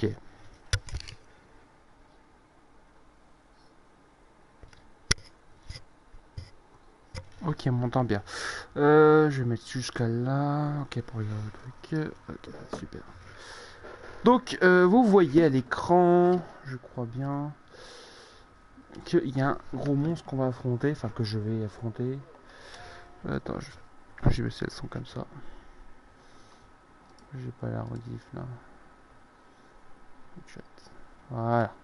Ok. Ok, on m'entend bien. Je vais mettre jusqu'à là. Ok, pour regarder le truc. Ok, super. Donc, vous voyez à l'écran, je crois bien, qu'il y a un gros monstre qu'on va affronter. Enfin, que je vais affronter. Attends, je vais baisser le son comme ça. J'ai pas la rediff là. Chat. Voilà.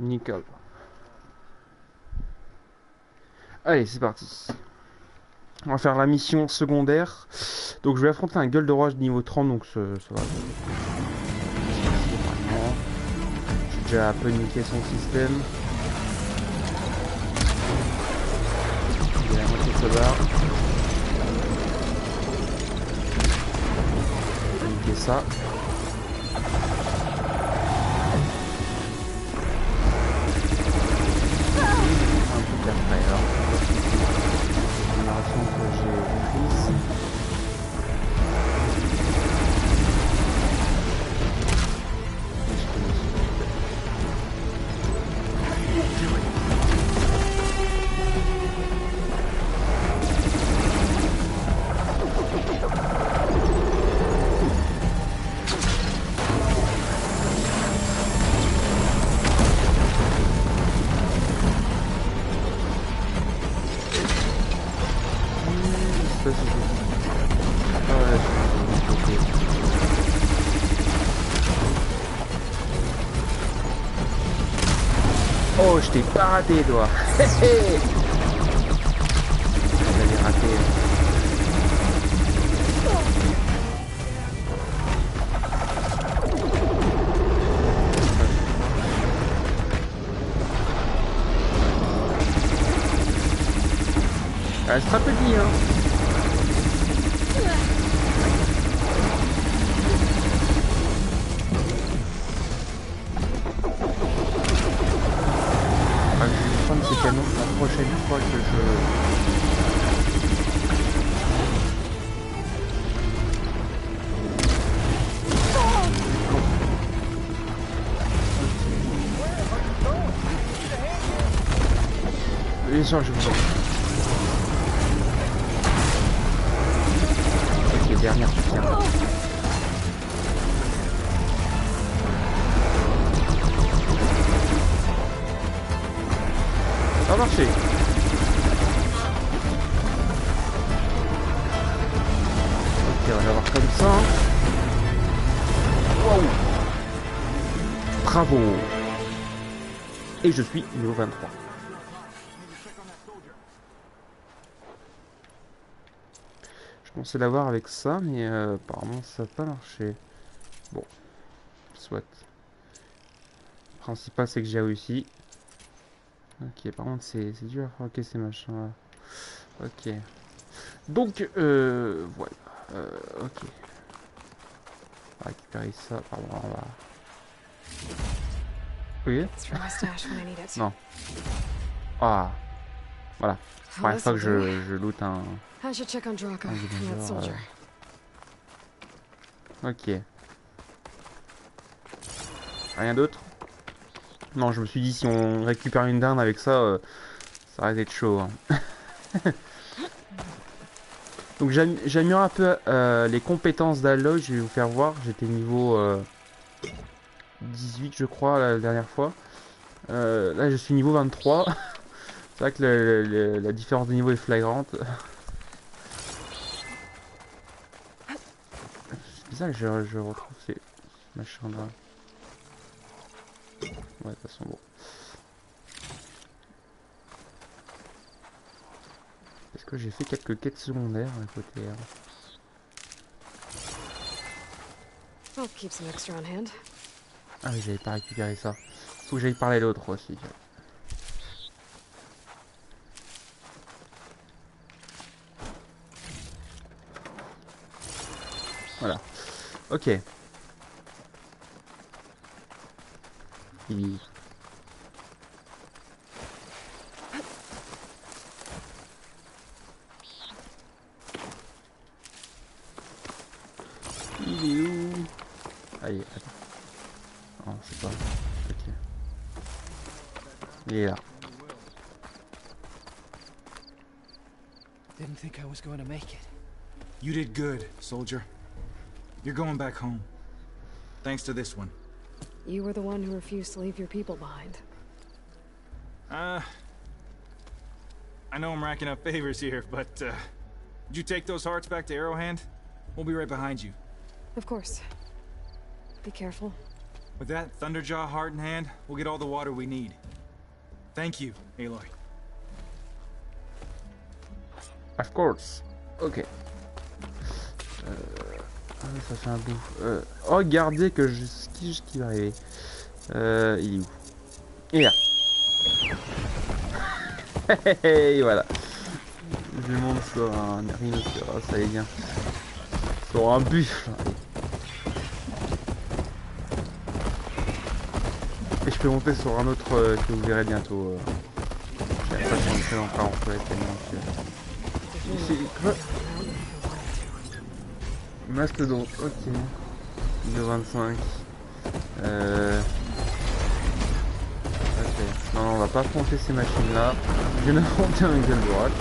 Nickel. Allez, c'est parti. On va faire la mission secondaire. Donc je vais affronter un gueule de roi de niveau 30, donc ça va. J'ai déjà un peu niqué son système. Il y a la moitié de sa barre. Je vais niquer ça. Un truc après alors. Génération que j'ai prise. Oh, je t'ai pas raté, toi. J'avais raté. Ah, c'est très petit, hein. Ces canons la prochaine fois que je... Bien sûr, je vous en... Ok, dernière soutien. Ça a marché. Ok, on va l'avoir comme ça. Wow. Bravo. Et je suis niveau 23. Je pensais l'avoir avec ça, mais apparemment ça n'a pas marché. Bon, soit. Le principal c'est que j'ai réussi. Ok, par contre c'est dur. Ok, ces machins là. Ok. Donc, voilà. Ok. On va récupérer ça. Pardon, on va... Oui. Non. Ah. Voilà. Première fois que je loot un dinosaure. Ok. Rien d'autre? Non, je me suis dit si on récupère une dinde avec ça, ça risque d'être chaud. Hein. Donc j'améliore un peu les compétences d'Alloy, je vais vous faire voir. J'étais niveau 18 je crois la dernière fois. Là je suis niveau 23. C'est vrai que la différence de niveau est flagrante. C'est bizarre que je retrouve ces machins là. Ouais, de toute façon bon. Est-ce que j'ai fait quelques quêtes secondaires à côté hein. Ah oui, j'avais pas récupéré ça. Faut que j'aille parler à l'autre aussi. Voilà. Ok. Il... il est... Attends. Non, c'est pas... Ok. Il est là. Didn't think I was going to make it. You did good, soldier. You're going back home. Thanks to this one. You were the one who refused to leave your people behind. I know I'm racking up favors here, but, did you take those hearts back to Arrowhand? We'll be right behind you. Of course. Be careful. With that Thunderjaw heart in hand, we'll get all the water we need. Thank you, Aloy. Of course. Ok. Ça fait un bout. Regardez que je skie ce qui va arriver. Il est où? Il est là. Et voilà. Je monte sur un rhinocéros, ça allait bien. Sur un buffle. Et je peux monter sur un autre que vous verrez bientôt. Je n'ai pas changé encore en fait tellement que... Ici, quoi? Mastodon, ok. 2,25. Ok. Non, on va pas affronter ces machines là. Je viens d'affronter un gueule de roche.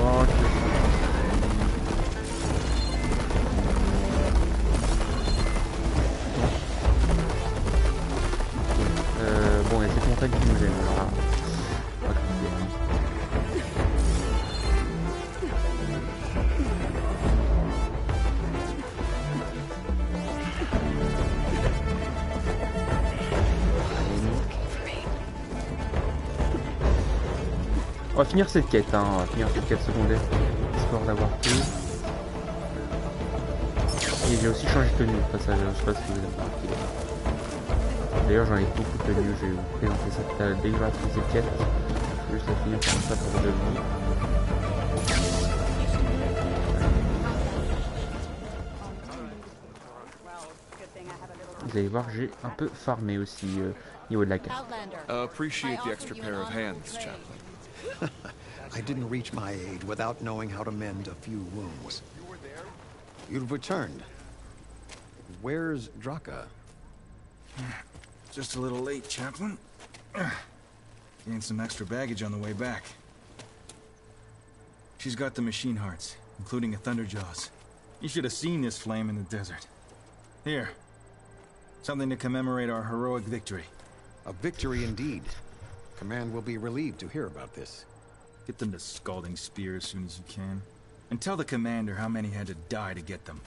Oh, ok. Bon, il y a ces contacts qui me gênent. Alors là. On va finir cette quête, hein. On va finir cette quête secondaire, histoire d'avoir tout. Et j'ai aussi changé de tenue au passage, je sais pas si vous avez remarqué. D'ailleurs j'en ai beaucoup de tenues, je vais vous présenter ça tout à l'heure dès que je vais finir cette quête. Je vais juste la finir comme ça pour de vous. Vous allez voir, j'ai un peu farmé aussi niveau de la carte. Appreciate the extra pair of hands, chaplain. I didn't reach my aid without knowing how to mend a few wounds. You've returned. Where's Draka? Just a little late, chaplain. Gained some extra baggage on the way back. She's got the machine hearts, including a Thunderjaws. You should have seen this flame in the desert. Here. Something to commemorate our heroic victory. A victory indeed. Command will be relieved to hear about this. Get them to Scalding Spear as soon as you can. And tell the commander how many had to die to get them.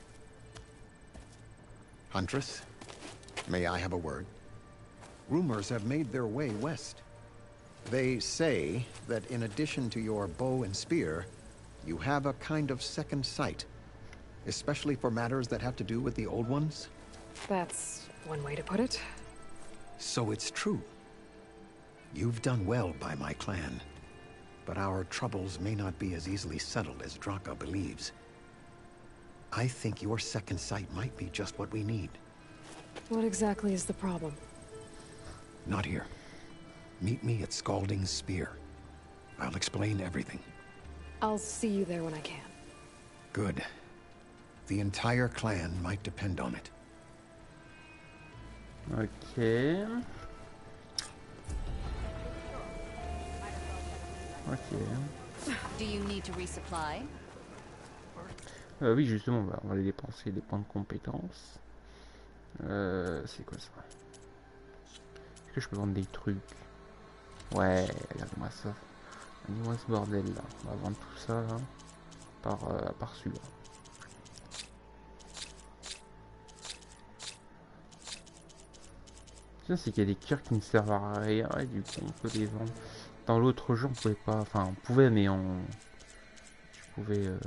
Huntress, may I have a word? Rumors have made their way west. They say that in addition to your bow and spear, you have a kind of second sight, especially for matters that have to do with the old ones. That's one way to put it. So it's true. You've done well by my clan, but our troubles may not be as easily settled as Draka believes. I think your second sight might be just what we need. What exactly is the problem? Not here. Meet me at Scalding Spear. I'll explain everything. I'll see you there when I can. Good. The entire clan might depend on it. Ok. Ok. Do you need to resupply? Oui, justement, on va aller dépenser des points de compétences. C'est quoi ça? Est-ce que je peux vendre des trucs? Ouais, regarde-moi ça. Dis-moi ce bordel là. On va vendre tout ça là. Par celui-là. Tiens, c'est qu'il y a des cœurs qui ne servent à rien et du coup on peut les vendre. Dans l'autre jeu on pouvait pas. Enfin on pouvait mais on. Je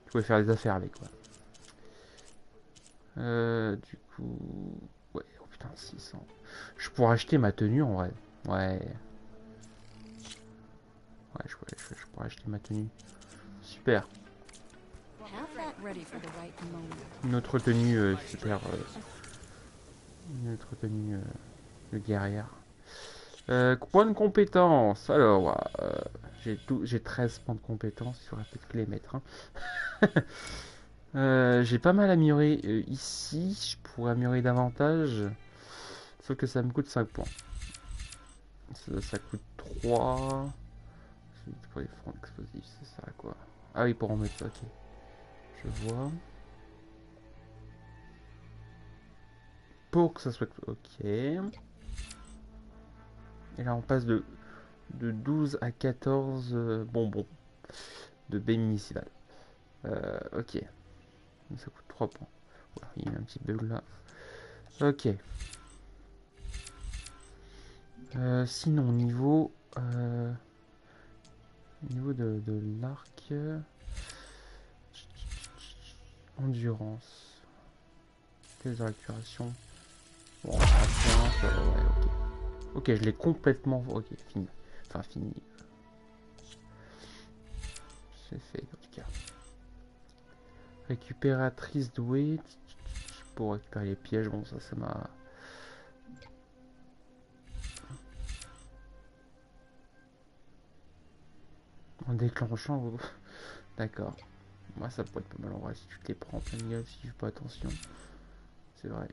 pouvais faire des affaires avec quoi. Du coup. Ouais, oh putain, 600. Je pourrais acheter ma tenue en vrai. Ouais. Ouais, je pourrais acheter ma tenue. Super. Une autre tenue super. Une autre tenue de guerrière. Point de compétence. Alors, j'ai 13 points de compétence. Il faudra peut-être que les mettre. Hein. J'ai pas mal amélioré ici. Je pourrais améliorer davantage. Sauf que ça me coûte 5 points. Ça coûte 3. Pour les fronts explosifs, ça sert à quoi? Ah oui, pour en mettre ça, ok. Je vois. Pour que ça soit... Ok. Et là, on passe de 12 à 14 bonbons de baies municipales. Ok. Ça coûte 3 points. Voilà, il y a eu un petit bug là. Ok. Sinon, niveau de l'arc... endurance. Test de récupération. Bon, un point, ça, ouais, ok. Ok, je l'ai complètement... Ok, fini. Enfin, fini. C'est fait, en tout cas. Récupératrice douée. Pour récupérer les pièges. Bon, ça m'a... En déclenchant... D'accord. Moi, ça pourrait être pas mal en vrai si tu te les prends en plein milieu, si tu fais pas attention. C'est vrai.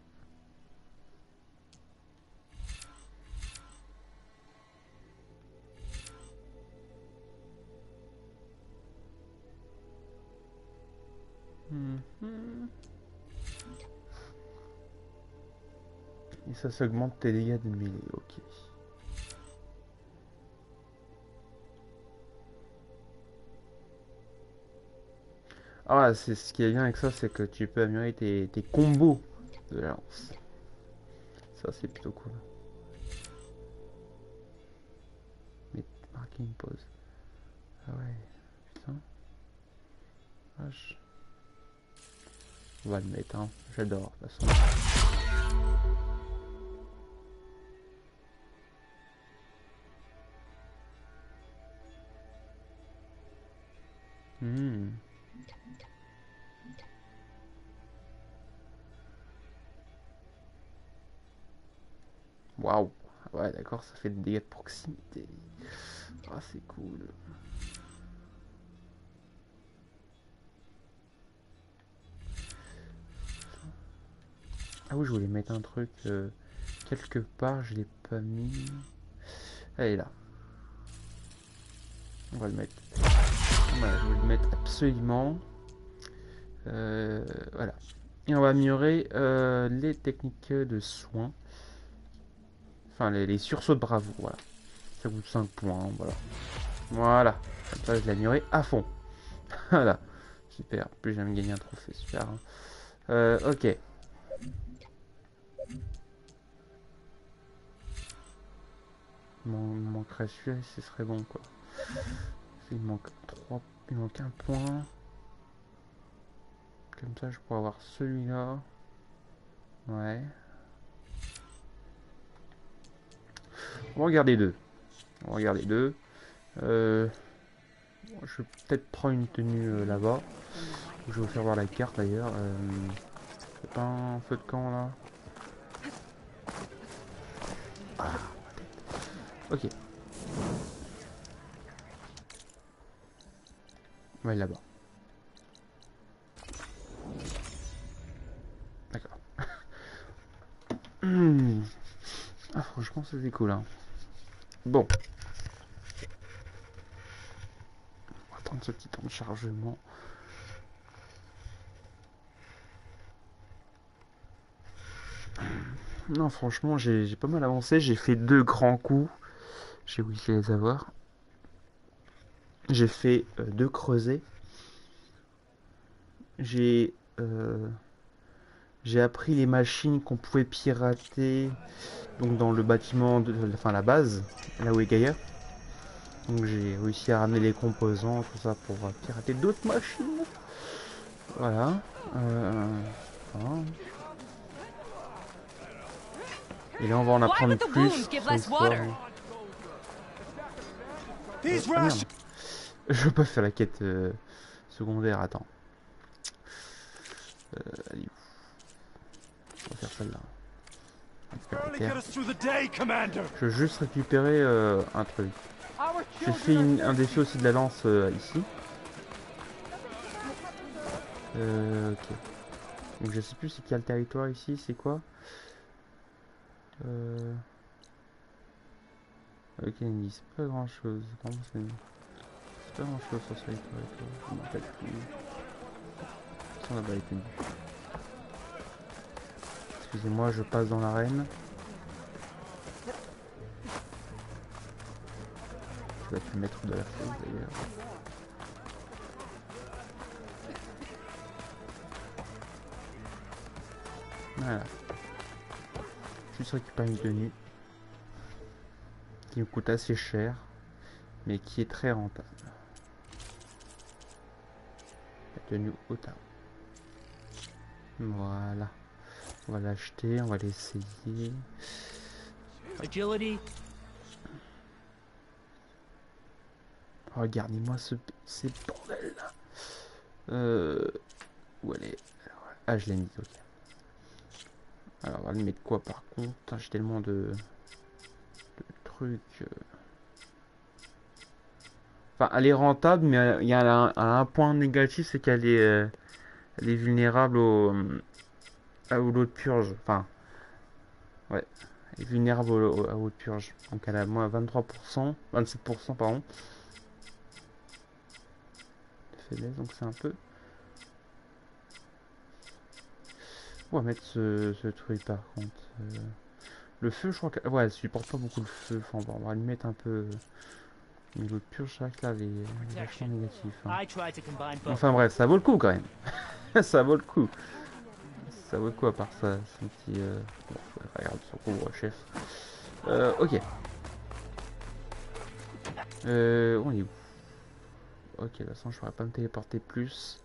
Et ça s'augmente tes dégâts de mêlée, ok. Ah, c'est ce qui est bien avec ça, c'est que tu peux améliorer tes combos de la lance. Ça, c'est plutôt cool. Mais marquer une pause. Ah ouais, putain. Vache. On va le mettre, hein. J'adore, de toute façon. Waouh. Ouais, d'accord, ça fait des dégâts de proximité. Ah, c'est cool. Ah oui, je voulais mettre un truc quelque part, je l'ai pas mis. Elle est là. On va le mettre. Voilà, je vais le mettre absolument. Voilà. Et on va améliorer les techniques de soins. Enfin, les sursauts de bravoure, voilà. Ça coûte 5 points, voilà. Voilà. Comme ça, je l'ai amélioré à fond. Voilà. Super. En plus, j'aime gagner un trophée, super. Hein. Ok. Il manquerait celui-là, ce serait bon, quoi. Il manque 3... Il manque un point. Comme ça, je pourrais avoir celui-là. Ouais. On va regarder deux. On va regarder deux. Je vais peut-être prendre une tenue là-bas. Je vais vous faire voir la carte d'ailleurs. C'est pas un feu de camp là. Ah, ok. On va aller là-bas. D'accord. Ah, franchement, c'était cool. Hein. Bon. On va attendre ce petit temps de chargement. Non, franchement, j'ai pas mal avancé. J'ai fait 2 grands coups. J'ai oublié de les avoir. J'ai fait 2 creusets. J'ai appris les machines qu'on pouvait pirater donc dans le bâtiment, enfin la base, là où est Gaia. Donc j'ai réussi à ramener les composants, tout ça pour pirater d'autres machines. Voilà. Voilà. Et là on va en apprendre plus sur l'histoire. Ah, merde. Je veux pas faire la quête secondaire, attends. Allez. On va faire celle-là. Barely get us through the day, Commander. Je veux juste récupérer un truc. J'ai fait un défi aussi de la lance ici. Ok. Donc je sais plus c'est quel territoire ici, c'est quoi. Ok, c'est pas grand chose. C'est pas grand chose sur ce territoire. Je m'en rappelle plus. Ça n'a pas été vu. Excusez-moi, je passe dans l'arène. Ça va être le maître de la chose d'ailleurs. Voilà. Juste récupérer une tenue qui me coûte assez cher, mais qui est très rentable. La tenue Ottawa. Voilà. On va l'acheter, on va l'essayer. Agility. Regardez-moi ces bordels là. Où elle est? Alors, ah, je l'ai mis, ok. Alors, on va lui mettre quoi par contre? J'ai tellement de trucs. Enfin, elle est rentable, mais il y a un point négatif, c'est qu'elle est, elle est vulnérable au l'eau de purge. Enfin, ouais, elle est vulnérable à l'eau de purge. Donc, elle a moins 23%, 27%, pardon. De faiblesse, donc c'est un peu. On va mettre ce truc par contre. Le feu, je crois que. Ouais, elle supporte pas beaucoup le feu. Enfin, on va lui mettre un peu. Mais l'eau de purge, c'est vrai que là, elle est vachement négative. Hein. Enfin bref, ça vaut le coup quand même. Ça vaut le coup. Ça vaut le coup à part ça. C'est un petit. Bon, regarde son pauvre chef. Ok. On est où? Ok, de toute façon, je pourrais pas me téléporter plus.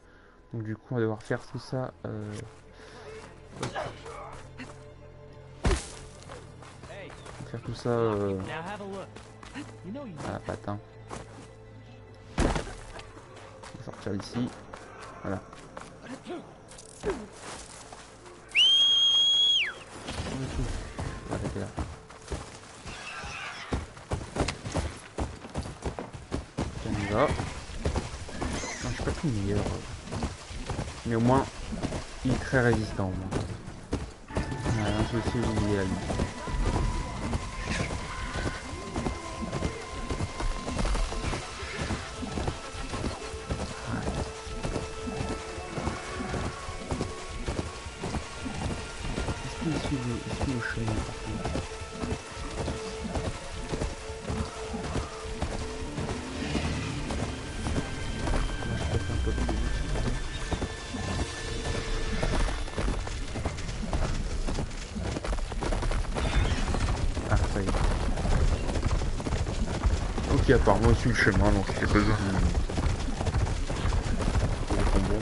Donc, du coup, on va devoir faire tout ça. Faire tout ça à la patin. On va sortir d'ici. Voilà. On va arrêter là. On y va. Non, je suis pas tout meilleur. Mais au moins, il est très résistant. Voilà, je suis lié à lui. Est-ce qu'il est chemin par contre? Là, je peux faire un peu plus vite. Ah, ça y est. Ok, apparemment, il suit le chemin, donc il n'y a pas besoin de combo.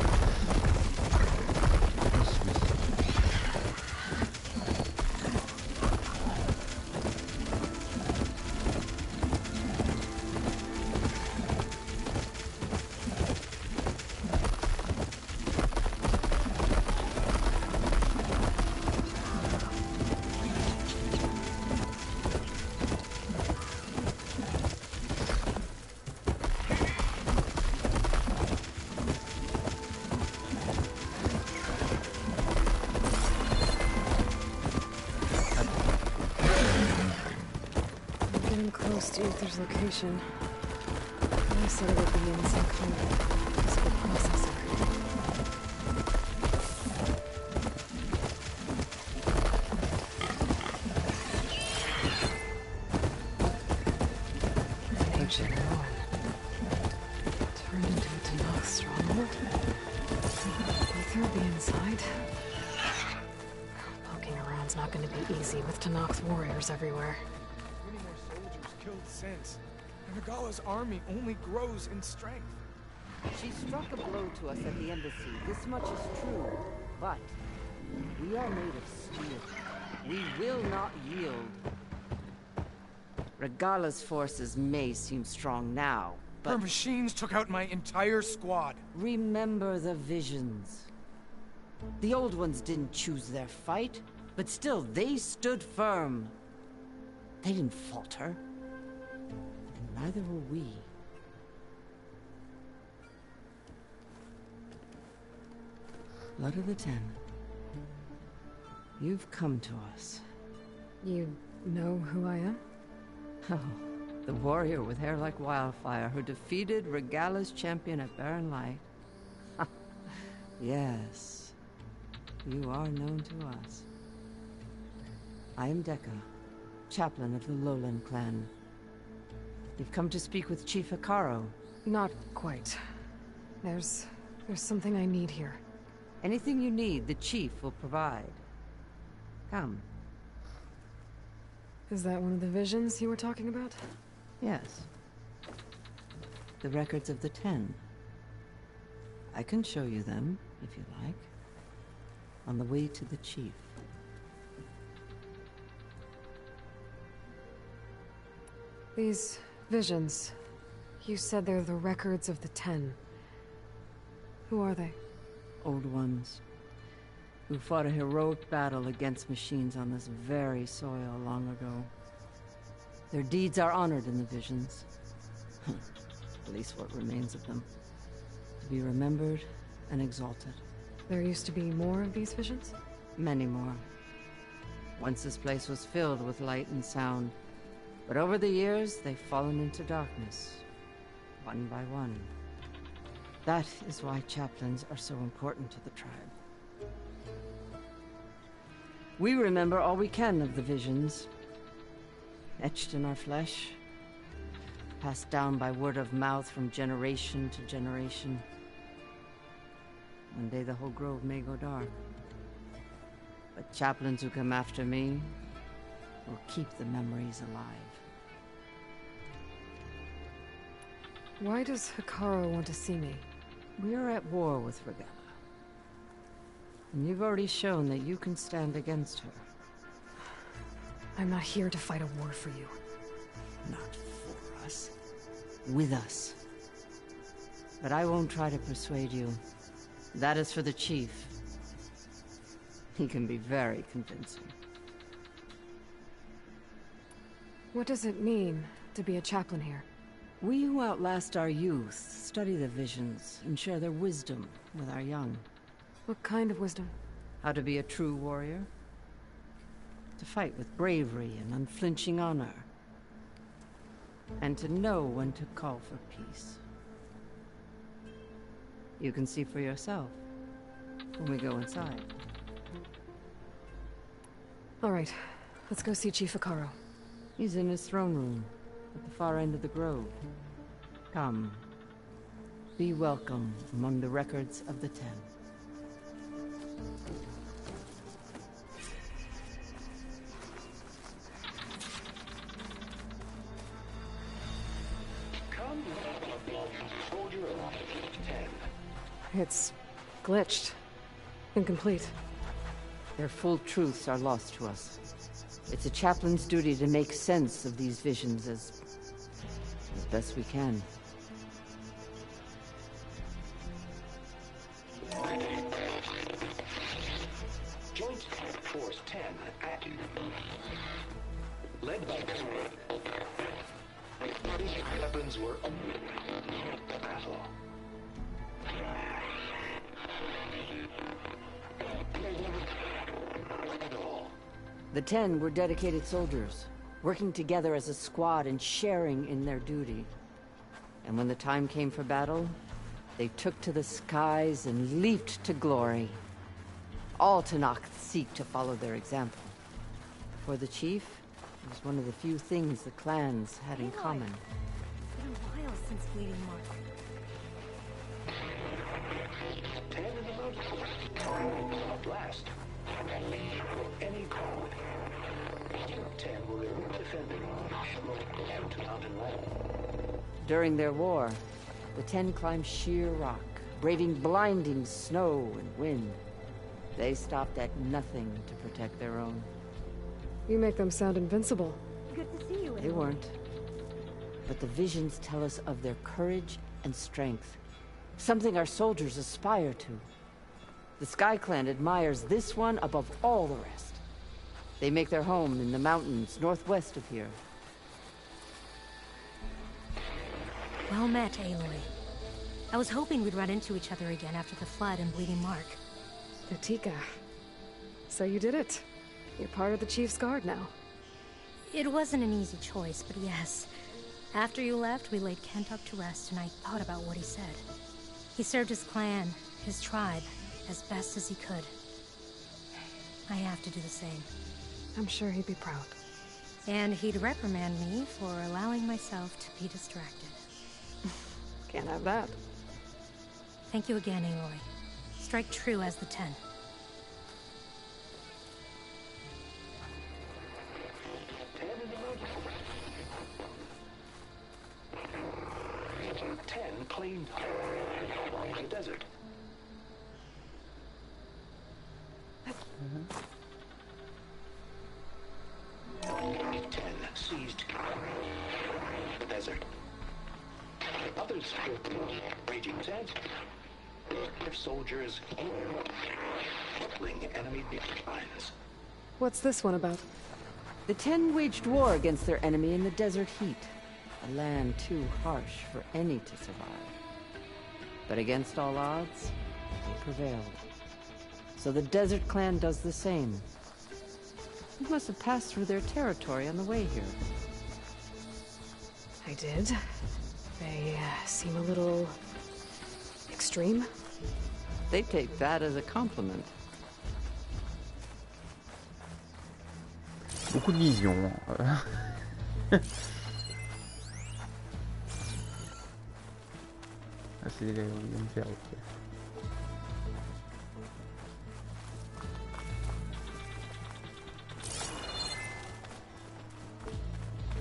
To Uther's location. I said it would be in some kind of physical processor. An ancient ruin. Turned into a Tanakh stronghold. Uther will be inside. Poking around's not going to be easy with Tanakh's warriors everywhere. Since Regala's army only grows in strength. She struck a blow to us at the embassy. This much is true. But we are made of steel. We will not yield. Regala's forces may seem strong now, but her machines took out my entire squad. Remember the visions. The old ones didn't choose their fight. But still, they stood firm. They didn't falter. And neither will we. Blood of the Ten. You've come to us. You know who I am? Oh, the warrior with hair like wildfire who defeated Regala's champion at Barren Light. Yes, you are known to us. I am Dekka, chaplain of the Lowland clan. You've come to speak with Chief Hikaru. Not quite. There's something I need here. Anything you need, the chief will provide. Come. Is that one of the visions you were talking about? Yes. The records of the 10. I can show you them, if you like. On the way to the chief. These visions, you said they're the records of the 10. Who are they? Old ones. Who fought a heroic battle against machines on this very soil long ago. Their deeds are honored in the visions. At least what remains of them. To be remembered and exalted. There used to be more of these visions? Many more. Once this place was filled with light and sound. But over the years, they've fallen into darkness. One by one. That is why chaplains are so important to the tribe. We remember all we can of the visions. Etched in our flesh. Passed down by word of mouth from generation to generation. One day the whole grove may go dark. But chaplains who come after me will keep the memories alive. Why does Hikaru want to see me? We are at war with Regala. And you've already shown that you can stand against her. I'm not here to fight a war for you. Not for us. With us. But I won't try to persuade you. That is for the chief. He can be very convincing. What does it mean to be a chaplain here? We who outlast our youth study the visions and share their wisdom with our young. What kind of wisdom? How to be a true warrior. To fight with bravery and unflinching honor. And to know when to call for peace. You can see for yourself when we go inside. All right, let's go see Chief Hikaru. He's in his throne room at the far end of the grove. Come. Be welcome among the records of the 10. It's glitched. Incomplete. Their full truths are lost to us. It's a chaplain's duty to make sense of these visions as best we can. Joint Force 10 active. Led by weapons were the battle. The 10 were dedicated soldiers, working together as a squad and sharing in their duty. And when the time came for battle, they took to the skies and leaped to glory. All Tanakh seek to follow their example. For the chief, it was one of the few things the clans had in common. It's been a while since Fleeting Mark. 10 in the mountain. At last. Any code. 10 will defend to mountain land. During their war, the 10 climbed sheer rock, braving blinding snow and wind. They stopped at nothing to protect their own. You make them sound invincible. Good to see you. They weren't. But the visions tell us of their courage and strength. Something our soldiers aspire to. The Sky Clan admires this one above all the rest. They make their home in the mountains northwest of here. Well met, Aloy. I was hoping we'd run into each other again after the flood in Bleeding Mark. Natika. So you did it. You're part of the Chief's Guard now. It wasn't an easy choice, but yes. After you left, we laid Kentuck to rest, and I thought about what he said. He served his clan, his tribe, as best as he could. I have to do the same. I'm sure he'd be proud. And he'd reprimand me for allowing myself to be distracted. Can't have that. Thank you again, Aloy. Strike true as the 10. Claimed the desert. 10 seized the desert. Others raging sands. Their soldiers killing enemy lines. What's this one about? The 10 waged war against their enemy in the desert heat. A land too harsh for any to survive. But against all odds, they prevailed. So the Desert Clan does the same. You must have passed through their territory on the way here. I did. They seem a little extreme. They take that as a compliment. Beaucoup de vision. Ah, c'est les faire, ok.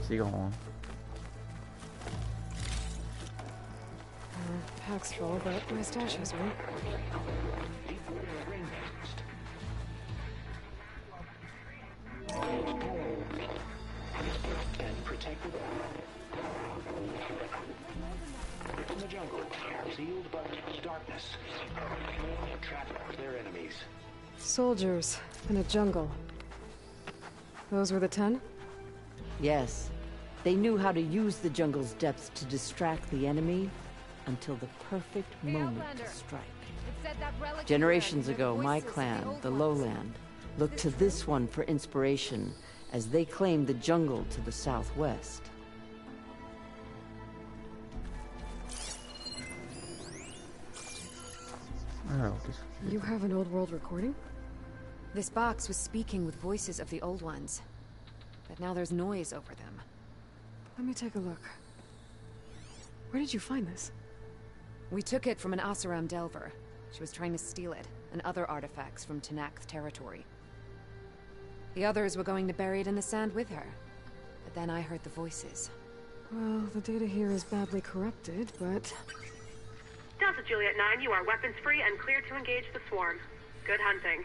C'est grand, hein. Pack's full, but my stash has room. And protected in the jungle, sealed by darkness, trapped their enemies. Soldiers in a jungle. Those were the 10? Yes. They knew how to use the jungle's depths to distract the enemy until the perfect moment to strike. Generations ago, my clan, the Lowland, looked to this one for inspiration as they claimed the jungle to the southwest. You have an old world recording? This box was speaking with voices of the old ones. But now there's noise over them. Let me take a look. Where did you find this? We took it from an Oseram Delver. She was trying to steal it, and other artifacts from Tenakth territory. The others were going to bury it in the sand with her. But then I heard the voices. Well, the data here is badly corrupted, but... Delta Juliet 9, you are weapons free and clear to engage the swarm. Good hunting.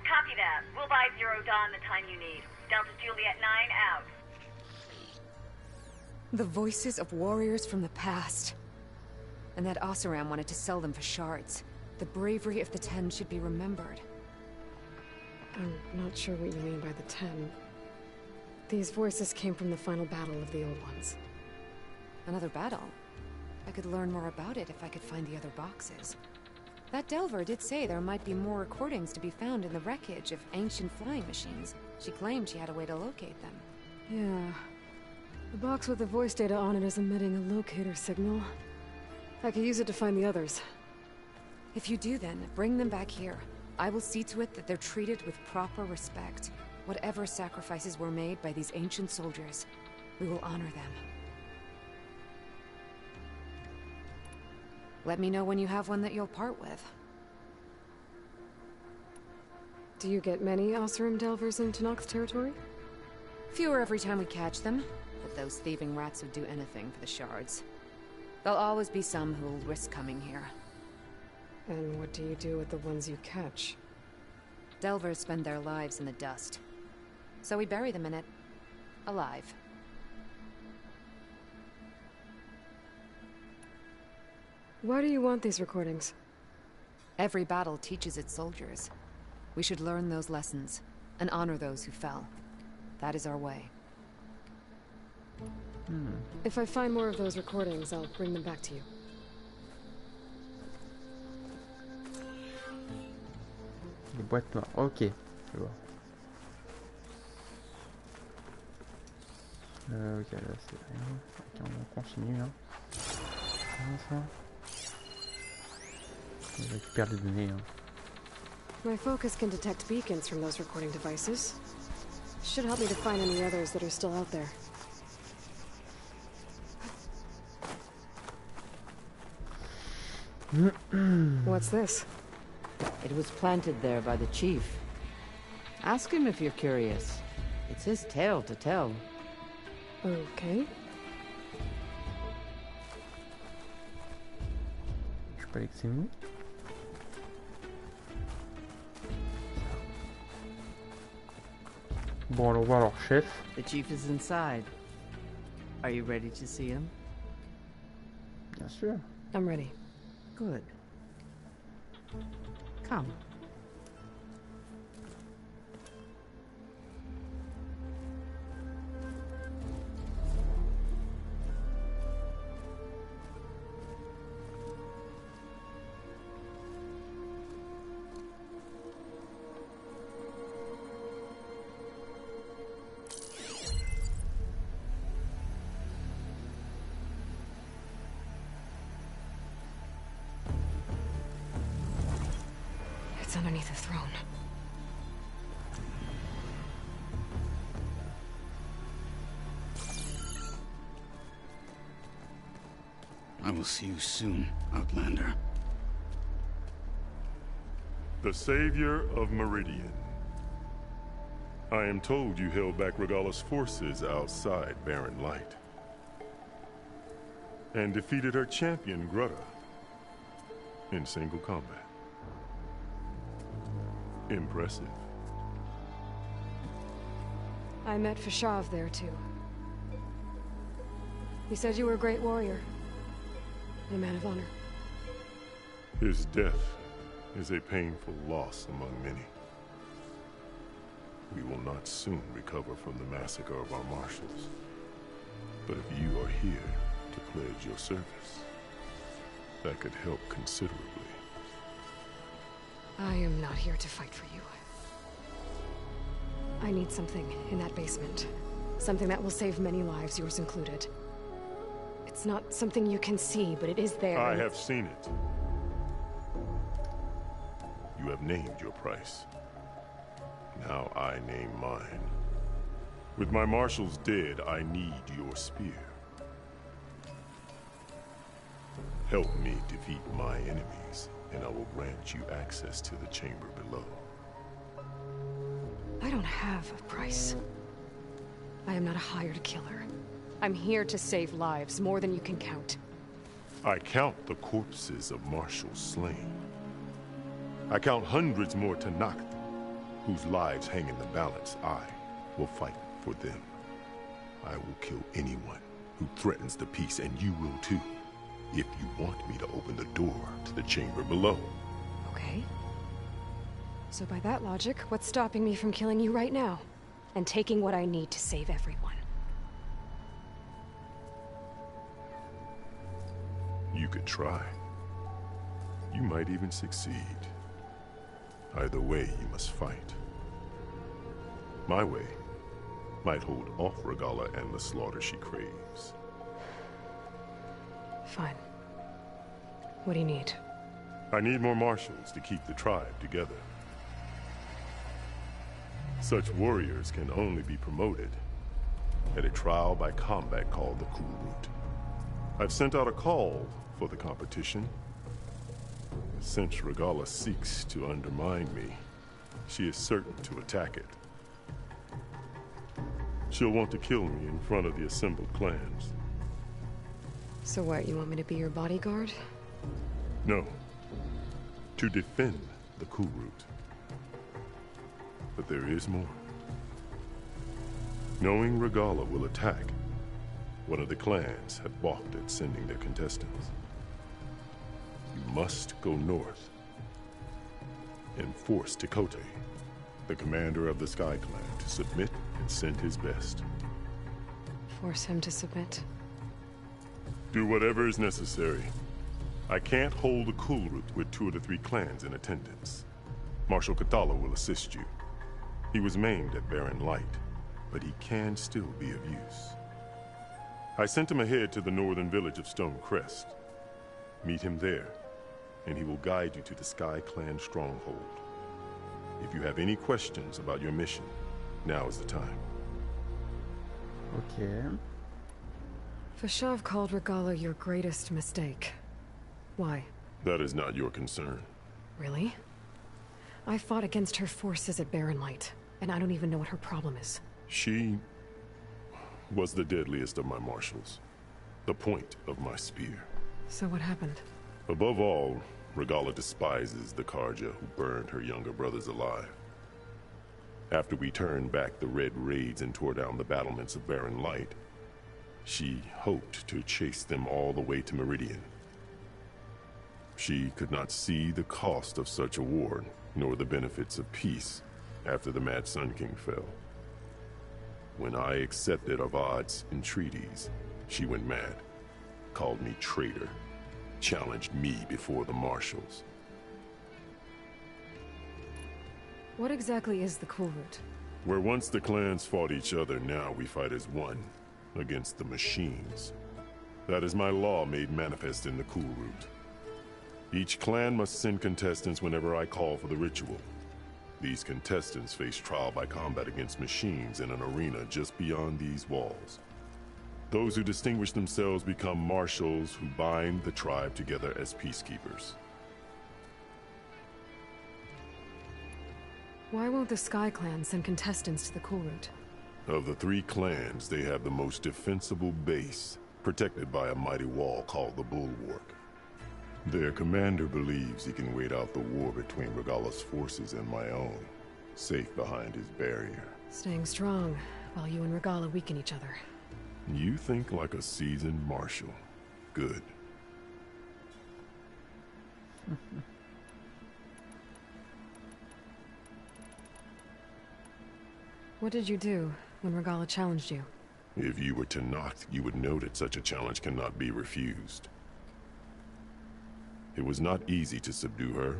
Copy that. We'll buy Zero Dawn the time you need. Delta Juliet 9 out. The voices of warriors from the past. And that Oseram wanted to sell them for shards. The bravery of the 10 should be remembered. I'm not sure what you mean by the 10. These voices came from the final battle of the Old Ones. Another battle? I could learn more about it if I could find the other boxes. That Delver did say there might be more recordings to be found in the wreckage of ancient flying machines. She claimed she had a way to locate them. Yeah. The box with the voice data on it is emitting a locator signal. I could use it to find the others. If you do then, bring them back here. I will see to it that they're treated with proper respect. Whatever sacrifices were made by these ancient soldiers, we will honor them. Let me know when you have one that you'll part with. Do you get many Oseram Delvers in Tenakth territory? Fewer every time we catch them, but those thieving rats would do anything for the shards. There'll always be some who'll risk coming here. And what do you do with the ones you catch? Delvers spend their lives in the dust. So we bury them in it. Alive. Why do you want these recordings? Every battle teaches its soldiers. We should learn those lessons. and honor those who fell. That is our way. If I find more of those recordings, I'll bring them back to you. Les boîtes noires, ok. Je vois. Ok, là c'est rien. Ok, on continue hein. Ça. Je récupère les données. Hein. My focus can detect beacons from those recording devices. Should help me to find any others that are still out there. What's this? It was planted there by the chief. Ask him if you're curious. It's his tale to tell. Okay. Je sais pas que c'est nous. Bon, allons voir leur chef. The chief is inside. Are you ready to see him? Bien sûr. I'm ready. Good. Come. It's underneath the throne. I will see you soon, Outlander. The savior of Meridian. I am told you held back Regalla's forces outside Barren Light. And defeated her champion, Grutta, in single combat. Impressive. I met Fashav there too. He said you were a great warrior. And a man of honor. His death is a painful loss among many. We will not soon recover from the massacre of our marshals. But if you are here to pledge your service, that could help considerably. I am not here to fight for you. I need something in that basement. Something that will save many lives, yours included. It's not something you can see, but it is there. I have seen it. You have named your price. Now I name mine. With my marshals dead, I need your spear. Help me defeat my enemies, and I will grant you access to the chamber below. I don't have a price. I am not a hired killer. I'm here to save lives, more than you can count. I count the corpses of marshals slain. I count hundreds more Tanakh, whose lives hang in the balance. I will fight for them. I will kill anyone who threatens the peace, and you will too, if you want me to open the door to the chamber below. Okay. So by that logic, what's stopping me from killing you right now? And taking what I need to save everyone? You could try. You might even succeed. Either way, you must fight. My way might hold off Regalla and the slaughter she craves. Fine. What do you need? I need more marshals to keep the tribe together. Such warriors can only be promoted at a trial by combat called the Cool Route. I've sent out a call for the competition. Since Regalla seeks to undermine me, she is certain to attack it. She'll want to kill me in front of the assembled clans. So what, you want me to be your bodyguard? No. To defend the Cool Route. But there is more. Knowing Regalla will attack, one of the clans have balked at sending their contestants. You must go north and force Tekote the commander of the Sky Clan to submit and send his best. Force him to submit. Do whatever is necessary. I can't hold a Kulrut with 2 of the 3 clans in attendance. Marshal Katala will assist you. He was maimed at Barren Light, but he can still be of use. I sent him ahead to the northern village of Stone Crest. Meet him there, and he will guide you to the Sky Clan stronghold. If you have any questions about your mission, now is the time. Ok. Fashav called Regala your greatest mistake. Why? That is not your concern. Really? I fought against her forces at Barren Light, and I don't even know what her problem is. She was the deadliest of my marshals. The point of my spear. So what happened? Above all, Regala despises the Karja who burned her younger brothers alive. After we turned back the Red Raids and tore down the battlements of Barren Light, she hoped to chase them all the way to Meridian. She could not see the cost of such a war, nor the benefits of peace after the Mad Sun King fell. When I accepted Avad's entreaties, she went mad, called me traitor, challenged me before the marshals. What exactly is the Kulrut? Where once the clans fought each other, now we fight as one, against the machines. That is my law made manifest in the Kulrut. Each clan must send contestants whenever I call for the ritual. These contestants face trial by combat against machines in an arena just beyond these walls. Those who distinguish themselves become marshals who bind the tribe together as peacekeepers. Why won't the Sky Clan send contestants to the Kulrut? Of the 3 clans, they have the most defensible base, protected by a mighty wall called the Bulwark. Their commander believes he can wait out the war between Regala's forces and my own, safe behind his barrier. Staying strong, while you and Regala weaken each other. You think like a seasoned marshal. Good. What did you do when Regala challenged you? If you were to knock, you would know that such a challenge cannot be refused. It was not easy to subdue her.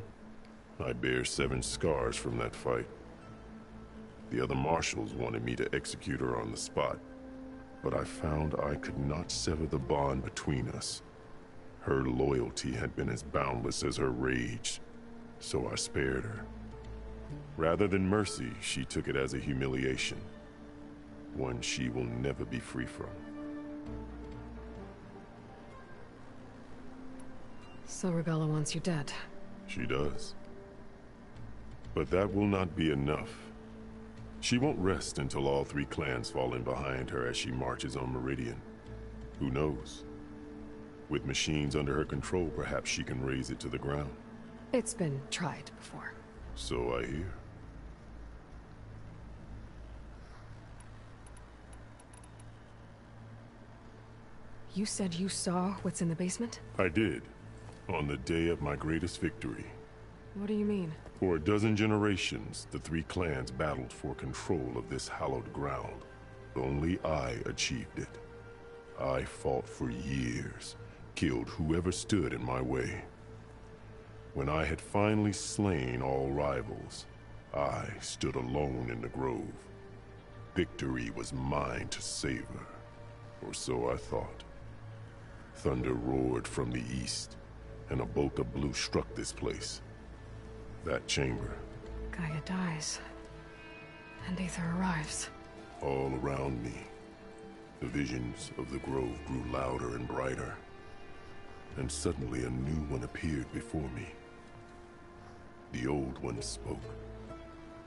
I bear 7 scars from that fight. The other marshals wanted me to execute her on the spot, but I found I could not sever the bond between us. Her loyalty had been as boundless as her rage, so I spared her. Rather than mercy, she took it as a humiliation, one she will never be free from. So Regala wants you dead. She does. But that will not be enough. She won't rest until all 3 clans fall in behind her as she marches on Meridian. Who knows? With machines under her control, perhaps she can raise it to the ground. It's been tried before. So I hear. You said you saw what's in the basement? I did. On the day of my greatest victory. What do you mean? For a dozen generations, the 3 clans battled for control of this hallowed ground. Only I achieved it. I fought for years, killed whoever stood in my way. When I had finally slain all rivals, I stood alone in the grove. Victory was mine to savor, or so I thought. Thunder roared from the east, and a bolt of blue struck this place. That chamber. Gaia dies, and Aether arrives. All around me, the visions of the grove grew louder and brighter, and suddenly a new one appeared before me. The old one spoke,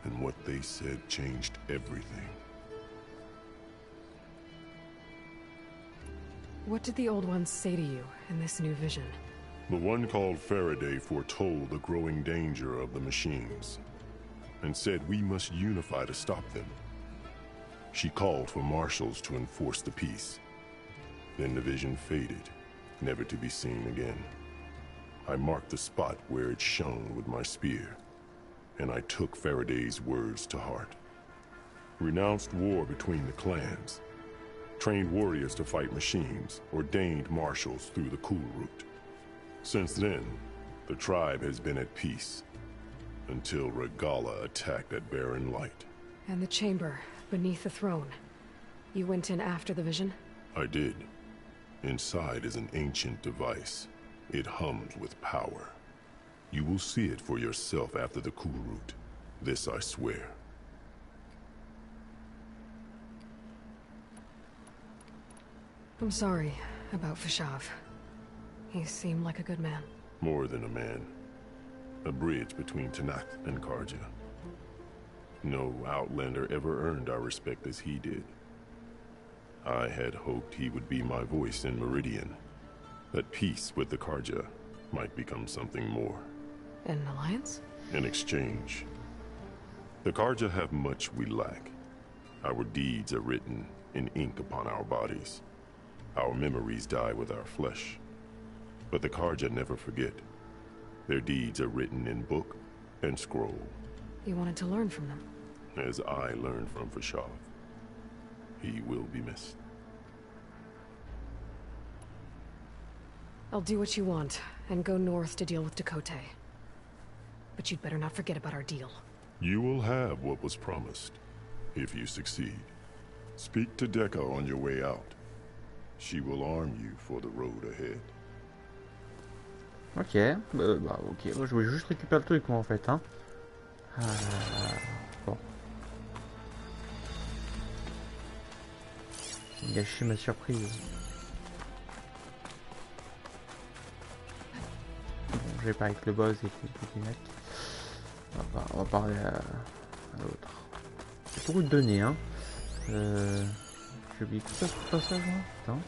and what they said changed everything. What did the old ones say to you in this new vision? The one called Faraday foretold the growing danger of the machines, and said we must unify to stop them. She called for marshals to enforce the peace. Then the vision faded, never to be seen again. I marked the spot where it shone with my spear, and I took Faraday's words to heart. Renounced war between the clans, trained warriors to fight machines, ordained marshals through the cool route. Since then, the tribe has been at peace, until Regala attacked that barren light. And the chamber, beneath the throne. You went in after the vision? I did. Inside is an ancient device. It hums with power. You will see it for yourself after the cool route. This I swear. I'm sorry about Fashav. He seemed like a good man. More than a man. A bridge between Tanakh and Karja. No Outlander ever earned our respect as he did. I had hoped he would be my voice in Meridian. That peace with the Karja might become something more. An alliance? In exchange. The Karja have much we lack. Our deeds are written in ink upon our bodies. Our memories die with our flesh. But the Karja never forget. Their deeds are written in book and scroll. You wanted to learn from them? As I learned from Fashav. He will be missed. I'll do what you want, and go north to deal with Dakota. But you'd better not forget about our deal. You will have what was promised, if you succeed. Speak to Dekka on your way out. She will arm you for the road ahead. Ok, ok, moi, je voulais juste récupérer le truc moi en fait, hein. Bon. Gâcher ma surprise. Bon, je vais parler avec le boss et tous les mecs. On va parler à l'autre. C'est beaucoup de données, hein. J'ai oublié tout ça sur le passage, hein. Putain.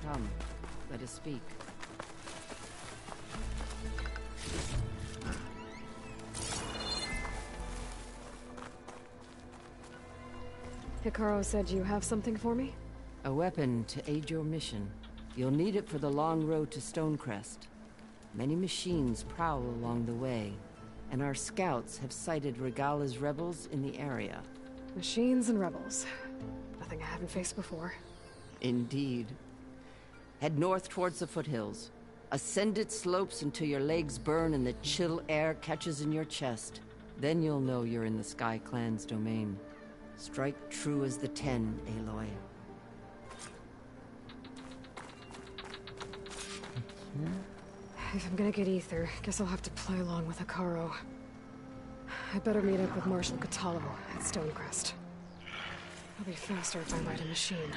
Come, let us speak. Hikaru said you have something for me? A weapon to aid your mission. You'll need it for the long road to Stonecrest. Many machines prowl along the way, and our scouts have sighted Regala's rebels in the area. Machines and rebels. Nothing I haven't faced before. Indeed. Head north towards the foothills. Ascend its slopes until your legs burn and the chill air catches in your chest. Then you'll know you're in the Sky Clan's domain. Strike true as the 10, Aloy. If I'm gonna get ether, guess I'll have to play along with Hikaru. I better meet up with Marshal Catallo at Stonecrest. I'll be faster if I ride a machine.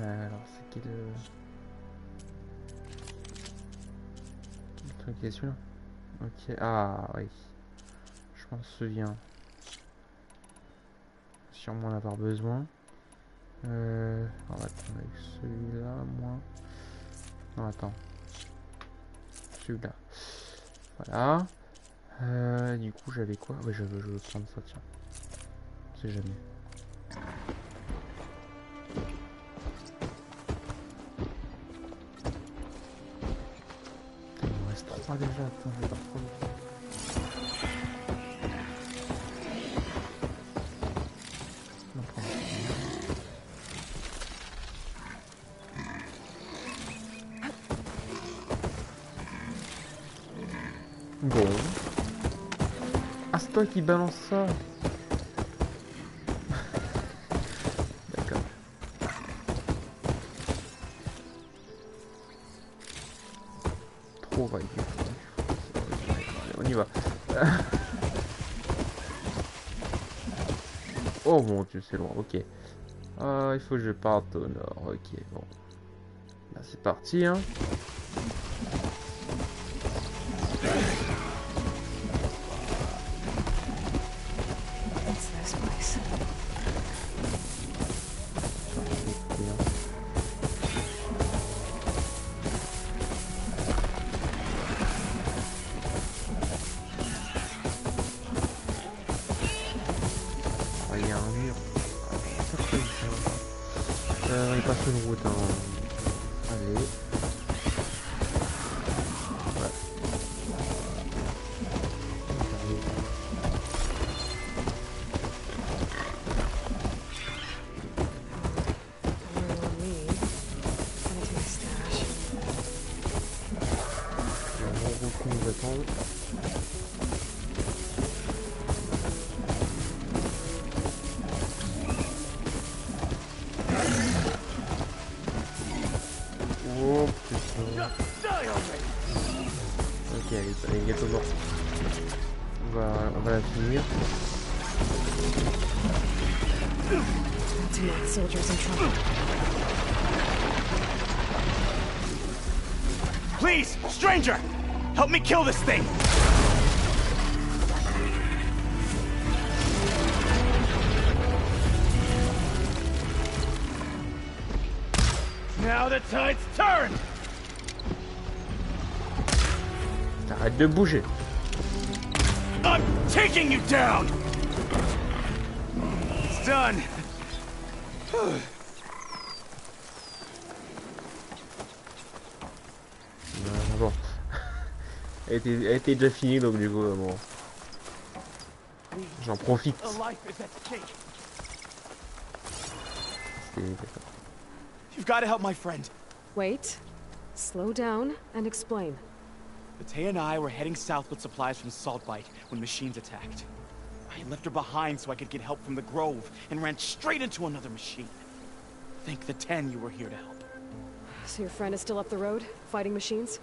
Alors c'est quel truc qui est celui-là? Ok, ah oui. Je m'en souviens. Sûrement en avoir besoin. On va prendre avec celui-là, moi. Non, attends. Celui-là. Voilà. Du coup, j'avais quoi? Ouais, je veux prendre ça, tiens. On sait jamais. Il me reste 3 déjà, attends, je vais pas trop vite. Bon. Ah, c'est toi qui balance ça. D'accord. Trop vague. Allez, on y va. Oh mon dieu, c'est loin, ok. Ah, il faut que je parte au nord, ok, bon. Là, c'est parti, hein. Il y a un mur. On passe une route, hein. Allez. Ouais. Oh putain. Ok, allez, gâteau mort. On va la finir. Soldiers in trouble. Please, stranger! Help me kill this thing! Now the tide's turned! Arrête de bouger. I'm taking you down! It's done. Bon. Elle était déjà finie donc du coup bon. J'en profite. You've got to help my friend. Wait. Slow down and explain. Mattea and I were heading south with supplies from Saltbite when machines attacked. I left her behind so I could get help from the Grove and ran straight into another machine. Thank the 10 you were here to help. So your friend is still up the road, fighting machines?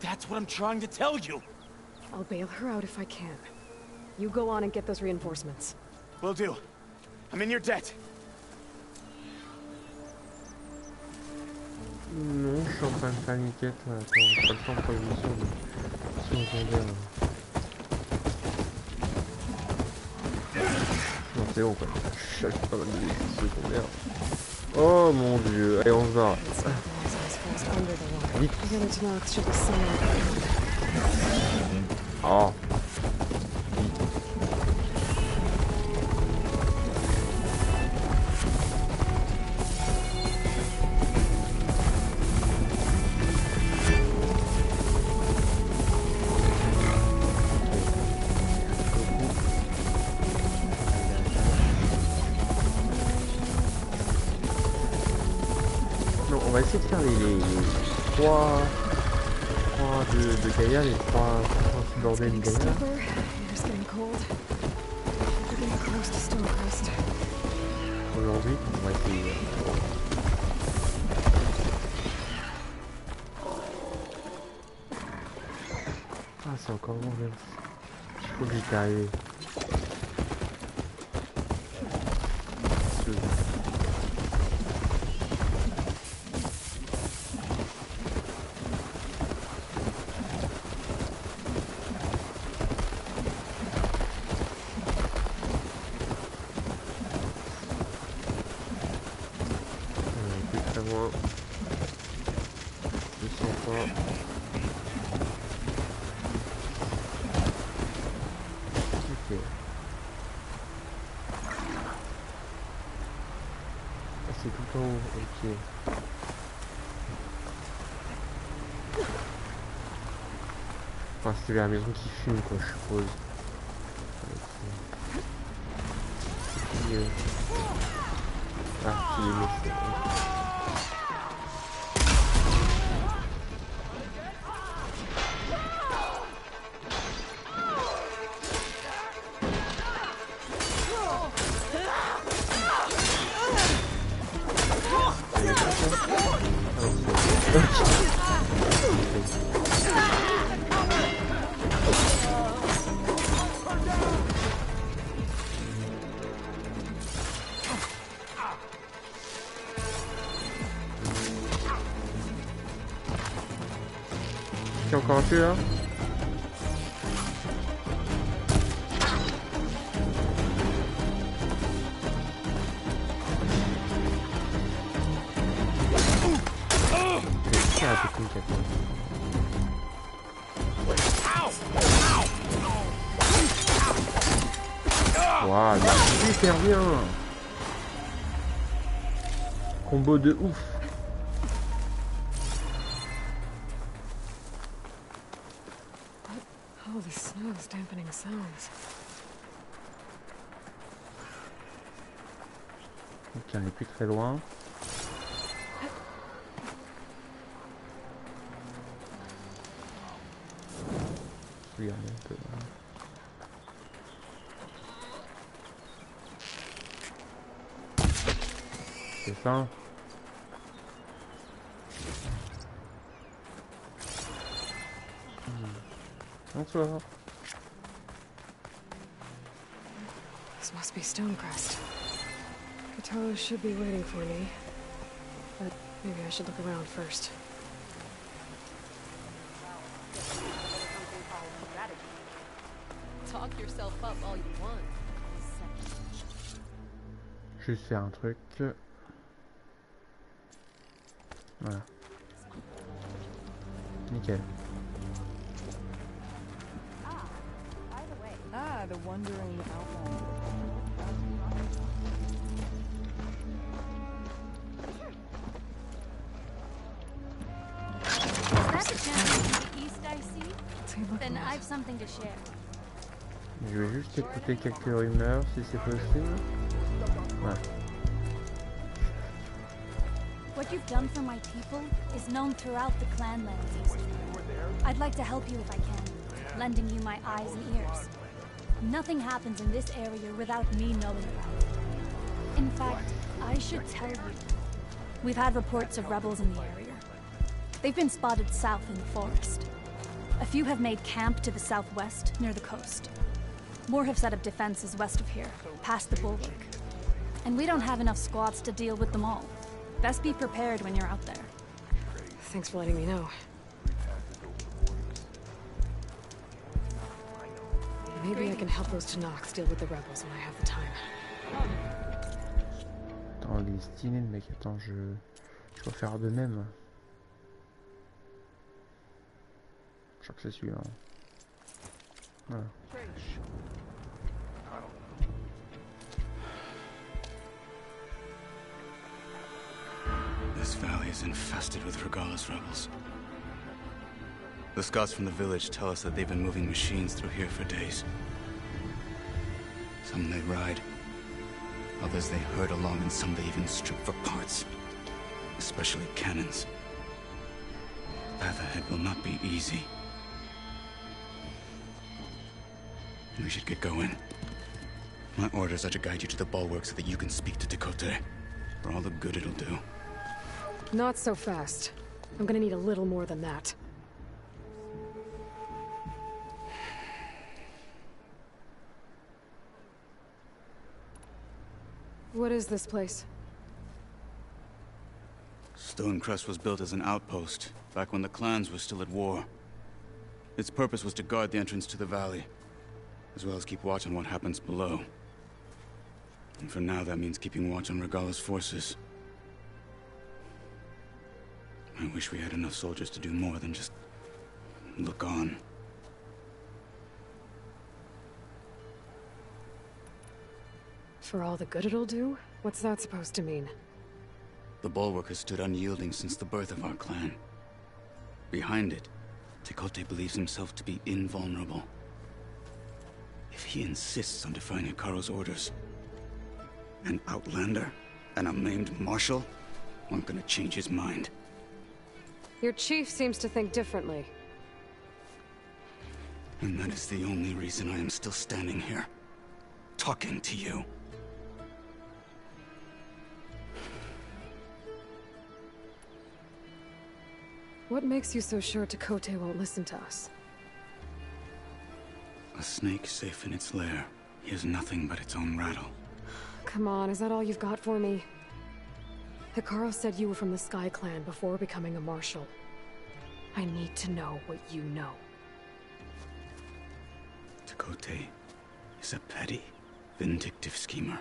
That's what I'm trying to tell you. I'll bail her out if I can. You go on and get those reinforcements. Will do. I'm in your debt. Non, je suis en train de faire une quête là. Attends, pas le temps pour une mission de secondaire. Non, c'est bon quoi. Je cherche pas mal de missions secondaires. Oh mon dieu, allez on se barre. Vite. Oh. On va essayer de faire les 3 de Gaia, les 3 subordonnés de Gaia. Aujourd'hui, on va essayer. Ah, c'est encore bon, même. Il faut que j'y arrive. C'est tout en haut, ok. Enfin, c'est la maison qui fume, quoi, je suppose. Et puis, ah, qui est méchant. C'est encore un peu là. C'est la technique après. Waouh, super bien. Combo de ouf. Oh, the snow's dampening sounds. Ok, on n'est plus très loin. Regardez un peu. C'est ça. Bonsoir. This must be Stonecrest. Katara should be waiting for me. But maybe I should look around first. Talk yourself up all you want. Juste faire un truc. Voilà. Nickel. The wandering outline. Is that the channel to the east I see? Then I've something to share. Je vais juste écouter quelques rumeurs si c'est possible. Ouais. What you've done for my people is known throughout the clanlands east. I'd like to help you if I can, lending you my eyes and ears. Nothing happens in this area without me knowing about it. In fact, I should tell you. We've had reports of rebels in the area. They've been spotted south in the forest. A few have made camp to the southwest, near the coast. More have set up defenses west of here, past the bulwark. And we don't have enough squads to deal with them all. Best be prepared when you're out there. Thanks for letting me know. Maybe I can help those Tanaks deal with the rebels when I have the time. Attends, il est stylé le mec. Attends, je dois faire de même. Je crois que c'est celui-là. Voilà. This valley is infested with Regalla's rebels. The scouts from the village tell us that they've been moving machines through here for days. Some they ride, others they herd along, and some they even strip for parts, especially cannons. The path ahead will not be easy. We should get going. My orders are to guide you to the bulwark so that you can speak to Tekote, for all the good it'll do. Not so fast. I'm gonna need a little more than that. What is this place? Stonecrest was built as an outpost, back when the clans were still at war. Its purpose was to guard the entrance to the valley, as well as keep watch on what happens below. And for now, that means keeping watch on Regalla's forces. I wish we had enough soldiers to do more than just look on. For all the good it'll do? What's that supposed to mean? The bulwark has stood unyielding since the birth of our clan. Behind it, Tekote believes himself to be invulnerable. If he insists on defying Hikaru's orders, an outlander and a maimed marshal aren't gonna change his mind. Your chief seems to think differently. And that is the only reason I am still standing here, talking to you. What makes you so sure Tekote won't listen to us? A snake safe in its lair hears nothing but its own rattle. Come on, is that all you've got for me? Hikaru said you were from the Sky Clan before becoming a marshal. I need to know what you know. Tekote is a petty, vindictive schemer.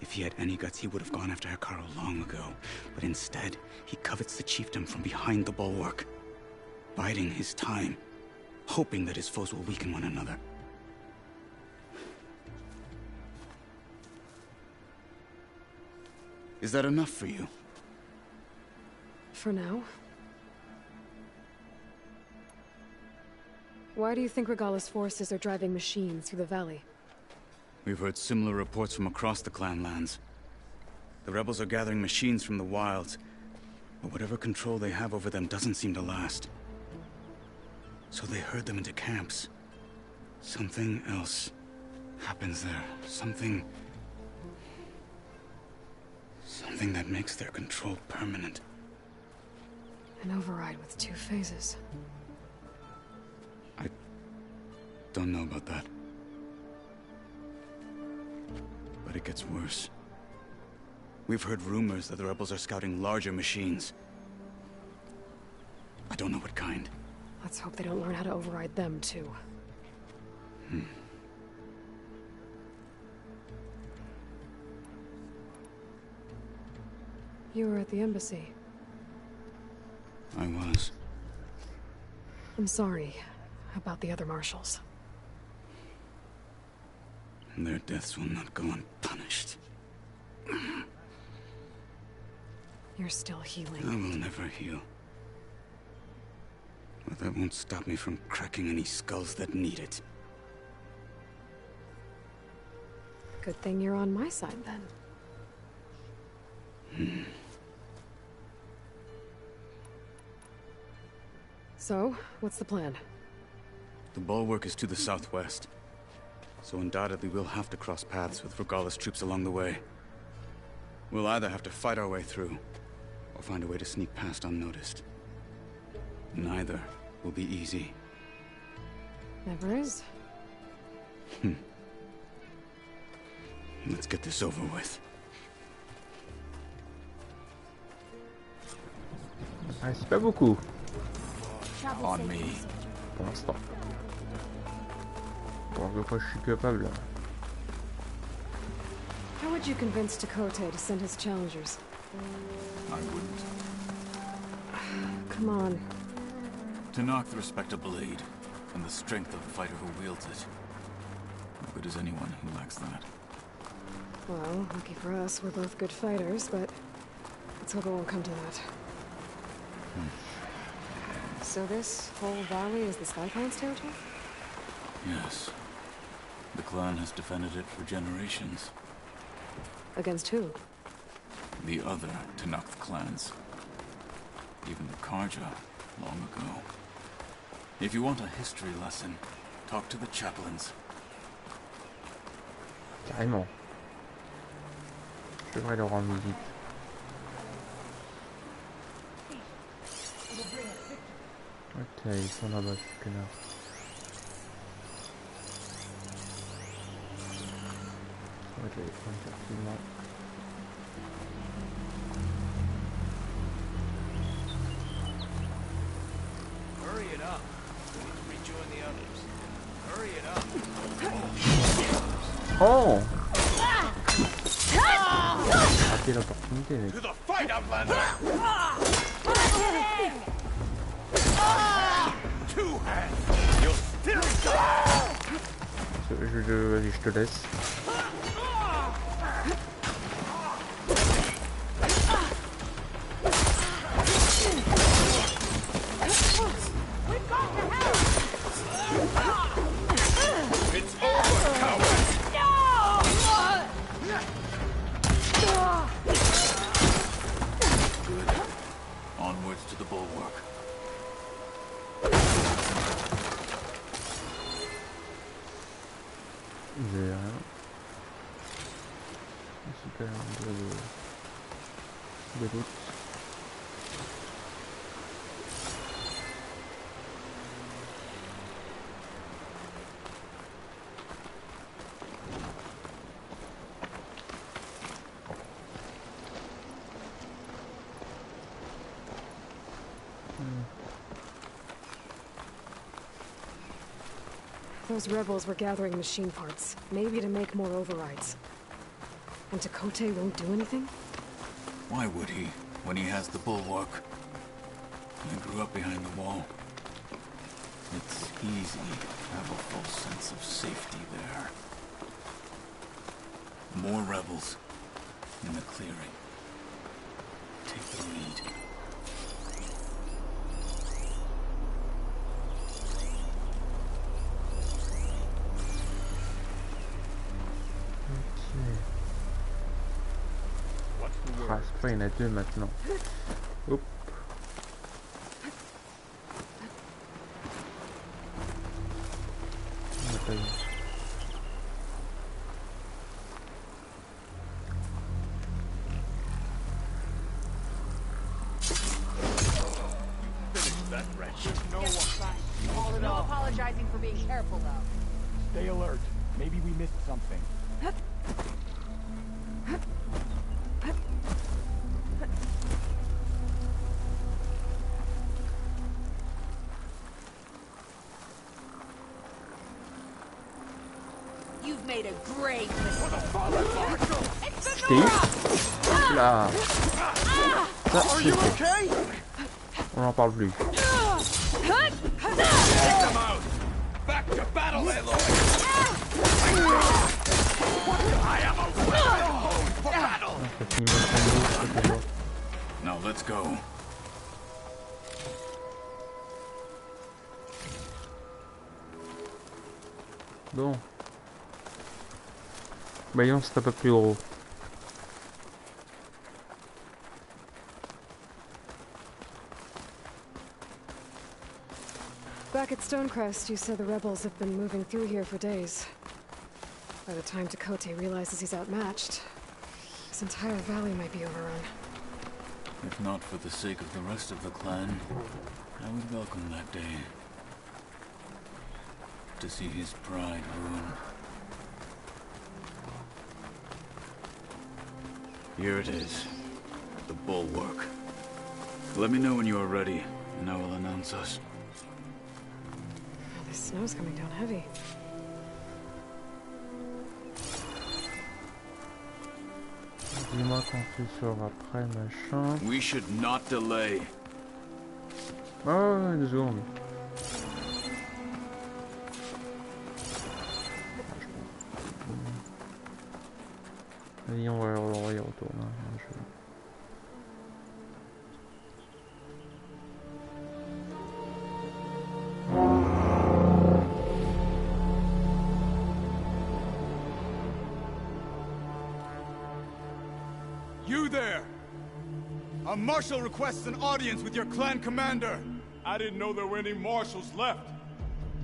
If he had any guts, he would have gone after Hikaru long ago. But instead, he covets the chiefdom from behind the bulwark, biding his time, hoping that his foes will weaken one another. Is that enough for you? For now. Why do you think Regala's forces are driving machines through the valley? We've heard similar reports from across the clan lands. The rebels are gathering machines from the wilds, but whatever control they have over them doesn't seem to last. So they herd them into camps. Something else happens there. Something that makes their control permanent. An override with 2 phases. I don't know about that. But it gets worse. We've heard rumors that the rebels are scouting larger machines. I don't know what kind. Let's hope they don't learn how to override them, too. You were at the embassy. I was. I'm sorry about the other marshals. Their deaths will not go unpunished. You're still healing. I will never heal. But that won't stop me from cracking any skulls that need it. Good thing you're on my side, then. So, what's the plan? The bulwark is to the southwest, so undoubtedly we'll have to cross paths with Regala's troops along the way. We'll either have to fight our way through, or find a way to sneak past unnoticed. Neither will be easy. Never is. Let's get this over with. Ah, c'est pas beaucoup. On me. Pour l'instant. Bon, de quoi je suis capable là. How would you convince Tekote to send his challengers? I wouldn't. Come on. To knock the respect of blade, and the strength of the fighter who wields it. How good is anyone who lacks that? Well, lucky for us, we're both good fighters, but let's hope it won't come to that. So this whole valley is the Sky Clan's territory? Yes. The clan has defended it for generations. Against who? The other Tanakh clans. Even the Karja, long ago. If you want a history lesson, talk to the chaplains. Carrément. Je devrais leur rendre visite. Ok, ils sont là-bas, ces connards. Je vais les prendre facilement. Hurry it up. We need to rejoin the others. Hurry it up. Oh! Raté l'opportunité, mec. To the fight, Outlander! Two hands. You'll still die. Vas-y, je te laisse. It's over, coward! Good. Onwards to the bulwark. J'ai rien. Super, de route. Those rebels were gathering machine parts, maybe to make more overrides. And Tekote won't do anything? Why would he, when he has the bulwark? I grew up behind the wall. It's easy to have a false sense of safety there. More rebels in the clearing. Ah, c'est pas, il y en a deux maintenant. Hop. On a pas eu. No apologizing for being careful, though. Stay alert. Maybe we missed something. You've made a great mistake. Là. Ça, Are you okay? on n'en parle plus. Back to battle, Aloy! I am a weapon for battle! Now let's go. Bon. Voyons, c'est un peu plus gros. Back at Stonecrest, you said the rebels have been moving through here for days. By the time Tekote realizes he's outmatched, this entire valley might be overrun. If not for the sake of the rest of the clan, I would welcome that day. To see his pride ruined. Here it is. The bulwark. Let me know when you are ready, and I will announce us. Oh, this snow's coming down heavy. Dis-moi quand tu seras prêt, machin. We should not delay. Oh, 2 secondes. Vas-y, on va y retourner. You there! A marshal requests an audience with your clan commander. I didn't know there were any marshals left.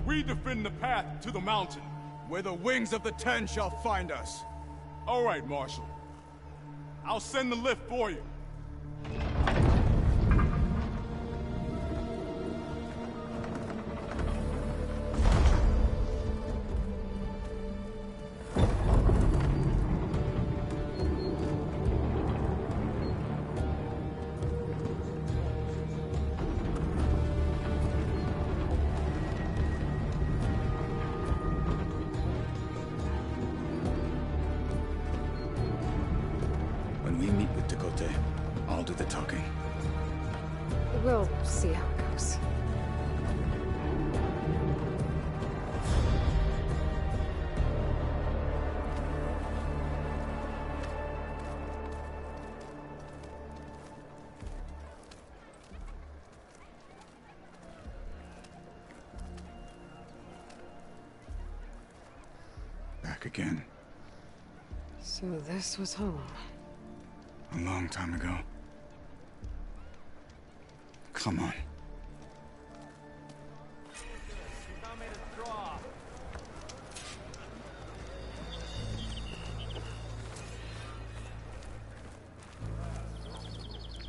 We defend the path to the mountain. Where the wings of the 10 shall find us. All right, Marshal. I'll send the lift for you. When we meet with Tekote, I'll do the talking. We'll see how it goes. Back again. So this was home. A long time ago. Come on.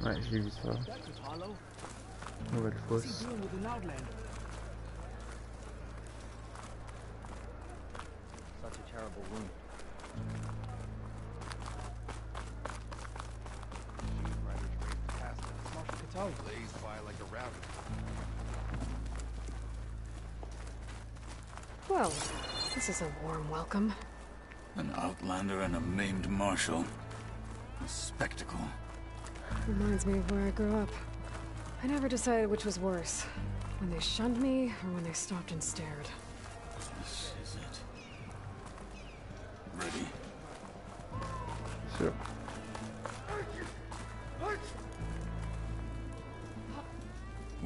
Ouais, j'ai vu ça. Nouvelle fosse. Such a terrible wound. Blazed by like a rabbit. Well, this is a warm welcome. An outlander and a maimed marshal. A spectacle. Reminds me of where I grew up. I never decided which was worse. When they shunned me, or when they stopped and stared. This is it. Ready? Sure.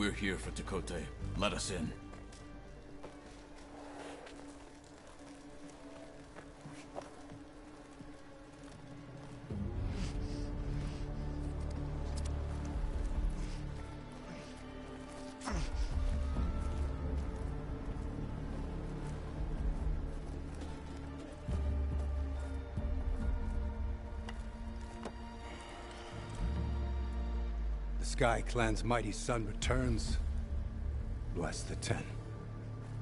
We're here for Tekote. Let us in. Sky Clan's mighty son returns. Bless the Ten.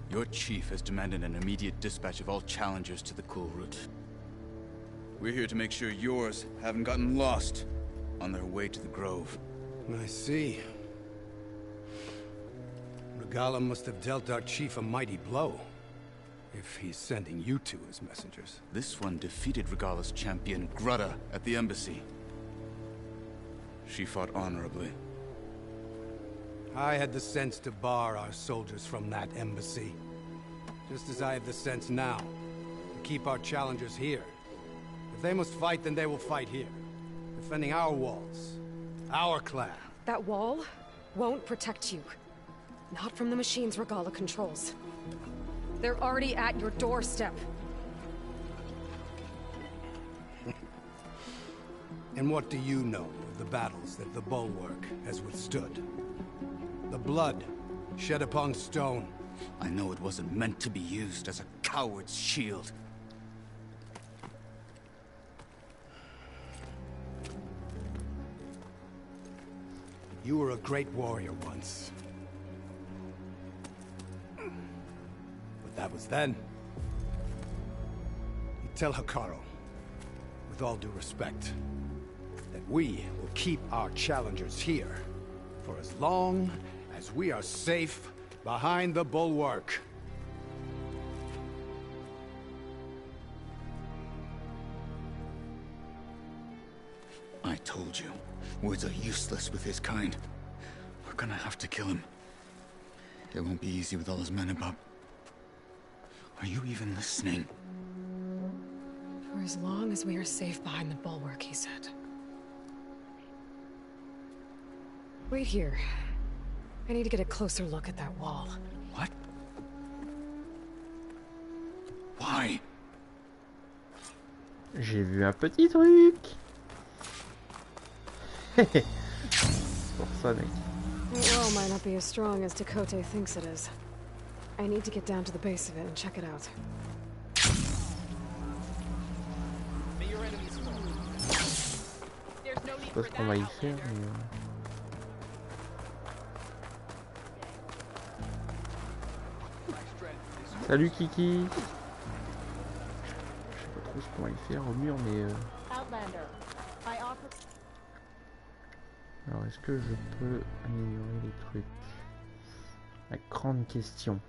Your chief has demanded an immediate dispatch of all challengers to the cool route. We're here to make sure yours haven't gotten lost on their way to the Grove. I see. Regala must have dealt our chief a mighty blow, if he's sending you two as messengers. This one defeated Regala's champion, Grutta, at the embassy. She fought honorably. I had the sense to bar our soldiers from that embassy. Just as I have the sense now to keep our challengers here. If they must fight, then they will fight here. Defending our walls. Our clan. That wall won't protect you. Not from the machines Regala controls. They're already at your doorstep. And what do you know of the battles that the Bulwark has withstood? The blood shed upon stone. I know it wasn't meant to be used as a coward's shield. You were a great warrior once. But that was then. You tell Hikaru, with all due respect, that we will keep our challengers here for as long as we are safe behind the Bulwark. I told you, words are useless with his kind. We're gonna have to kill him. It won't be easy with all his men about. Are you even listening? For as long as we are safe behind the Bulwark, he said. Wait here. I need to get a closer look at that wall. What? Why? J'ai vu un petit truc. C'est pour ça, mec. The wall might not be as strong as Tekote thinks it is. I need to get down to the base of it and check it out. Je sais pas ce qu'on va y faire, mais... Salut Kiki. Je sais pas trop ce qu'on va y faire au mur, mais... Alors, est-ce que je peux améliorer les trucs? La grande question.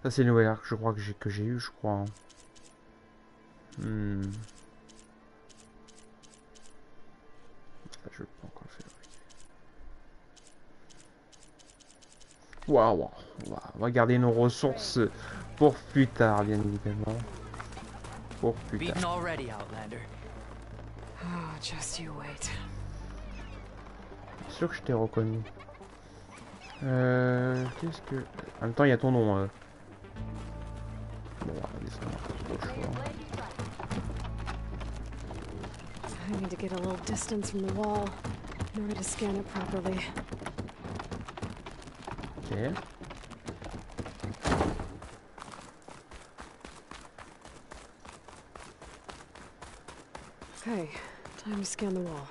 Ça c'est le nouvel arc, je crois que j'ai eu, je crois. Ça, je peux pas encore le faire. Waouh, on va garder nos ressources pour plus tard, bien évidemment. Pour plus tard. Already, Outlander. Oh, just you wait. Je suis sûr que je t'ai reconnu. Qu'est-ce que... En même temps, il y a ton nom. Bon, laisse-moi trop le choix. I need to get a little distance from the wall in order to scan it properly. Ok. Okay, time to scan the wall.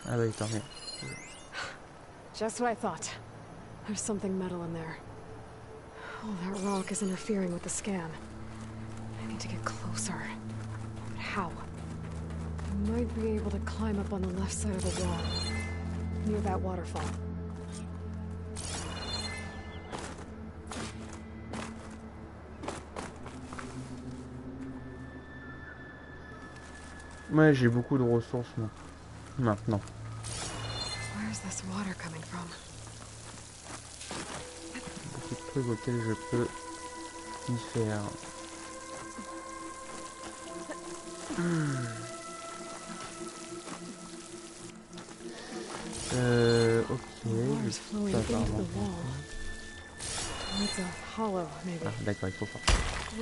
Ah bah attends, mais... Just what I thought. There's something metal in there. Oh, that rock is interfering with the scan. I need to get closer. But how? I might be able to climb up on the left side of the wall, near that waterfall. Ouais, j'ai beaucoup de ressources maintenant. Where's this water coming from? Beaucoup de trucs auxquels je peux y faire. Ok, je sais pas apparemment. It's a hollow, maybe. Ah, d'accord, il faut faire.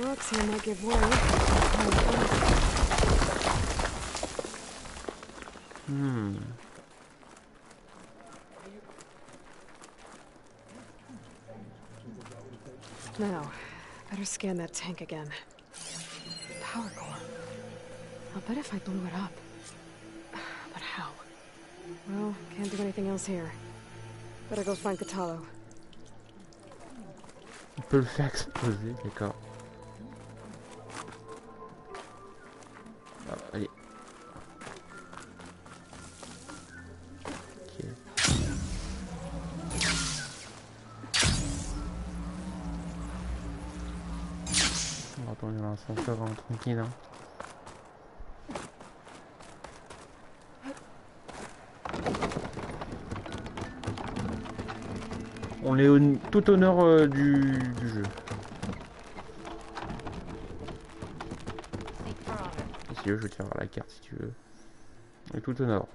Rocks here might give way. Now, better scan that tank again. Power core. I'll bet if I blew it up. But how? Well, can't do anything else here. Better go find Catalo. On peut le faire exploser, d'accord. Ah, allez. Ok. On va retourner dans l'ascenseur tranquille. Hein. On est au tout honneur du jeu. Si tu veux, je vais te faire la carte si tu veux. On est tout honneur.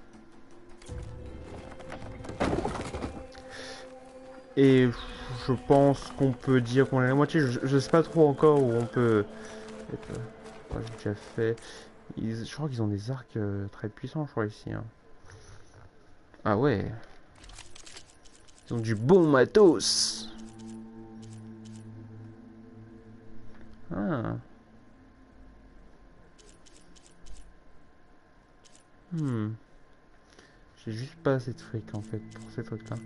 Et je pense qu'on peut dire qu'on est à la moitié. Je sais pas trop encore où on peut. Moi j'ai déjà fait. Je crois qu'ils ont des arcs très puissants, je crois ici. Hein. Ah ouais. Ils ont du bon matos. Ah. J'ai juste pas assez de fric en fait pour ces trucs là.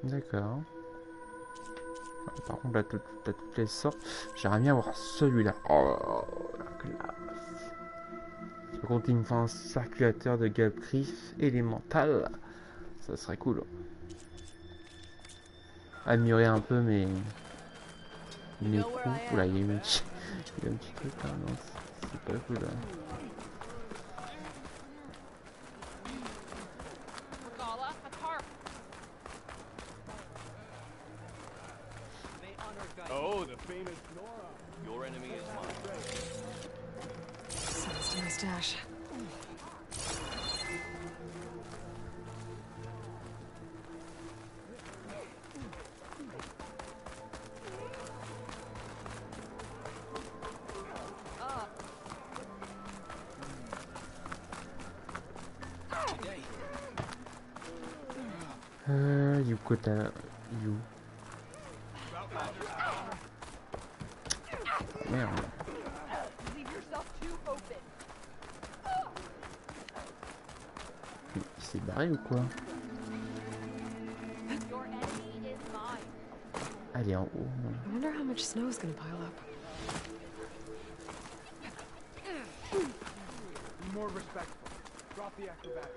D'accord. Par contre, là, t'as toutes les sortes. J'aimerais bien avoir celui-là. Oh, la classe. Par contre, il me faut un circulateur de gaprif élémental. Ça serait cool. Améliorer un peu mes coups. Oula, il y a un petit truc là. Non, c'est pas cool. Là. Oh, the famous Nora. Your enemy is mine. Sounds to my stash. You. Merde. Il s'est barré ou quoi? Allez en haut. I wonder how much snow is gonna pile up. Be more respectful. Drop the acrobatics.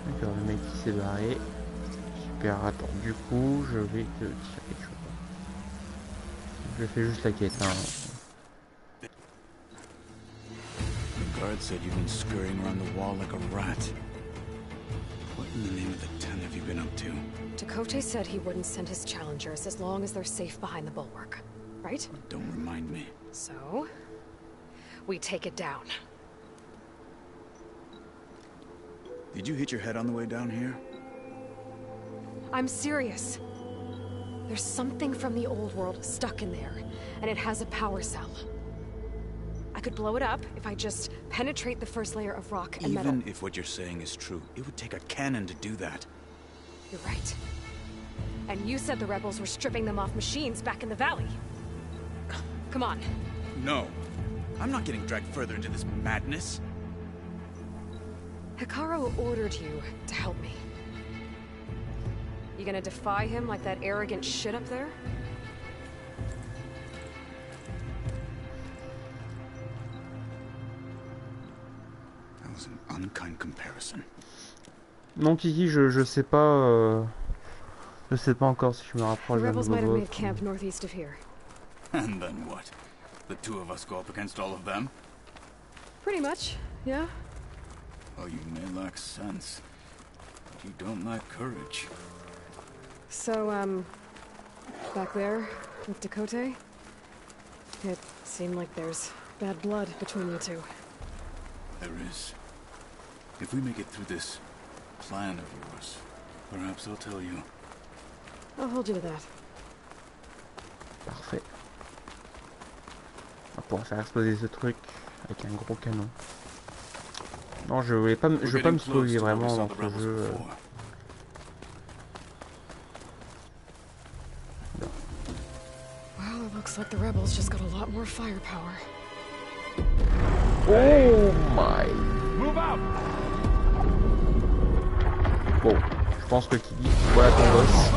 D'accord, le mec qui s'est barré. Super, attends, du coup, je vais te dire quelque chose. Je fais juste la quête, hein. The guard said you've been scurrying around the wall like a rat. What in the name of the 10 have you been up to? Dakote said he wouldn't send his challengers as long as they're safe behind the bulwark, right? Don't remind me. So, we take it down. Did you hit your head on the way down here? I'm serious. There's something from the old world stuck in there, and it has a power cell. I could blow it up if I just penetrate the first layer of rock and metal. Even if what you're saying is true, it would take a cannon to do that. You're right. And you said the rebels were stripping them off machines back in the valley. Come on. No. I'm not getting dragged further into this madness. Hikaru ordered you to help me. You gonna defy him like that arrogant shit up there? was an unkind comparison. Non, Kiki, je sais pas. Je sais pas encore si je me rapproche d'un nouveau boss. Camp northeast of here. And then what? The two of us go up against all of them? Pretty much, yeah. Oh, you may lack sense, but you don't lack courage. So, back there, with Dakota, it seemed like there's bad blood between you two. There is. If we make it through this plan of yours, perhaps I'll tell you. I'll hold you to that. Parfait. On va pouvoir faire exploser ce truc avec un gros canon. Non, je veux pas me spoiler vraiment dans ce jeu. Well, it looks like the rebels just got a lot more firepower. Oh my. Move out. Bon, je pense que Kiki, voilà ton boss.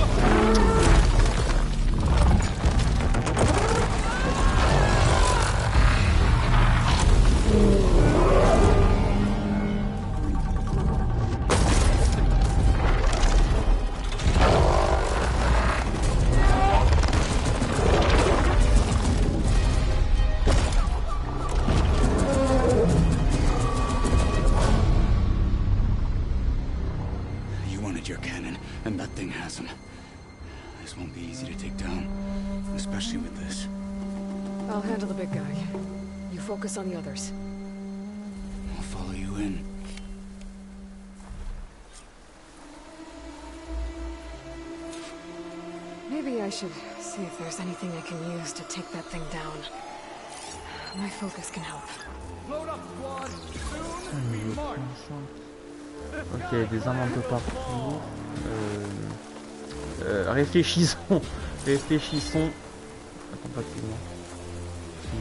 Focus on the others. I'll follow you in. Maybe I should see if there's anything I can use to take that thing down. My focus can help. Load up, squad. Soon we march. Ok, des armes un peu partout. Réfléchissons. Réfléchissons. Attends, pas plus loin.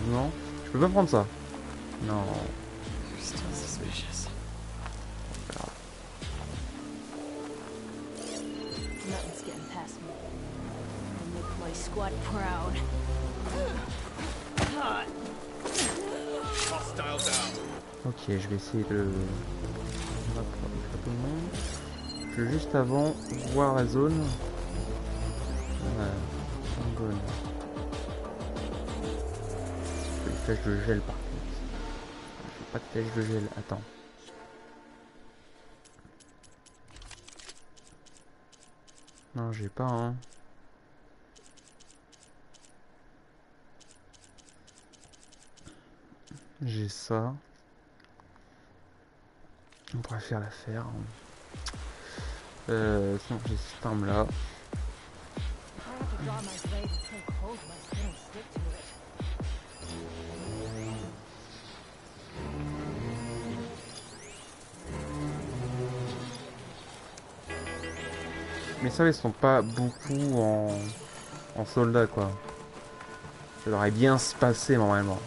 Non. Je peux pas prendre ça. Non. Nothing's getting past me. I'll make my squad proud. Ok, je vais essayer de... On va pas tout le monde. Je veux juste avant voir la zone. Flèche de gel par contre. J'ai pas de flèche de gel, attends. Non, j'ai pas hein. J'ai ça. On pourrait faire l'affaire. Sinon j'ai cette arme là. Mais ça, ils sont pas beaucoup en soldats, quoi. Ça devrait bien se passer, normalement.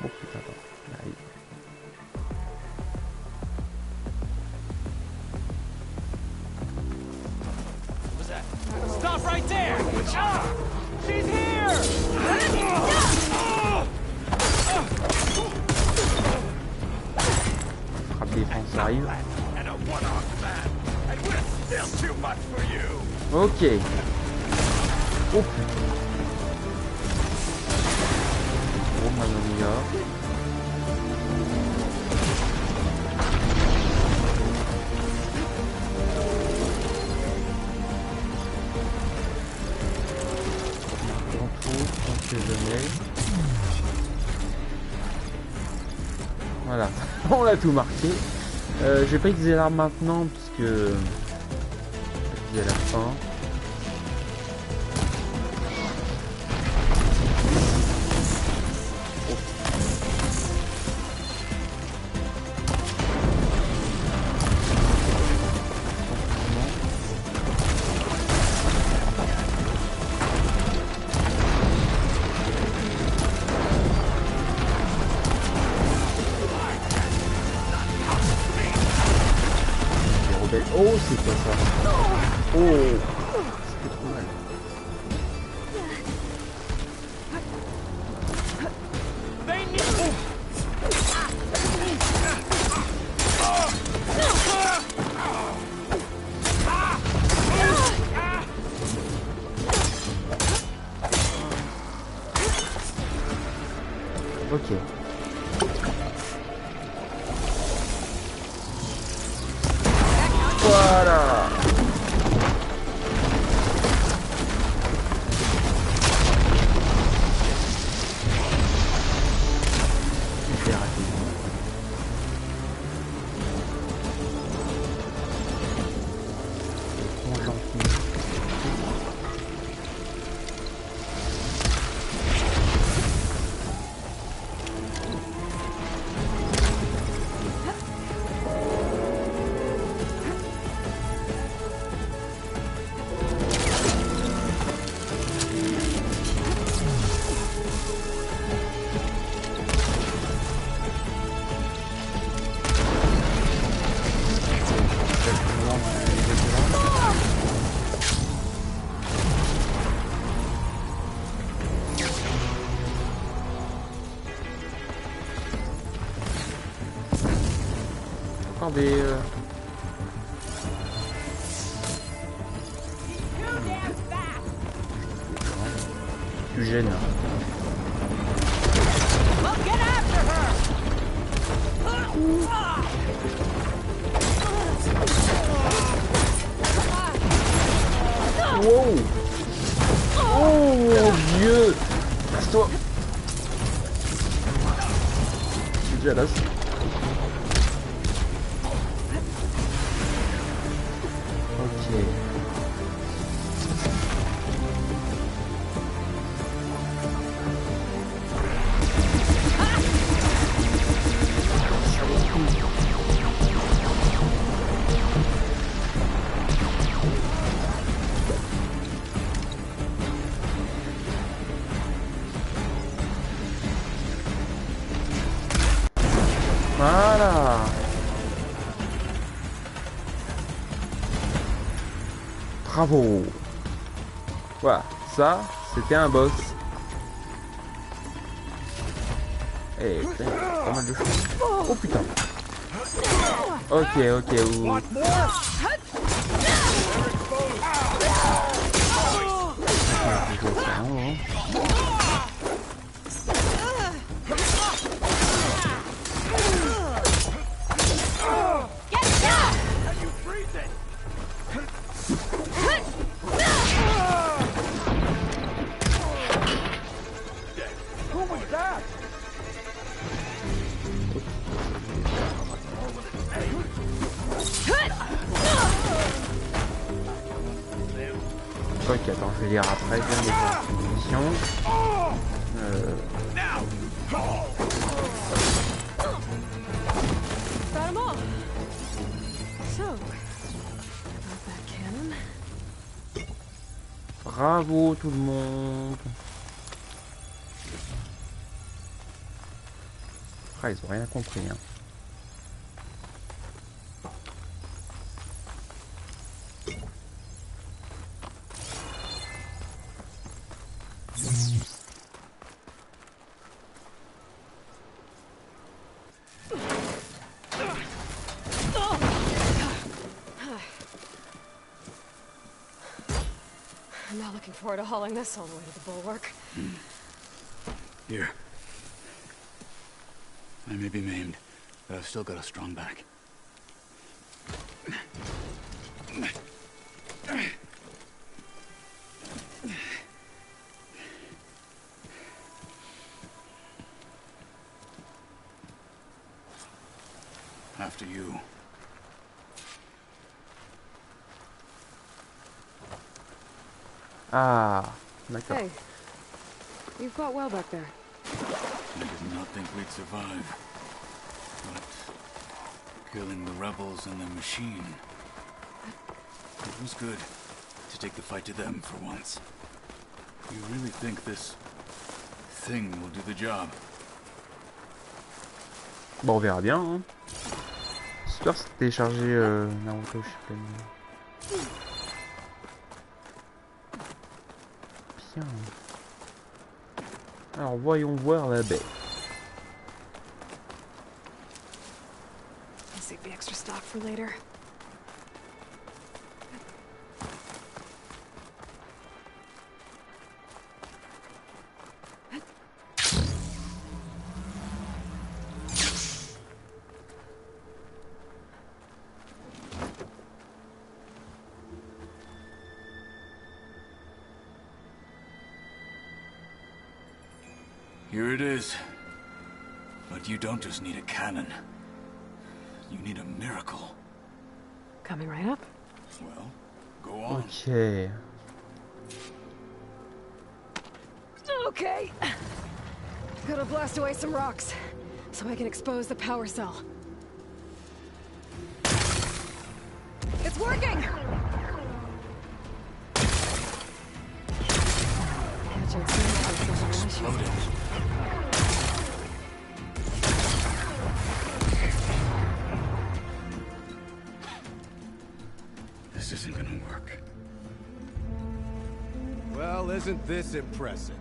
Oh putain, attends. Allez. Stop right there! Ah! She's here! Frappe défense arrive. Ok. Oh putain. Oh mamma mia. On sait jamais. Voilà, on l'a tout marqué. Je vais pas utiliser l'arme maintenant puisque je vais à la fin. Oh, c'est quoi ça? Oh, c'était trop mal. They need Ok. Voilà. Super rapide. Bon, gentil. Encore des... Tu gênes. Wow. Oh mon dieu. Casse-toi. Je suis déjà là. Ok. Voilà. Bravo. Voilà, ça, c'était un boss. Et putain, pas mal de choses. Oh putain. Ok, ok. Ok, attends, je vais lire après, bien les conditions. Bravo tout le monde. Ah, ils ont rien compris, hein. I'm not looking forward to hauling this all the way to the bulwark. Here. I may be maimed, but I've still got a strong back. After you. Ah, d'accord. Hey, you've fought well back there. I did not think we'd survive. But killing the rebels and their machine, it was good to take the fight to them for once. You really think this thing will do the job? Bon, on verra bien. Hein. J'espère que c'est téléchargé Naruto, je sais pas. Bien. Alors voyons voir la baie. I'll save the extra stock for later. Here it is. But you don't just need a cannon. You need a miracle. Coming right up. Well, go on. Ok. Okay. Gotta blast away some rocks so I can expose the power cell. It's working! Exploded. This isn't gonna work. Well, isn't this impressive?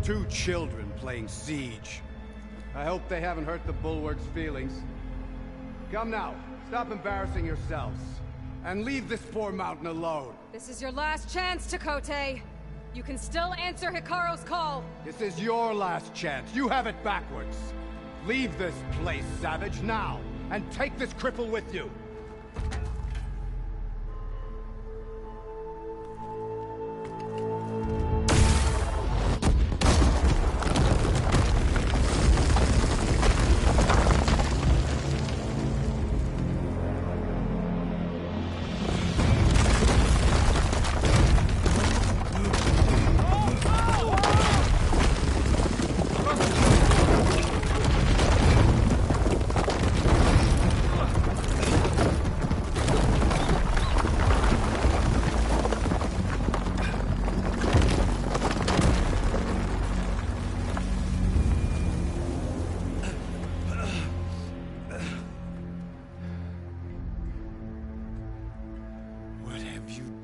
2 children playing siege. I hope they haven't hurt the bulwark's feelings. Come now, stop embarrassing yourselves. And leave this poor mountain alone. This is your last chance, Takote. You can still answer Hikaru's call. This is your last chance. You have it backwards. Leave this place, Savage, now. And take this cripple with you.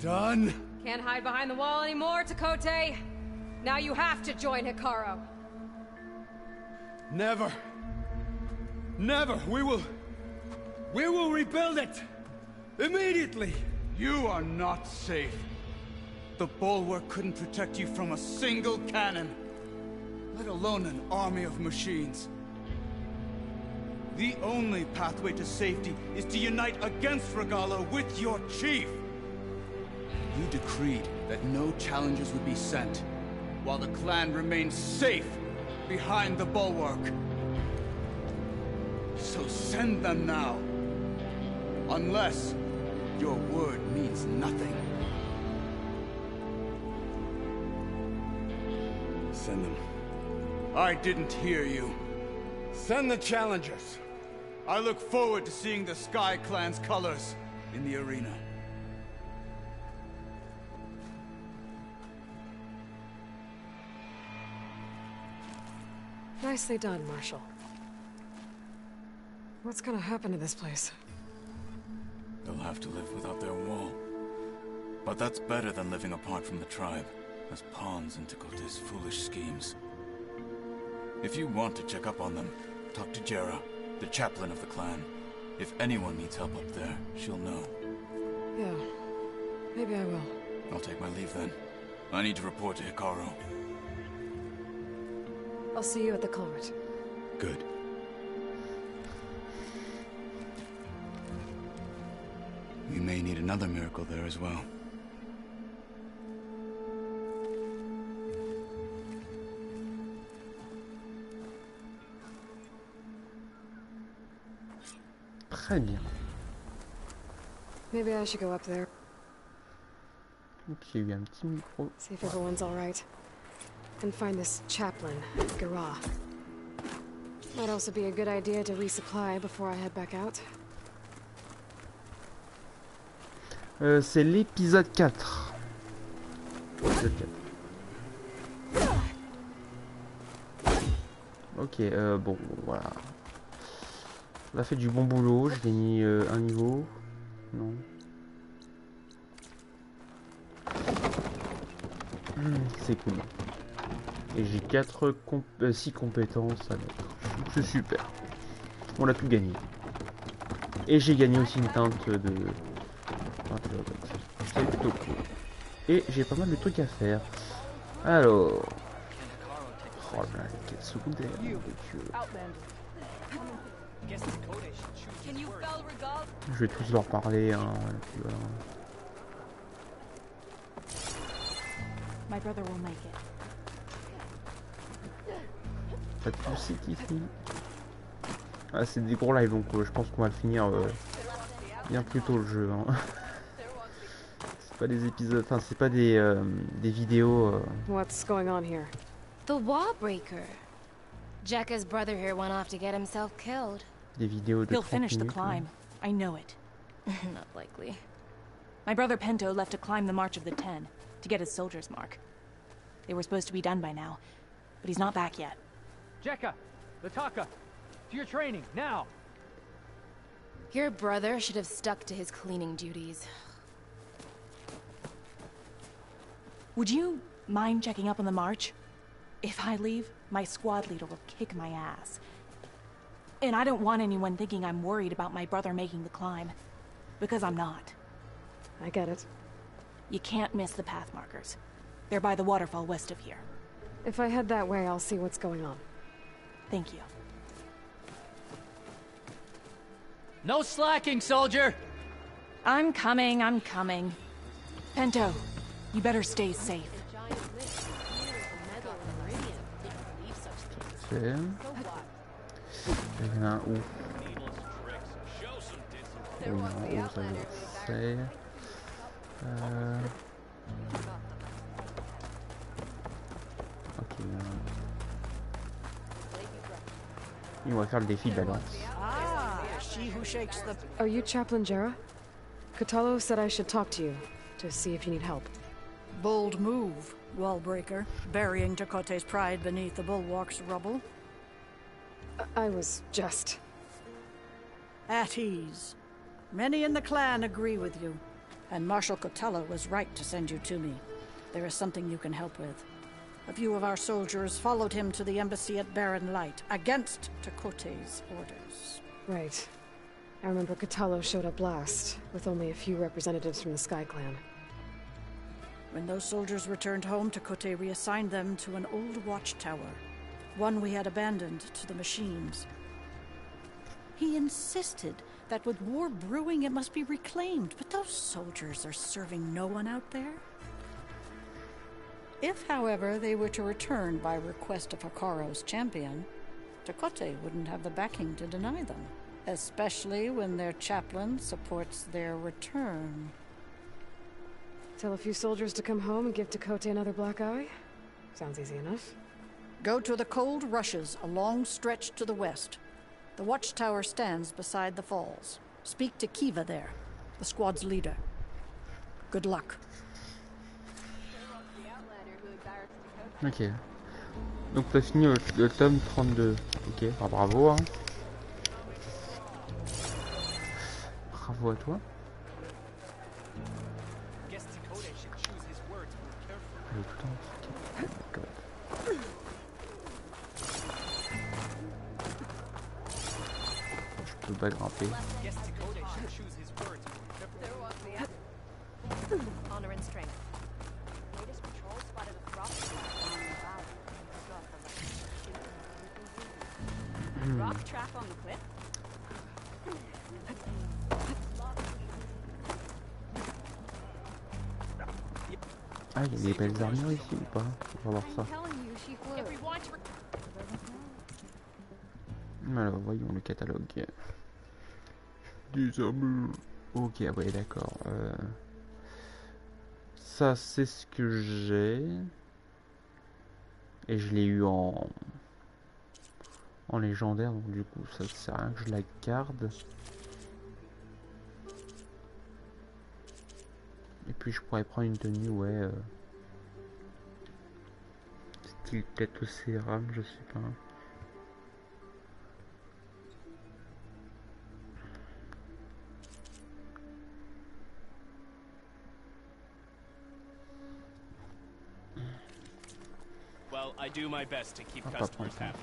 Done? Can't hide behind the wall anymore, Takote. Now you have to join Hikaru. Never. Never. We will rebuild it. Immediately. You are not safe. The bulwark couldn't protect you from a single cannon, let alone an army of machines. The only pathway to safety is to unite against Regala with your chief. You decreed that no challengers would be sent, while the clan remains safe behind the bulwark. So send them now. Unless your word means nothing. Send them. I didn't hear you. Send the challengers. I look forward to seeing the Sky Clan's colors in the arena. Nicely done, Marshal. What's gonna happen to this place? They'll have to live without their wall. But that's better than living apart from the tribe, as pawns in Takote's foolish schemes. If you want to check up on them, talk to Jera, the chaplain of the clan. If anyone needs help up there, she'll know. Yeah, maybe I will. I'll take my leave then. I need to report to Hikaru. I'll see you at the culvert. Good. We may need another miracle there as well. Très bien. Maybe I should go up there. Donc il y a eu un petit micro. See if everyone's all right. And find this chaplain, Gara. Might also be a good idea to resupply before I head back out. C'est l'épisode 4. Épisode 4. Ok, bon, voilà. On a fait du bon boulot, j'ai gagné un niveau. Non. C'est cool. Et j'ai 6 compétences à mettre. C'est super. On a tout gagné. Et j'ai gagné aussi une teinte de... C'est plutôt cool. Et j'ai pas mal de trucs à faire. Alors... Oh là, quel secondaire. Je vais tous leur parler. Hein, puis voilà. My brother will make it. Pas de soucis, Tiffy. Ah, c'est des gros lives, donc je pense qu'on va le finir bien plus tôt le jeu. Hein. C'est pas des épisodes, enfin c'est pas des vidéos. What's going on here? The wall breaker. Jekka's brother here went off to get himself killed. Des vidéos de He'll 30 finish the minutes, climb. I know it. Not likely. My brother Pento left to climb the March of the Ten, to get his soldier's mark. They were supposed to be done by now, but he's not back yet. Jekka, Lataka, to your training, now! Your brother should have stuck to his cleaning duties. Would you mind checking up on the march? If I leave, my squad leader will kick my ass. And I don't want anyone thinking I'm worried about my brother making the climb. Because I'm not. I get it. You can't miss the path markers. They're by the waterfall west of here. If I head that way, I'll see what's going on. Thank you. No slacking, soldier! I'm coming, I'm coming. Pento, you better stay safe. C'est... Il y en a un où? Oh non, où ça c'est... Ok. On va faire le défi de la lance. She who shakes the... Are you Chaplain Jera? Katalo said I should talk to you, to see if you need help. Bold move, Wallbreaker, burying Tekote's pride beneath the bulwark's rubble. I was just... At ease. Many in the clan agree with you, and Marshal Kotalo was right to send you to me. There is something you can help with. A few of our soldiers followed him to the embassy at Barren Light, against Tekote's orders. Right. I remember Kotalo showed up last, with only a few representatives from the Sky Clan. When those soldiers returned home, Tekote reassigned them to an old watchtower, one we had abandoned to the machines. He insisted that with war brewing it must be reclaimed, but those soldiers are serving no one out there. If, however, they were to return by request of Hikaro's champion, Tekote wouldn't have the backing to deny them, especially when their chaplain supports their return. Tell a few soldiers to come home and give Tekote another black eye? Sounds easy enough. Go to the cold rushes, a long stretch to the west. The watchtower stands beside the falls. Speak to Kiva there, the squad's leader. Good luck. Ok. Donc t'as fini le tome 32. Ok, bah, bravo hein. Bravo à toi. Allez, putain, ok. Je peux pas grimper. Honor and strength. Latest patrol spotted a rock rock trap on the cliff. Ah, il y a des belles armures ici ou pas? On va voir ça. Alors, voyons le catalogue. Des armures. Ok, ouais, d'accord. Ça, c'est ce que j'ai. Et je l'ai eu en légendaire, donc du coup, ça sert à rien que je la garde. Et puis, je pourrais prendre une tenue, ouais. Style peut-être le sérum, je sais pas. Well, I do my best to keep Ah, customers happy.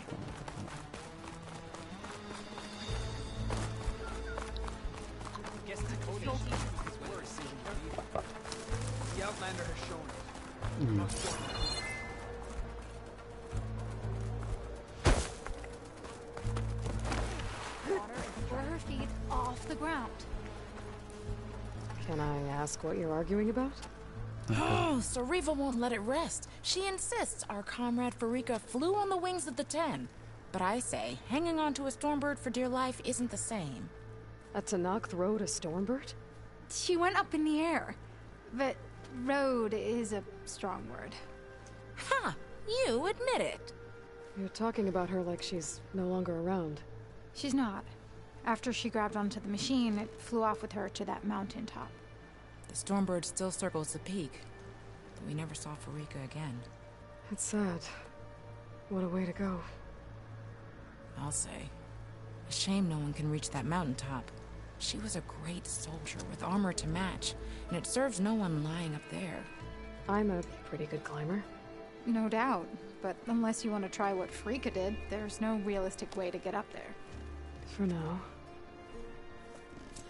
Guess Dakota uses his words. The Outlander has shown Mm. Water is 4 feet off the ground. Can I ask what you're arguing about? Oh, Sariva won't let it rest. She insists our comrade Farika flew on the wings of the 10. But I say, hanging on to a Stormbird for dear life isn't the same. A Tanakh rode a Stormbird? She went up in the air. But rode is a strong word. Ha! You admit it. You're talking about her like she's no longer around. She's not. After she grabbed onto the machine, it flew off with her to that mountain top. The Stormbird still circles the peak, but we never saw Farika again. It's sad. What a way to go. I'll say. A shame no one can reach that mountaintop. She was a great soldier with armor to match, and it serves no one lying up there. I'm a pretty good climber. No doubt, but unless you want to try what Farika did, there's no realistic way to get up there. For now.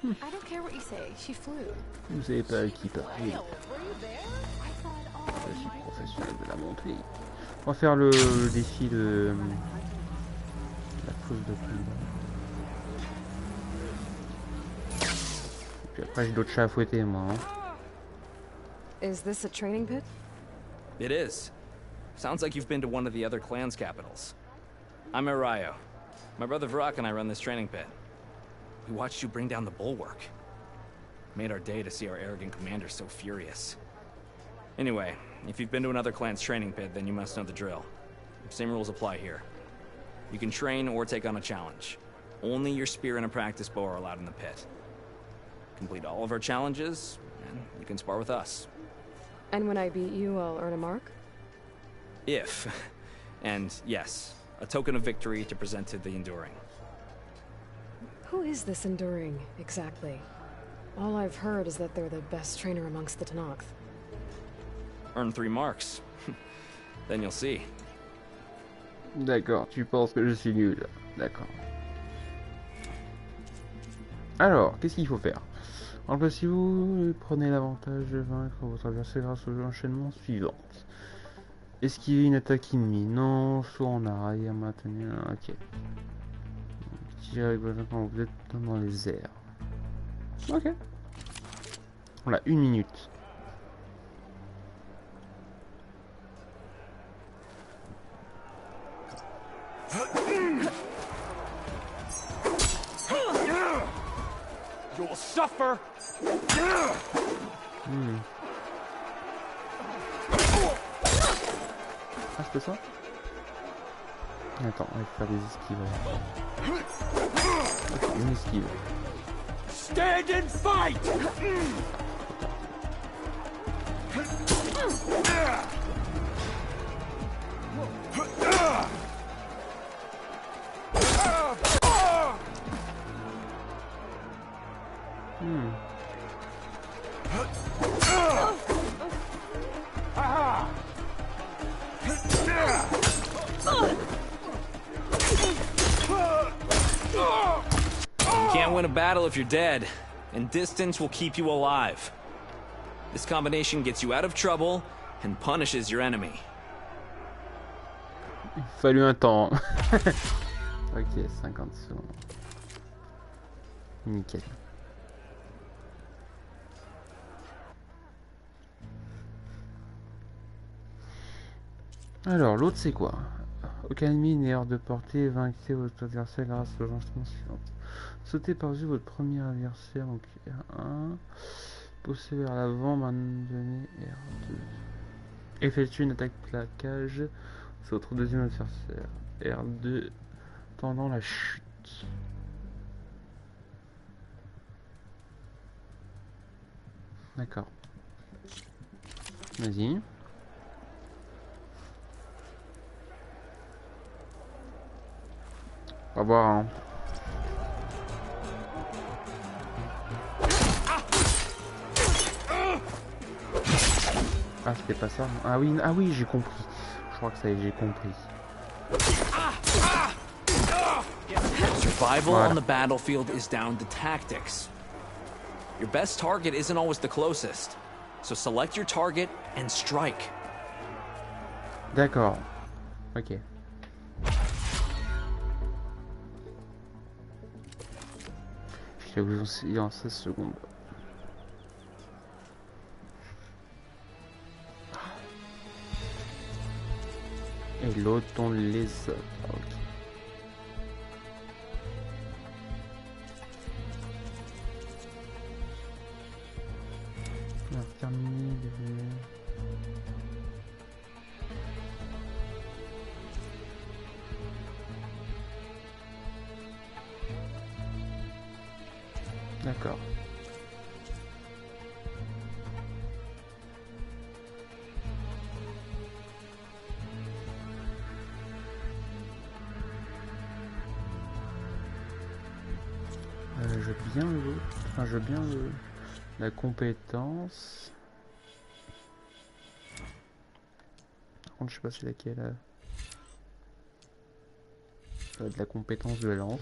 I don't care what you say, she flew. Vous savez pas qui parle. Je suis professionnel de la montée. On va faire le défi de la fosse de combat. Et puis après j'ai d'autres chats à fouetter moi. Hein. Is this a training pit? It is. Sounds like you've been to one of the other clan's capitals. I'm Arayo. My brother Varrock and I run this training pit. We watched you bring down the bulwark. Made our day to see our arrogant commander so furious. Anyway, if you've been to another clan's training pit, then you must know the drill. Same rules apply here. You can train or take on a challenge. Only your spear and a practice bow are allowed in the pit. Complete all of our challenges, and you can spar with us. And when I beat you, I'll earn a mark? If. And yes, a token of victory to present to the Enduring. Who is this Enduring, exactly? All I've heard is that they're the best trainer amongst the Tanakh. Earn 3 marks. Then you'll see. D'accord, tu penses que je suis nul. D'accord. Alors, qu'est-ce qu'il faut faire? Alors, si vous prenez l'avantage de vaincre votre adversaire grâce aux enchaînements suivants. Esquiver une attaque ennemie. Non, soit en arrière, maintenir. Ok. Tirer avec votre quand vous êtes dans les airs. Ok. On a 1 minute. You will suffer. Ah, c'était ça? Attends, on va faire des esquives. Ok, une esquive. Stand and fight. You can't win a battle if you're dead, and distance will keep you alive. This combination gets you out of trouble and punishes your enemy. Il fallut un temps. Ok, 50 secondes. Nickel. Alors, l'autre c'est quoi? Aucun ennemi n'est hors de portée, vaincre votre adversaire grâce aux enchaînements suivants. Sautez par-dessus votre premier adversaire, donc R1. Poussez vers l'avant, maintenez R2. Effectuez une attaque plaquage sur votre deuxième adversaire. R2, tendant la chute. D'accord. Vas-y. On va voir, hein. Ah, c'était pas ça. Ah oui, j'ai compris. Je crois que ça y est, j'ai compris. Survival on the battlefield is down to tactics. Your best target isn't always the closest. So select your target and strike. D'accord. Ok. Je vais vous enseigner en 16 secondes. Et l'autre on les autres. Ok. terminé D'accord. Je veux bien le... Enfin, je veux bien le... la compétence. Par contre, je sais pas c'est laquelle. De la compétence de la lance.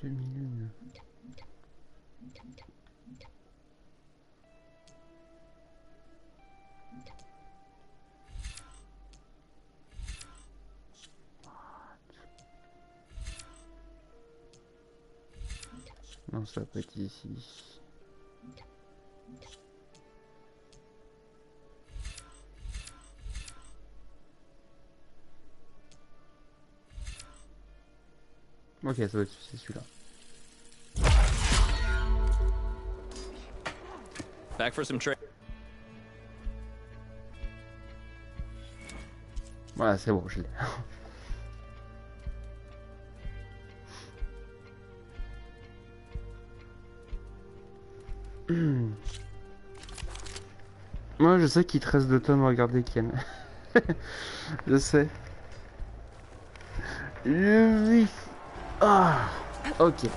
Demi-lune. Non, ça peut être ici. Ok, ça doit être celui-là. Back for some trade. Voilà, c'est bon, je l'ai. Moi, je sais qu'il te reste 2 tonnes à regarder Ken. Je sais. Je vis. Ah, ok.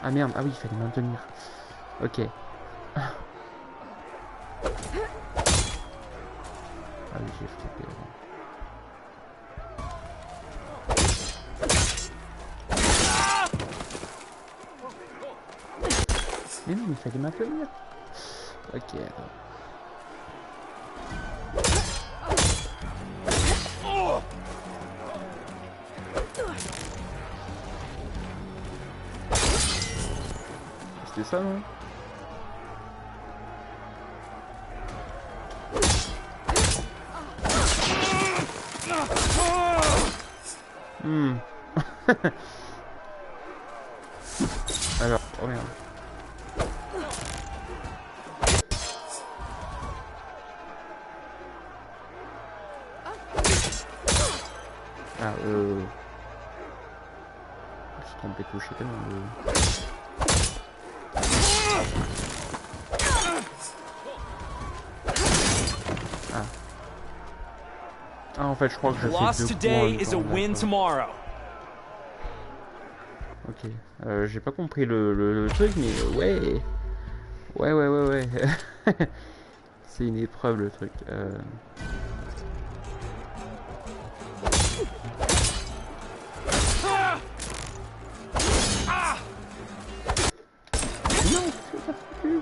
Ah merde, ah oui, il fallait maintenir. Ok. Ah oui, j'ai flippé. Mais non, il fallait maintenir. Ok. C'était ça, non? Alors, oh merde. Ah, je suis trompé de toucher tellement de... Ah. Ah, en fait, je crois que je fais 2 coups. Ok, j'ai pas compris le truc, mais ouais. Ouais. C'est une épreuve le truc. Non, c'est pas foutu.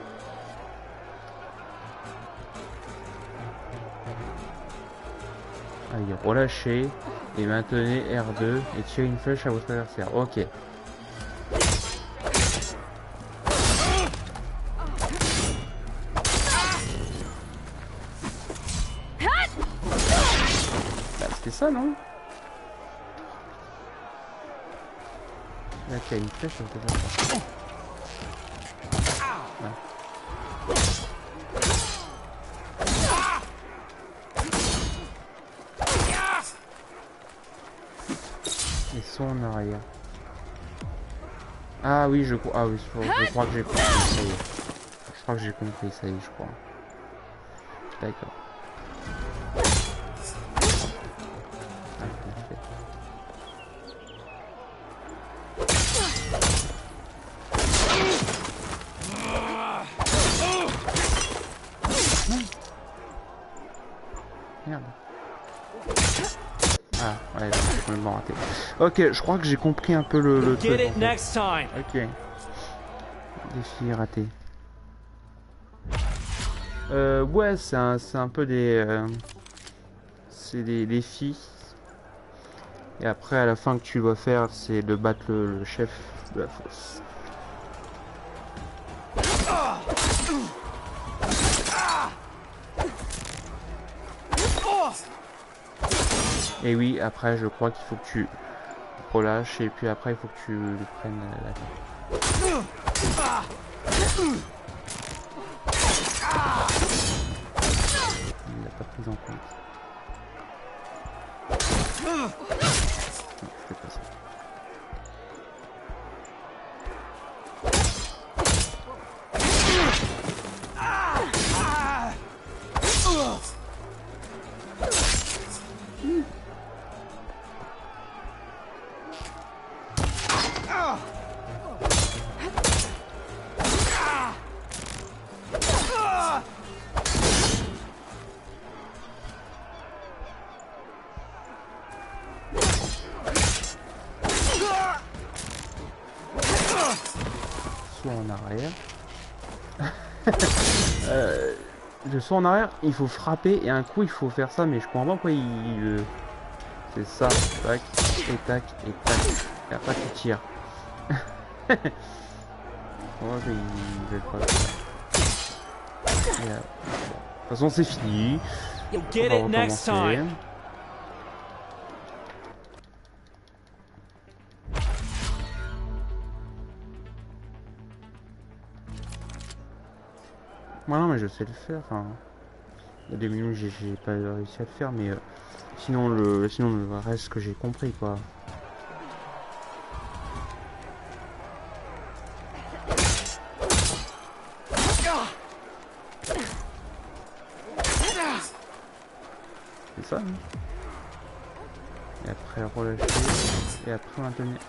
Allez, relâchez et maintenez R2 et tirez une flèche à votre adversaire. Ok. C'était ça, non? Là, il y a une flèche à votre adversaire. Ils sont en arrière. Ah oui, je crois. Ah oui, je crois que j'ai compris. Ça y est. Je crois que j'ai compris. Ça y est, je crois. D'accord. Ah, parfait. Merde. Ah, ouais, j'ai complètement raté. Ok, je crois que j'ai compris un peu le truc. Ok. Défi raté. Ouais, c'est un peu des... c'est des défis. Et après, à la fin que tu dois faire, c'est de battre le chef de la fosse. Et oui, après, je crois qu'il faut que tu relâches. Et puis après, il faut que tu lui prennes la tête. Il l'a pas pris en compte. Non, je fais pas ça. En arrière. Le saut en arrière, il faut frapper et un coup il faut faire ça, mais je comprends pas pourquoi il c'est ça, tac, et tac, et tac, et après tu tires. Ouais, il veut pas. Et là, de toute façon c'est fini. You'll get it next time. Moi non mais je sais le faire, enfin il y a des minutes j'ai pas réussi à le faire, mais sinon le reste que j'ai compris quoi. C'est ça hein. Et après relâcher et après maintenir.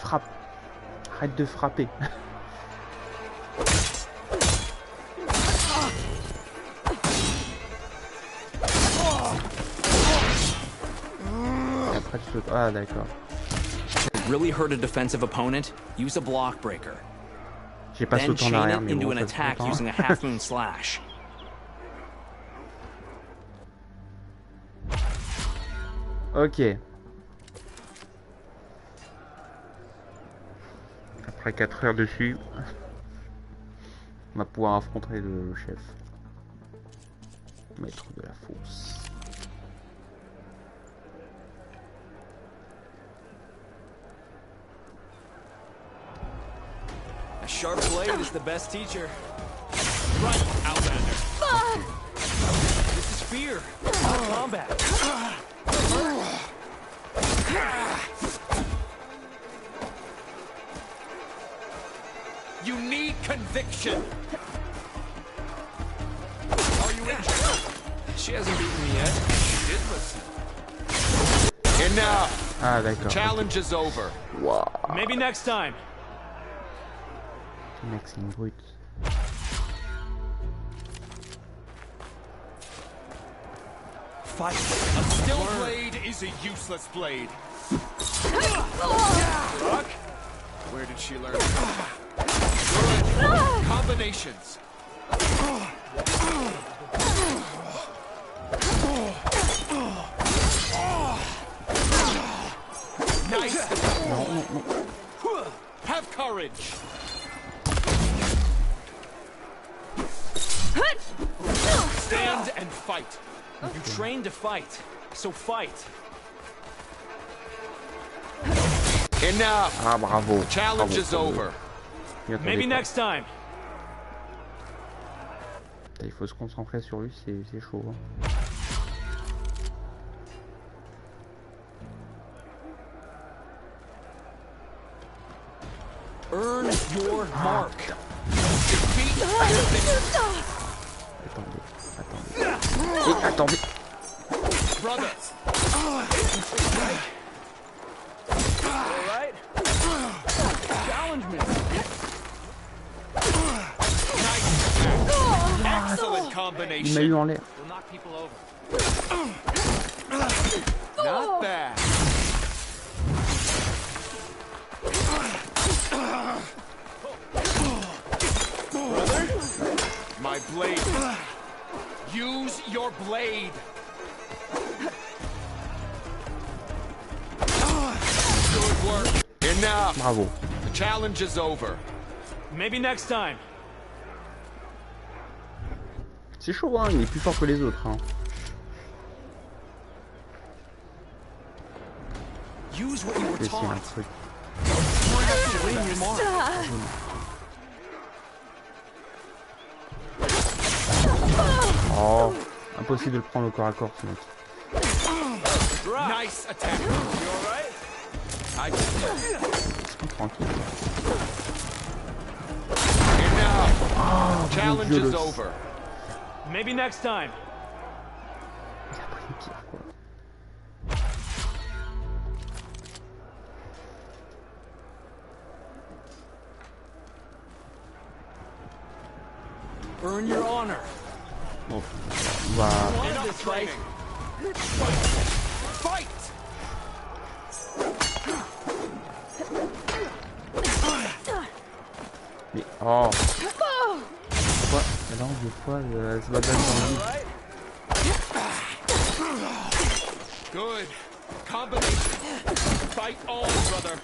Frappe. Arrête de frapper. Et après tu sautes. Ah d'accord. Really hurt a defensive opponent? Use a block breaker. J'ai pas sauté en arrière, mais into bon, an attack using a half moon slash. Ok. Après 4 heures dessus, on va pouvoir affronter le chef. Maître de la fosse. A sharp blade is the best teacher. Right, Outlander. This is fear, not combat. You need conviction. Are you injured? She hasn't beaten me yet. She did listen. Enough. Ah d'accord. Challenge is over. Wow. Maybe next time. Le mec c'est une brute. Fight. A still blade is a useless blade. Rock? Where did she learn? Good. Combinations. Nice. Have courage. Stand and fight. You train to fight, so fight. Enough. Ah bravo. Challenge is over. Maybe next time. Il faut se concentrer sur lui, c'est chaud. Hein. Earn your mark. Attendez. Brother. All right. Challenge me. Excellent combination. Il m'a eu en l'air. We'll knock people over. Not bad. Brother, my blade. Use your blade. Good work. Enough. Bravo. The challenge is over. Maybe next time. C'est chaud, hein, il est plus fort que les autres. Hein. Use what you were C'est un taught. truc. Oh, impossible de le prendre au corps à corps, ce mec. Nice attack. You alright? I Tranquille. Enough. Oh, Challenge is over. Maybe next time. Il a pris une pierre, quoi. Earn your honor. Bon, on va... Fight! Mais oh! Quoi? Alors des fois, elle se bat dans le vide. Good. Combination. Fight on, brother.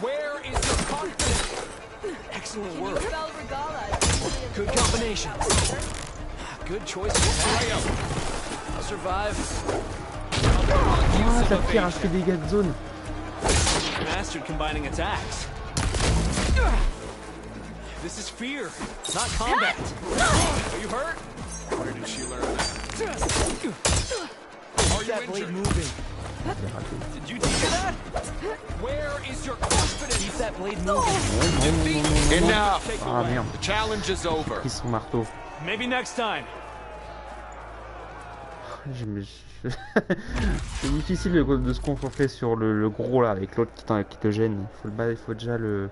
Where is your confidence? Excellent work. Good combinations. Good choice. I'll survive. Ah, ta pierre a fait des dégâts de zone. Mastered combining attacks. This is fear, not combat. Are you hurt? Where did she learn that? Are you that blade injured? moving? Did you teach her that? Where is your confidence? Keep that blade moving. Enough. Ah merde. The challenge is over. Pris son marteau. Maybe next time. C'est difficile de se concentrer sur le gros là avec l'autre qui te gêne. Il faut déjà le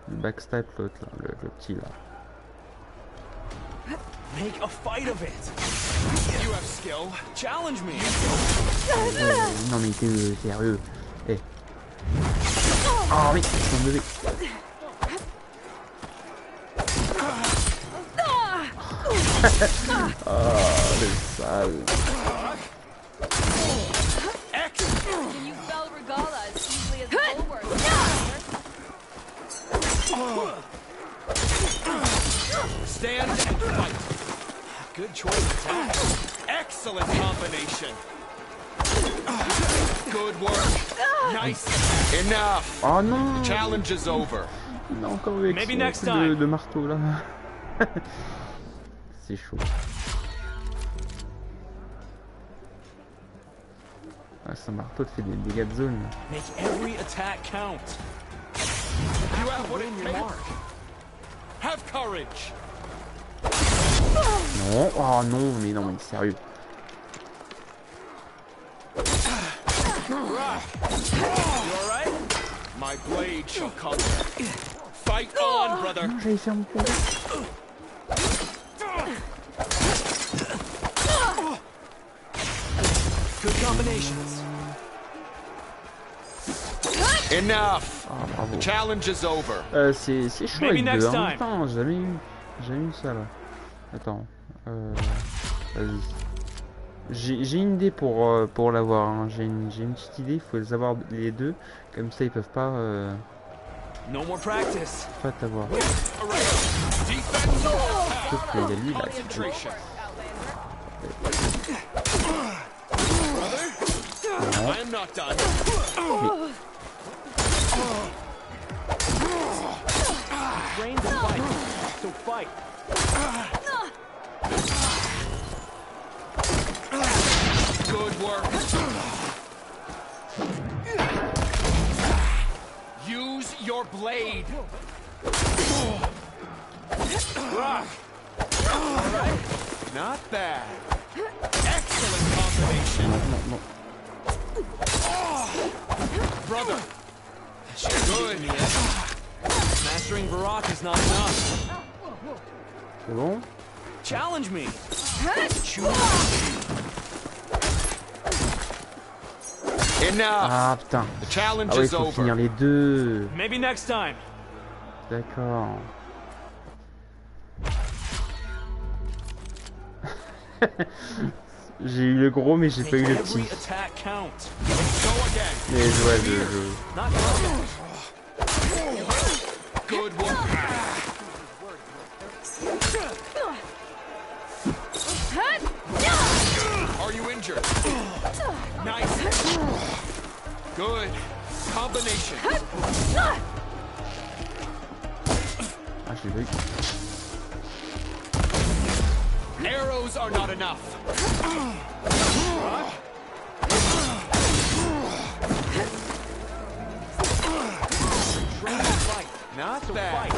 backstab l'autre là, le petit là. Make a fight of it. You have skill. Challenge me. Non mais t'es sérieux. Eh. Oh oui, je me lever. Oh le sale. Can you spell Regala as easily as Bulwark? Stand and fight. Good choice attack. Excellent combination. Good work. Nice. Enough. Oh non. The challenge is over. Il a encore eu Maybe next de time. marteau là. C'est chaud. Ah, ce marteau te fait des dégâts de zone. Make every attack count. You have what in your mark. Have courage. Non, oh non, mais sérieux. You alright? My blade shall come. Fight on, brother. Non, j'allais faire mon coup. Good combinations. Enough. Ah, bravo. The challenge is over. C'est chaud avec deux, hein. Putain, j'ai jamais eu ça là. Attends. Vas-y. J'ai une idée pour l'avoir. Hein. J'ai une petite idée. Il faut les avoir les deux. Comme ça, ils peuvent pas. No more practice. Pas t'avoir. Sauf qu'il y a lui là. I am not done. Train to fight. So fight. Good work. Use your blade. Alright. Not bad. Excellent combination. Non. Brother. Good. rock is not enough. C'est bon? Challenge me. Ah putain. Ah ouais, il faut finir les deux. Maybe next time. D'accord. J'ai eu le gros mais j'ai pas eu le petit. Mais je vois le jeu. Are you injured? Nice. Good. Combination. Ah, je l'ai vu. Arrows are not enough. Not bad.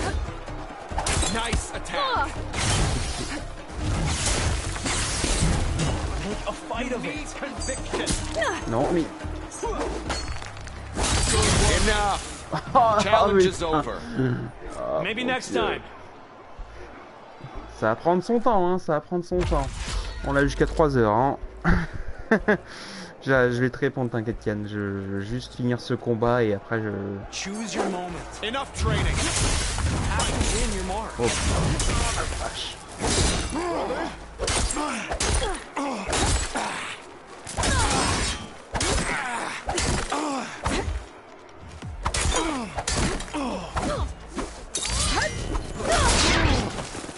Nice attack. Make a fight of it. Conviction. Non, mais. Enough. Challenge is over. Maybe next time. Ça va prendre son temps, hein, ça va prendre son temps. On l'a jusqu'à 3 heures, hein. Je vais te répondre, t'inquiète Yann. Je veux juste finir ce combat et après je... Choose your moment. Enough training. Oh putain, vache.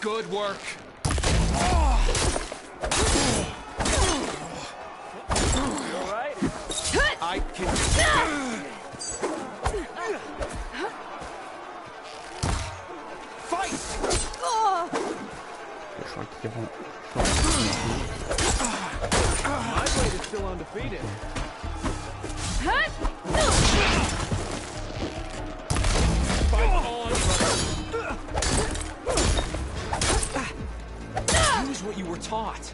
Good work. I can. Fight. My blade is still undefeated. Fight on. Use what you were taught.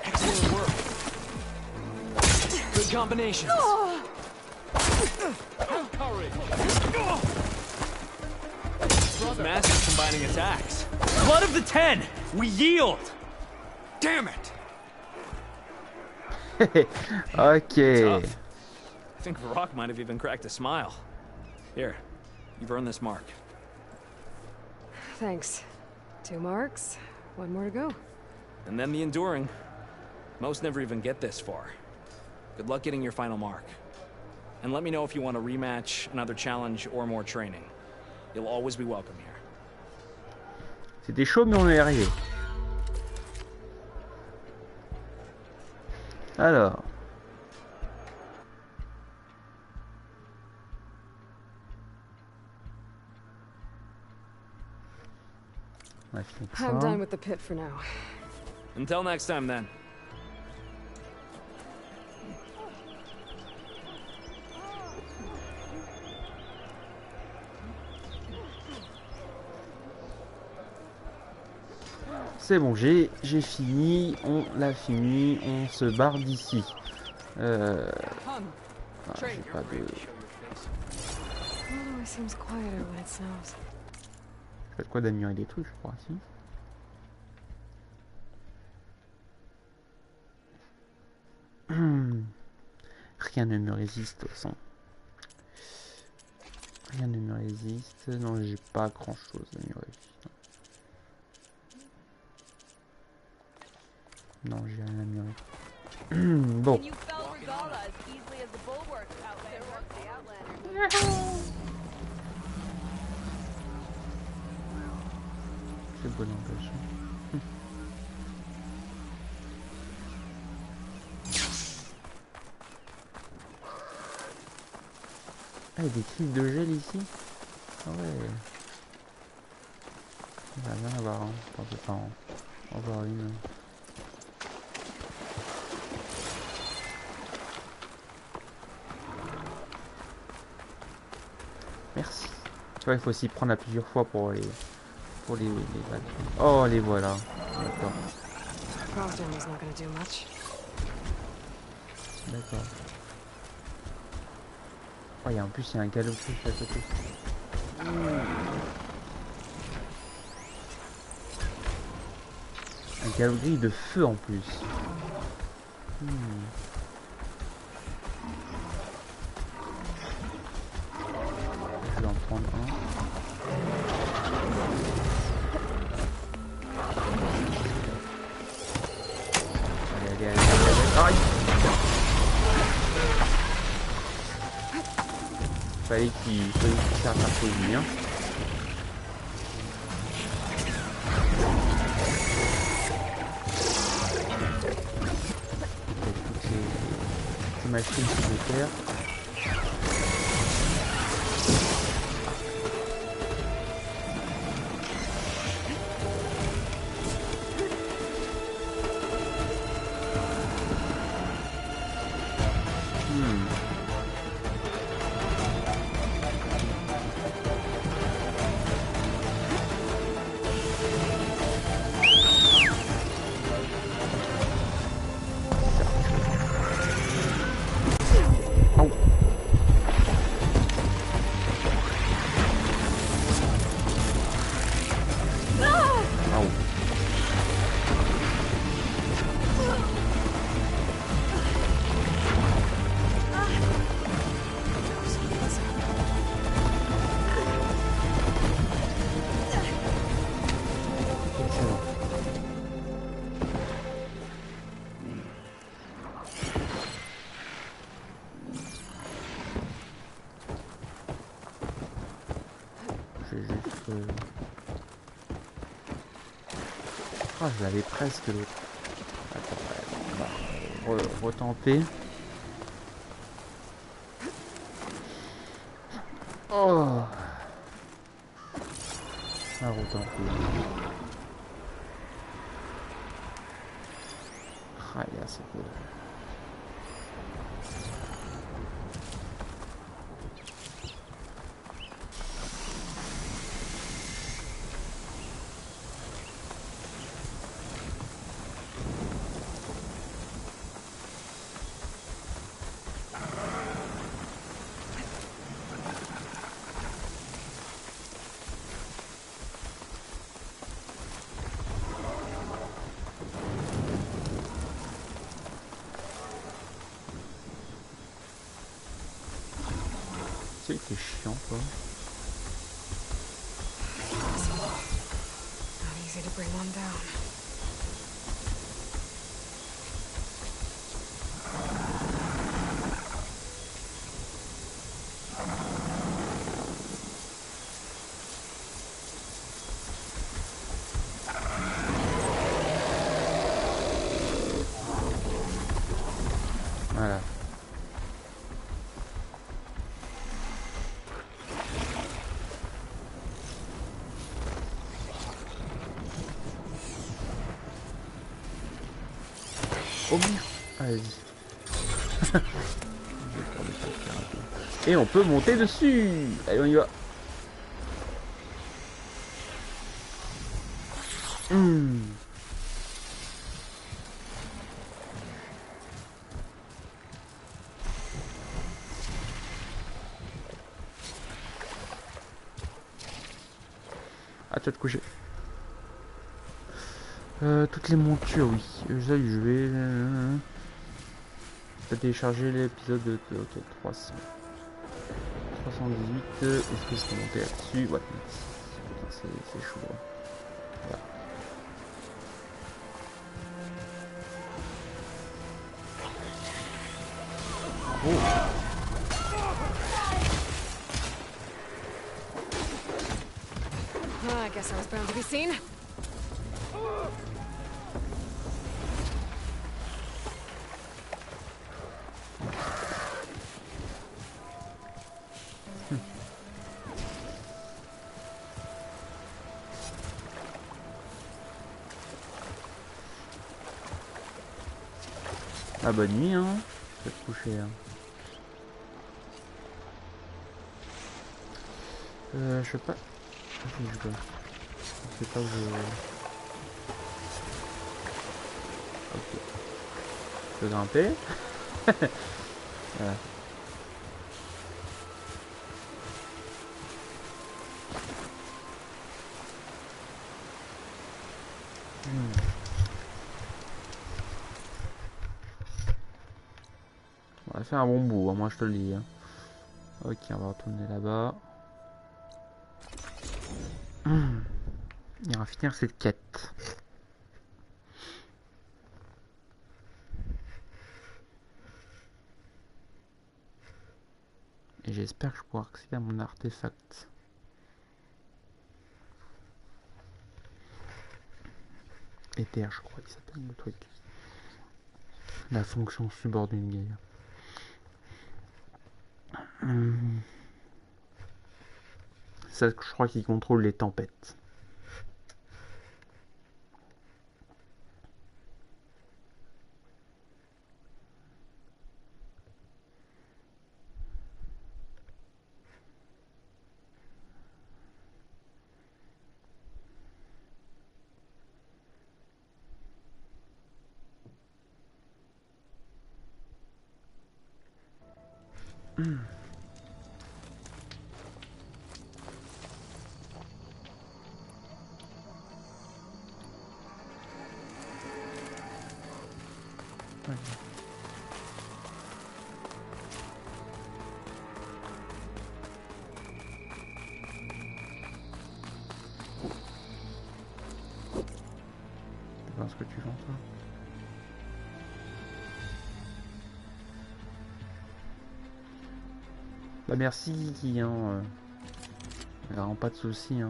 Excellent work. Good combinations. Master's combining attacks. Blood of the 10! We yield! Damn it! Okay. Tough. I think Varrock might have even cracked a smile. Here, you've earned this mark. Thanks. 2 marks, 1 more to go. And then the enduring. Most never even get this far. Good luck getting your final mark. And let me know if you want a rematch, another challenge, or more training. You'll always be welcome here. C'était chaud mais on est arrivé. Alors. I'm done with the pit for now. Until next time then. C'est bon, j'ai fini, on l'a fini, on se barre d'ici. Ah, j'ai pas de... Faites quoi d'améliorer des trucs, je crois, si. Rien ne me résiste, de toute façon. Rien ne me résiste. Non, j'ai pas grand chose à améliorer. Non, j'ai rien améliorer. Bon. C'est bon langage. Ah, il y a des clips de gel ici. Ah ouais. Il va bien avoir, hein. Enfin, peut pas en voir une. Merci. Tu vois, il faut s'y prendre à plusieurs fois pour les battre. Oh, les voilà. D'accord. D'accord. Oh, en plus, il y a un galop à côté. Un galerie de feu en plus. Je vais en prendre un. Allez. Aïe! Fallait qu'il serve un peu bien. Toutes ces machines sur le terre. Ah, je l'avais presque l'autre. Attends, on va retenter. Oh, à retenter. Ah, là, c'est cool. C'est chiant quoi. Not easy to bring one down. Voilà. Oh merde. Allez. Et on peut monter dessus. Allez, on y va. À toi de coucher. Toutes les montures, oui. Ça, je vais télécharger l'épisode de 300. 318. Est-ce que je peux monter là-dessus? Ouais. C'est chaud. Voilà. Oh. I guess I was bound to be seen. Ah, bonne nuit, hein. Je vais te coucher, hein. Je sais pas. Je sais pas où je... Ok. Je peux grimper. Voilà. a fait un bon bout, hein, moi je te le dis. Hein. Ok, on va retourner là-bas. Et on va finir cette quête. Et j'espère que je pourrai accéder à mon artefact. Ether, je crois qu'il s'appelle le truc. La fonction subordonnée de Gaia. Ça, je crois qu'il contrôle les tempêtes. Ce que tu vends toi. Bah merci hein. Vraiment pas de soucis hein.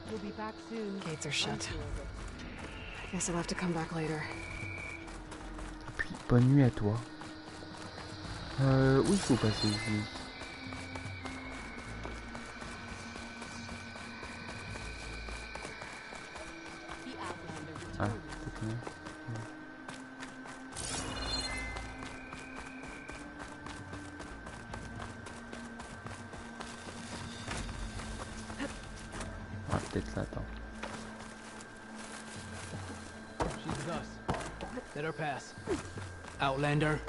We'll be back soon. Gates are shut. Guess I'll have to come back later. Et puis bonne nuit à toi. Où il faut passer ici? Ah, c'est bien. Ah, peut-être là, attends. Let her pass. Outlander,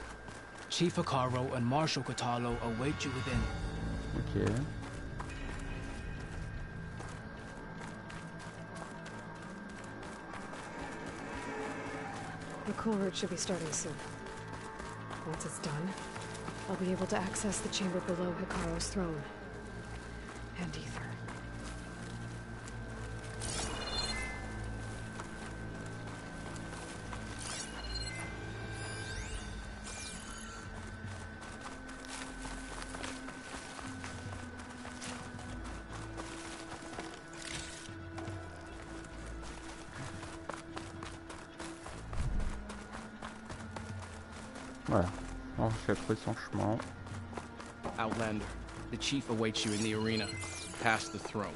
Chief Akaro and Marshal Katalo await you within. Ok. The cool route should be starting soon. Once it's done, I'll be able to access the chamber below Hikaro's throne. And Ether. Voilà, on fait trouver son chemin. Outlander, the chief awaits you in the arena, past the throne.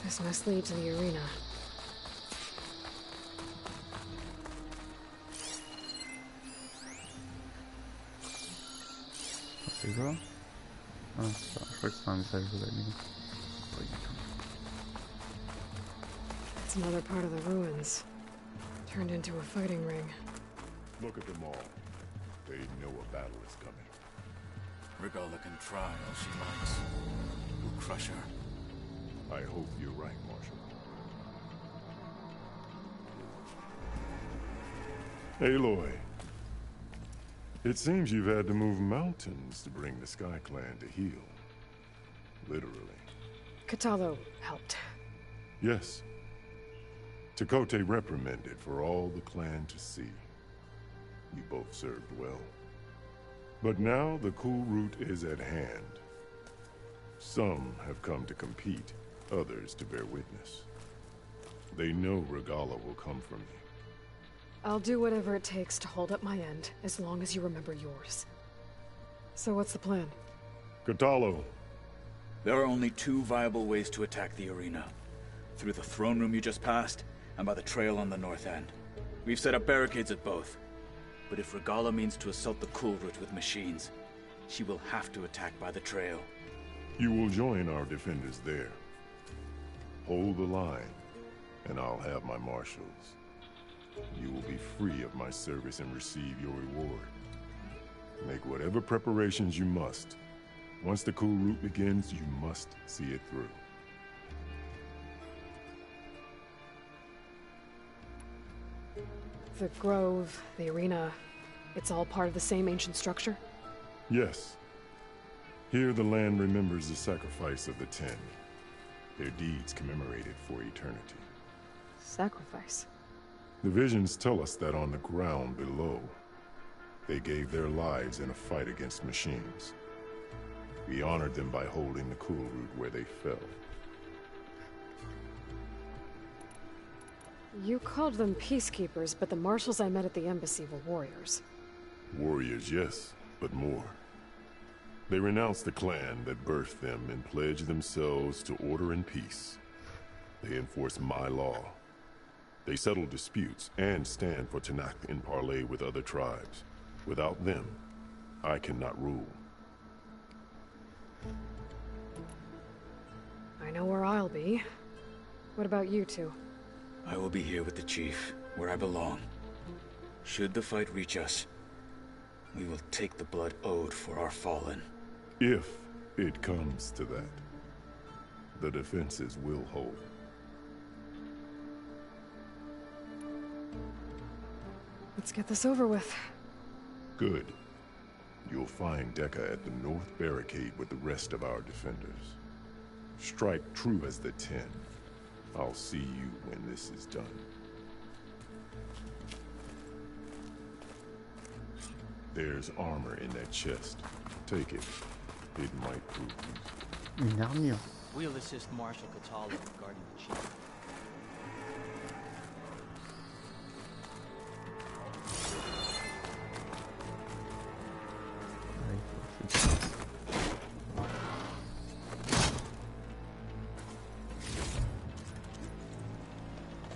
This must lead to the arena. C'est quoi? Ah, ça, je crois que c'est un message de la nuit. Pas du tout. It's another part of the ruins. Turned into a fighting ring. Look at them all. They know a battle is coming. Regala can try all she likes. We'll crush her. I hope you're right, Marshal. Aloy. It seems you've had to move mountains to bring the Sky Clan to heel. Literally. Katalo helped. Yes. Tekote reprimanded for all the clan to see. You both served well. But now the cool route is at hand. Some have come to compete, others to bear witness. They know Regala will come for me. I'll do whatever it takes to hold up my end, as long as you remember yours. So what's the plan? Katalo. There are only two viable ways to attack the arena. Through the throne room you just passed, and by the trail on the north end. We've set up barricades at both. But if Regala means to assault the cool route with machines, she will have to attack by the trail. You will join our defenders there. Hold the line, and I'll have my marshals. You will be free of my service and receive your reward. Make whatever preparations you must. Once the coup route begins, you must see it through. The grove, the arena, it's all part of the same ancient structure? Yes. Here the land remembers the sacrifice of the 10. Their deeds commemorated for eternity. Sacrifice? The visions tell us that on the ground below, they gave their lives in a fight against machines. We honored them by holding the cool route where they fell. You called them peacekeepers, but the marshals I met at the embassy were warriors. Warriors, yes, but more. They renounced the clan that birthed them and pledged themselves to order and peace. They enforce my law. They settle disputes and stand for Tanakh in parley with other tribes. Without them, I cannot rule. I know where I'll be. What about you two? I will be here with the chief, where I belong. Should the fight reach us, we will take the blood owed for our fallen. If it comes to that, the defenses will hold. Let's get this over with. Good. You'll find Dekka at the north barricade with the rest of our defenders. Strike true as the 10. I'll see you when this is done. There's armor in that chest. Take it. It might prove useful. Une armure. We'll assist Marshal Cataldo regarding the chief.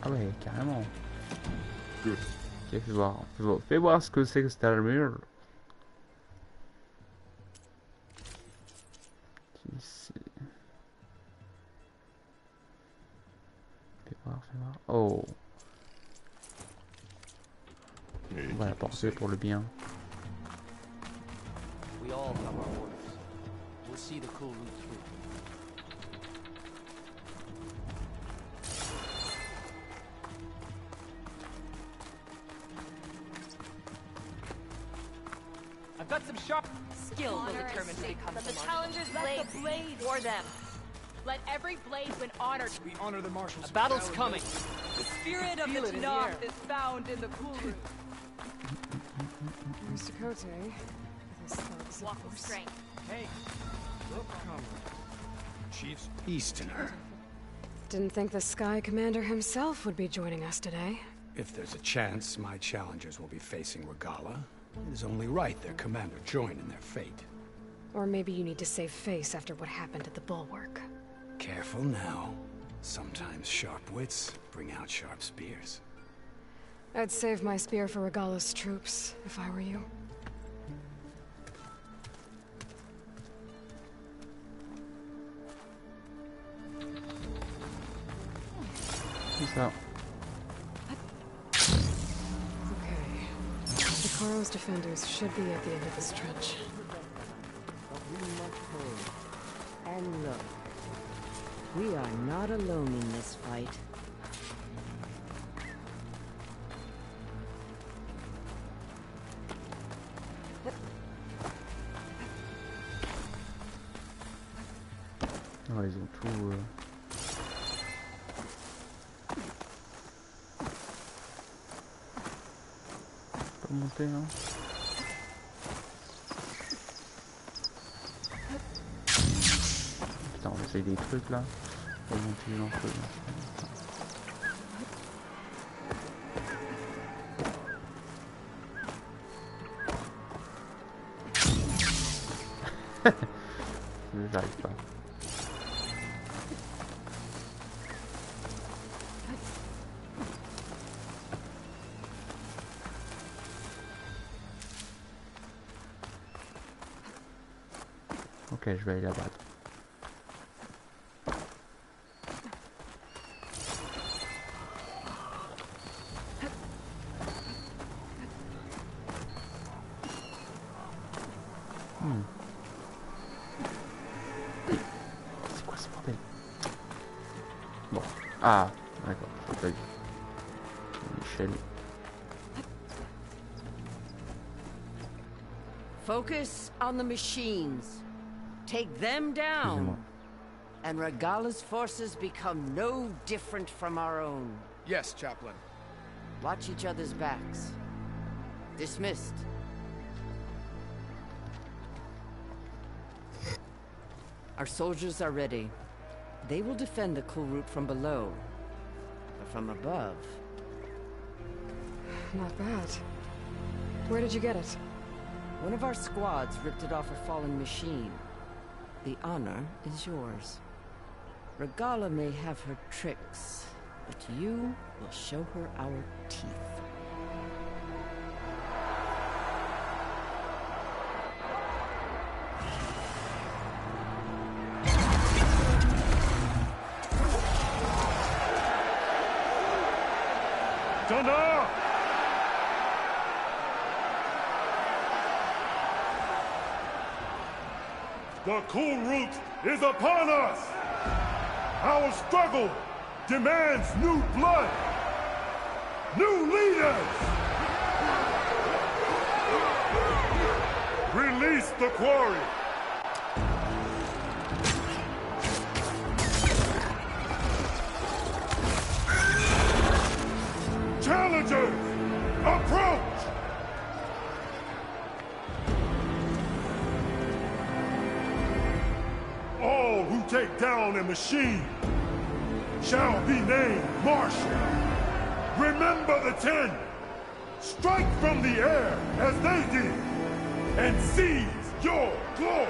Ah ouais, carrément. Good. Ok, fais voir ce que c'est que cette armure. Ici. Fais voir. Oh. On va la porter pour le bien. We all have our orders. We'll see the cool route through. I've got some sharp Skill will determine who becomes the challenger's blade for them. Let every blade win honor. We honor the marshals. A battle's coming. The spirit of the Tanakh is found in the cool room. Mr. Kote, this thugs Walk with strength. Hey, look, comrade. Chief's Easterner. Didn't think the Sky Commander himself would be joining us today. If there's a chance my challengers will be facing Regala, it is only right their commander join in their fate. Or maybe you need to save face after what happened at the Bulwark. Careful now. Sometimes sharp wits bring out sharp spears. I'd save my spear for Regala's troops, if I were you. Peace out. Okay. Sakaro's defenders should be at the end of this trench. And look, we are not alone in this fight. Oh, ils ont tout... Pas monter, hein. Putain, on essaye des trucs là. Pas monter dans le feu. J'arrive pas. Ok, je vais aller la battre. C'est quoi ce bordel? Bon. Ah, d'accord, j'ai pas vu. Michel. Focus on the machines. Take them down. And Regala's forces become no different from our own. Yes, Chaplain. Watch each other's backs. Dismissed. Our soldiers are ready. They will defend the cool route from below. But from above... Not bad. Where did you get it? One of our squads ripped it off a fallen machine. The honor is yours. Regala may have her tricks, but you will show her our teeth. Donna! The cool route is upon us! Our struggle demands new blood! New leaders! Release the quarry! Challengers, approach! All who take down a machine shall be named Marshal. Remember the 10. Strike from the air as they did and seize your glory.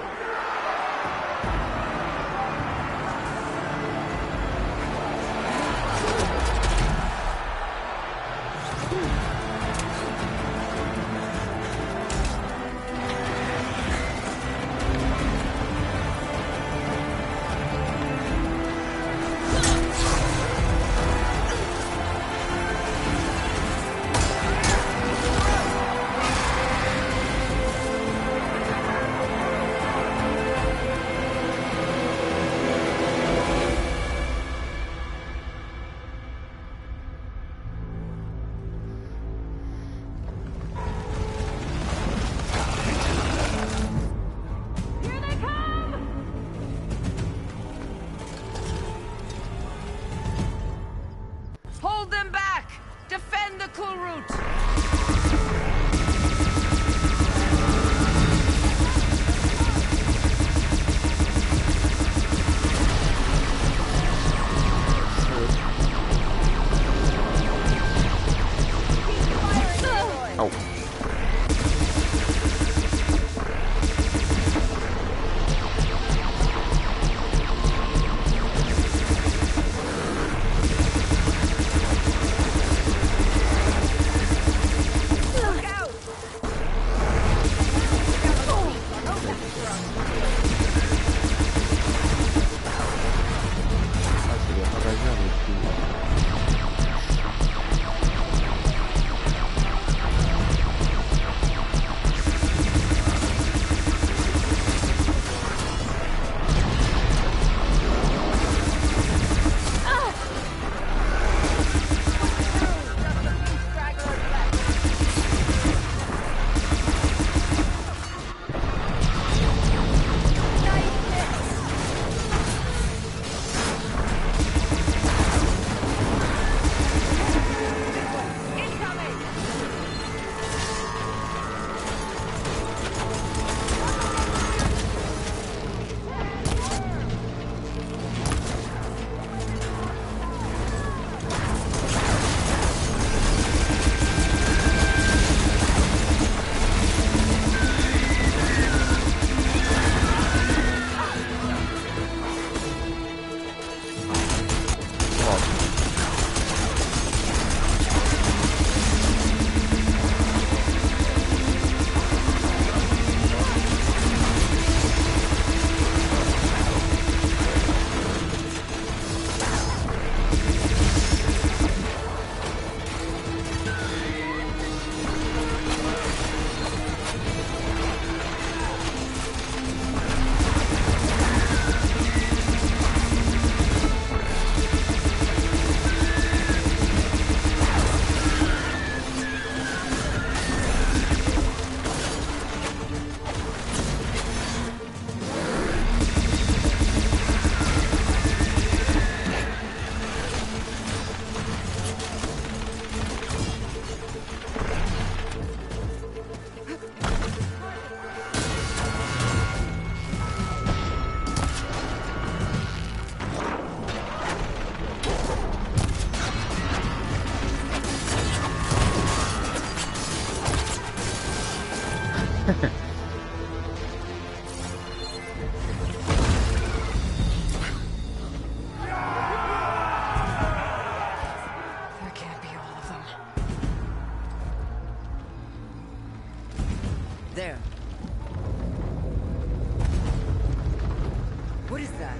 What is that?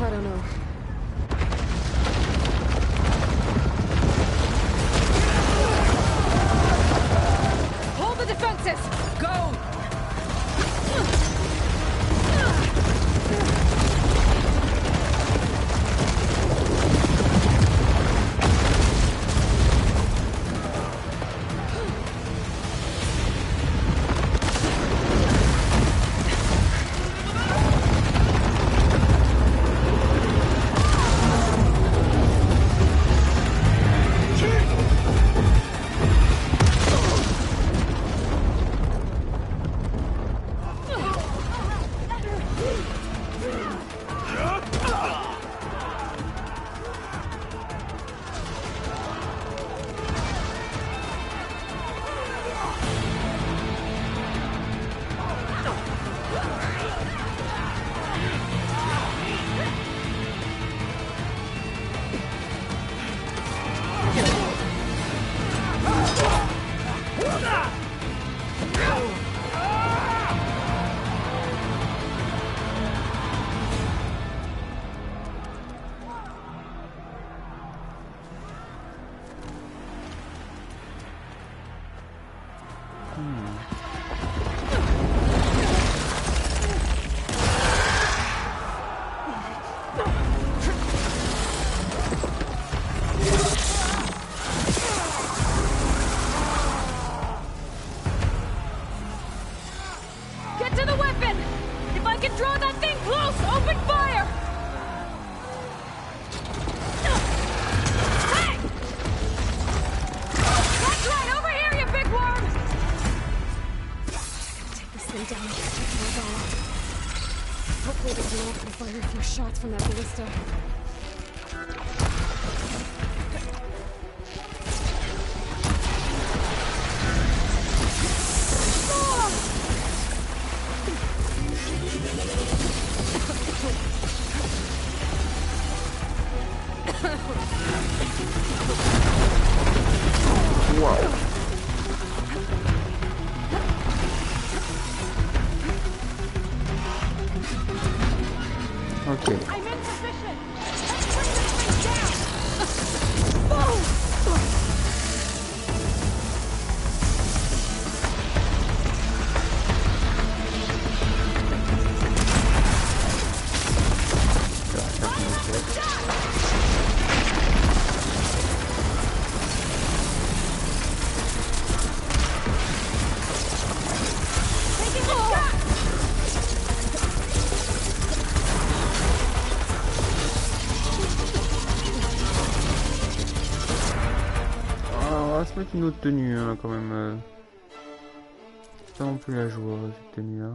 I don't know. Hold the defenses! Go! Shots from that ballista. Ok. Une autre tenue hein, quand même. C'est pas non plus la joie cette tenue là.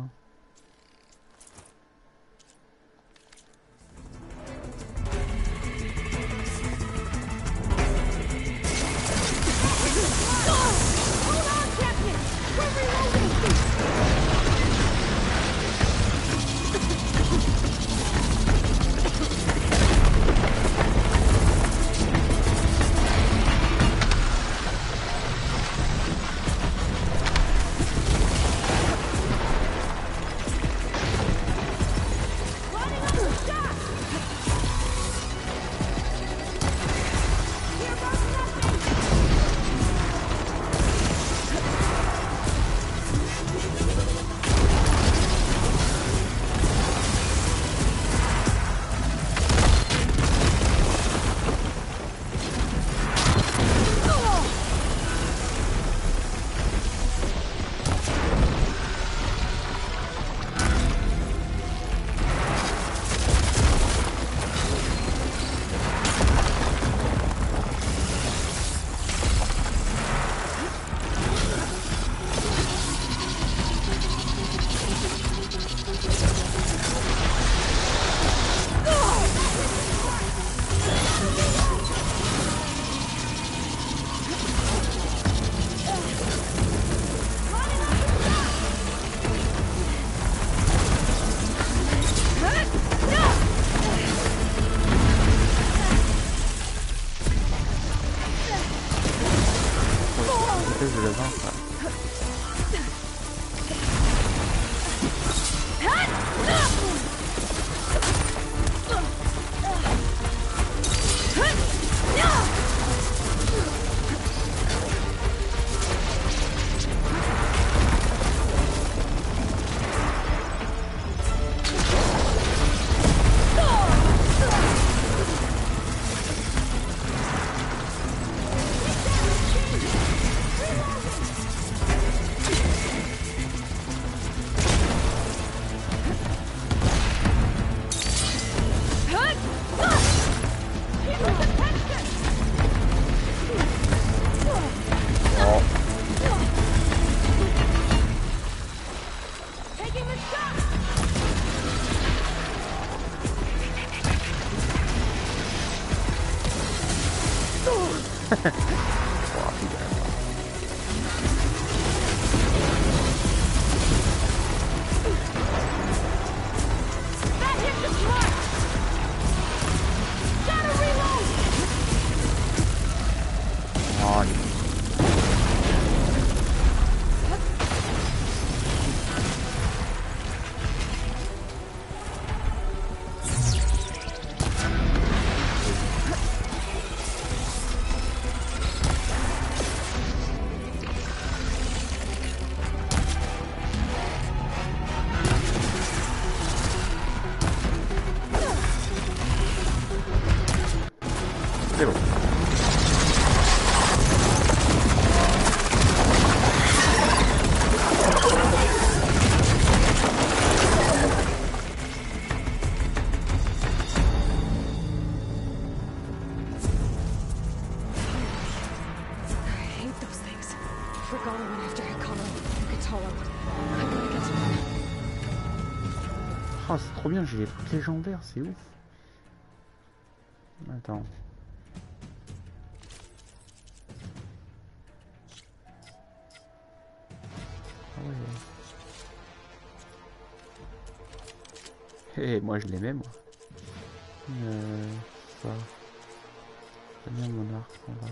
C'est bon. Oh, c'est trop bien, j'ai les trucs légendaires, c'est ouf. Attends. Ah ouais. Hé, moi je l'aimais, moi. Ça. J'aime bien mon arc, on va...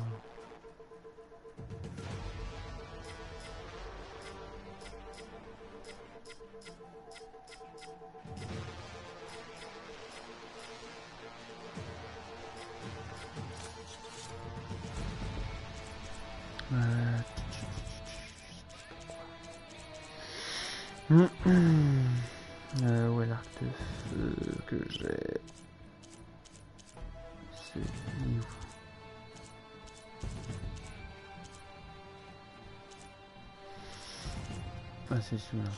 Ouais, l'arc de feu que j'ai. C'est où? Ah, c'est celui-là.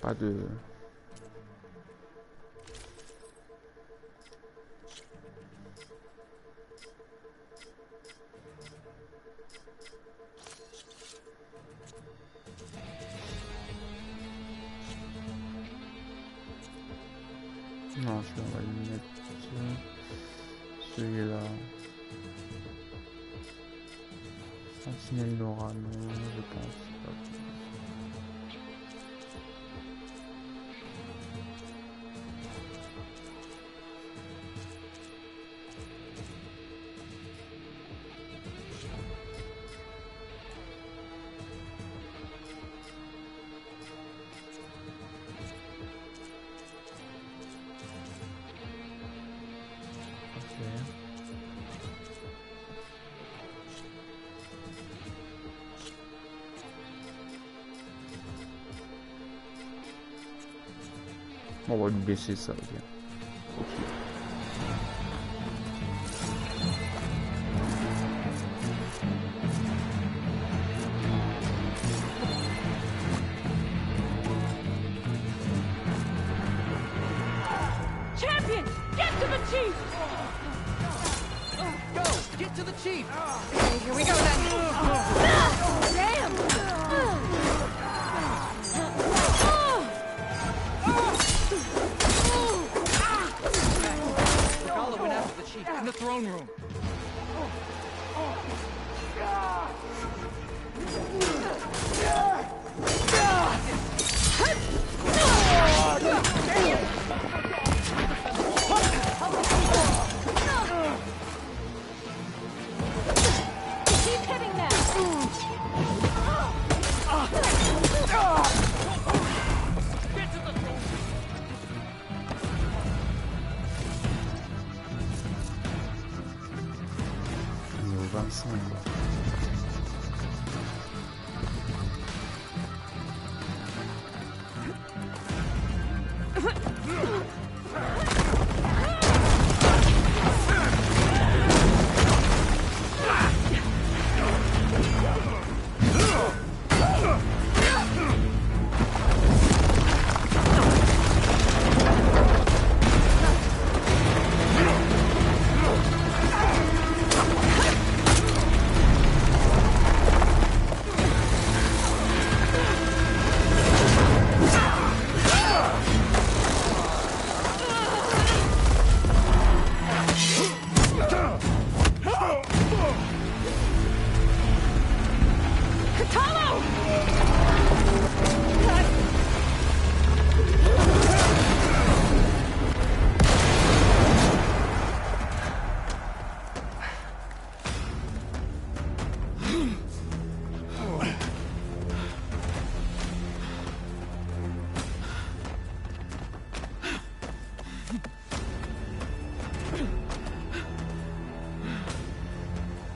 Pas de... Non, je vais le mettre celui-là. Sentinelle Laura, non, je pense pas. On va lui laisser ça, bien. Champion, get to the chief! Go, get to the chief! Okay, here we go then. Damn! In the throne room. Keep hitting them! Get to the throne room. Niveau 25.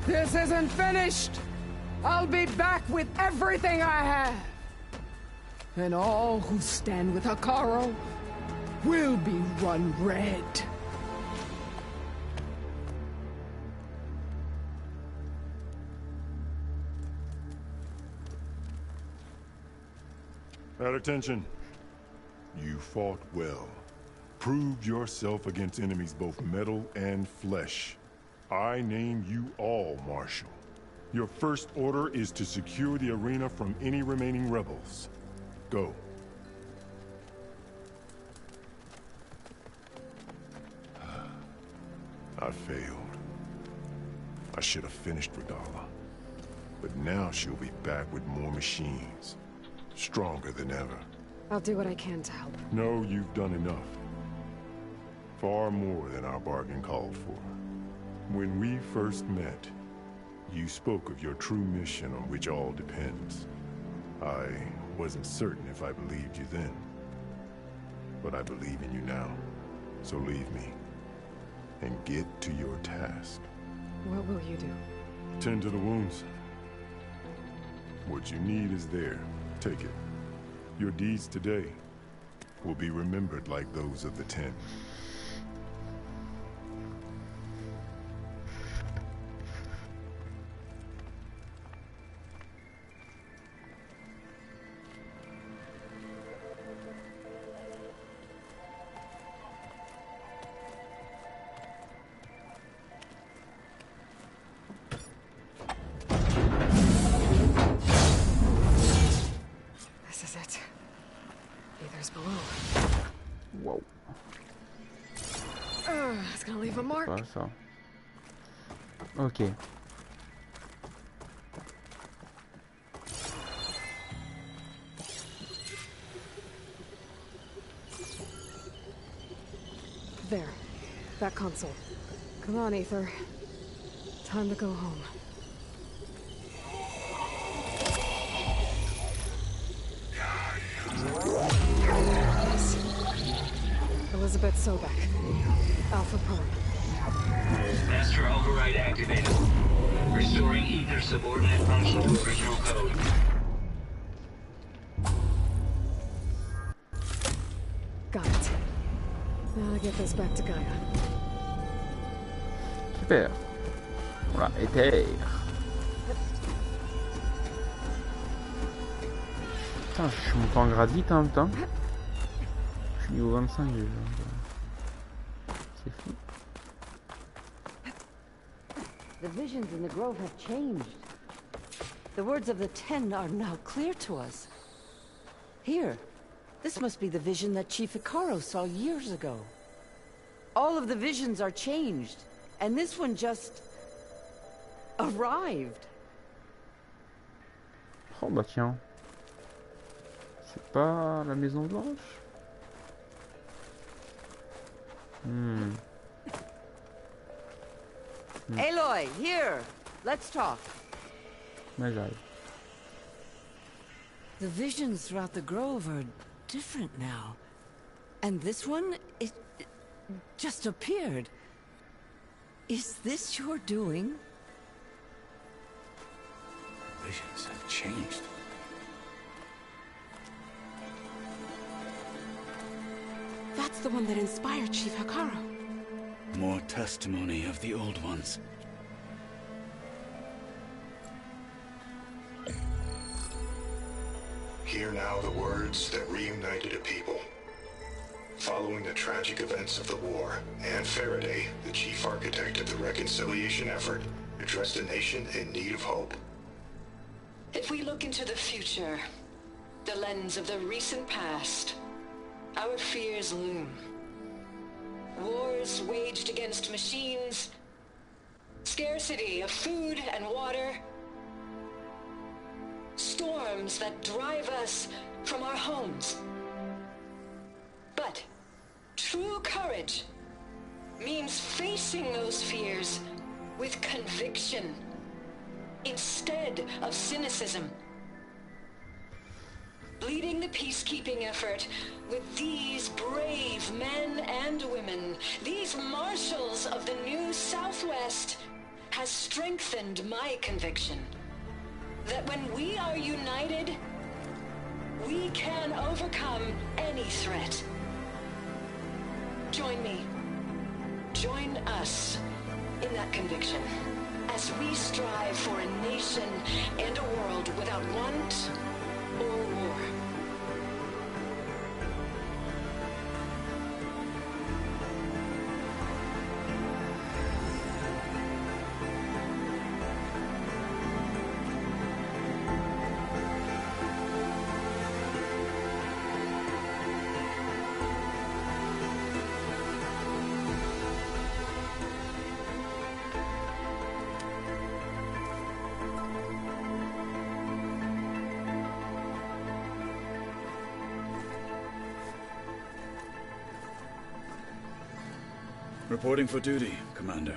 This isn't finished! I'll be back with everything I have! And all who stand with Hekarro will be run red. At attention. You fought well. Proved yourself against enemies both metal and flesh. I name you all Marshal. Your first order is to secure the arena from any remaining rebels. Go. I failed. I should have finished Regala. But now she'll be back with more machines. Stronger than ever. I'll do what I can to help. No, you've done enough. Far more than our bargain called for. When we first met, you spoke of your true mission on which all depends. I wasn't certain if I believed you then. But I believe in you now. So leave me. And get to your task. What will you do? Tend to the wounds. What you need is there. Take it. Your deeds today will be remembered like those of the 10. Pas ça. Ok. There. That console. Come on, Aether. Time to go home. Elizabeth Sobek. Alpha Prime. Master override activated. Restoring ether subordinate function to original code. Got it. Now to get this back to Gaia. Super. Voilà, Ether. Putain, je suis monté en grade vite en même temps. Je suis niveau 25 déjà. C'est fou. The visions in the grove have changed. The words of the 10 are now clear to us. Here, this must be the vision that Chief Hekarro saw years ago. All of the visions are changed, and this one just arrived. Oh bah tiens. C'est pas la Maison Blanche? Aloy, here! Let's talk. Ouais, j'arrive. The visions throughout the grove are different now. And this one, it just appeared. Is this your doing? Visions have changed. That's the one that inspired Chief Hekarro. More testimony of the old ones. Hear now the words that reunited a people. Following the tragic events of the war, Anne Faraday, the chief architect of the reconciliation effort, addressed a nation in need of hope. If we look into the future, the lens of the recent past, our fears loom. Wars waged against machines, scarcity of food and water, storms that drive us from our homes. But true courage means facing those fears with conviction instead of cynicism. Leading the peacekeeping effort with these brave men and women, these marshals of the new Southwest, has strengthened my conviction that when we are united, we can overcome any threat. Join me. Join us in that conviction as we strive for a nation and a world without want or war. Reporting for duty, Commander.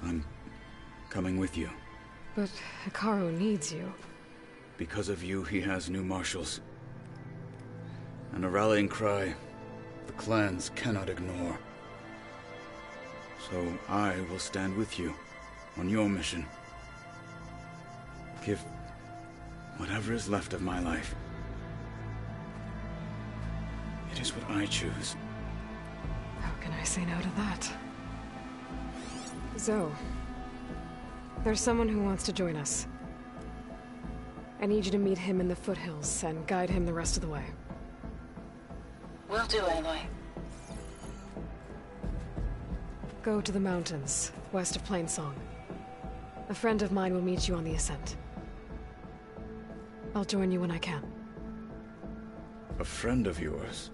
I'm coming with you. But Hikaru needs you. Because of you, he has new marshals. And a rallying cry the clans cannot ignore. So I will stand with you on your mission. Give whatever is left of my life. It is what I choose. How can I say no to that? Zoe, there's someone who wants to join us. I need you to meet him in the foothills and guide him the rest of the way. Will do, Aloy. Go to the mountains, west of Plainsong. A friend of mine will meet you on the ascent. I'll join you when I can. A friend of yours?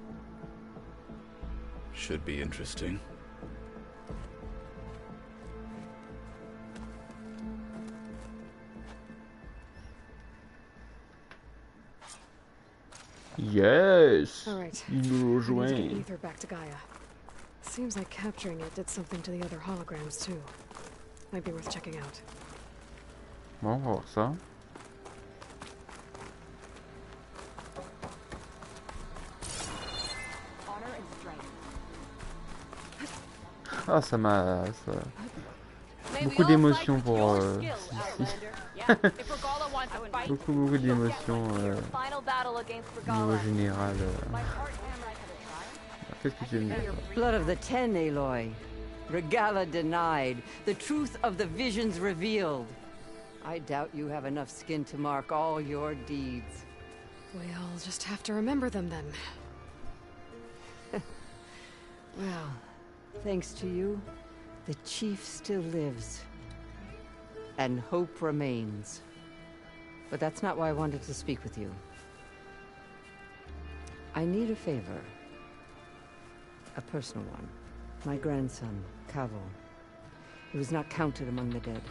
Should be interesting. Yes. All right. Il nous I need to get rejoint. Ether back to Gaia. Seems like capturing it did something to the other holograms too. Might be worth checking out. Bon, on va voir ça. Ah, ça m'a... Beaucoup d'émotions pour... beaucoup d'émotions niveau général. Qu'est-ce que tu veux me dire? Blood of the Ten, Aloy. Regala denied. The truth of the visions revealed. I doubt you have enough skin to mark all your deeds. We'll just have to remember them then. Well, thanks to you, the chief still lives. And hope remains. But that's not why I wanted to speak with you. I need a favor. A personal one. My grandson, Cavo. He was not counted among the dead,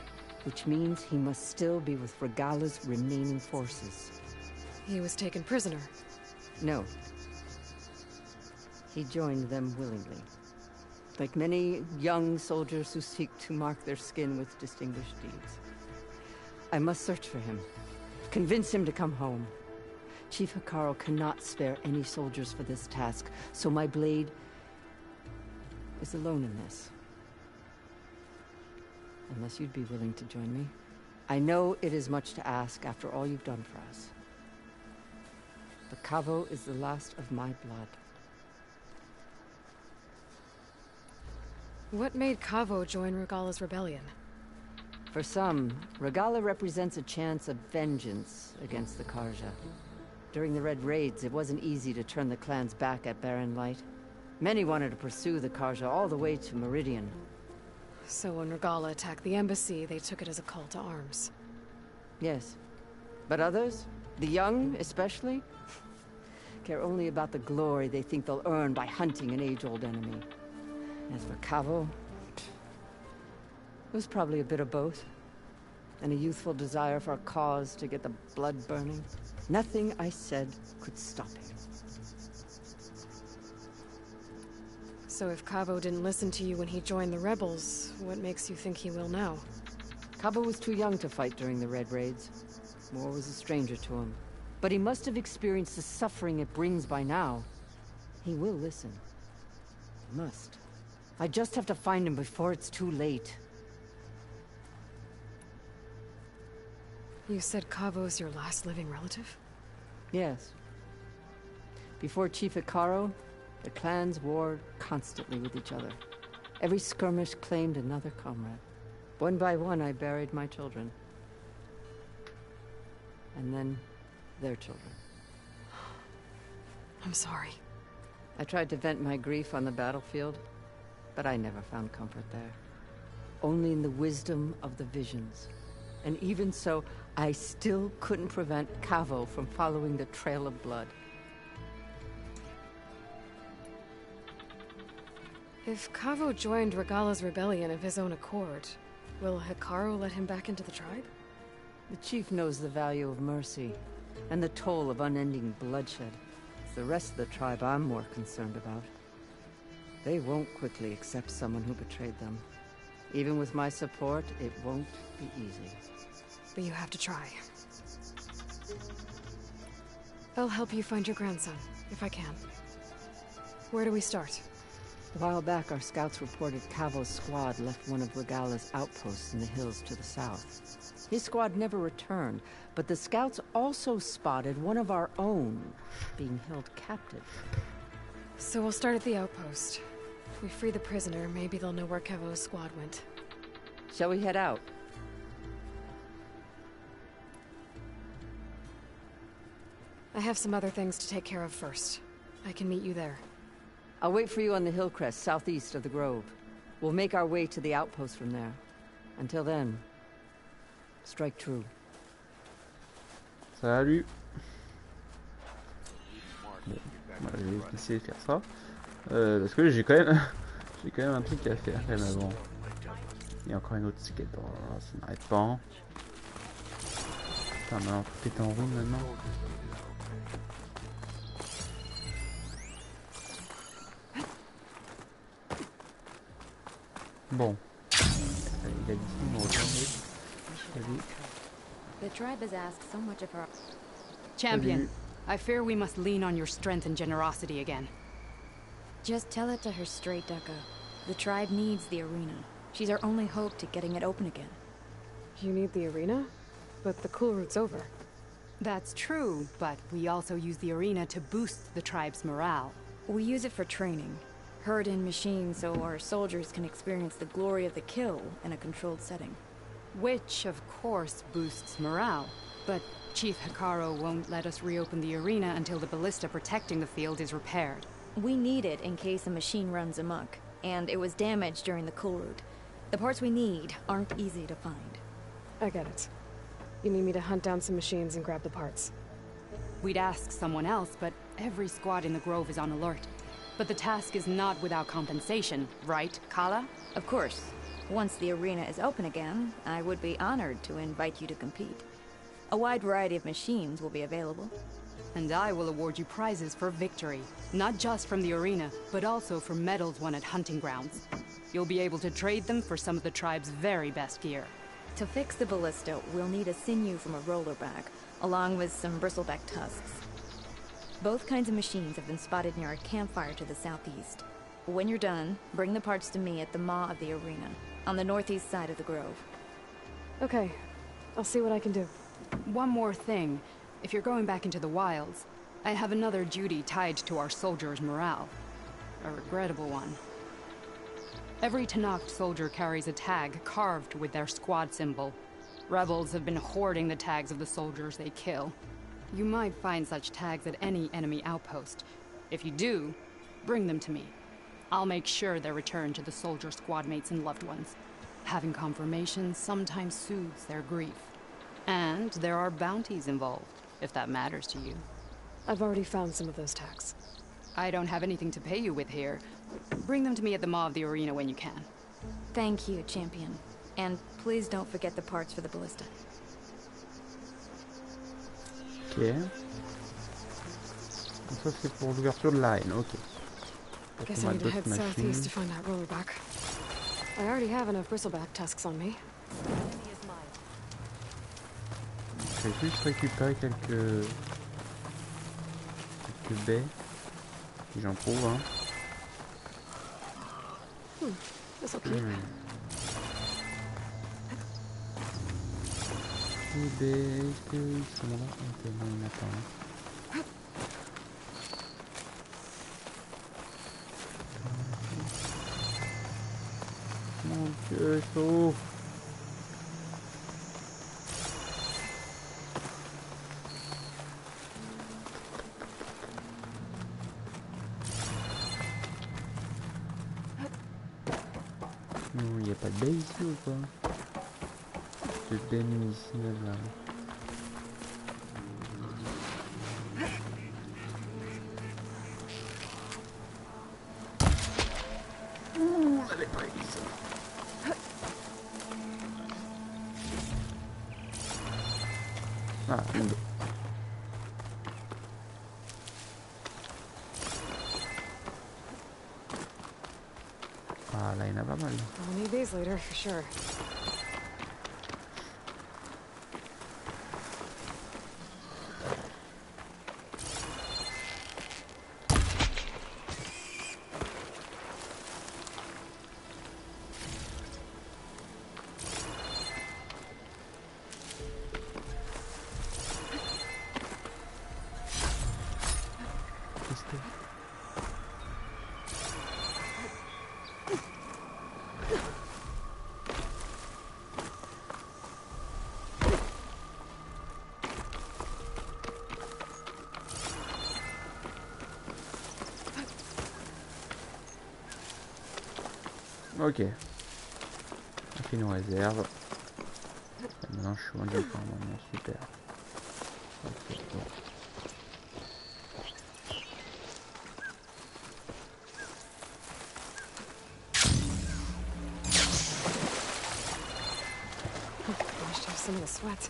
which means he must still be with Regala's remaining forces. He was taken prisoner. No. He joined them willingly. Like many young soldiers who seek to mark their skin with distinguished deeds. I must search for him. Convince him to come home. Chief Hikaru cannot spare any soldiers for this task, so my blade is alone in this. Unless you'd be willing to join me. I know it is much to ask after all you've done for us. But Cavo is the last of my blood. What made Cavo join Regala's rebellion? For some, Regala represents a chance of vengeance against the Karja. During the Red Raids, it wasn't easy to turn the clans back at Barren Light. Many wanted to pursue the Karja all the way to Meridian. So when Regala attacked the embassy, they took it as a call to arms. Yes. But others, the young especially, care only about the glory they think they'll earn by hunting an age-old enemy. As for Cavo, it was probably a bit of both. And a youthful desire for a cause to get the blood burning. Nothing I said could stop him. So if Cavo didn't listen to you when he joined the rebels, what makes you think he will now? Cavo was too young to fight during the Red Raids. War was a stranger to him. But he must have experienced the suffering it brings by now. He will listen. He must. I just have to find him before it's too late. You said Cavo's your last living relative? Yes. Before Chief Hekarro, the clans warred constantly with each other. Every skirmish claimed another comrade. One by one, I buried my children. And then, their children. I'm sorry. I tried to vent my grief on the battlefield, but I never found comfort there. Only in the wisdom of the visions. And even so, I still couldn't prevent Cavo from following the trail of blood. If Cavo joined Regala's rebellion of his own accord, will Hekarro let him back into the tribe? The chief knows the value of mercy, and the toll of unending bloodshed. It's the rest of the tribe I'm more concerned about. They won't quickly accept someone who betrayed them. Even with my support, it won't be easy. But you have to try. I'll help you find your grandson, if I can. Where do we start? A while back, our scouts reported Cavo's squad left one of Regala's outposts in the hills to the south. His squad never returned, but the scouts also spotted one of our own being held captive. So we'll start at the outpost. If we free the prisoner, maybe they'll know where Cavo's squad went. Shall we head out? I have some other things to take care of first. I can meet you there. I'll wait for you on the hill crest southeast of the grove. We'll make our way to the outpost from there. Until then, strike true. Salut. Bon, je vais essayer de faire ça. Parce que j'ai quand même un truc à faire quand même avant. Il y a encore une autre skate. Oh, ça n'arrête pas. Hein. Putain, maintenant tout est en roue maintenant. Bon. Il a dit qu'il me retourne. Salut. The tribe has asked so much of her. Champion, I fear we must lean on your strength and generosity again. Just tell it to her straight, Ducka. The tribe needs the arena. She's our only hope to getting it open again. You need the arena? But the cool route's over. That's true, but we also use the arena to boost the tribe's morale. We use it for training. Herd in machines so our soldiers can experience the glory of the kill in a controlled setting. Which, of course, boosts morale. But Chief Hekarro won't let us reopen the arena until the ballista protecting the field is repaired. We need it in case a machine runs amok, and it was damaged during the cool route. The parts we need aren't easy to find. I get it. You need me to hunt down some machines and grab the parts. We'd ask someone else, but every squad in the grove is on alert. But the task is not without compensation, right, Kala? Of course. Once the arena is open again, I would be honored to invite you to compete. A wide variety of machines will be available. And I will award you prizes for victory. Not just from the arena, but also for medals won at hunting grounds. You'll be able to trade them for some of the tribe's very best gear. To fix the ballista, we'll need a sinew from a rollerback, along with some bristleback tusks. Both kinds of machines have been spotted near a campfire to the southeast. When you're done, bring the parts to me at the maw of the arena, on the northeast side of the grove. Okay, I'll see what I can do. One more thing. If you're going back into the wilds, I have another duty tied to our soldiers' morale. A regrettable one. Every Tenakth soldier carries a tag carved with their squad symbol. Rebels have been hoarding the tags of the soldiers they kill. You might find such tags at any enemy outpost. If you do, bring them to me. I'll make sure they're returned to the soldier squad mates and loved ones. Having confirmation sometimes soothes their grief. And there are bounties involved, if that matters to you. I've already found some of those tags. I don't have anything to pay you with here. Bring them to me at the maw of the arena when you can. Thank you, Champion. And please don't forget the parts for the ballista. Ok. Donc ça c'est pour l'ouverture de la haine, ok. Guess I need to head southeast to find that rollerback. I already have enough bristleback tusks on me. Je vais juste récupérer quelques baies. Si j'en trouve, hein. This'll keep. Est-ce qu'ils sont là? Ok, non, il m'attend. Mon Dieu, chaud. Non, il n'y a pas de baie ici ou quoi? De baie médicinale là. On avait prévu ça. Ah, une baie. Ah, là, il y en a pas mal. We'll need these later, for sure. Ok. On fait nos réserves. Maintenant je suis en départ, maintenant super. Ok, bon. I should have some of the sweat.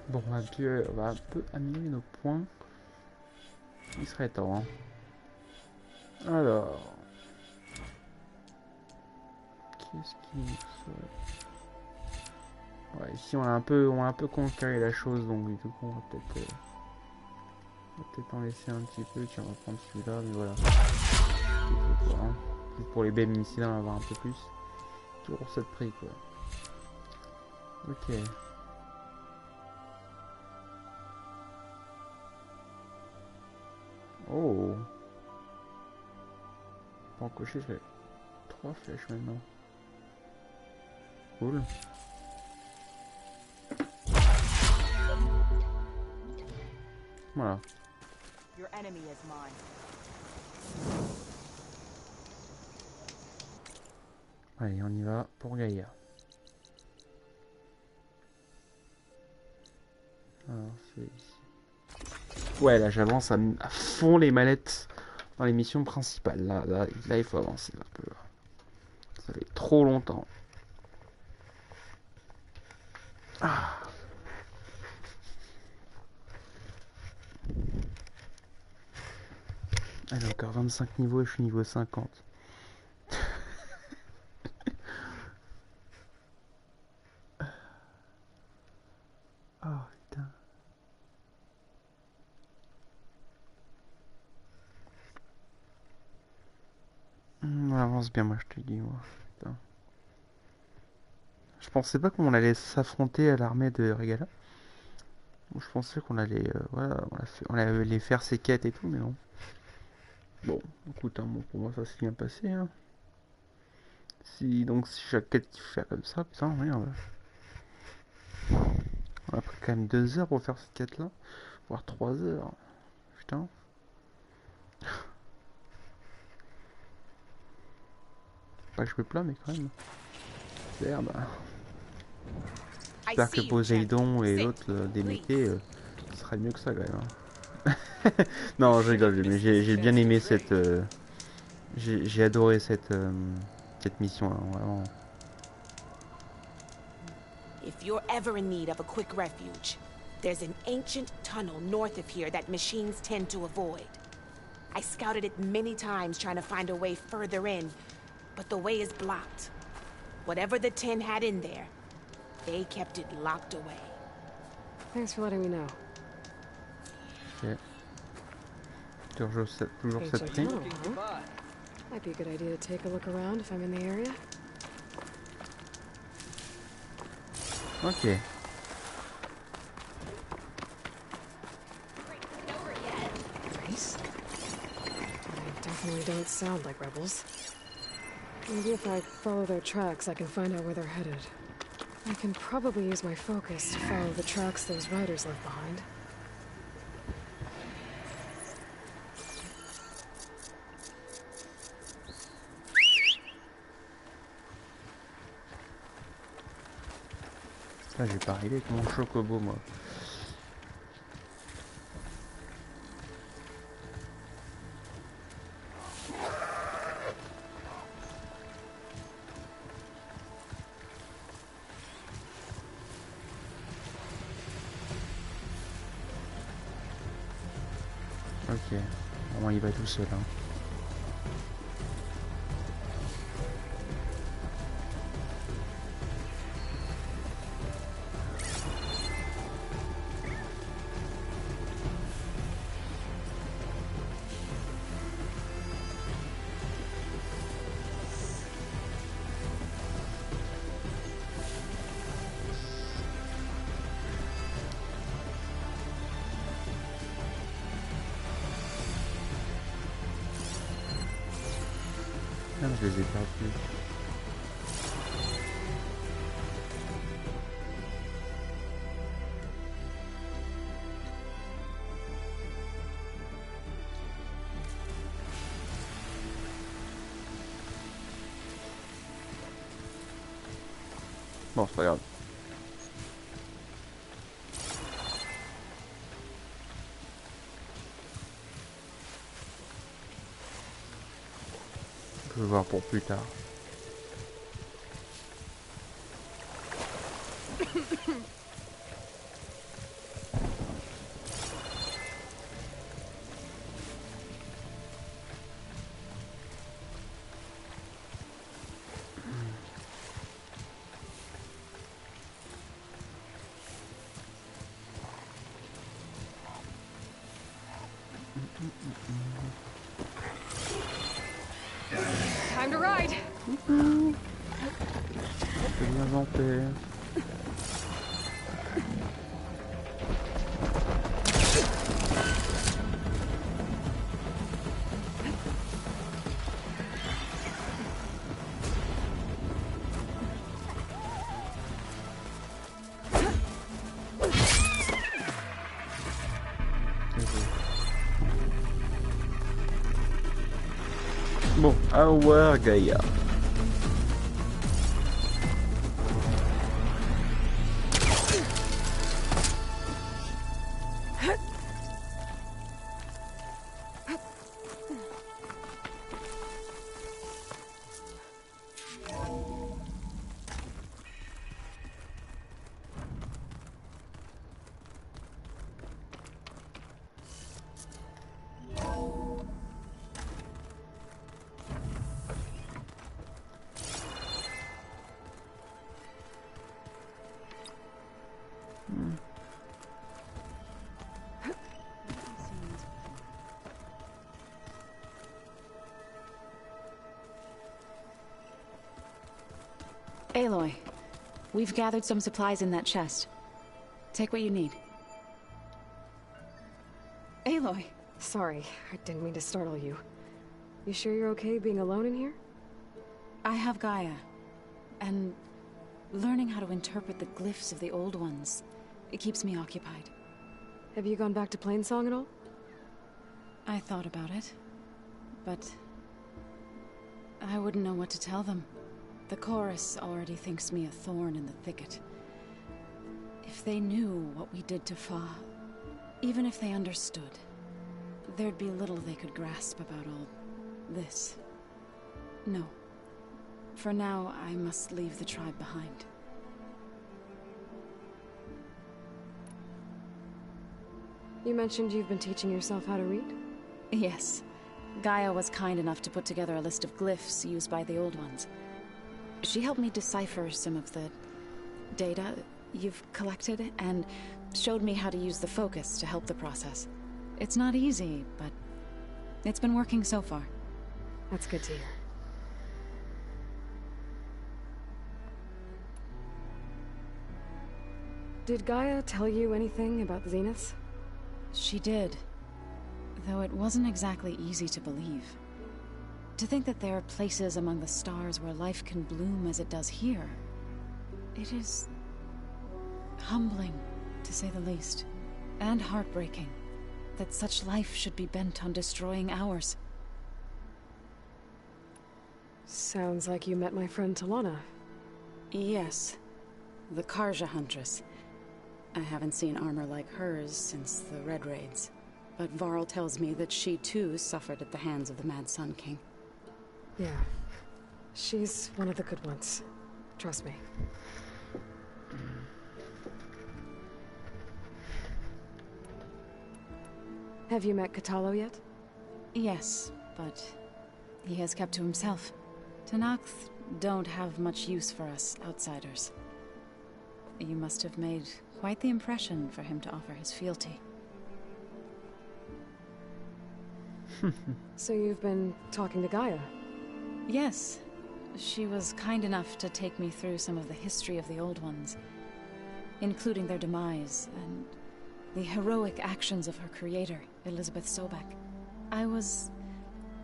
Bon, on va un peu améliorer nos points. Il serait temps. Hein. Alors. Qu'est-ce qu'il nous faut? Ouais, ici on a un peu conquéré la chose, donc du coup on va peut-être en laisser un petit peu. Tiens, on va prendre celui-là, mais voilà. Hein. Pour les baies ici, là, on va avoir un peu plus. Toujours ce prix, quoi. Ok. Oh. Pour encocher, je fais 3 flèches maintenant. Cool. Voilà. Your enemy is mine. Allez, on y va pour Gaïa. Alors, c'est ici. Ouais, là, j'avance à fond les manettes dans les missions principales. Là, il faut avancer un peu. Ça fait trop longtemps. Ah. Allez, encore 25 niveaux et je suis niveau 50. Oh putain. On avance bien, moi je te dis. Moi. Putain. Je pensais pas qu'on allait s'affronter à l'armée de Regala. Je pensais qu'on allait, voilà, on allait faire ses quêtes et tout, mais non. Bon, écoute, hein, bon, pour moi ça s'est bien passé. Hein. Si chaque quête qui fait comme ça, putain, merde. On a pris quand même 2 heures pour faire cette quête là, voire 3 heures. Putain. Pas que je me plains, mais quand même. Merde. J'espère que Poséidon et l'autre Déméter sera mieux que ça quand même. Hein. Non, je rigole, mais j'ai bien aimé cette. J'ai adoré cette mission là, vraiment. If you're ever in need of a quick refuge, there's an ancient tunnel north of here that machines tend to avoid. I scouted it many times trying to find a way further in, but the way is blocked. Whatever the 10 had in there, they kept it locked away. Thanks for letting me know. Ok. Toujours cette Ancient ligne. tunnel, huh? Might be a good idea to take a look around if I'm in the area. Ok. Race? They definitely don't sound like rebels. Maybe if I follow their tracks, I can find out where they're headed. I can probably use my focus to follow the tracks those riders left behind. Là, j'ai pas arrivé avec mon chocobo, moi. Ok, bon, il va tout seul. Hein. Ah, je les ai perdus. Bon, c'est pas grave. Je vais voir pour plus tard. Time to ride. Je vais m'inventer. Bon, à revoir Gaïa. Aloy, we've gathered some supplies in that chest. Take what you need. Aloy! Sorry, I didn't mean to startle you. You sure you're okay being alone in here? I have Gaia, and learning how to interpret the glyphs of the old ones, it keeps me occupied. Have you gone back to Plainsong at all? I thought about it, but I wouldn't know what to tell them. The chorus already thinks me a thorn in the thicket. If they knew what we did to Fa, even if they understood, there'd be little they could grasp about all this. No. For now, I must leave the tribe behind. You mentioned you've been teaching yourself how to read? Yes. Gaia was kind enough to put together a list of glyphs used by the old ones. She helped me decipher some of the data you've collected and showed me how to use the focus to help the process. It's not easy, but it's been working so far. That's good to hear. Did Gaia tell you anything about the Zeniths? She did, though it wasn't exactly easy to believe. To think that there are places among the stars where life can bloom as it does here, it is humbling, to say the least, and heartbreaking that such life should be bent on destroying ours. Sounds like you met my friend Talana. Yes, the Karja Huntress. I haven't seen armor like hers since the Red Raids, but Varl tells me that she too suffered at the hands of the Mad Sun King. Yeah, she's one of the good ones. Trust me. Have you met Katalo yet? Yes, but he has kept to himself. Tenakth don't have much use for us outsiders. You must have made quite the impression for him to offer his fealty. So you've been talking to Gaia? Yes. She was kind enough to take me through some of the history of the Old Ones, including their demise and the heroic actions of her creator, Elizabeth Sobek. I was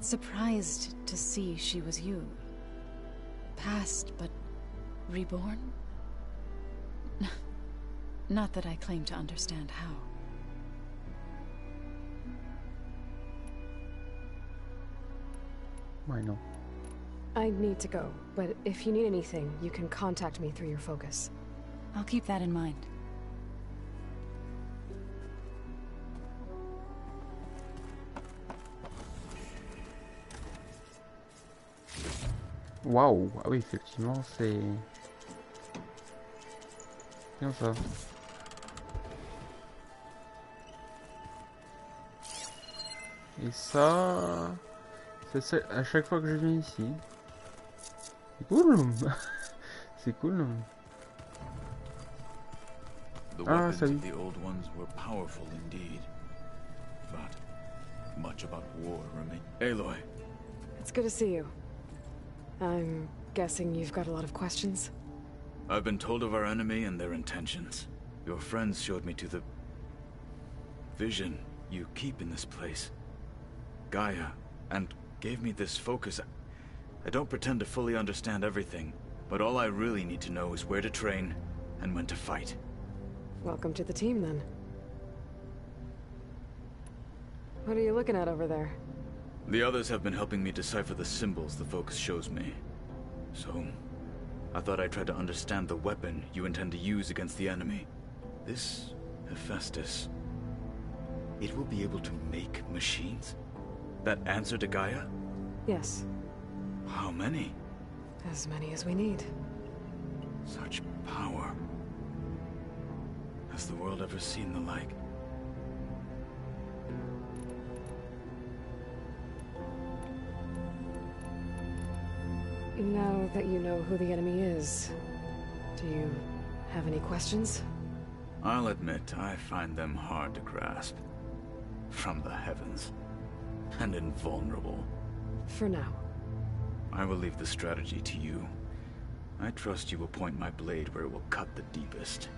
surprised to see she was you. Past, but reborn? Not that I claim to understand how. Why not? I need to go, but if you need anything, you can contact me through your focus. I'll keep that in mind. Waouh! Ah oui, effectivement, c'est... Bien ça. Et ça... C'est à chaque fois que je viens ici. C'est cool. C'est cool. The Ah, weapons salut. of the old ones were powerful indeed. But much about war remains. Aloy. It's good to see you. I'm guessing you've got a lot of questions? I've been told of our enemy and their intentions. Your friends showed me to the vision you keep in this place. Gaia, and gave me this focus. I don't pretend to fully understand everything, but all I really need to know is where to train and when to fight. Welcome to the team, then. What are you looking at over there? The others have been helping me decipher the symbols the focus shows me. So, I thought I'd try to understand the weapon you intend to use against the enemy. This Hephaestus, it will be able to make machines? That answer to Gaia? Yes. How many? As many as we need. Such power. Has the world ever seen the like? Now that you know who the enemy is, do you have any questions? I'll admit, I find them hard to grasp. From the heavens. And invulnerable. For now. I will leave the strategy to you. I trust you will point my blade where it will cut the deepest.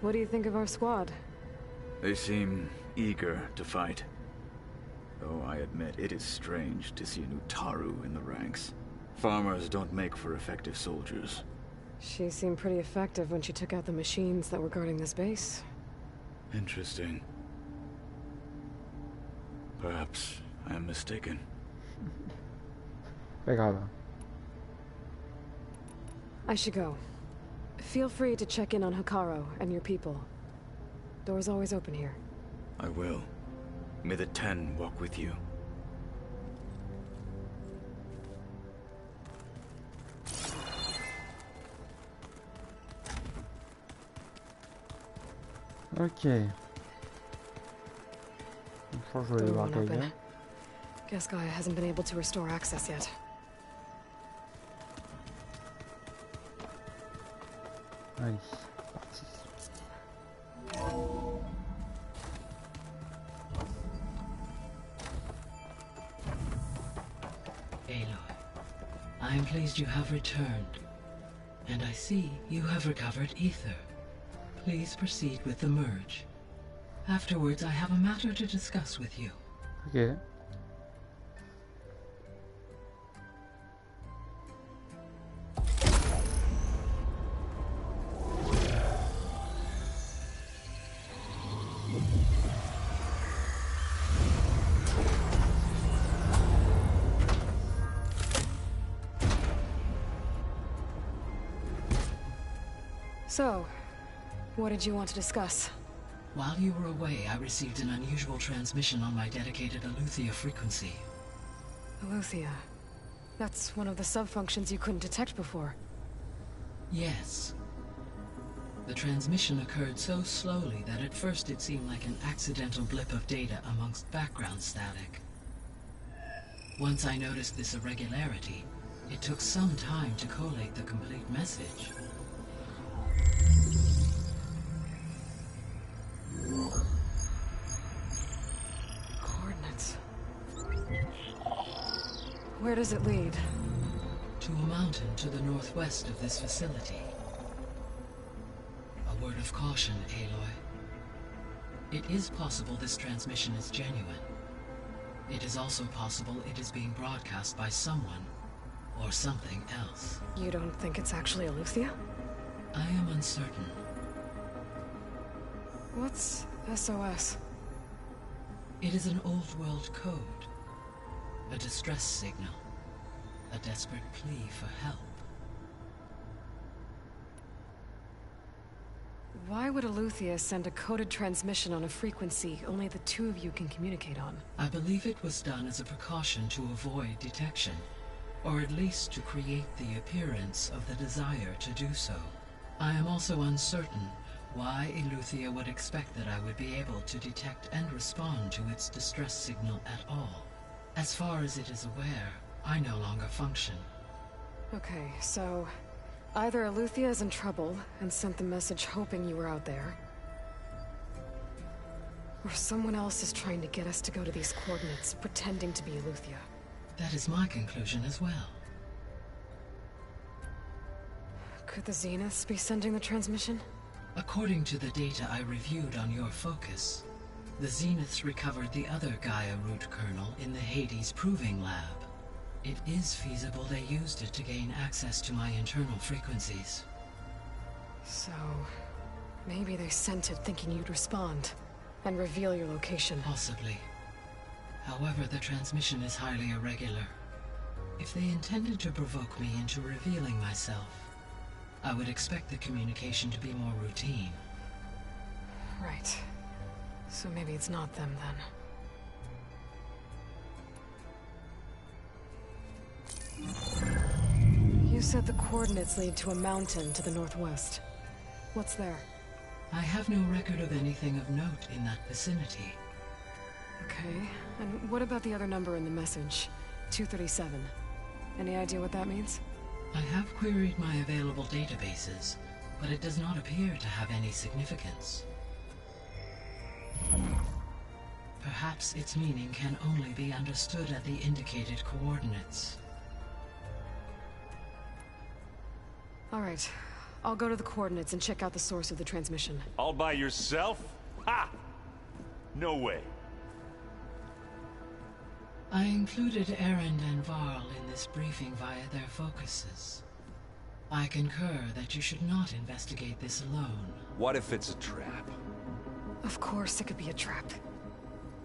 What do you think of our squad? They seem eager to fight. Though I admit it is strange to see an Utaru in the ranks. Farmers don't make for effective soldiers. She seemed pretty effective when she took out the machines that were guarding this base. Interesting. Perhaps I am mistaken. Pas grave. I should go. Feel free to check in on Hikaru and your people. Door's always open here. I will. May the 10 walk with you. Ok. Je crois que je vais aller voir Door won't Gaia. open. Guess Gaia hasn't been able to restore access yet. Allez, c'est parti. Aloy, I am pleased you have returned. And I see you have recovered ether. Please proceed with the merge. Afterwards, I have a matter to discuss with you. Ok. So, what did you want to discuss? While you were away, I received an unusual transmission on my dedicated Aletheia frequency. Aletheia. That's one of the sub-functions you couldn't detect before. Yes. The transmission occurred so slowly that at first it seemed like an accidental blip of data amongst background static. Once I noticed this irregularity, it took some time to collate the complete message. Coordinates. Where does it lead? To a mountain to the northwest of this facility. A word of caution, Aloy. It is possible this transmission is genuine. It is also possible it is being broadcast by someone or something else. You don't think it's actually Aletheia? I am uncertain. What's SOS? It is an old world code. A distress signal. A desperate plea for help. Why would Aletheia send a coded transmission on a frequency only the two of you can communicate on? I believe it was done as a precaution to avoid detection, or at least to create the appearance of the desire to do so. I am also uncertain why Aletheia would expect that I would be able to detect and respond to its distress signal at all. As far as it is aware, I no longer function. Okay, so either Aletheia is in trouble and sent the message hoping you were out there, or someone else is trying to get us to go to these coordinates, pretending to be Aletheia. That is my conclusion as well. Could the Zeniths be sending the transmission? According to the data I reviewed on your focus, the Zeniths recovered the other Gaia root kernel in the Hades Proving Lab. It is feasible they used it to gain access to my internal frequencies. So, maybe they sent it thinking you'd respond and reveal your location. Possibly. However, the transmission is highly irregular. If they intended to provoke me into revealing myself, I would expect the communication to be more routine. Right. So maybe it's not them then. You said the coordinates lead to a mountain to the northwest. What's there? I have no record of anything of note in that vicinity. Okay, and what about the other number in the message? 237. Any idea what that means? I have queried my available databases, but it does not appear to have any significance. Perhaps its meaning can only be understood at the indicated coordinates. All right, I'll go to the coordinates and check out the source of the transmission. All by yourself? Ha! No way. I included Erend and Varl in this briefing via their focuses. I concur that you should not investigate this alone. What if it's a trap? Of course it could be a trap.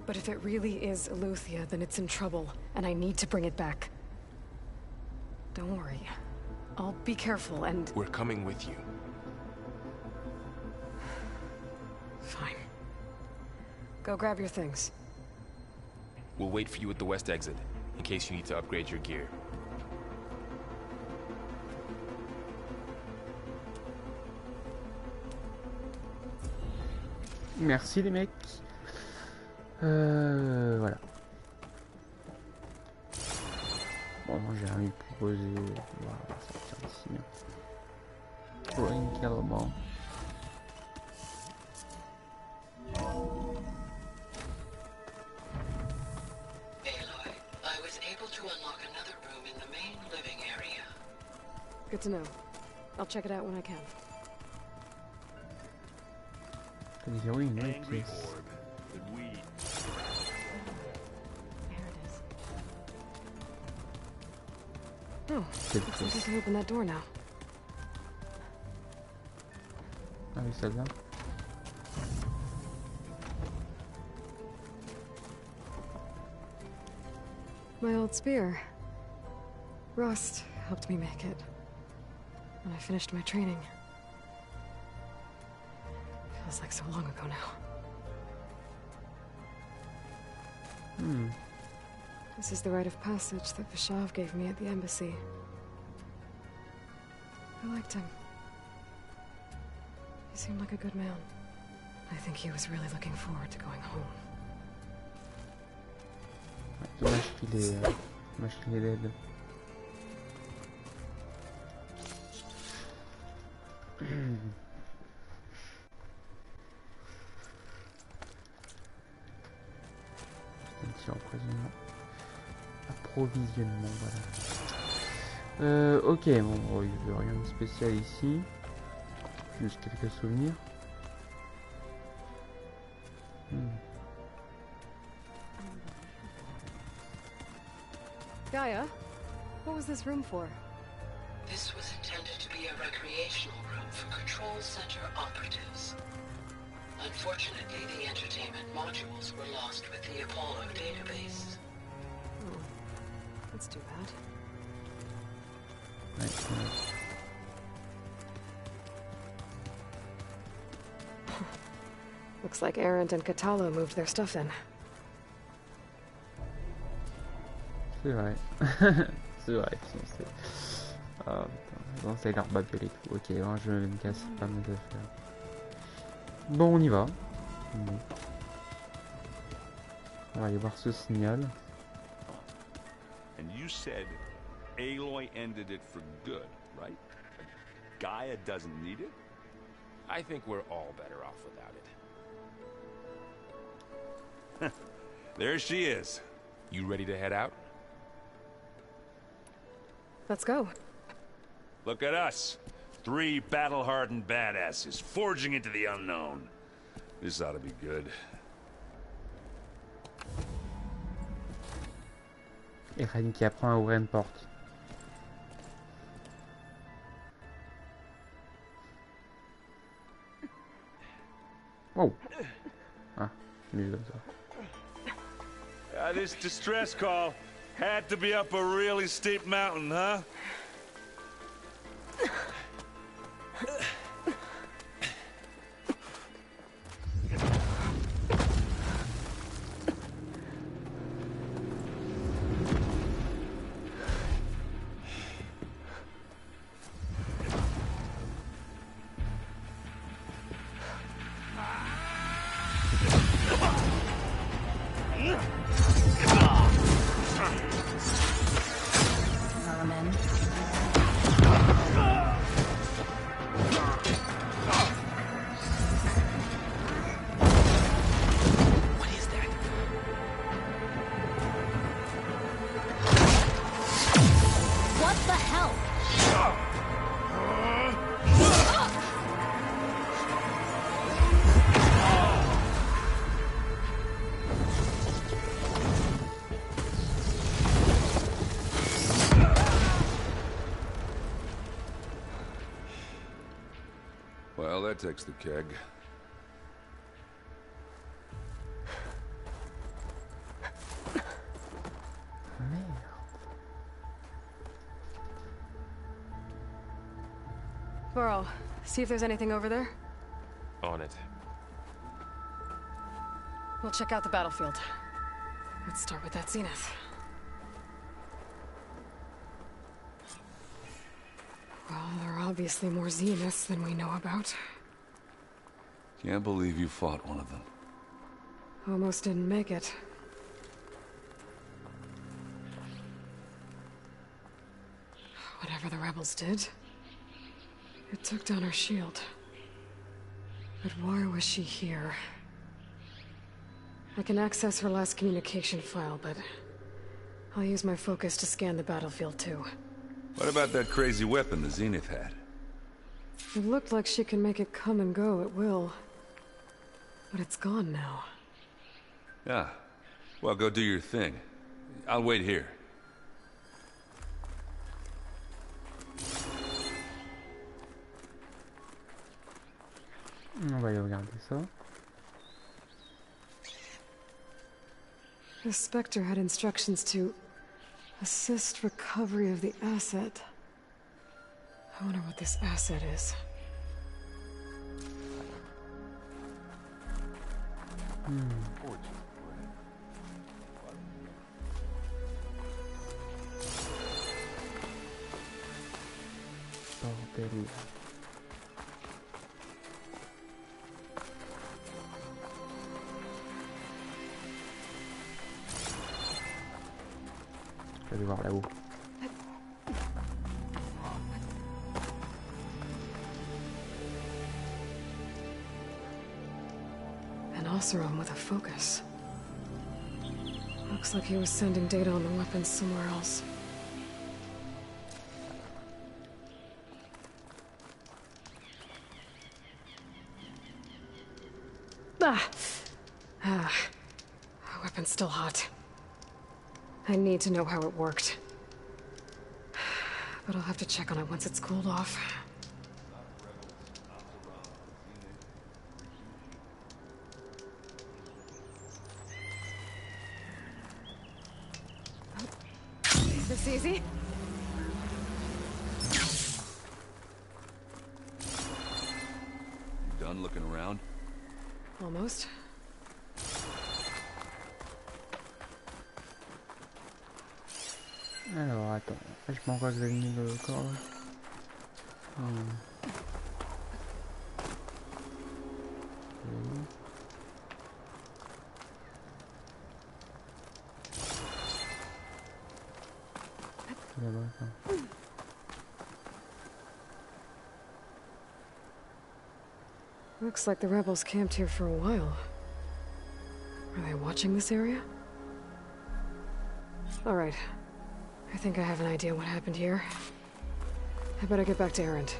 But if it really is Aletheia, then it's in trouble, and I need to bring it back. Don't worry. I'll be careful and... We're coming with you. Fine. Go grab your things. We'll wait for you at the west exit, in case you need to upgrade your gear. Merci les mecs. Voilà. Bon, moi j'ai rien à lui proposer. Voilà, on va sortir d'ici. Tranquillement. I was able to unlock another room in the main living area. Good to know. I'll check it out when I can. Oui, une autre pièce. Oh, looks like I can open that door now. Ah oui, celle-là. My old spear. Rust helped me make it when I finished my training. Feels like so long ago now. This is the rite of passage that Vashav gave me at the embassy. I liked him. He seemed like a good man. I think he was really looking forward to going home. Dommage qu'il est dead. Un petit approvisionnement, voilà. Ok, bon, il n'y a rien de spécial ici. Juste quelques souvenirs. Gaia, what was this room for? This was intended to be a recreational room for Control Center operatives. Unfortunately, the entertainment modules were lost with the Apollo database. Oh, that's too bad. Nice. Looks like Arendt and Katalo moved their stuff in. C'est vrai. C'est vrai. Ah putain, non, ça a l'air babel et tout. Ok, hein, je me casse pas mes affaires. Bon, on y va. On va aller voir ce signal. And you said Aloy ended it for good, right? Gaia doesn't need it? I think we're all better off without it. There she is. You ready to head out? Let's go. Look at us. 3 battle-hardened badasses forging into the unknown. This ought to be good. Et Ren qui apprend à ouvrir une porte. Oh. Ah, mieux comme ça. This distress call had to be up a really steep mountain, huh? Well, that takes the keg. Burrow, see if there's anything over there. On it. We'll check out the battlefield. Let's start with that zenith. Well, there are obviously more zeniths than we know about. Can't believe you fought one of them. Almost didn't make it. rebels did. It took down her shield. But why was she here? I can access her last communication file, but I'll use my focus to scan the battlefield too. What about that crazy weapon the Zenith had? It looked like she can make it come and go at will. But it's gone now. Yeah. Well, go do your thing. I'll wait here. On va aller regarder ça. The Spectre had instructions to assist recovery of the asset. I wonder what this asset is. Bordel. Je vais aller voir là-haut. An Oseram with a focus. Looks like he was sending data on the weapons somewhere else. Weapon's still hot. I need to know how it worked. But I'll have to check on it once it's cooled off. This easy? You done looking around? Almost. Alors attends, je m'en réveille le corps. Looks like the rebels camped here for a while. Are they watching this area? All right. I think I have an idea what happened here. I better get back to Erend.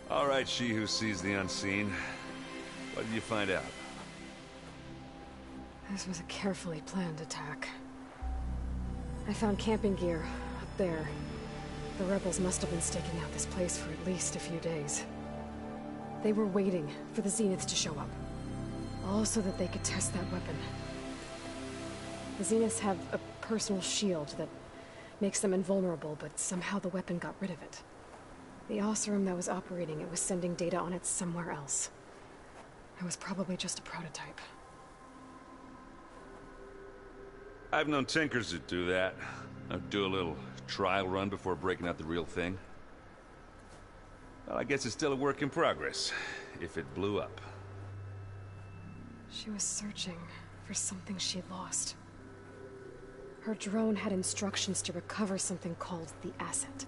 All right, she who sees the unseen. What did you find out? This was a carefully planned attack. I found camping gear up there. The rebels must have been staking out this place for at least a few days. They were waiting for the Zeniths to show up. All so that they could test that weapon. The Zeniths have a personal shield that makes them invulnerable, but somehow the weapon got rid of it. The Oseram that was operating it was sending data on it somewhere else. It was probably just a prototype. I've known tinkers that do that. Do a little trial run before breaking out the real thing. Well, I guess it's still a work in progress, if it blew up. She was searching for something she lost. Her drone had instructions to recover something called the asset.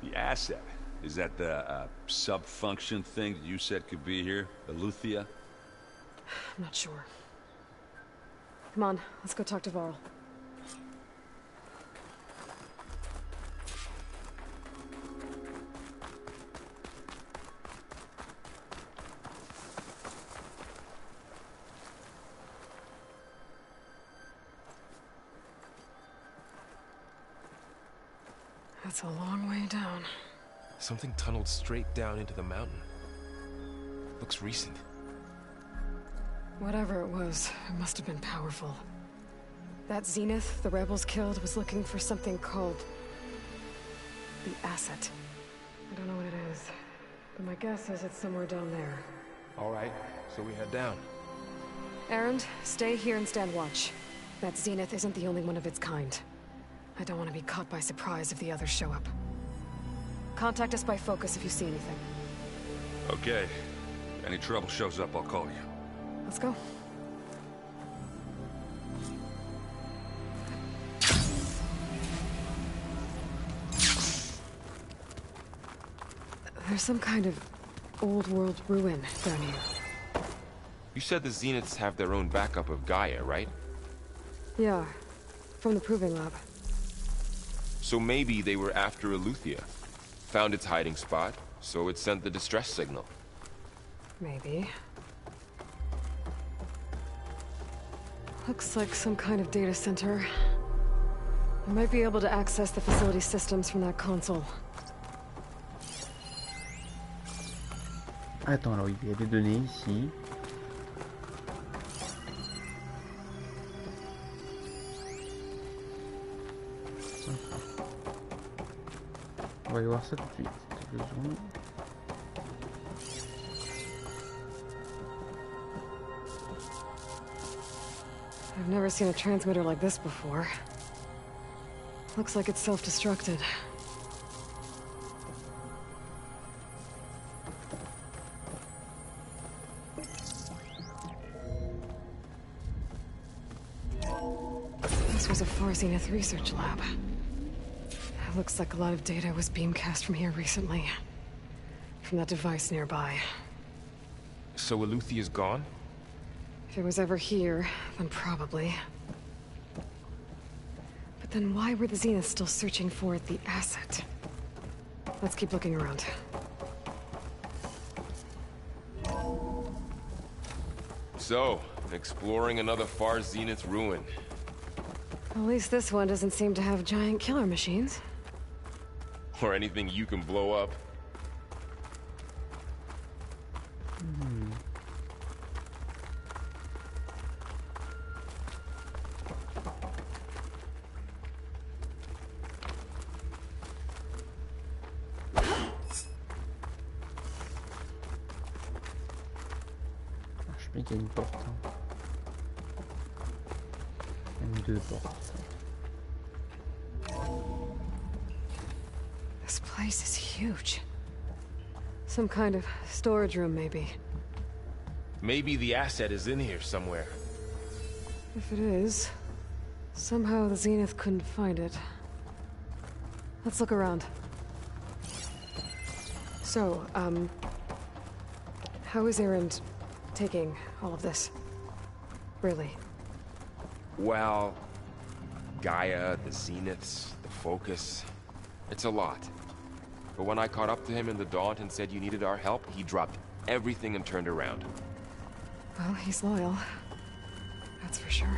The asset? Is that the sub-function thing that you said could be here? Eleuthia? I'm not sure. Come on, let's go talk to Varl. That's a long way down. Something tunneled straight down into the mountain. Looks recent. Whatever it was, it must have been powerful. That Zenith the rebels killed was looking for something called the asset. I don't know what it is, but my guess is it's somewhere down there. All right, so we head down. Erend, stay here and stand watch. That Zenith isn't the only one of its kind. I don't want to be caught by surprise if the others show up. Contact us by focus if you see anything. Okay. If any trouble shows up, I'll call you. Let's go. There's some kind of old world ruin down here. You said the Zeniths have their own backup of Gaia, right? Yeah, from the proving lab. So maybe they were after Eleuthia. Found its hiding spot, so it sent the distress signal. Maybe. Looks like some kind of data center. I might be able to access the facility systems from that console. Attends, alors il y a des données ici. On va aller voir ça tout de suite. Quelques secondes. I've never seen a transmitter like this before. Looks like it's self-destructed. This was a Far Zenith research lab. It looks like a lot of data was beamcast from here recently. From that device nearby. So Eleuthea's gone? If it was ever here, then probably. But then why were the Zeniths still searching for the asset? Let's keep looking around. So, exploring another Far Zenith ruin. At least this one doesn't seem to have giant killer machines. Or anything you can blow up. Je sais qu'il y a une porte. Hein. Même deux portes. This place is huge. Some kind of storage room, maybe. Maybe the asset is in here somewhere. If it is, somehow the Zenith couldn't find it. Let's look around. So, how is Erend taking all of this? Really? Well, Gaia, the Zeniths, the Focus. It's a lot. But when I caught up to him in the Daunt and said you needed our help, he dropped everything and turned around. Well, he's loyal. That's for sure.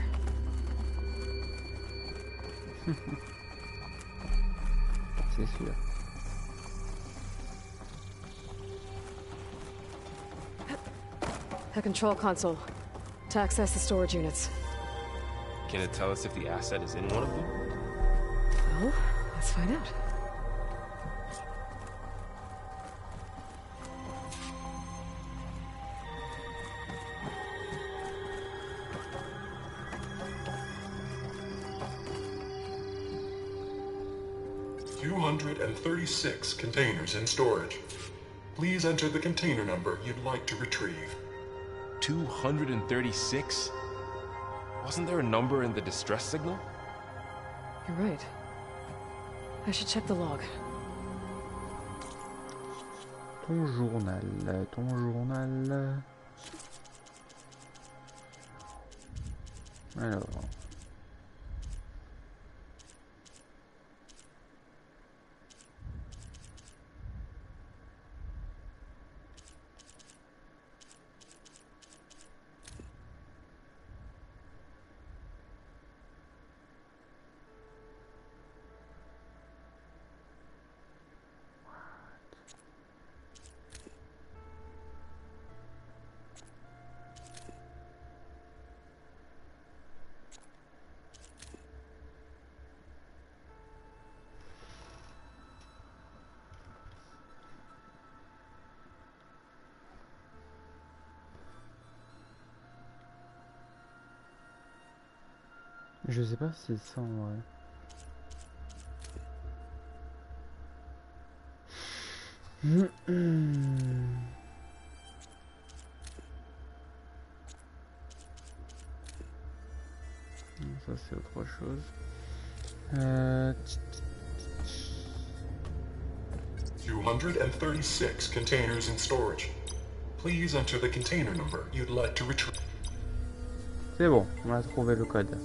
C'est sûr. The control console. To access the storage units. Can it tell us if the asset is in one of them? Well, let's find out. $236 containers in storage. Please enter the container number you'd like to retrieve. 236? Wasn't there a number in the distress signal? You're right. I should check the log. Ton journal, ton journal. Alors. Je sais pas si c'est ça en vrai. c'est autre chose. 236 containers in storage. Please enter the container number you'd like to retrieve. C'est bon, on a trouvé le code.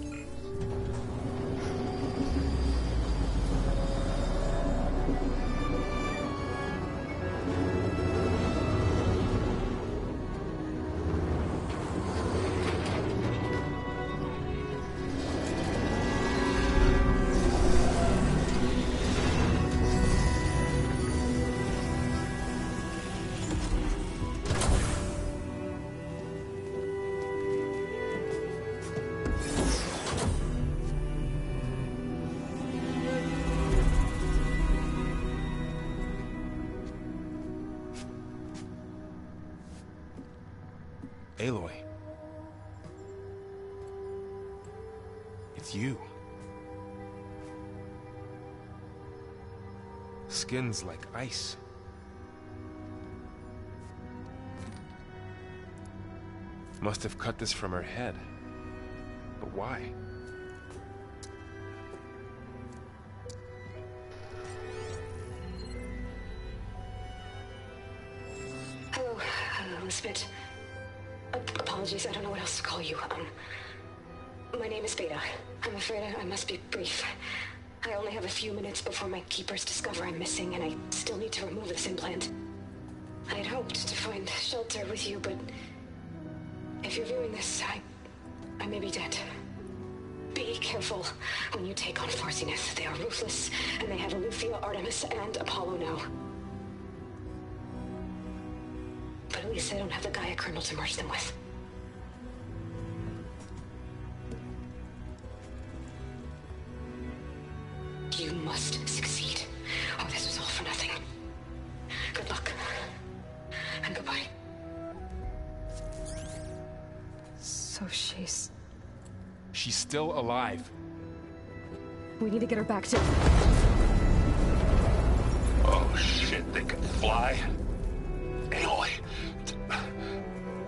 Aloy. It's you. Skin's like ice. Must have cut this from her head. But why? Hello, Misfit. Apologies, I don't know what else to call you. My name is Beta. I'm afraid I must be brief. I only have a few minutes before my keepers discover I'm missing, and I still need to remove this implant. I had hoped to find shelter with you, but if you're viewing this, I may be dead. Be careful when you take on Far Zenith. They are ruthless, and they have Eleuthia, Artemis, and Apollo now. But at least I don't have the Gaia kernel to merge them with. You must succeed, or this was all for nothing. Good luck. And goodbye. So she's still alive. We need to get her back to... Oh shit, they can fly? Aloy!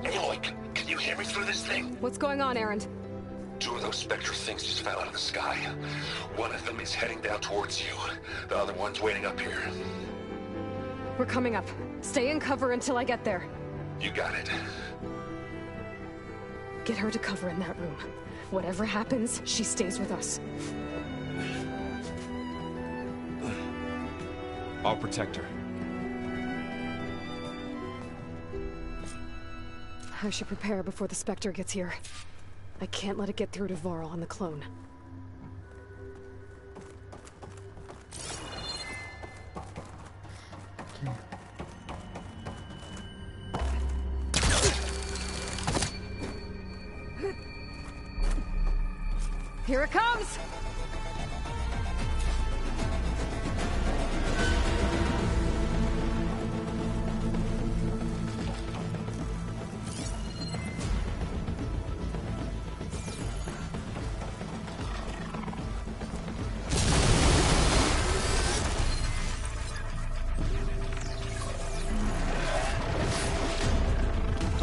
Aloy, can you hear me through this thing? What's going on, Erend? Two of those spectral things just fell out of the sky. One of them is heading down towards you. The other one's waiting up here. We're coming up. Stay in cover until I get there. You got it. Get her to cover in that room. Whatever happens, she stays with us. I'll protect her. I should prepare before the Spectre gets here. I can't let it get through to Varl and the clone. Here it comes!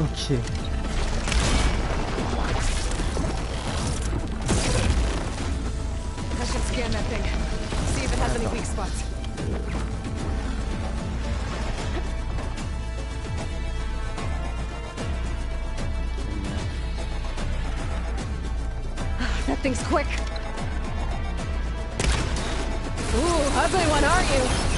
Ok. I should scan that thing. See if it has any weak spots. That thing's quick. Ooh, ugly one, aren't you?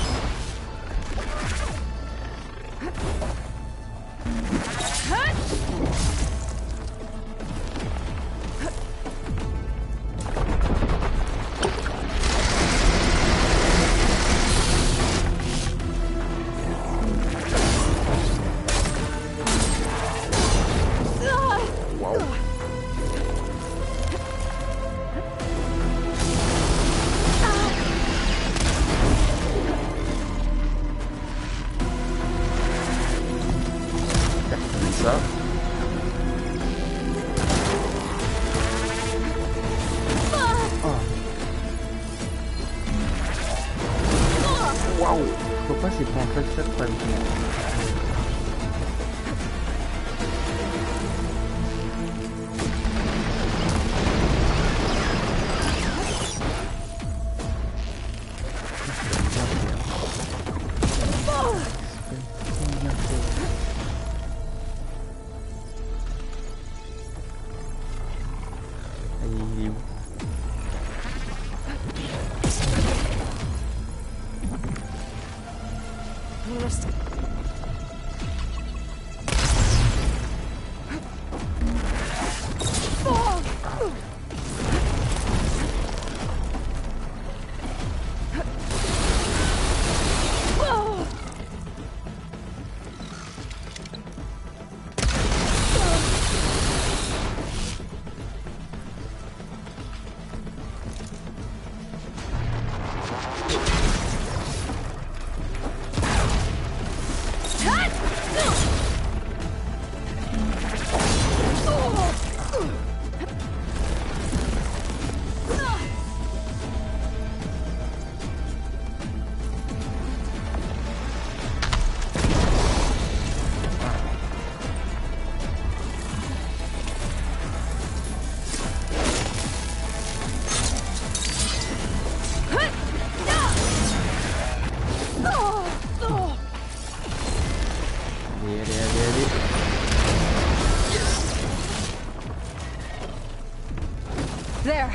There.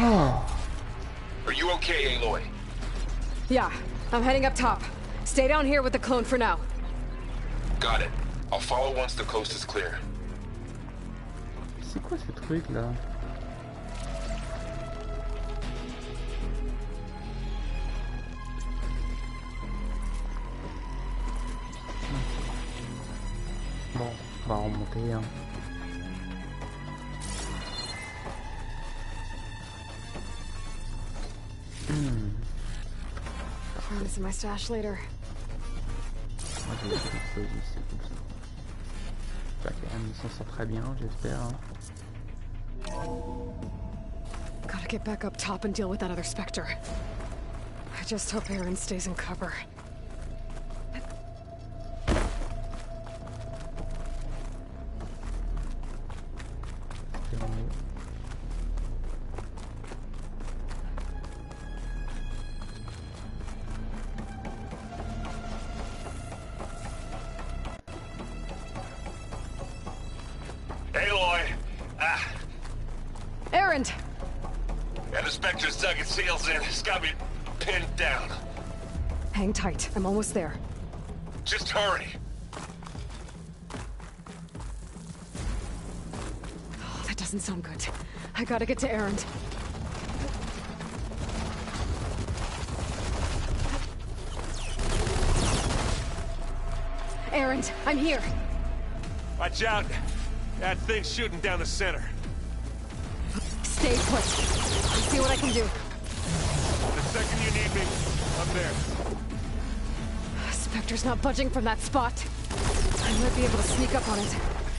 Are you okay, Aloy? Yeah, I'm heading up top. Stay down here with the clone for now. Got it. I'll follow once the coast is clear. C'est quoi ce truc là? Bon, on va remonter hein. Promise my stash later. Moi j'ai quelque chose ici comme ça. J'espère qu'il s'en sort très bien, j'espère. Gotta get back up top and deal with that other Spectre. I just hope Aaron stays in cover. And the Spectre's dug its heels in. It's got me pinned down. Hang tight. I'm almost there. Just hurry. Oh, that doesn't sound good. I gotta get to Aaron. Aaron, I'm here. Watch out. That thing's shooting down the center. Stay put. I'll see what I can do. The second you need me, I'm there. Spectre's not budging from that spot. I might be able to sneak up on it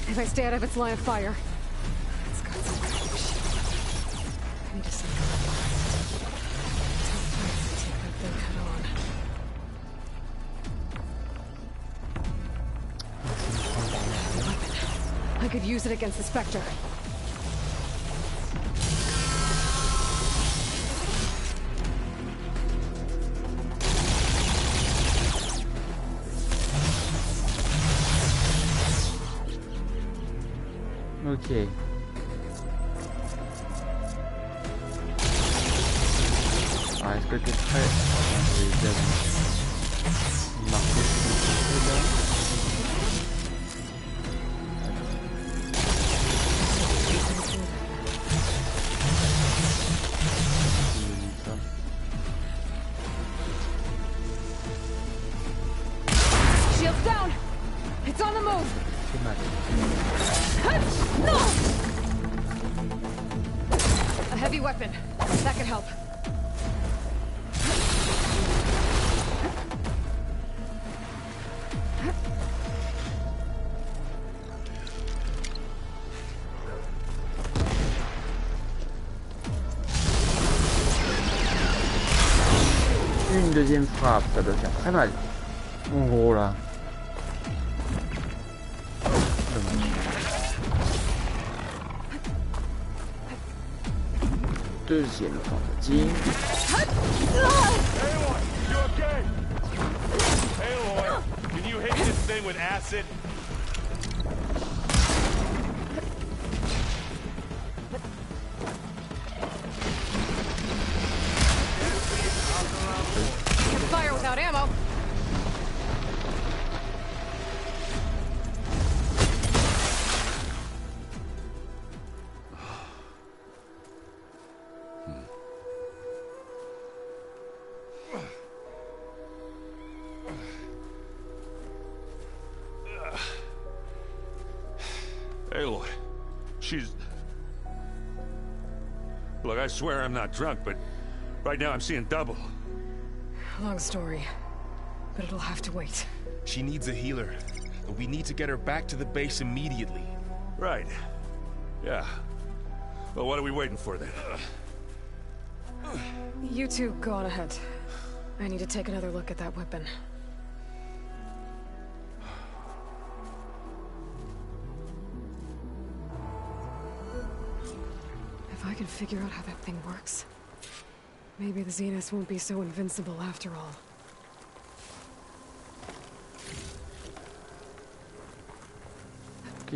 if I stay out of its line of fire. It's got some kind of machine. I need to sneak up on it. Tell Fais to take that thing head on. Weapon. I could use it against the Spectre. Ok. Alors, est-ce que tu es prêt? Je vais déjà marquer ce que je fais là. Shields down! It's on the move! C'est mal. A heavy weapon. That could help. Une deuxième frappe, ça doit faire très mal. En gros là. Deuxième tentative. Aloy, you okay? Aloy, can you hit this thing with acid? Can't fire without ammo. Aloy, she's... Look, I swear I'm not drunk, but right now I'm seeing double. Long story, but it'll have to wait. She needs a healer. We need to get her back to the base immediately. Right. Yeah. Well, what are we waiting for then? You two go on ahead. I need to take another look at that weapon. If I can figure out how that thing works, maybe the Zeniths won't be so invincible after all. Ok.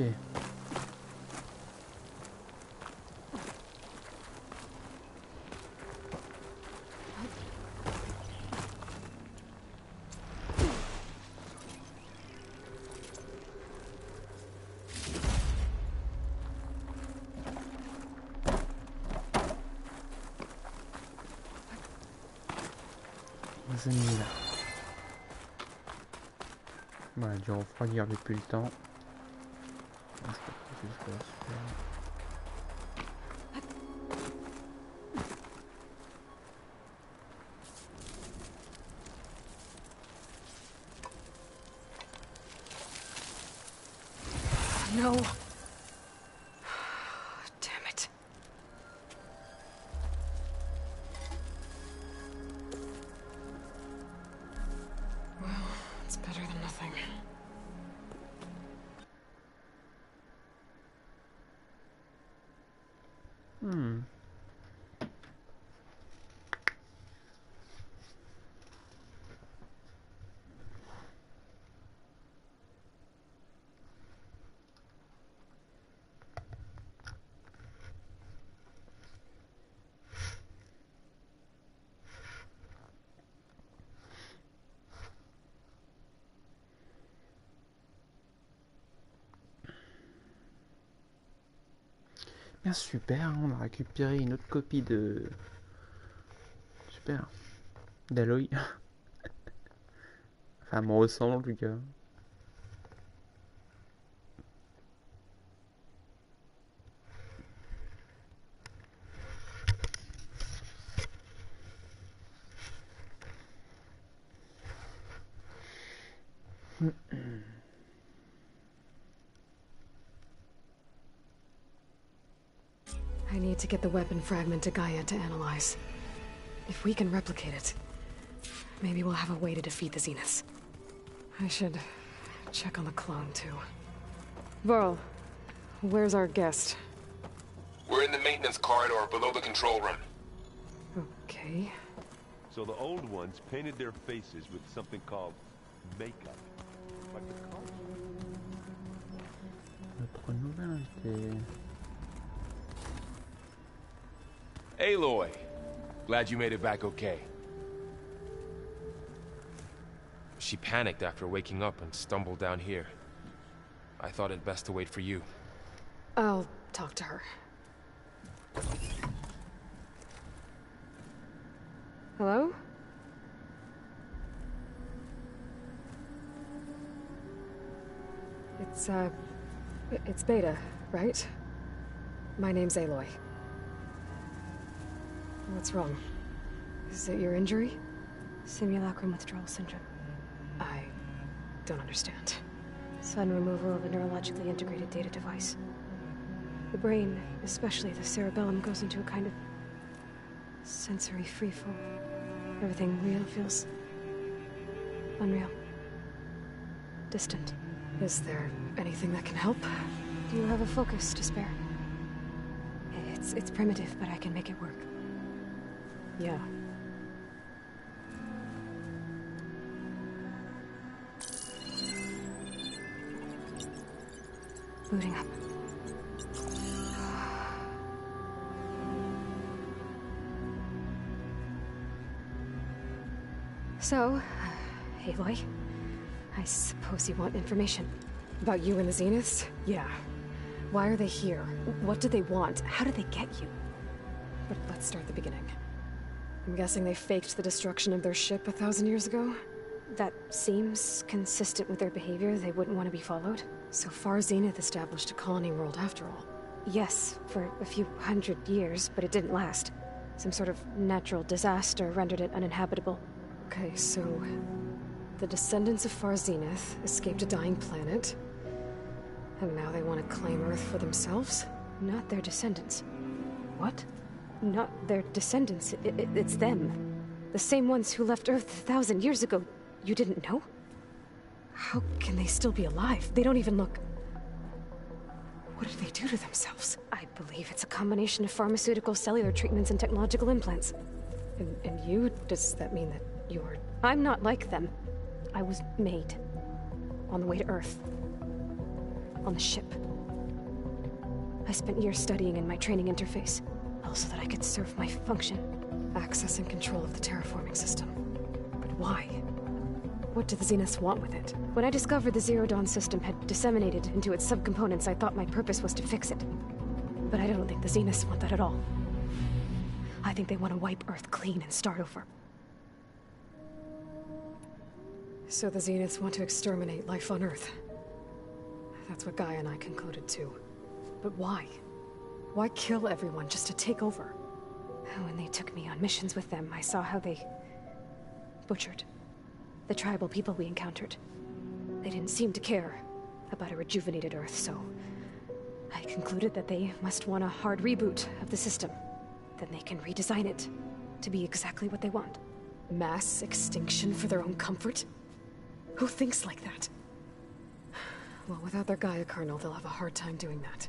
Les ennemis là. Voilà, du refroidir depuis le temps. Je sais pas ce que je peux faire. No. Damn it. Well, it's better than nothing. Bien super, on a récupéré une autre copie de... Super. D'Aloy. Enfin, elle me ressemble en tout cas. I need to get the weapon fragment to Gaia to analyze. If we can replicate it, maybe we'll have a way to defeat the Zeniths. I should check on the clone too. Varl, where's our guest? We're in the maintenance corridor below the control room. Okay. So the old ones painted their faces with something called makeup. Like the colors. Notre nouvelle invitée. Aloy, glad you made it back okay. She panicked after waking up and stumbled down here. I thought it best to wait for you. I'll talk to her. Hello? It's Beta, right? My name's Aloy. What's wrong? Is it your injury? Simulacrum withdrawal syndrome. I don't understand. Sudden removal of a neurologically integrated data device. The brain, especially the cerebellum, goes into a kind of sensory freefall. Everything real feels unreal. Distant. Is there anything that can help? Do you have a focus to spare? It's primitive, but I can make it work. Yeah. Booting up. So, Aloy, I suppose you want information. About you and the Zeniths? Yeah. Why are they here? What do they want? How did they get you? But let's start at the beginning. I'm guessing they faked the destruction of their ship 1,000 years ago? That seems consistent with their behavior. They wouldn't want to be followed. So far, Zenith established a colony world after all. Yes, for a few hundred years, but it didn't last. Some sort of natural disaster rendered it uninhabitable. Okay, so the descendants of Far Zenith escaped a dying planet, and now they want to claim Earth for themselves? Not their descendants. What? Not their descendants. It's them. The same ones who left Earth 1,000 years ago. You didn't know? How can they still be alive? They don't even look... What did they do to themselves? I believe it's a combination of pharmaceutical, cellular treatments, and technological implants. And you? Does that mean that you're... I'm not like them. I was made. On the way to Earth. On the ship. I spent years studying in my training interface, all so that I could serve my function. Access and control of the terraforming system. But why? What do the Zeniths want with it? When I discovered the Zero Dawn system had disseminated into its subcomponents, I thought my purpose was to fix it. But I don't think the Zeniths want that at all. I think they want to wipe Earth clean and start over. So the Zeniths want to exterminate life on Earth. That's what Gaia and I concluded too. But why? Why kill everyone just to take over? When they took me on missions with them, I saw how they butchered the tribal people we encountered. They didn't seem to care about a rejuvenated Earth, so I concluded that they must want a hard reboot of the system. Then they can redesign it to be exactly what they want. Mass extinction for their own comfort? Who thinks like that? Well, without their Gaia kernel, they'll have a hard time doing that.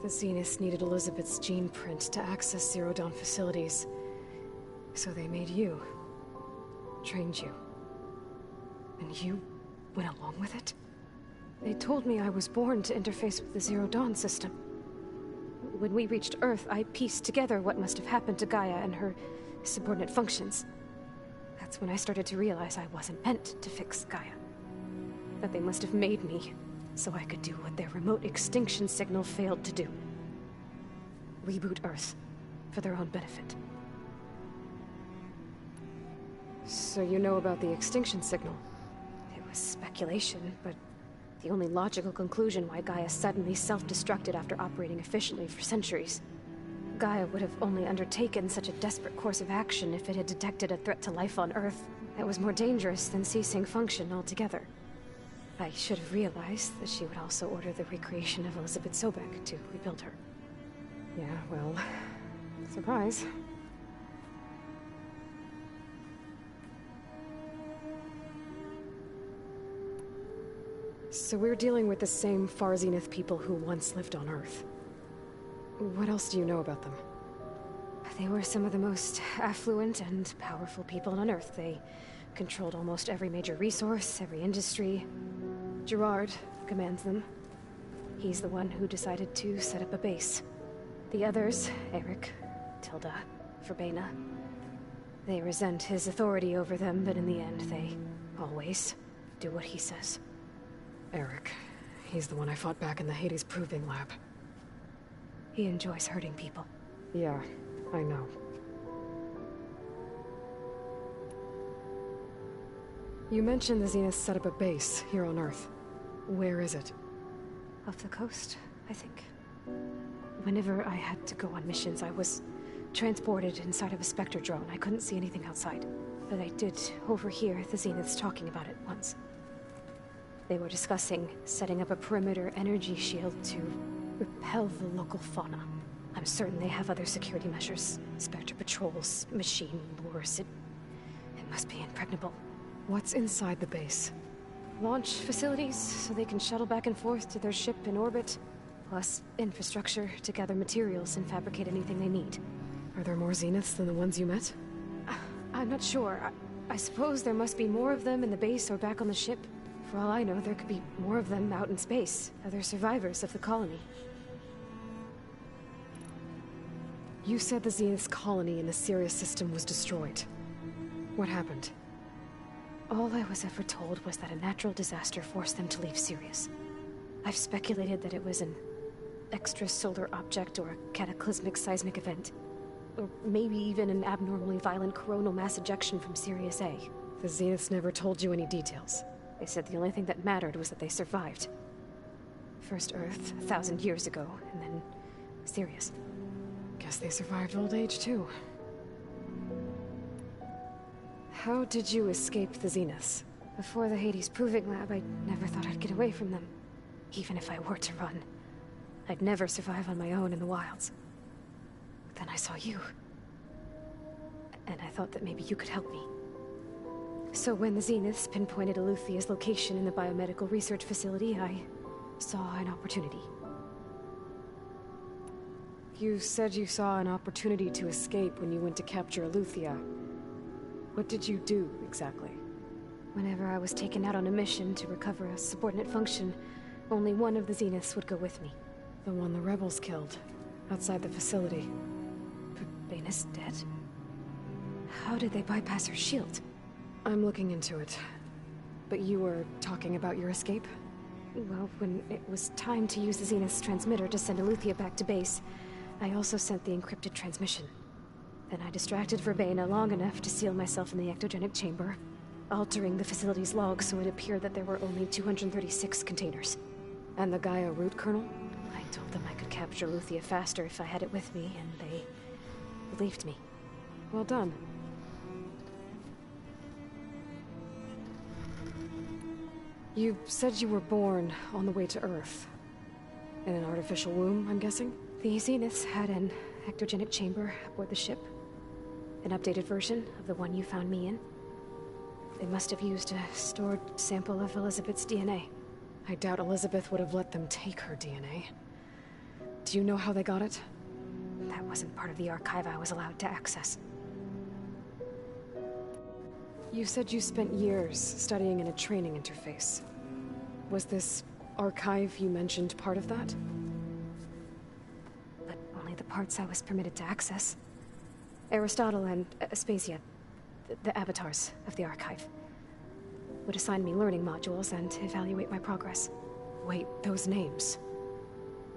The Zeniths needed Elizabeth's gene print to access Zero Dawn facilities. So they made you. Trained you. And you went along with it? They told me I was born to interface with the Zero Dawn system. When we reached Earth, I pieced together what must have happened to Gaia and her subordinate functions. That's when I started to realize I wasn't meant to fix Gaia. That they must have made me so I could do what their remote extinction signal failed to do. Reboot Earth, for their own benefit. So you know about the extinction signal? It was speculation, but the only logical conclusion why Gaia suddenly self-destructed after operating efficiently for centuries. Gaia would have only undertaken such a desperate course of action if it had detected a threat to life on Earth that was more dangerous than ceasing function altogether. I should have realized that she would also order the recreation of Elizabeth Sobek to rebuild her. Yeah, well, surprise. So we're dealing with the same Far Zenith people who once lived on Earth. What else do you know about them? They were some of the most affluent and powerful people on Earth. They controlled almost every major resource, every industry. Gerard commands them. He's the one who decided to set up a base. The others, Eric, Tilda, Verbena, they resent his authority over them, but in the end, they always do what he says. Eric. He's the one I fought back in the Hades Proving Lab. He enjoys hurting people. Yeah, I know. You mentioned the Zeniths set up a base here on Earth. Where is it? Off the coast, I think. Whenever I had to go on missions, I was transported inside of a Spectre drone. I couldn't see anything outside. But I did overhear the Zeniths talking about it once. They were discussing setting up a perimeter energy shield to repel the local fauna. I'm certain they have other security measures. Spectre patrols, machine lures. It must be impregnable. What's inside the base? Launch facilities, so they can shuttle back and forth to their ship in orbit. Plus infrastructure to gather materials and fabricate anything they need. Are there more Zeniths than the ones you met? I'm not sure. I suppose there must be more of them in the base or back on the ship. For all I know, there could be more of them out in space. Other survivors of the colony. You said the Zenith's colony in the Sirius system was destroyed. What happened? All I was ever told was that a natural disaster forced them to leave Sirius. I've speculated that it was an extrasolar object or a cataclysmic seismic event. Or maybe even an abnormally violent coronal mass ejection from Sirius A. The Zeniths never told you any details. They said the only thing that mattered was that they survived. First Earth, 1,000 years ago, and then Sirius. Guess they survived old age, too. How did you escape the Zeniths? Before the Hades Proving Lab, I never thought I'd get away from them. Even if I were to run. I'd never survive on my own in the wilds. But then I saw you. And I thought that maybe you could help me. So when the Zeniths pinpointed Eluthia's location in the biomedical research facility, I saw an opportunity. You said you saw an opportunity to escape when you went to capture Eluthia. What did you do, exactly? Whenever I was taken out on a mission to recover a subordinate function, only one of the Zeniths would go with me. The one the rebels killed, outside the facility. But Baina's dead? How did they bypass her shield? I'm looking into it. But you were talking about your escape? Well, when it was time to use the Zenith's transmitter to send Eluthia back to base, I also sent the encrypted transmission. Then I distracted Verbena long enough to seal myself in the ectogenic chamber, altering the facility's log so it appeared that there were only 236 containers. And the Gaia root kernel? I told them I could capture Eluthia faster if I had it with me, and they believed me. Well done. You said you were born on the way to Earth. In an artificial womb, I'm guessing? The Zeniths had an ectogenic chamber aboard the ship. An updated version of the one you found me in. They must have used a stored sample of Elizabeth's DNA. I doubt Elizabeth would have let them take her DNA. Do you know how they got it? That wasn't part of the archive I was allowed to access. You said you spent years studying in a training interface. Was this archive you mentioned part of that? But only the parts I was permitted to access. Aristotle and Aspasia, the avatars of the archive, would assign me learning modules and evaluate my progress. Wait, those names.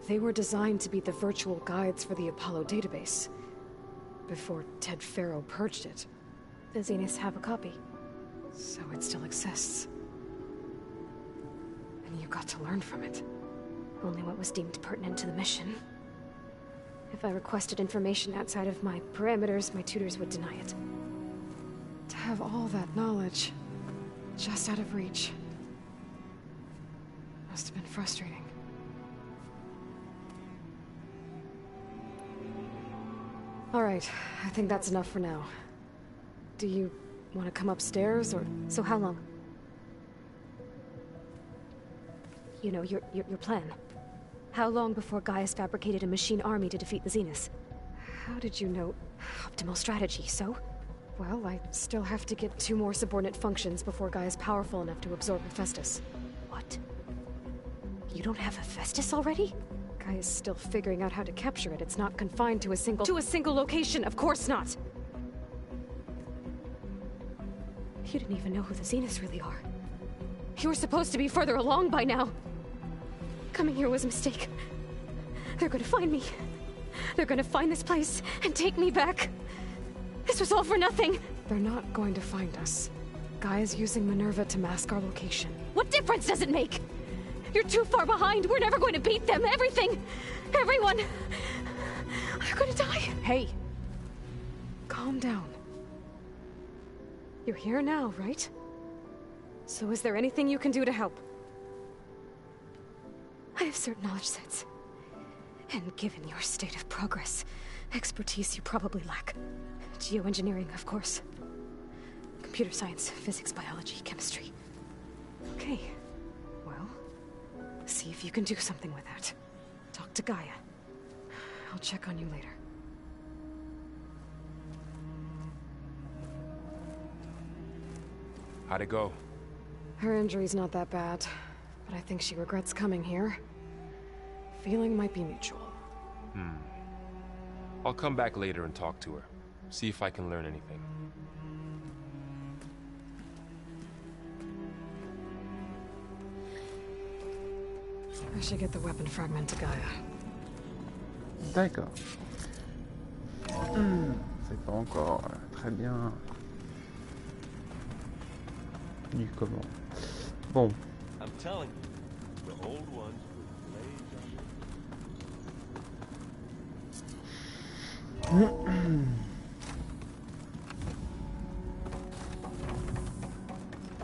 They were designed to be the virtual guides for the Apollo database. Before Ted Faro purged it. The Zeniths have a copy. So it still exists. And you got to learn from it. Only what was deemed pertinent to the mission. If I requested information outside of my parameters, my tutors would deny it. To have all that knowledge, just out of reach. Must have been frustrating. All right, I think that's enough for now. Do you want to come upstairs, or...? So how long? You know, your plan. How long before Gaia's fabricated a machine army to defeat the Zeniths? How did you know? Optimal strategy, so? Well, I still have to get 2 more subordinate functions before Gaia's powerful enough to absorb Hephaestus. What? You don't have Hephaestus already? Gaia's still figuring out how to capture it. It's not confined to a single... To a single location, of course not! You didn't even know who the Zeniths really are. You were supposed to be further along by now. Coming here was a mistake. They're gonna find me. They're gonna find this place and take me back. This was all for nothing. They're not going to find us. Gaia's using Minerva to mask our location. What difference does it make? You're too far behind. We're never going to beat them. Everything. Everyone. They're gonna die. Hey. Calm down. You're here now, right? So is there anything you can do to help? I have certain knowledge sets. And given your state of progress, expertise you probably lack. Geoengineering, of course. Computer science, physics, biology, chemistry. Okay. Well, see if you can do something with that. Talk to Gaia. I'll check on you later. How'd it go? Her injury's not that bad, but I think she regrets coming here. Feeling might be mutual. I'll come back later and talk to her. See if I can learn anything. I should get the weapon fragment to Gaia. D'accord. C'est pas encore très bien du comment. Bon. I'm telling you, the old ones would blaze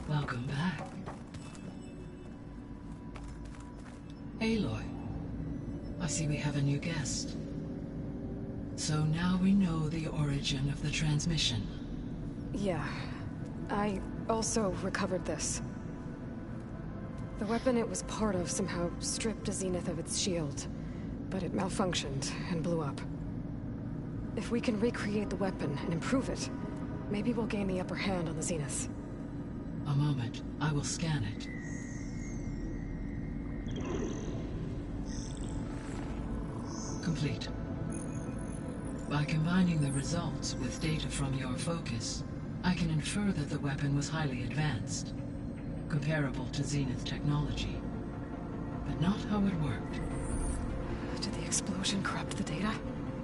Welcome back. Aloy, I see we have a new guest. So now we know the origin of the transmission. Yeah. I also recovered this. The weapon it was part of somehow stripped Zenith of its shield, but it malfunctioned and blew up. If we can recreate the weapon and improve it, maybe we'll gain the upper hand on the Zeniths. A moment, I will scan it. Complete. By combining the results with data from your focus, I can infer that the weapon was highly advanced, comparable to Zenith technology, but not how it worked. Did the explosion corrupt the data?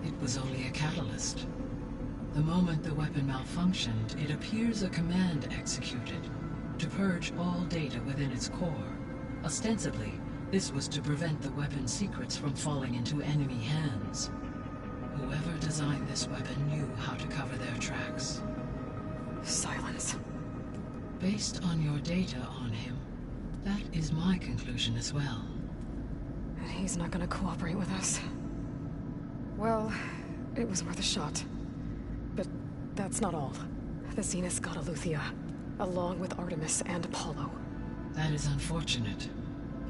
It was only a catalyst. The moment the weapon malfunctioned, it appears a command executed to purge all data within its core. Ostensibly, this was to prevent the weapon's secrets from falling into enemy hands. Whoever designed this weapon knew how to cover their tracks. Silence. Based on your data on him, that is my conclusion as well. And he's not gonna cooperate with us. Well, it was worth a shot. But that's not all. The Zeniths got Eleuthia, along with Artemis and Apollo. That is unfortunate.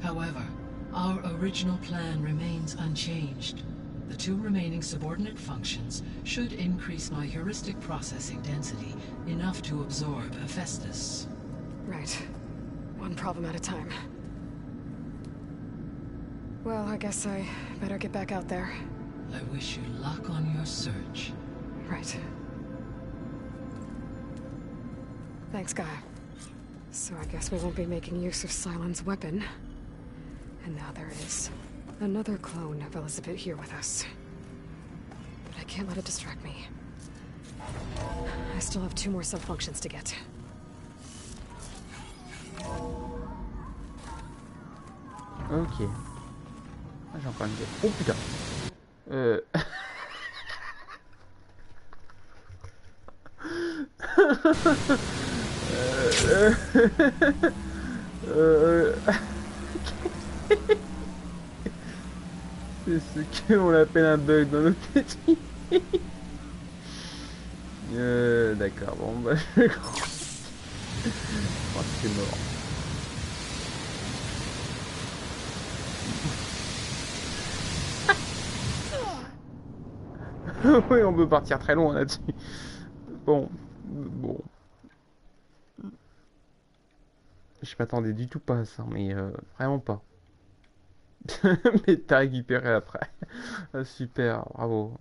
However, our original plan remains unchanged. The two remaining subordinate functions should increase my heuristic processing density enough to absorb Hephaestus. Right. One problem at a time. Well, I guess I better get back out there. I wish you luck on your search. Right. Thanks, Gaia. So I guess we won't be making use of Cylon's weapon. And now there is another clone of Elizabeth here with us. But I can't let it distract me. I still have 2 more sub-functions to get. Ok. Ah, j'ai encore une gueule. Oh putain. C'est ce qu'on appelle un bug dans notre métier. D'accord, bon bah je crois que c'est mort. Oui, on peut partir très loin là-dessus. Bon. Je m'attendais du tout pas à ça, mais vraiment pas. Mais t'as récupéré après. Ah, super, bravo.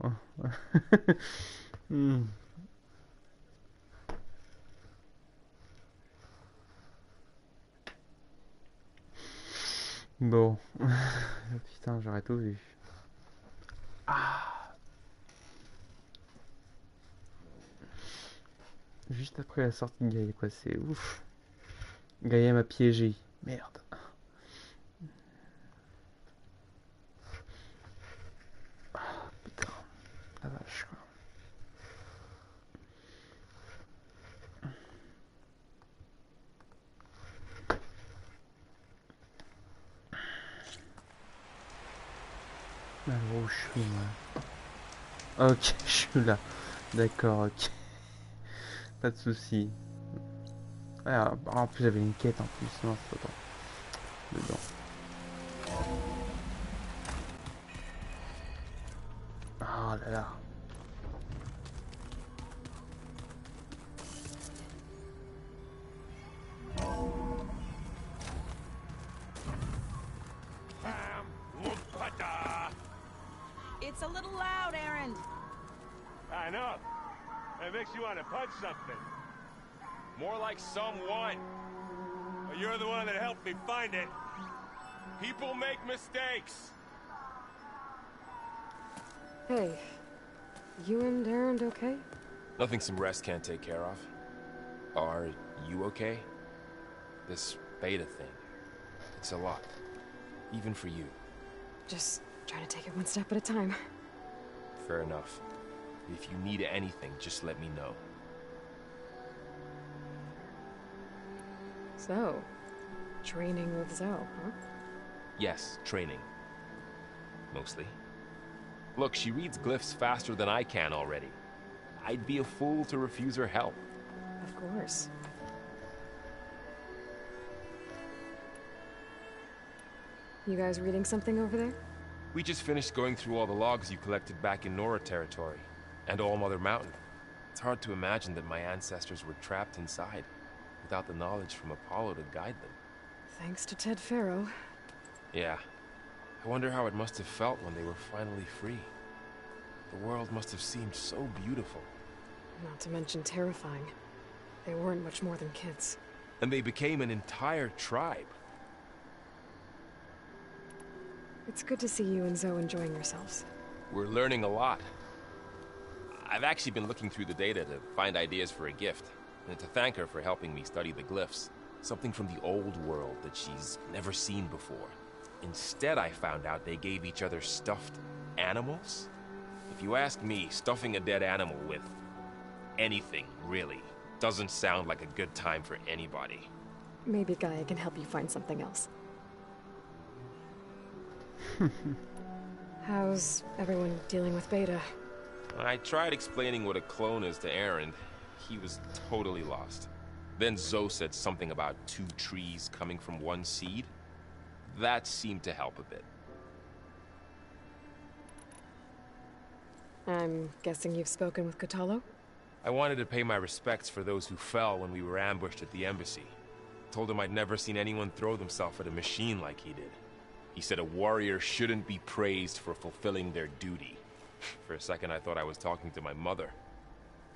Bon. Putain, j'aurais tout vu. Ah. Juste après la sortie de Gaia, quoi, c'est ouf. Gaia m'a piégé. Merde. Ah, putain. La vache, quoi. Alors où je suis, moi? Ok, je suis là. D'accord, ok. Pas de soucis. Ah, en plus j'avais une quête en plus, non, c'est pas dedans. Oh là là. It's a little loud, Aaron. I know. It makes you want to punch something. More like someone. Well, you're the one that helped me find it. People make mistakes. Hey, You and Aaron okay? Nothing some rest can't take care of. Are you okay? This beta thing, it's a lot. Even for you. Just trying to take it one step at a time. Fair enough. If you need anything, just let me know. So, training with Zoe, huh? Yes, training. Mostly. Look, she reads glyphs faster than I can already. I'd be a fool to refuse her help. Of course. You guys reading something over there? We just finished going through all the logs you collected back in Nora territory, and All Mother Mountain. It's hard to imagine that my ancestors were trapped inside, without the knowledge from Apollo to guide them. Thanks to Ted Faro. Yeah. I wonder how it must have felt when they were finally free. The world must have seemed so beautiful. Not to mention terrifying. They weren't much more than kids. And they became an entire tribe. It's good to see you and Zoe enjoying yourselves. We're learning a lot. I've actually been looking through the data to find ideas for a gift, and to thank her for helping me study the glyphs. Something from the old world that she's never seen before. Instead, I found out they gave each other stuffed animals. If you ask me, stuffing a dead animal with anything, really, doesn't sound like a good time for anybody. Maybe Gaia can help you find something else. How's everyone dealing with Beta? I tried explaining what a clone is to Aaron. He was totally lost. Then Zoe said something about 2 trees coming from 1 seed. That seemed to help a bit. I'm guessing you've spoken with Kotallo? I wanted to pay my respects for those who fell when we were ambushed at the embassy. Told him I'd never seen anyone throw themselves at a machine like he did. He said a warrior shouldn't be praised for fulfilling their duty. For a second I thought I was talking to my mother.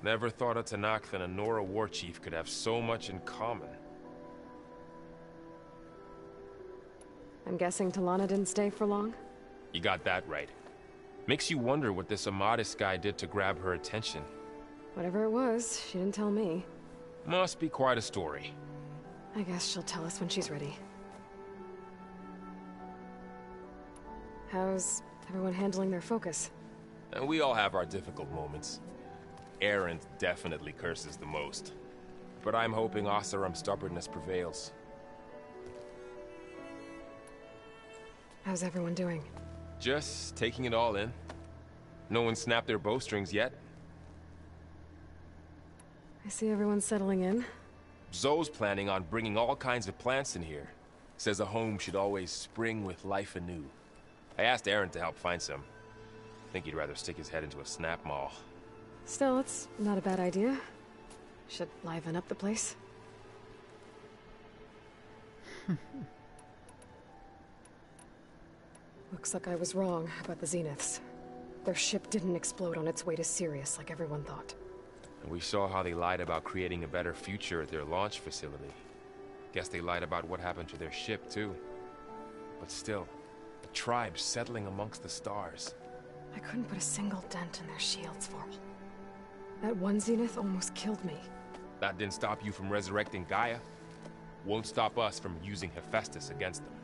Never thought a Tanakh and a Nora war chief could have so much in common. I'm guessing Talana didn't stay for long? You got that right. Makes you wonder what this Amadis guy did to grab her attention. Whatever it was, she didn't tell me. Must be quite a story. I guess she'll tell us when she's ready. How's everyone handling their focus? And we all have our difficult moments. Aaron definitely curses the most. But I'm hoping Oseram's stubbornness prevails. How's everyone doing? Just taking it all in. No one snapped their bowstrings yet. I see everyone settling in. Zoe's planning on bringing all kinds of plants in here. Says a home should always spring with life anew. I asked Aaron to help find some. Think he'd rather stick his head into a snap mall. Still, it's not a bad idea. Should liven up the place. Looks like I was wrong about the Zeniths. Their ship didn't explode on its way to Sirius like everyone thought. And we saw how they lied about creating a better future at their launch facility. Guess they lied about what happened to their ship, too. But still, the tribe settling amongst the stars. I couldn't put a single dent in their shields, Varl. That one Zenith almost killed me. That didn't stop you from resurrecting Gaia. Won't stop us from using Hephaestus against them.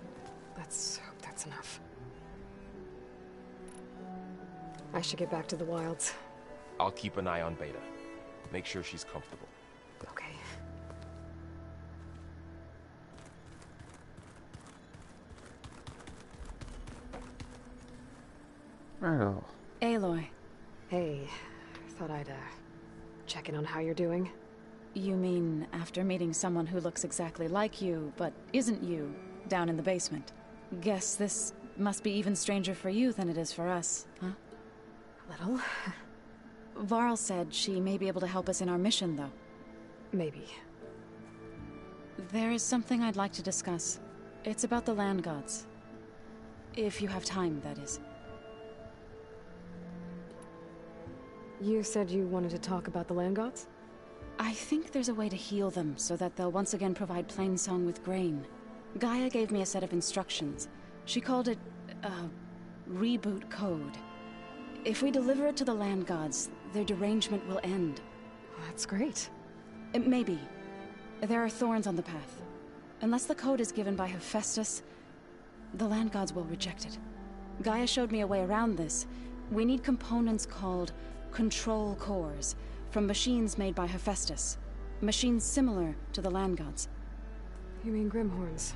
Let's hope that's enough. I should get back to the wilds. I'll keep an eye on Beta. Make sure she's comfortable. Okay. Alors. Aloy. Hey, thought I'd, check in on how you're doing. You mean after meeting someone who looks exactly like you, but isn't you, down in the basement? Guess this must be even stranger for you than it is for us, huh? A little. Varl said she may be able to help us in our mission, though. Maybe. There is something I'd like to discuss. It's about the land gods. If you have time, that is. You said you wanted to talk about the land gods? I think there's a way to heal them so that they'll once again provide Plainsong with grain. Gaia gave me a set of instructions. She called it, reboot code. If we deliver it to the land gods, their derangement will end. That's great. Maybe. There are thorns on the path. Unless the code is given by Hephaestus, the land gods will reject it. Gaia showed me a way around this. We need components called control cores from machines made by Hephaestus. Machines similar to the land gods. You mean Grimhorns?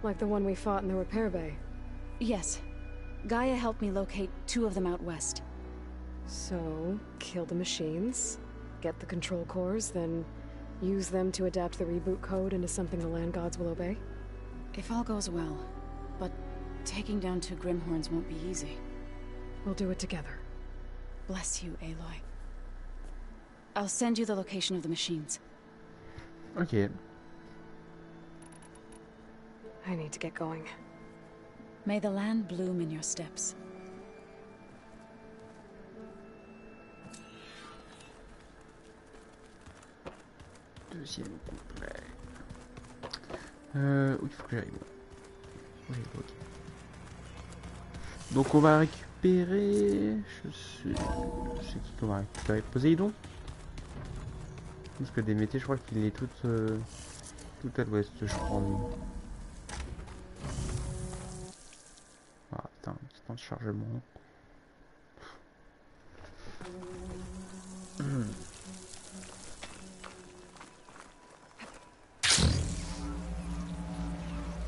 Like the one we fought in the repair bay? Yes. Gaia helped me locate 2 of them out west. So, kill the machines, get the control cores, then use them to adapt the reboot code into something the land gods will obey? If all goes well. But taking down 2 Grimhorns won't be easy. We'll do it together. Bless you, Aloy. I'll send you the location of the machines. Ok. I need to get going. May the land bloom in your steps. Deuxième complet. Où il faut que j'aille moi. Oui, ok. Donc on va récupérer... Je sais qui qu'on va récupérer. Poséidon. Parce que Déméter, je crois qu'il est tout à l'ouest, je crois. Ah putain, petit temps de chargement.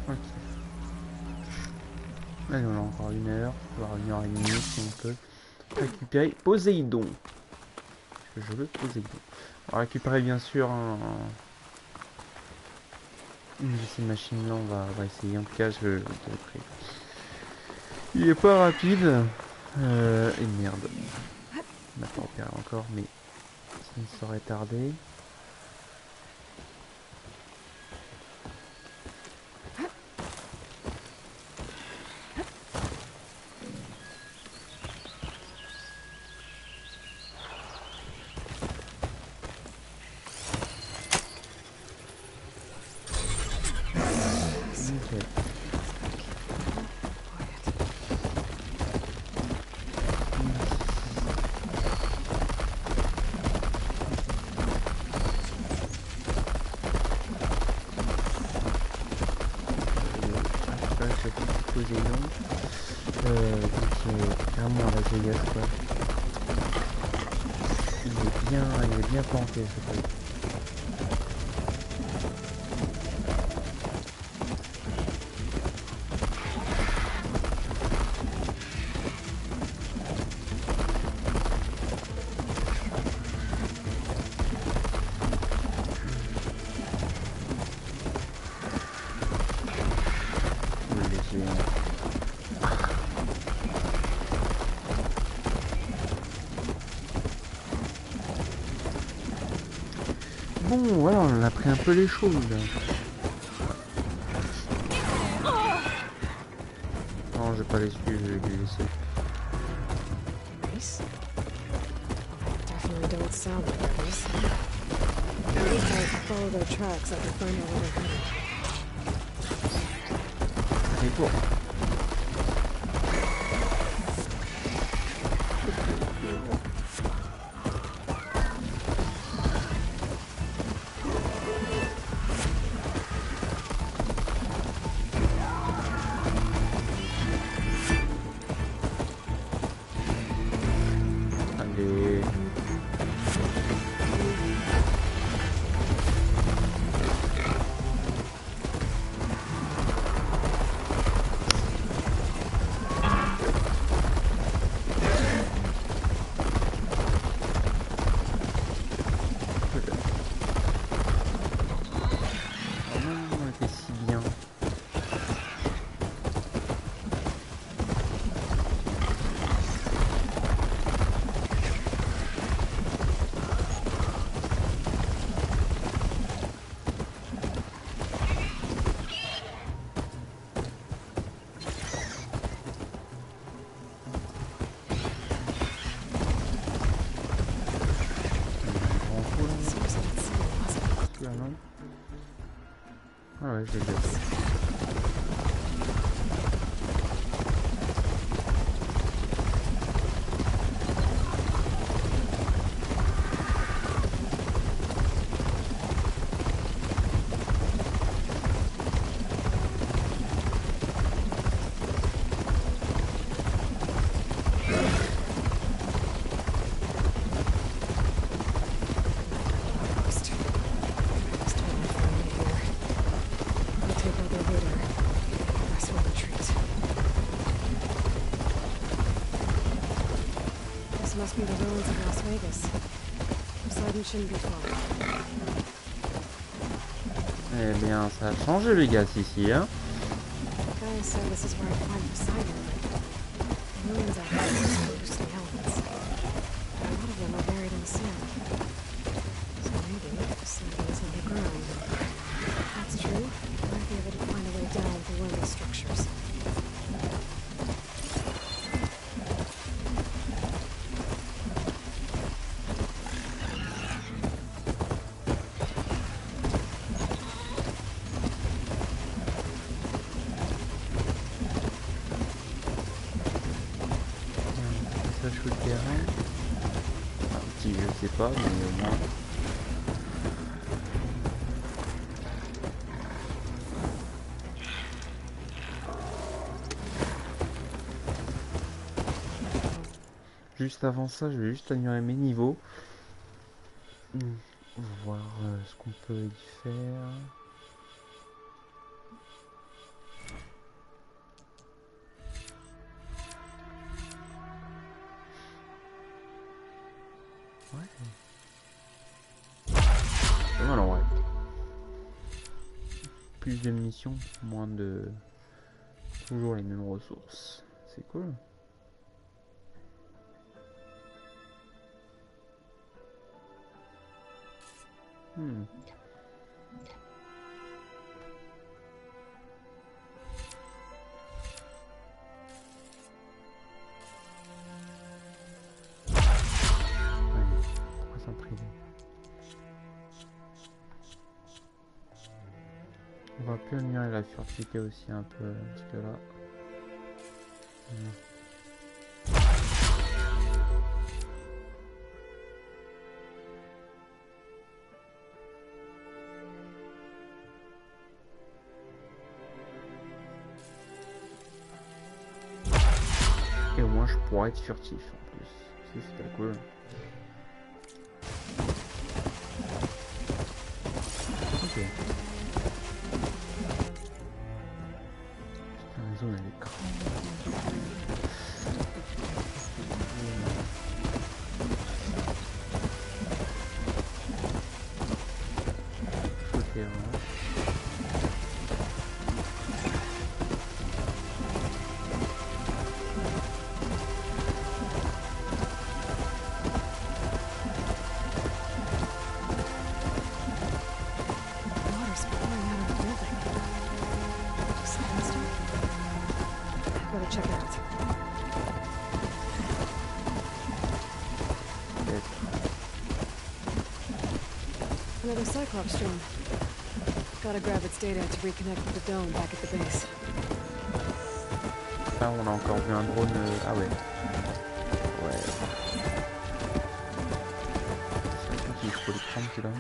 Ok. Allez, on a encore 1 heure, voire 1 heure et demie si on peut. Récupérer Poséidon. Parce que je veux Poséidon. On va récupérer bien sûr une de ces machines là, on va essayer. En tout cas, il est pas rapide. Et merde. On n'a pas repéré encore, mais ça ne saurait tarder. Il est bien planté ce truc. Bon, voilà, on a pris un peu les choses. Non, je vais pas les suivre, je vais les laisser. Nice. Definitely don't sound like this. At least I follow their tracks, I can find out where they're headed. Allez, cours. Ah ouais, je l'ai déjà fait. must be the ruins of Las Vegas. Poseidon shouldn't be far. Eh bien, ça a changé Vegas ici, hein. Gaia said this is where I find Poseidon, but the ruins out there are mostly elements. A lot of them are buried in the sand. So maybe Poseidon is underground. If that's true, I might be able to find a way down through one of these structures. Je sais pas, mais au moins. Juste avant ça, je vais juste améliorer mes niveaux. Voir ce qu'on peut y faire. Pas mal en vrai. Plus de munitions, moins de... Toujours les mêmes ressources. C'est cool. On va plus améliorer la furtivité aussi un peu, parce que là... Et au moins je pourrais être furtif en plus, c'est super cool. Ok. La zone elle est grande. Another Cyclops drone. Gotta grab its data to reconnect with the dome back at the base. Là on a encore vu un drone... Ah ouais. Ouais. C'est il faut les prendre celui-là.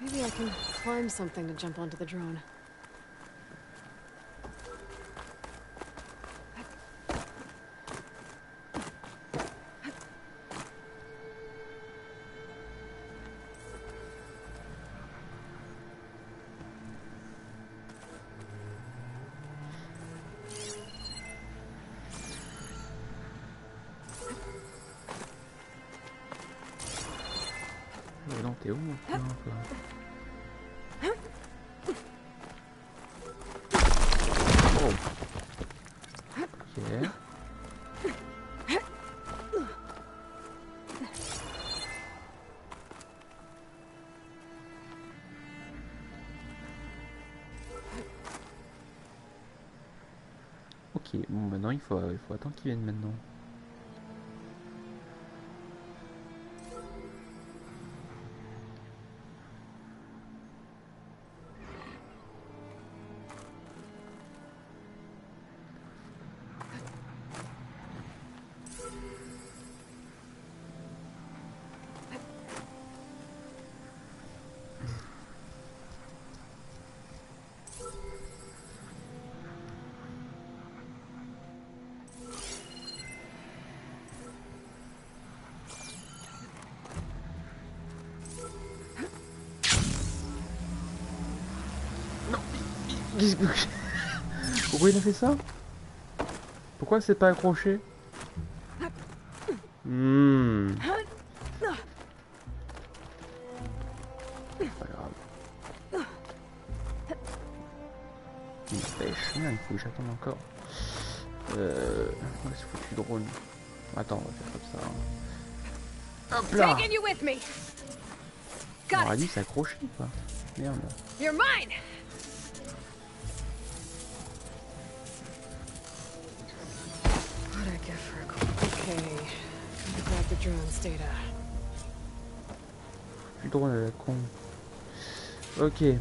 Maybe I can climb something to jump onto the drone. Non, t'es où maintenant, quoi? Oh. Ok. Ok, bon maintenant il faut attendre qu'ils viennent maintenant. Pourquoi il a fait ça? Pourquoi c'est pas accroché? Pas grave. Il pêche, merde, il faut que j'attende encore. Où est-ce foutu drone? Attends, on va faire comme ça. Hop là! Taking you with me. On aurait dit s'accrocher ou pas? Merde. You're mine. What'd I get for a call? Okay. Gotta grab the drone's data. Plus drone à la con. Ok.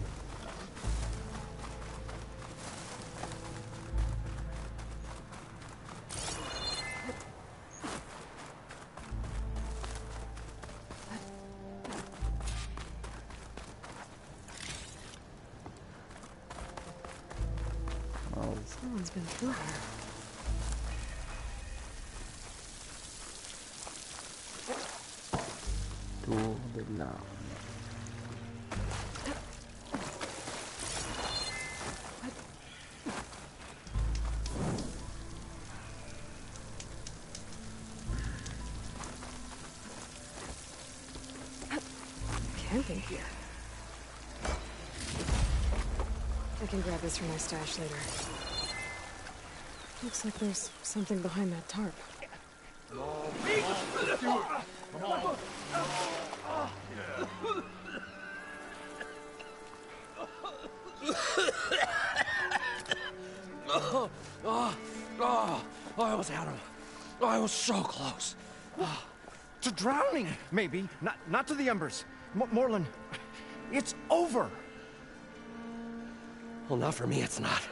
Someone's been through here. Tour de l'arme. Camping here. I can grab this for my stash later. Looks like there's something behind that tarp. I almost had him. I was so close. To drowning, maybe. Not to the embers. Morland, it's over. Well, not for me, it's not.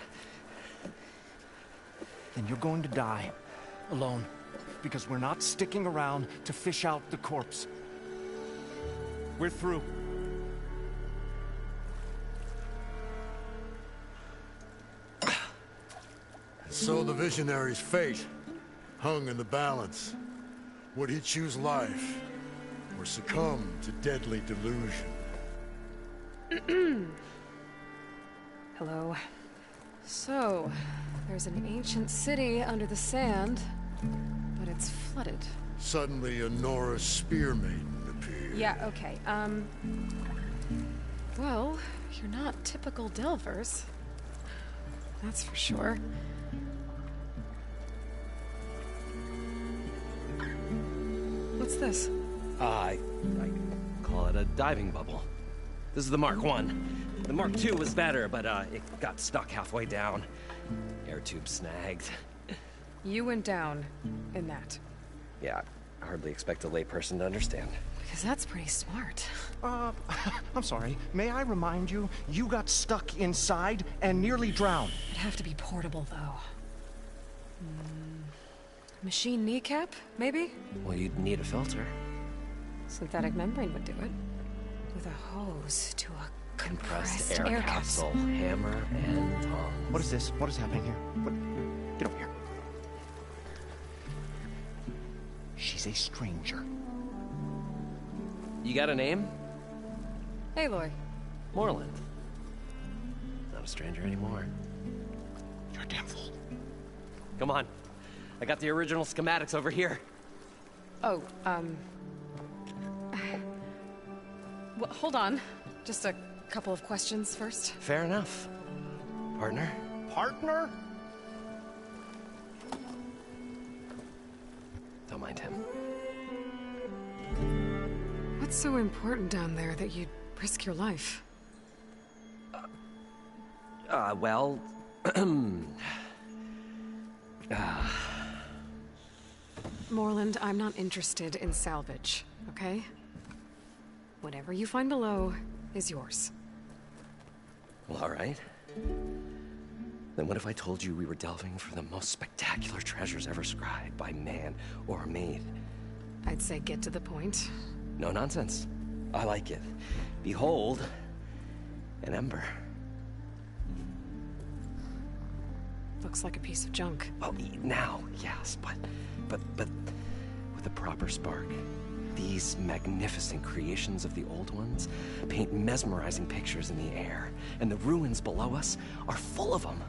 Then you're going to die. Alone. Because we're not sticking around to fish out the corpse. We're through. So the visionary's fate hung in the balance. Would he choose life or succumb to deadly delusion? Hello. So, there's an ancient city under the sand, but it's flooded. Suddenly a Norse spear maiden appeared. Yeah, okay, well, you're not typical Delvers. That's for sure. What's this? I call it a diving bubble. This is the Mark 1. The Mark 2 was better, but it got stuck halfway down. Air tube snagged. You went down in that. Yeah, I hardly expect a layperson to understand. Because that's pretty smart. I'm sorry. May I remind you, you got stuck inside and nearly drowned. It'd have to be portable, though. Machine kneecap, maybe? Well, you'd need a filter. Synthetic membrane would do it. With a hose to a compressed air capsule, hammer, and tongs. What is this? What is happening here? What? Get over here. She's a stranger. You got a name? Aloy. Morland. Not a stranger anymore. You're a damn fool. Come on. I got the original schematics over here. Oh, well, hold on. Just a couple of questions first. Fair enough. Partner? Partner? Don't mind him. What's so important down there that you'd risk your life? Well... Morland, I'm not interested in salvage, okay? Whatever you find below is yours. Well, all right. Then what if I told you we were delving for the most spectacular treasures ever scribed by man or maid? I'd say get to the point. No nonsense. I like it. Behold, an ember. Looks like a piece of junk. Well, now, yes, but with a proper spark. These magnificent creations of the old ones paint mesmerizing pictures in the air, and the ruins below us are full of them.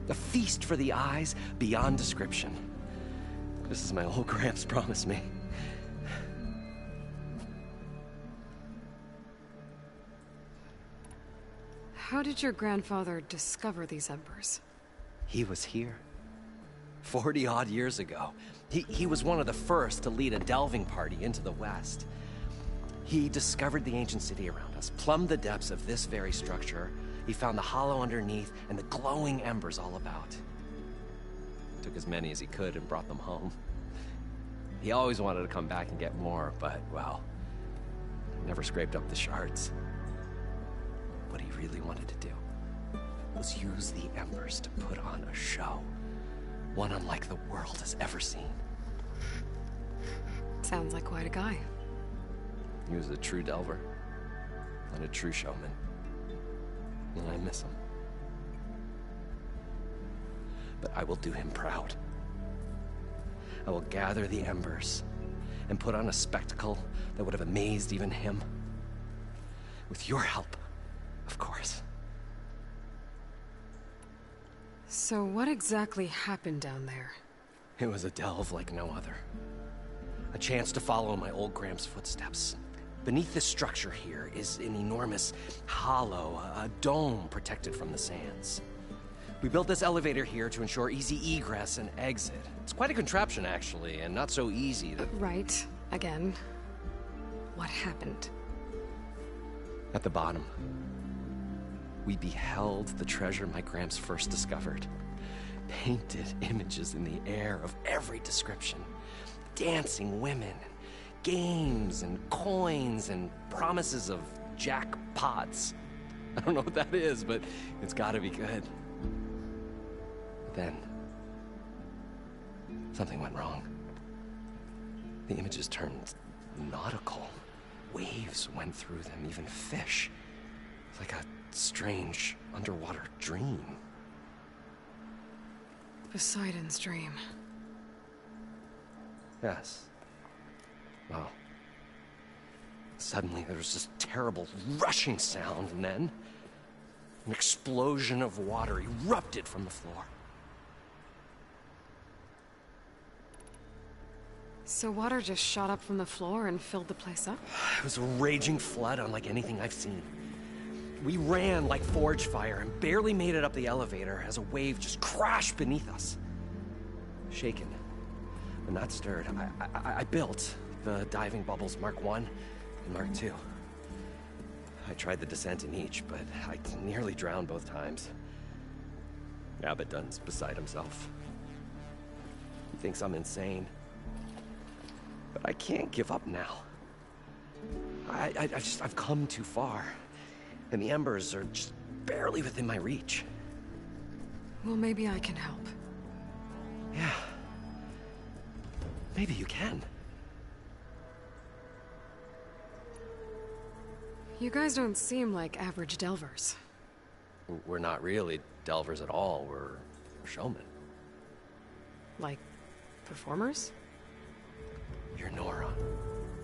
A feast for the eyes beyond description. Just as my old Gramps promised me. How did your grandfather discover these embers? He was here 40-odd years ago. He was one of the first to lead a delving party into the West. He discovered the ancient city around us, plumbed the depths of this very structure. He found the hollow underneath and the glowing embers all about. Took as many as he could and brought them home. He always wanted to come back and get more, but, well, never scraped up the shards. What he really wanted to do was use the embers to put on a show. One unlike the world has ever seen. Sounds like quite a guy. He was a true delver and a true showman. And I miss him. But I will do him proud. I will gather the embers and put on a spectacle that would have amazed even him. With your help, of course. So what exactly happened down there? It was a delve like no other. A chance to follow my old Gramps' footsteps. Beneath this structure here is an enormous hollow, a dome protected from the sands. We built this elevator here to ensure easy egress and exit. It's quite a contraption, actually, and not so easy to... Right. Again. What happened? At the bottom, we beheld the treasure my Gramps first discovered. Painted images in the air of every description. Dancing women, games and coins and promises of jackpots. I don't know what that is, but it's gotta be good. Then, something went wrong. The images turned nautical. Waves went through them, even fish. It's like a strange underwater dream. Poseidon's dream. Yes. Well, suddenly there was this terrible rushing sound, and then an explosion of water erupted from the floor. So water just shot up from the floor and filled the place up? It was a raging flood unlike anything I've seen. We ran like forge fire and barely made it up the elevator as a wave just crashed beneath us. Shaken, but not stirred, I built the diving bubbles Mark I and Mark II. I tried the descent in each, but I nearly drowned both times. Abaddon's beside himself. He thinks I'm insane. But I can't give up now. I've come too far. And the embers are just barely within my reach. Well, maybe I can help. Yeah. Maybe you can. You guys don't seem like average delvers. We're not really delvers at all. We're showmen. Like, performers? You're Nora,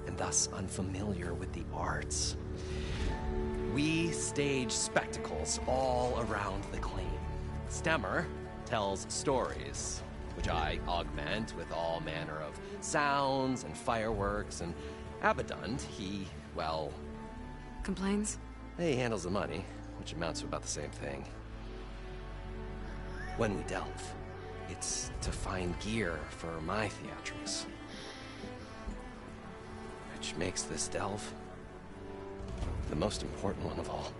and thus unfamiliar with the arts. We stage spectacles all around the claim. Stemmer tells stories, which I augment with all manner of sounds and fireworks, and Abaddon, he, well... Complains? He handles the money, which amounts to about the same thing. When we delve, it's to find gear for my theatrics. Which makes this delve the most important one of all.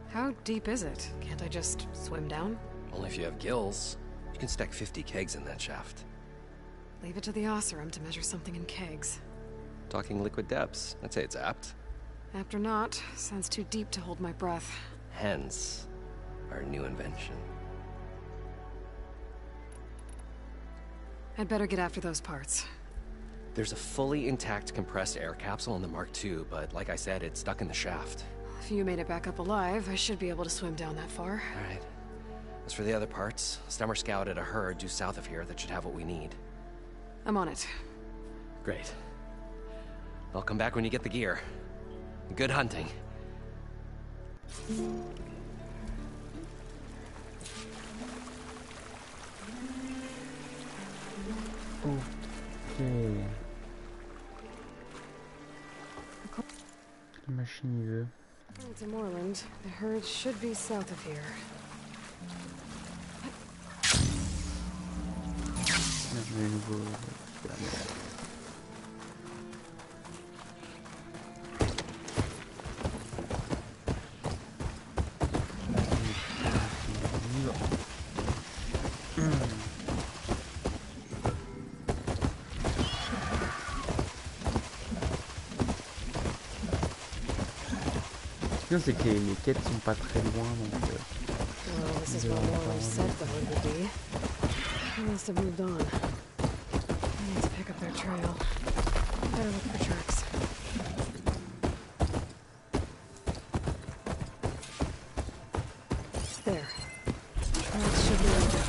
How deep is it? Can't I just swim down? Only if you have gills. You can stack 50 kegs in that shaft. Leave it to the Osseram to measure something in kegs. Talking liquid depths, I'd say it's apt. Apt or not, sounds too deep to hold my breath. Hence, our new invention. I'd better get after those parts. There's a fully intact compressed air capsule in the Mark II, but like I said, it's stuck in the shaft. If you made it back up alive, I should be able to swim down that far. All right. As for the other parts, Stummer scouted a herd due south of here that should have what we need. I'm on it. Great. I'll come back when you get the gear. Good hunting. Ok. La machine y veut. To Moreland, the herd should be south of here. Le nouveau... C'est que les quêtes sont pas très loin, donc well, this is where Moreland said the herd would be. They must have moved on. I need to pick up their trail. Better look for tracks. There. Tracks should be right.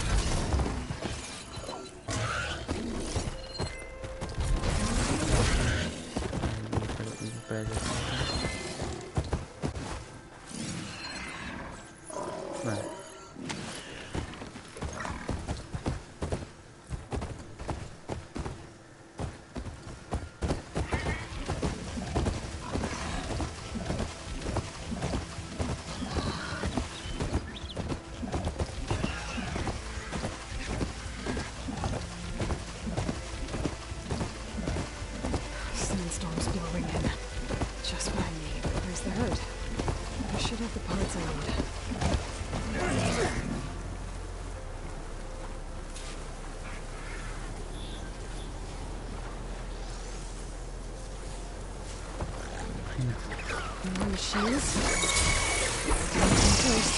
Sandstorm's blowing in. Just what I need. Where's the herd? I should have the parts I need. More machines. First.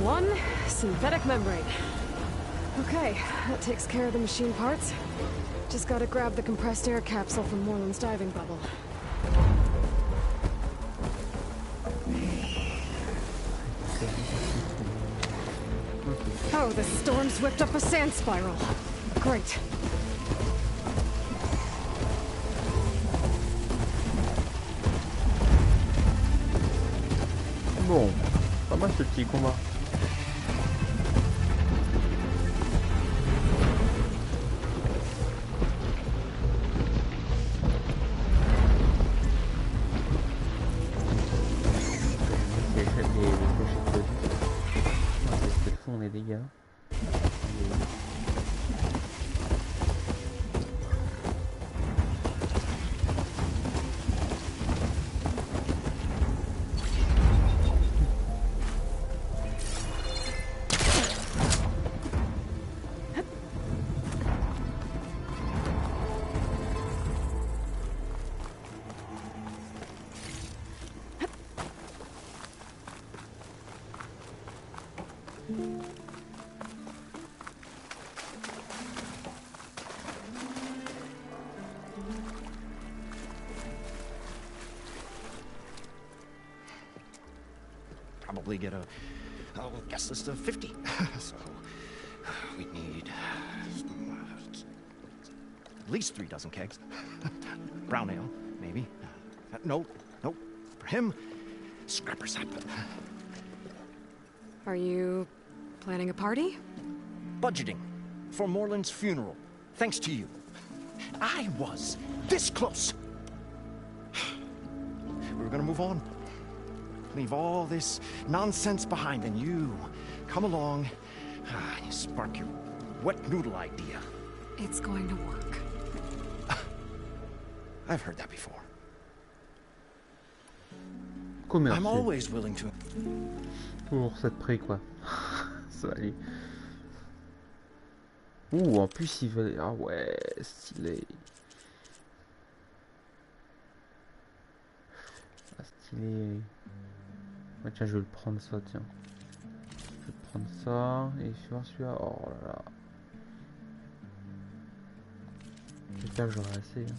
One synthetic membrane. Okay, that takes care of the machine parts. Just gotta grab the compressed air capsule from Moreland's diving bubble. Oh, the storm's whipped up a sand spiral. Great. Bon, pas mal ce petit combat. Les dégâts. Probably get a guest list of 50. So we need at least 3 dozen kegs. Brown ale, maybe. No, for him, scrapper sap. Are you planning a party? Budgeting for Morland's funeral, thanks to you. I was this close. We were gonna move on. Leave all this nonsense behind, and you come along, you spark your wet noodle idea. It's going to work. I've heard that before. Commercial. I'm always willing to. Pour cette prix quoi. Ça va aller. Ouh, en plus il va. Ah ouais, stylé. Ah, stylé. Ah, tiens, je vais le prendre ça, tiens. Je vais prendre ça et je vais voir celui-là. Oh là là. J'espère que j'aurai assez. Hein.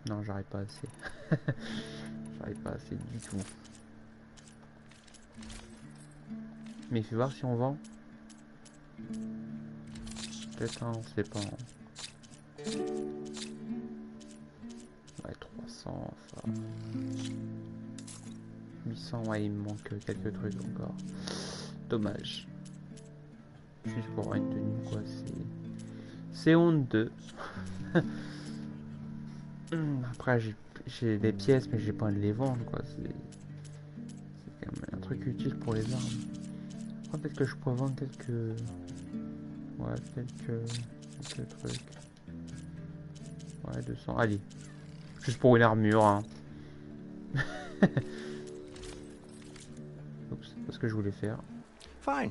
Non, j'arrive pas assez. J'arrive pas assez du tout. Mais il faut voir si on vend. Peut-être, hein, on sait pas. Hein. Ouais, 300, ça. 800, ouais, il me manque quelques trucs encore. Dommage. Juste pour avoir une tenue, quoi. C'est honteux. Après, j'ai des pièces, mais j'ai pas envie de les vendre, quoi. C'est quand même un truc utile pour les armes. Après, peut-être que je pourrais vendre quelques... Ouais, quelques trucs. Ouais, 200. Allez. Juste pour une armure, hein. Oups, c'est pas ce que je voulais faire. Fine.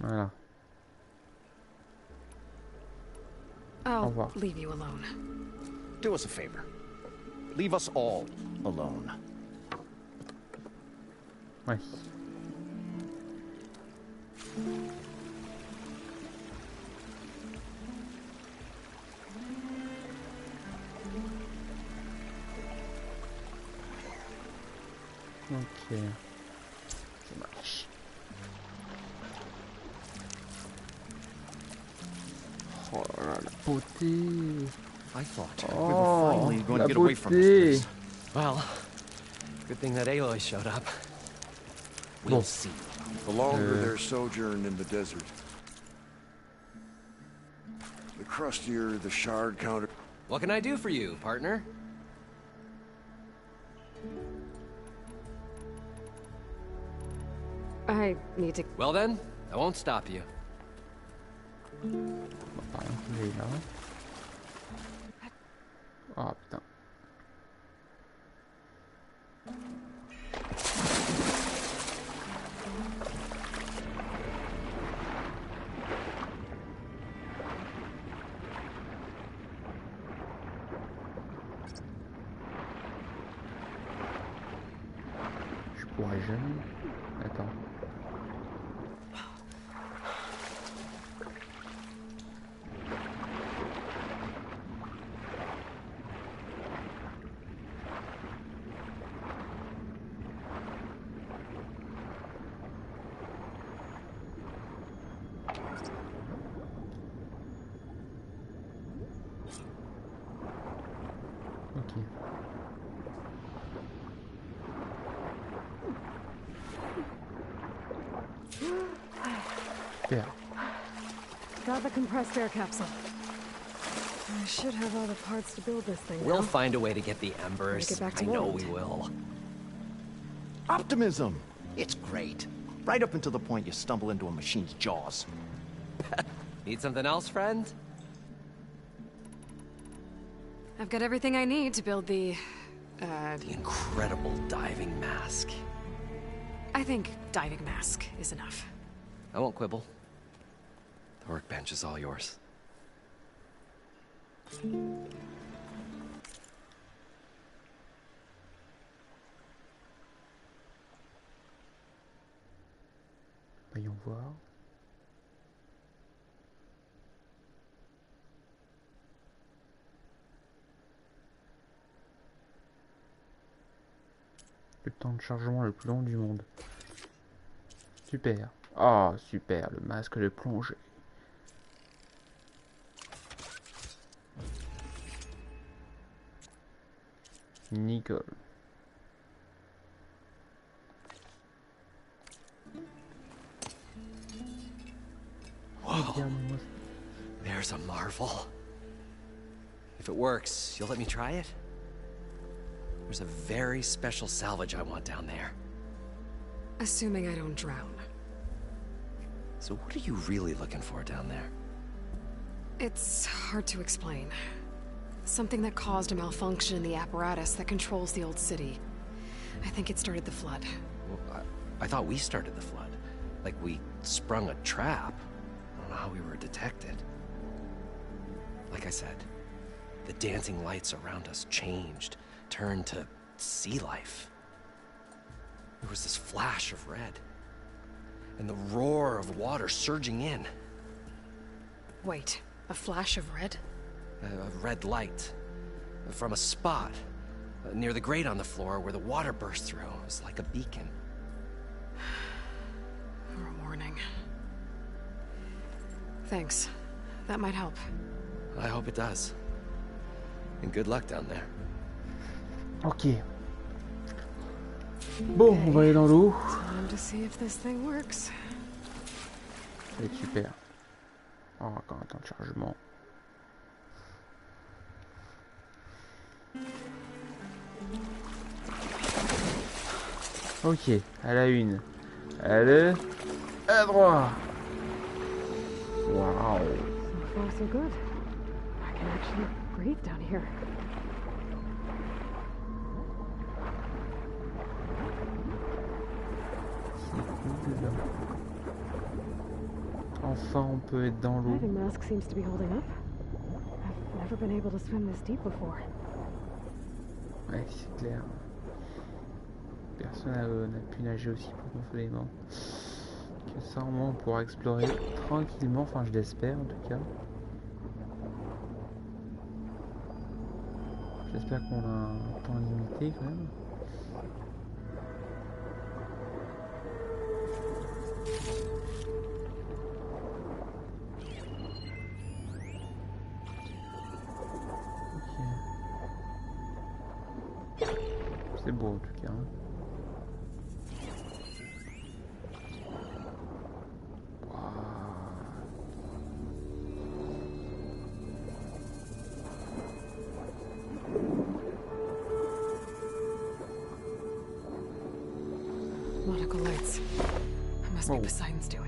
Voilà. I'll leave you alone. Do us a favor. Leave us all alone. Ouais. Ok. Ça marche. Oh là là, la beauté. I thought oh, we were finally going to get beauté. away from this place. Well, good thing that Aloy showed up. We'll see. The longer their sojourn in the desert, the crustier the shard counter. What can I do for you, partner? I need to... Well then, I won't stop you. Oh putain. Je pourrais jamais. Attends. Super. Got the compressed air capsule. I should have all the parts to build this thing. We'll now. find a way to get the embers. Get back to I know Mormont. we will. Optimism! It's great. Right up until the point you stumble into a machine's jaws. Need something else, friend? I've got everything I need to build the incredible diving mask. I think diving mask is enough. I won't quibble. The workbench is all yours. Voyons voir. Le temps de chargement le plus long du monde. Super. Ah, super, le masque de plongée. Nicole. Whoa. There's a marvel. If it works, you'll let me try it? There's a very special salvage I want down there. Assuming I don't drown. So what are you really looking for down there? It's hard to explain. Something that caused a malfunction in the apparatus that controls the old city. I think it started the flood. Well, I thought we started the flood. Like we sprung a trap. I don't know how we were detected. Like I said, the dancing lights around us changed, turned to sea life. There was this flash of red, and the roar of water surging in. Wait, a flash of red? A red light from a spot near the grate on the floor where the water burst through. It was like a beacon. Or a warning. Thanks. That might help. I hope it does. And good luck down there. Ok. Bon, on va aller dans l'eau. Time to see if this thing works. Ça va être super. Oh, encore un temps de chargement. Ok, à la une. Allez, à droite. Wow. So far, so good. I can actually breathe down here. Enfin, on peut être dans l'eau. Diving mask seems to be holding up. I've never been able to swim this deep before. Ouais, c'est clair. Personne n'a pu nager aussi profondément que ça. Au moins, on pourra explorer tranquillement. Enfin, je l'espère en tout cas. J'espère qu'on a un temps limité quand même. C'est beau en tout cas. Nautical lights. It must be Poseidon's doing.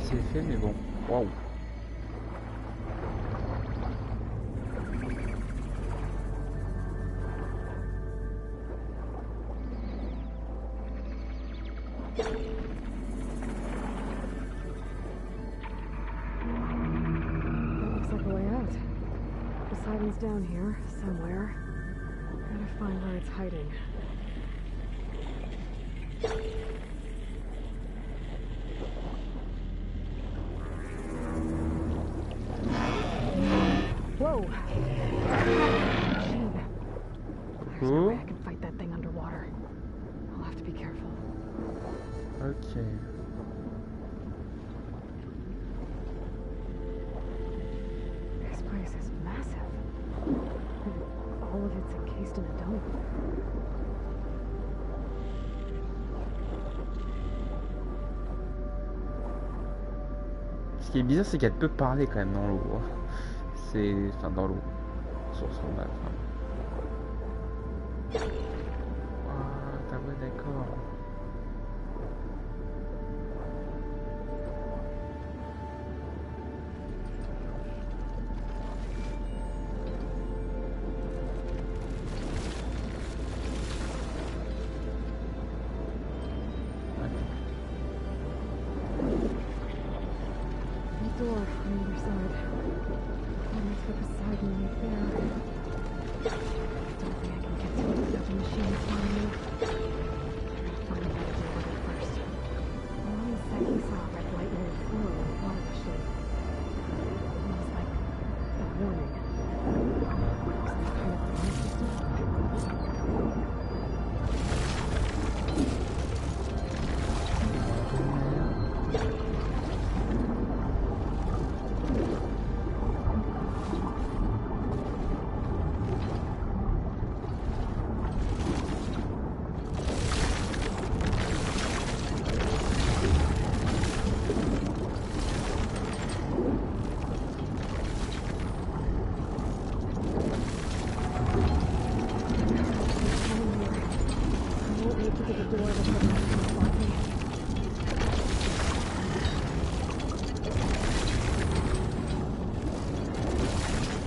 C'est fait, mais bon. Waouh. Poseidon's down here, somewhere. Gotta find where it's hiding. Whoa! Machine. There's no way I can fight that thing underwater. I'll have to be careful. Ok. This place is massive. Ce qui est bizarre, c'est qu'elle peut parler quand même dans l'eau. C'est... Enfin, dans l'eau. Sur son map. Ah, ouais, d'accord.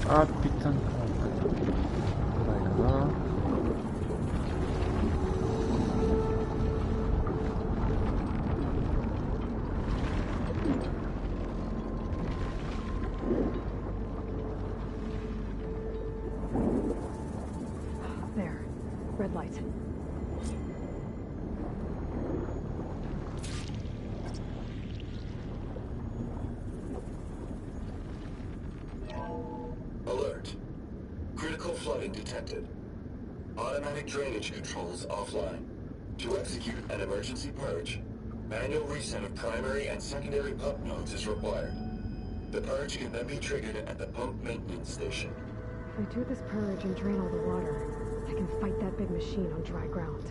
Ah putain de con. Là-bas. There. Red light. Alert. Critical flooding detected. Automatic drainage controls offline. To execute an emergency purge, manual reset of primary and secondary pump nodes is required. The purge can then be triggered at the pump maintenance station. If I do this purge and drain all the water, I can fight that big machine on dry ground.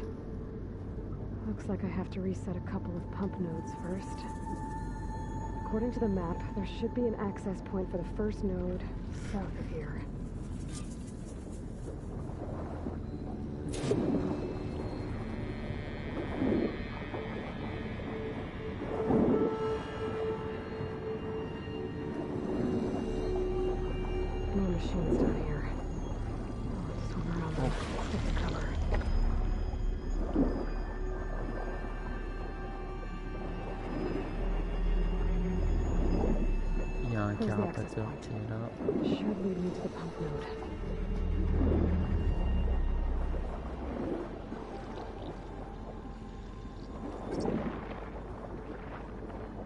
Looks like I have to reset a couple of pump nodes first. According to the map, there should be an access point for the first node south of here. More machines down here. I'll swim around them, stick to cover. Il y a un carapateur qui est là. Should lead me to the pump node.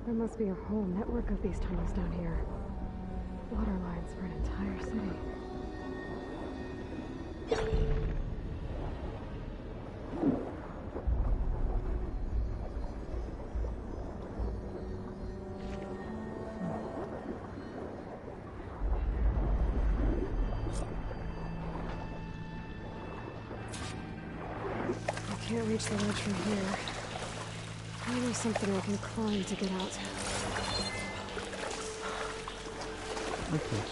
There must be a whole network of these tunnels down here. Water lines for an entire city. I can't reach the ledge from here. I know something I can climb to get out. Okay.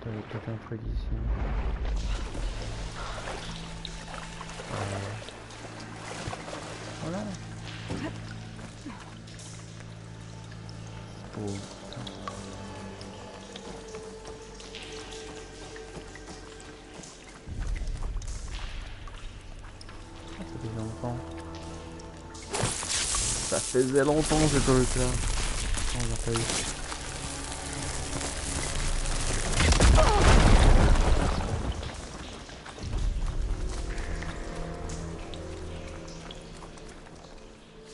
Il y a peut-être un truc ici. Voilà. Oh, putain. Ça faisait longtemps. Ça faisait longtemps ce truc là. On l'a pas eu.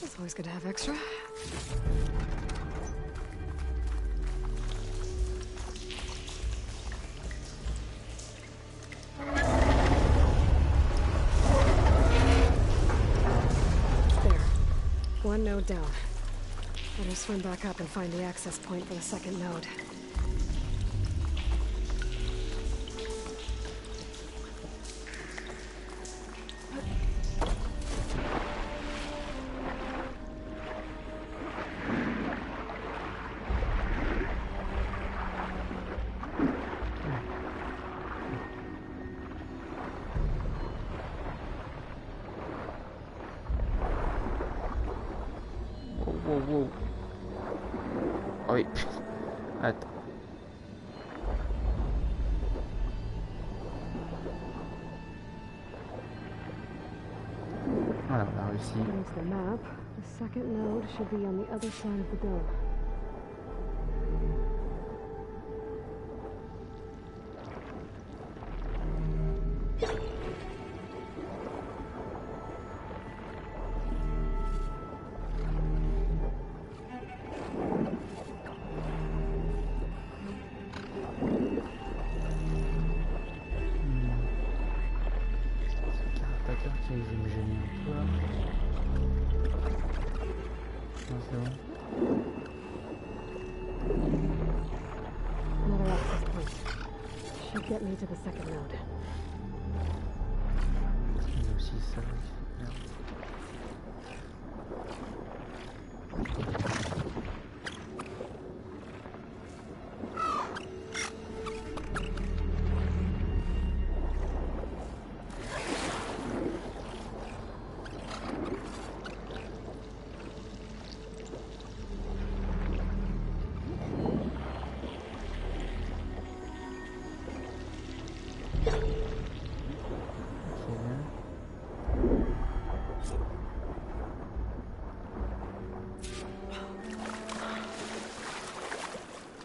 It's always good to have extra. There. One node down. Better swim back up and find the access point for the second node. Wow. Oh oui. Attends. Voilà, on a réussi. According to the map, the second node should be on the other side of the dome. Another access point. Should get me to the second node. Il y a aussi ça. Merde.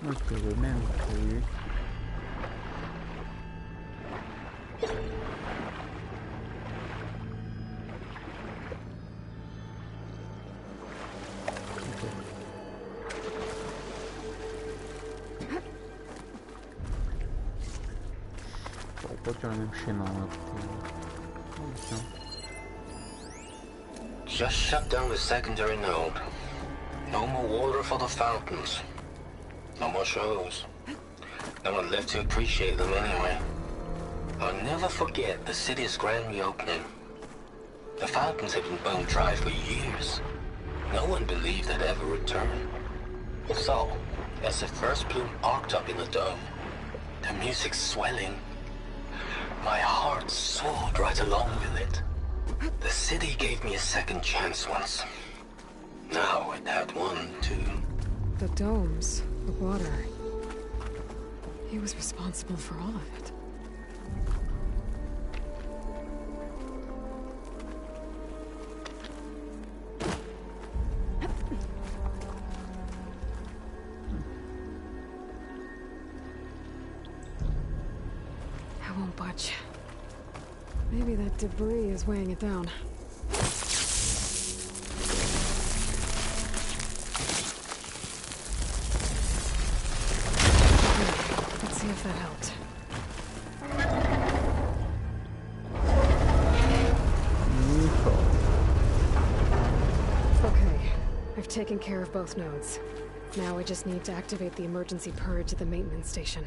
Ok, le même truc. Bon, pas sur le même schéma, on va côté. Oh, tiens. Just shut down the secondary node. No more water for the fountains. No more shows. No one left to appreciate them anyway. I'll never forget the city's grand reopening. The fountains had been bone dry for years. No one believed they'd ever return. So, as the first plume arced up in the dome, the music swelling, my heart soared right along with it. The city gave me a second chance once. Now it had one too. The domes, the water. He was responsible for all of it. I won't budge. Maybe that debris is weighing it down. Let's see if that helped. Okay, I've taken care of both nodes. Now I just need to activate the emergency purge at the maintenance station.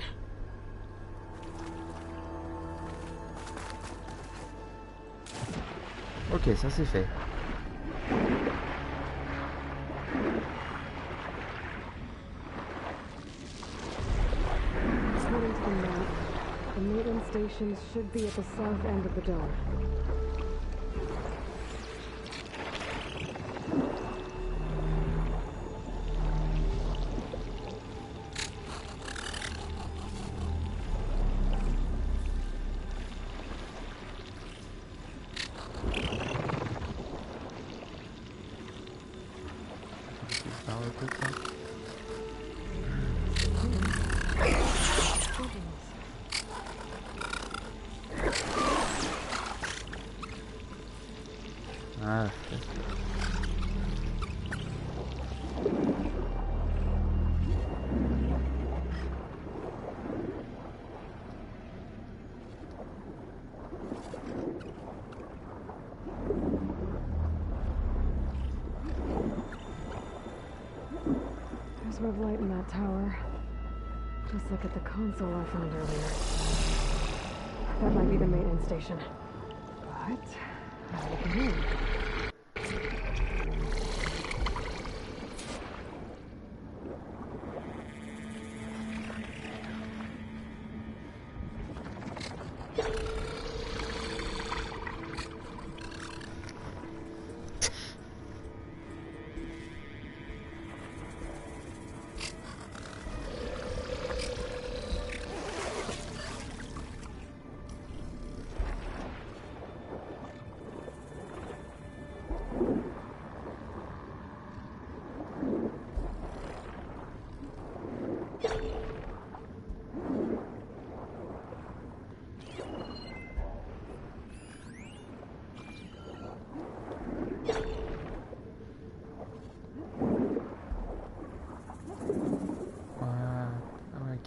Ok, ça c'est fait. According to the map, The maintenance stations should be at the south end of the dome. Ah, There's red light in that tower. Just like at the console I found earlier. That might be the maintenance station. But how do you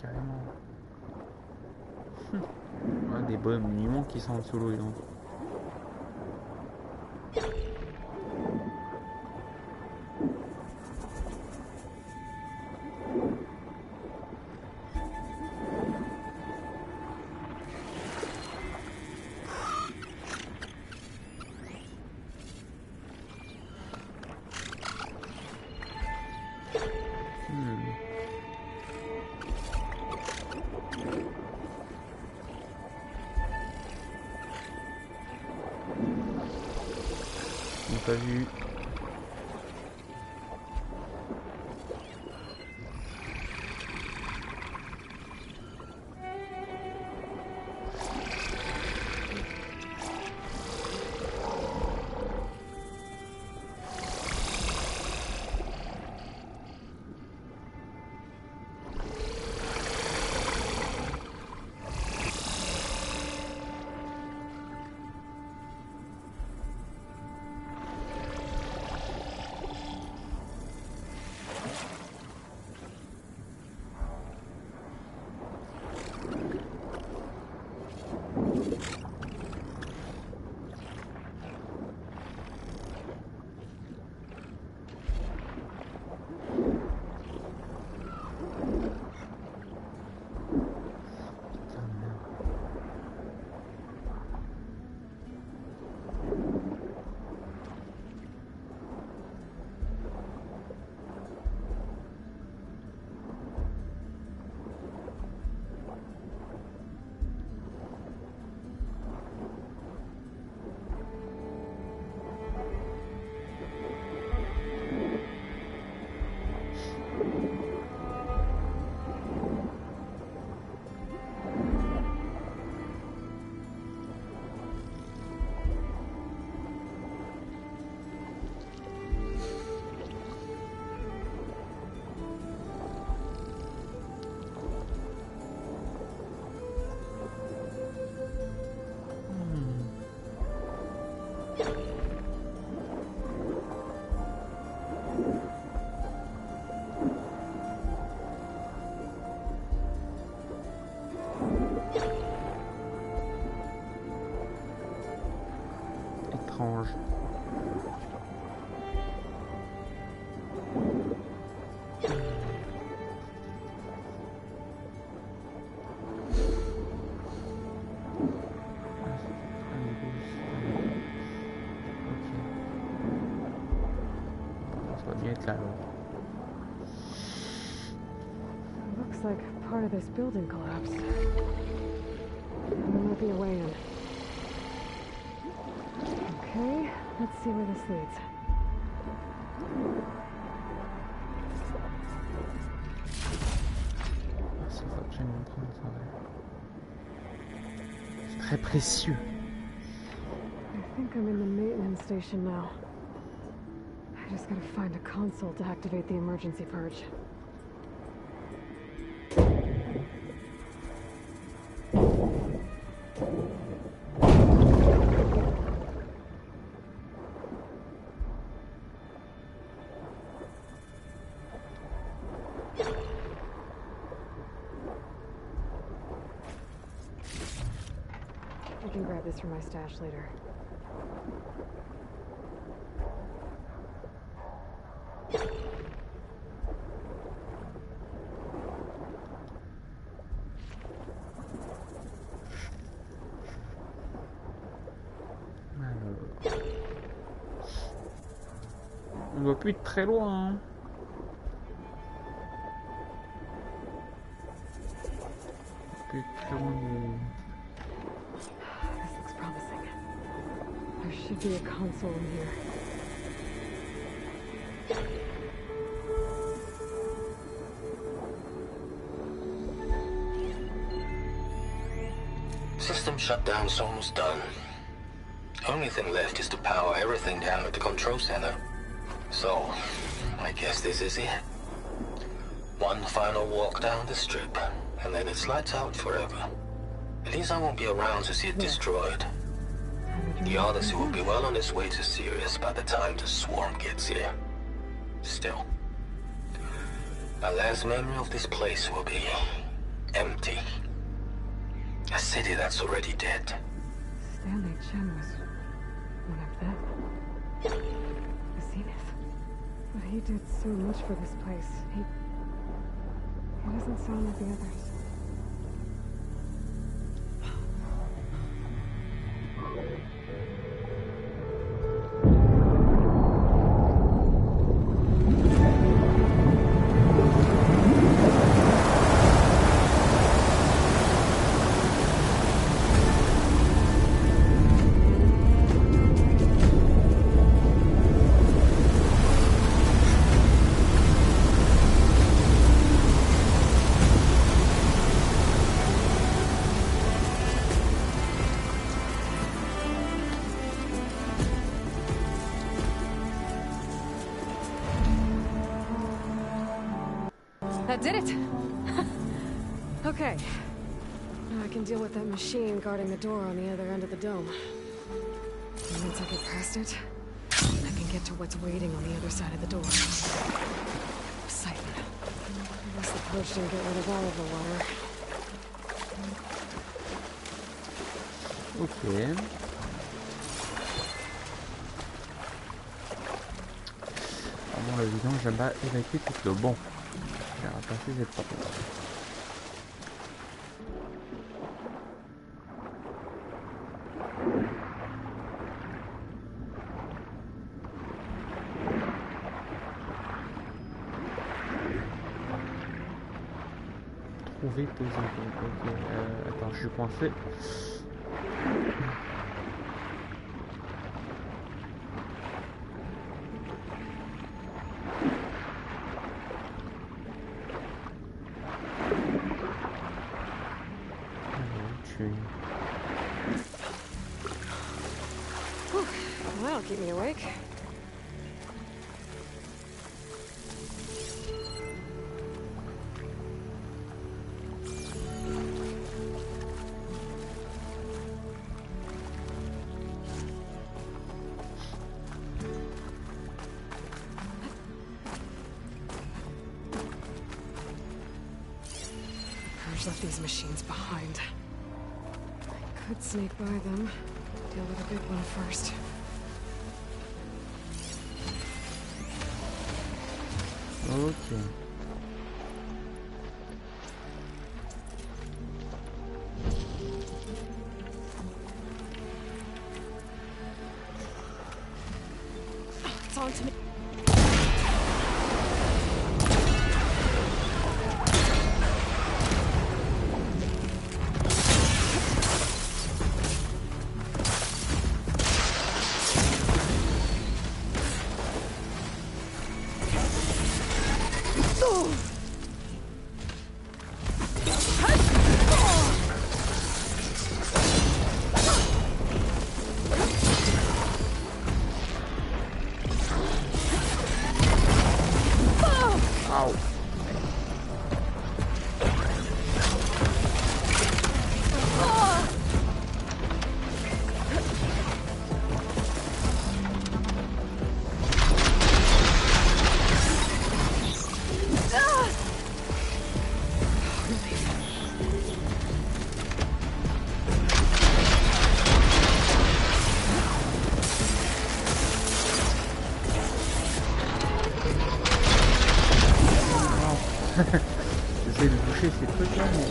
get in? Ouais, des beaux monuments qui sont en dessous l'eau, donc. Pas vu. Étrange. Looks like part of this building collapsed. There might be a way in. Okay, let's see where this leads. C'est très précieux. I think I'm in the maintenance station now. I just gotta find a console to activate the emergency purge. I can grab this from my stash later. On doit plus être très loin. Hein. Plus être très loin de... This looks promising. There should be a console in here. System shutdown's almost done. Only thing left is to power everything down at the control center. So, I guess this is it. One final walk down the strip, and then it's lights out forever. At least I won't be around to see it destroyed. The Odyssey will be well on its way to Sirius by the time the swarm gets here. Still, my last memory of this place will be empty. A city that's already dead. Stanley Chen was one of them. The Zenith. But he did so much for this place. He doesn't sound like the others. That did it! Okay. Now I can deal with that machine guarding the door on the other end of the dome. And once I get past it, I can get to what's waiting on the other side of the door. Siphon. I guess the purge didn't get rid of all of the water. Ok. Bon, évidemment, j'aime pas évacuer toute l'eau. Bon. On va passer cette porte. Trouver, poser. Ok. Attends, je suis coincé. That'll keep me awake. Purge left these machines behind. I could sneak by them. Deal with the big one first. Ok. It's on to me. Au. J'essaie de boucher ces trucs là, mais...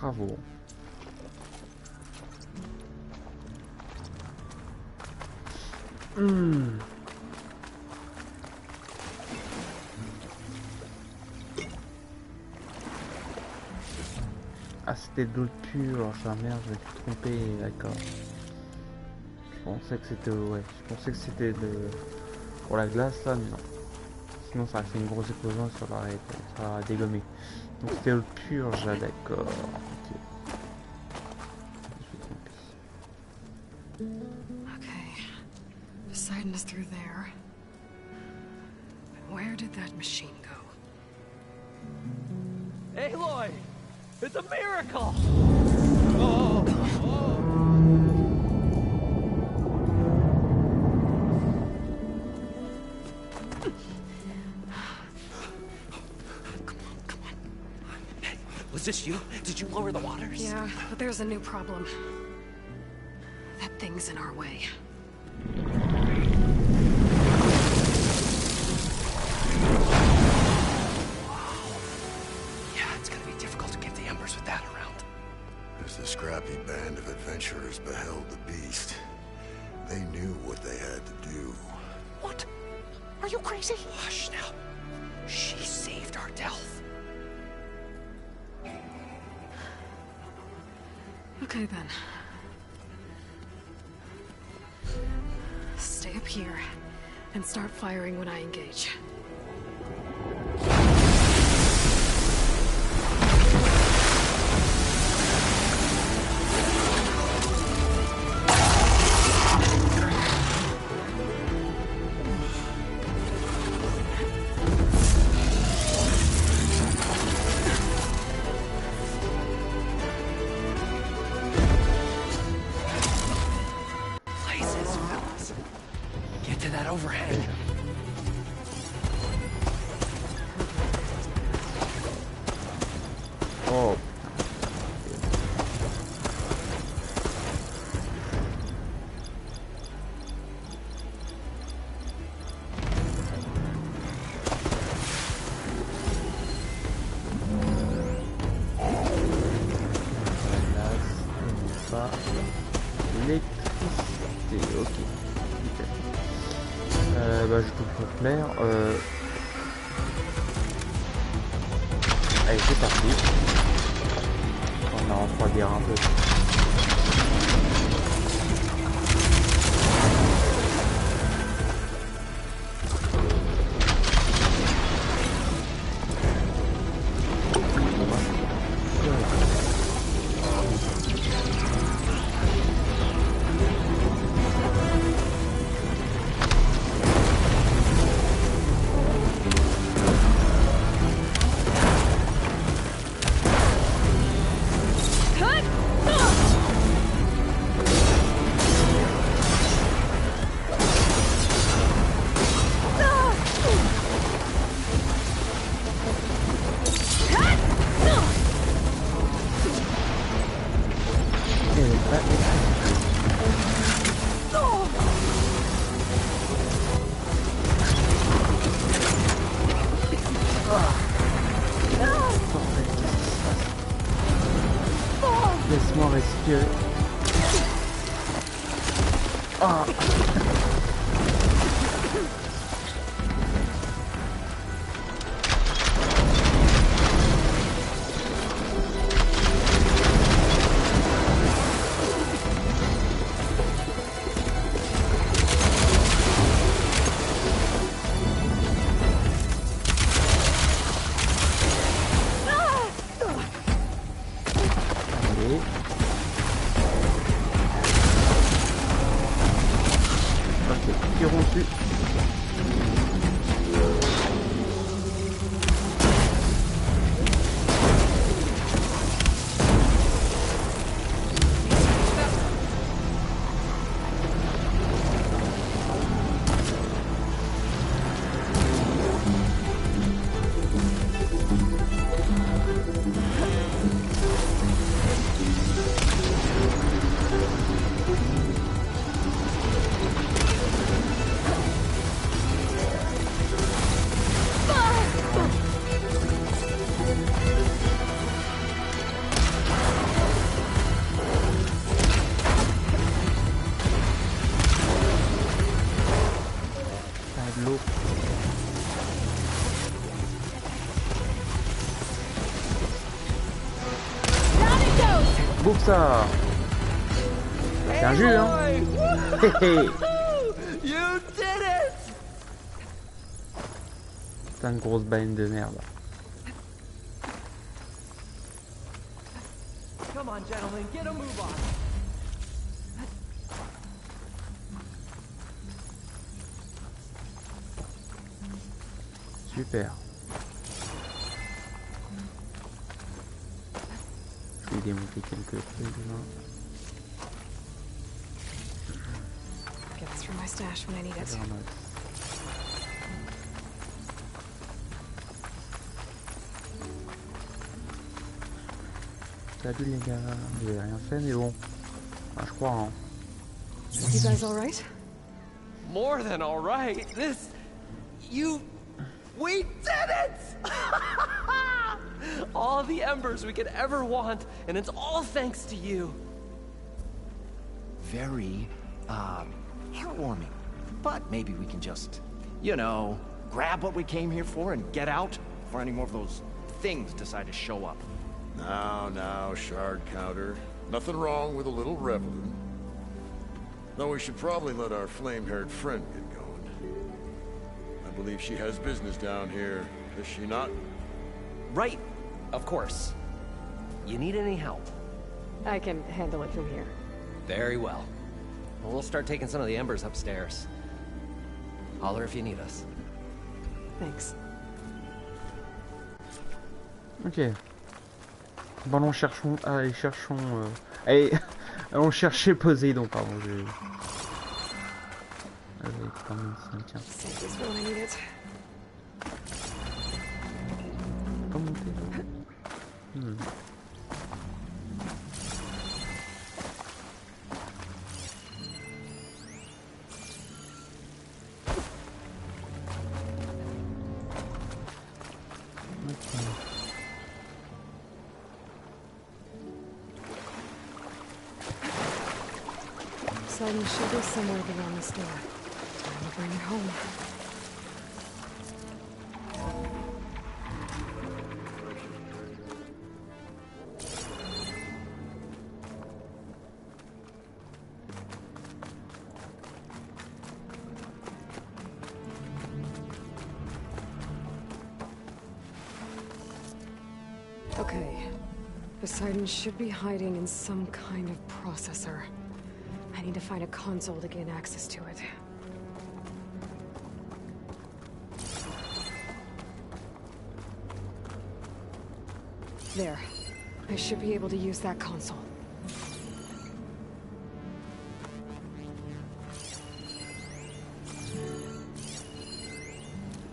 Bravo. Ah, c'était de l'eau pure. Enfin merde, je me suis trompé. D'accord. Je pensais que c'était je pensais que c'était pour la glace là, mais non. Sinon ça a fait une grosse explosion sur l'arrêt, ça a dégommé. Donc c'était l'eau pure, d'accord. Ok. Okay. Poseidon is through there. Where did that machine go? Aloy! It's a miracle! Oh! Was this you? Did you lower the waters? Yeah, but there's a new problem. That thing's in our way. Yeah, it's gonna be difficult to get the embers with that around. As the scrappy band of adventurers beheld the beast, they knew what they had to do. What? Are you crazy? Hush now. She saved our Delph. Okay then. Stay up here and start firing when I engage. Je coupe l'air. Allez, c'est parti. On a refroidir un peu. Laisse-moi respirer. Ah. Bouffe ça. C'est un jus, hein. C'est une grosse baleine de merde. Come on, gentlemen, get a move on. Super. Je vais démonter quelques trucs là. Get through my stash when I need it. Salut les gars, j'ai rien fait mais bon. Enfin, je crois hein. You guys all right? More than all right. This, we did it! All the embers we could ever want, and it's all thanks to you. Very, heartwarming. But maybe we can just, you know, grab what we came here for and get out before any more of those things decide to show up. Now, shard counter. Nothing wrong with a little reveling. Though we should probably let our flame-haired friend get going. I believe she has business down here, does she not? Right, of course. You need any help? I can handle it from here. Very well. Well, we'll start taking some of the embers upstairs. Holler if you need us. Thanks. Ok. Bon, allons cherchons. Allez, cherchons. Allez, allons chercher Poséidon, pardon. Allez, quand même, tiens. Pas monter. Some should be somewhere beyond this door. Time to bring it home. Okay. Poseidon should be hiding in some kind of processor. I need to find a console to gain access to it. There. I should be able to use that console.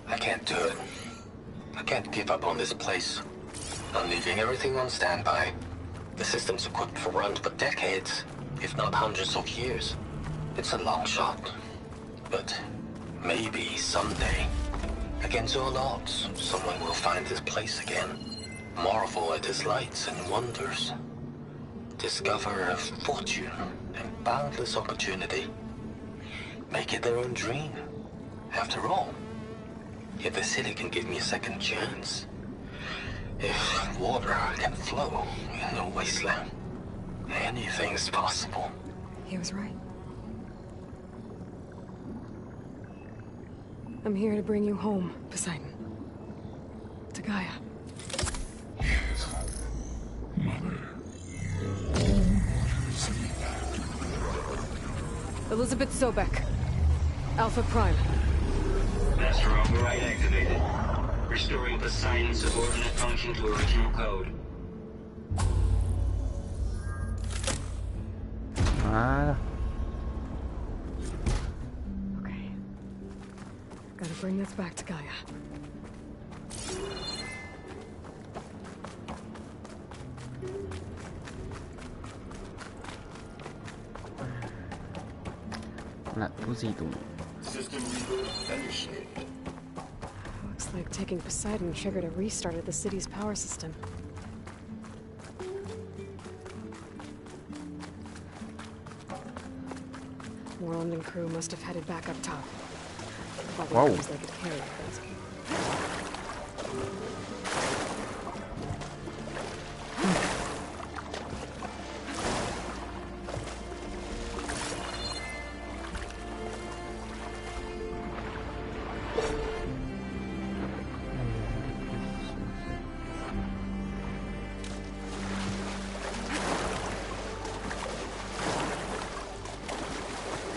I can't do it. I can't give up on this place. I'm leaving everything on standby. The system's equipped for runs for decades, if not hundreds of years. It's a long shot. But maybe someday, against all odds, someone will find this place again. Marvel at its lights and wonders. Discover a fortune and boundless opportunity. Make it their own dream. After all, if the city can give me a second chance, if water can flow in a wasteland, anything's possible. He was right. I'm here to bring you home, Poseidon. To Gaia. Mother. Elizabeth Sobek. Alpha Prime. Master override activated. Restoring Poseidon's subordinate function to original code. Voilà. Okay. Gotta bring this back to Gaia. La Poseidon. System reboot initiated. Looks like taking Poseidon triggered a restart of the city's power system. Moreland and crew must have headed back up top. Probably because they could carry it.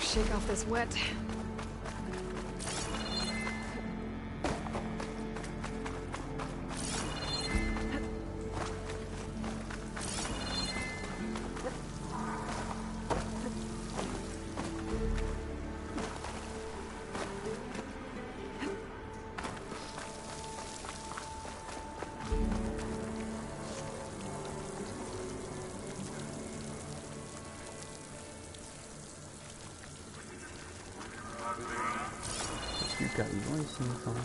Shake off this wet. Super vivant ici maintenant.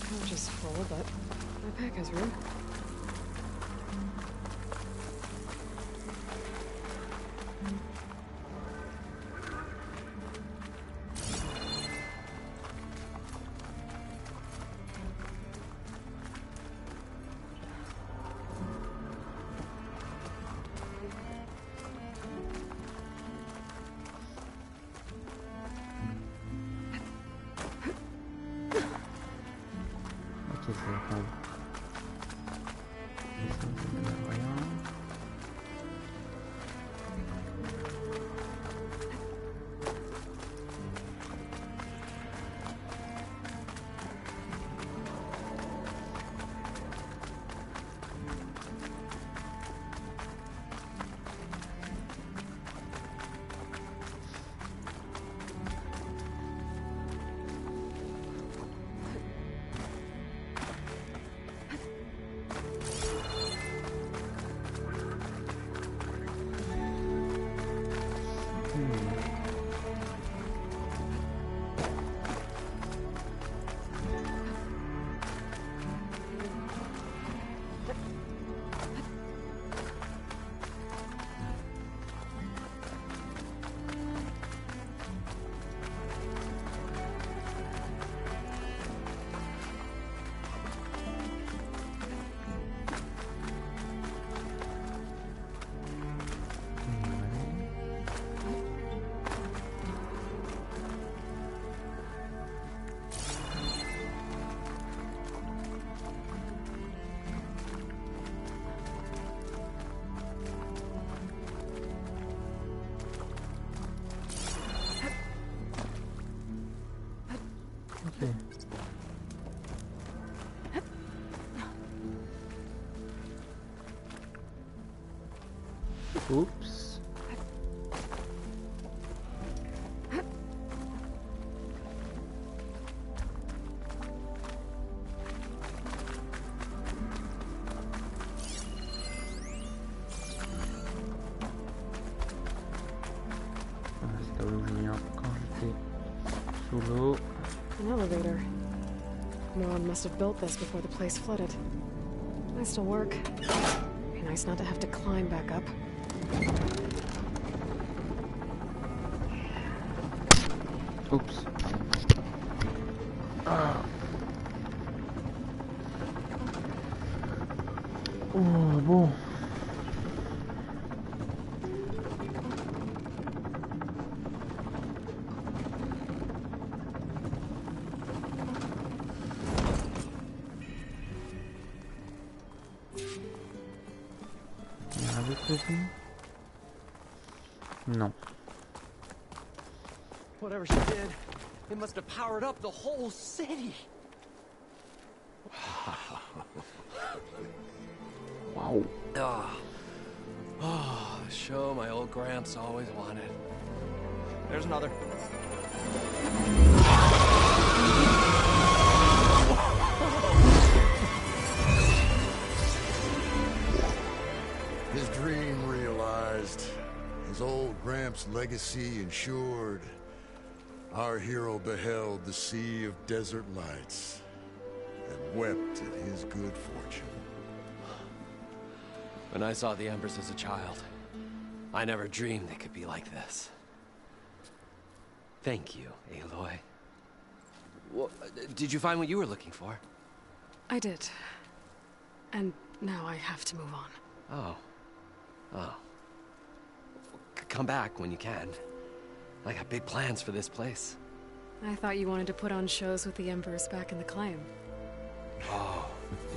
Couch is full, but my pack has room. Ok. Oups. C'est là où je viens quand j'étais sous l'eau. An elevator. No one must have built this before the place flooded. Nice to work. Be nice not to have to climb back up. Oups. Ah. Oh bon. Non. Whatever she did, it must have powered up the whole city. Wow. Oh, a show my old Gramps always wanted. There's another. His dream realized. His old Gramps' legacy ensured. Our hero beheld the sea of desert lights and wept at his good fortune. When I saw the embers as a child, I never dreamed they could be like this. Thank you, Aloy. Well, did you find what you were looking for? I did. And now I have to move on. Oh. Oh. Come back when you can. I got big plans for this place. I thought you wanted to put on shows with the Embers back in the claim. Oh,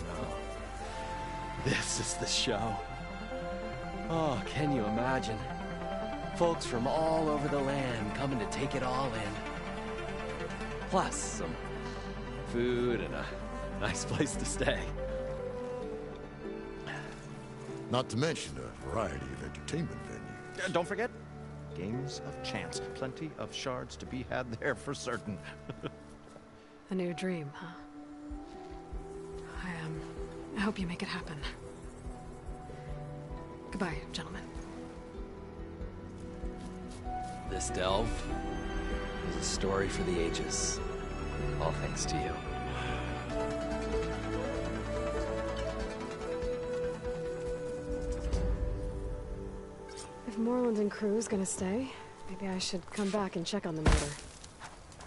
no. This is the show. Oh, can you imagine? Folks from all over the land coming to take it all in. Plus some food and a nice place to stay. Not to mention a variety of entertainment venues. Don't forget, games of chance. Plenty of shards to be had there for certain. A new dream, huh? I hope you make it happen. Goodbye, gentlemen. This delve is a story for the ages. All thanks to you. If Moreland and crew's gonna stay, maybe I should come back and check on the matter.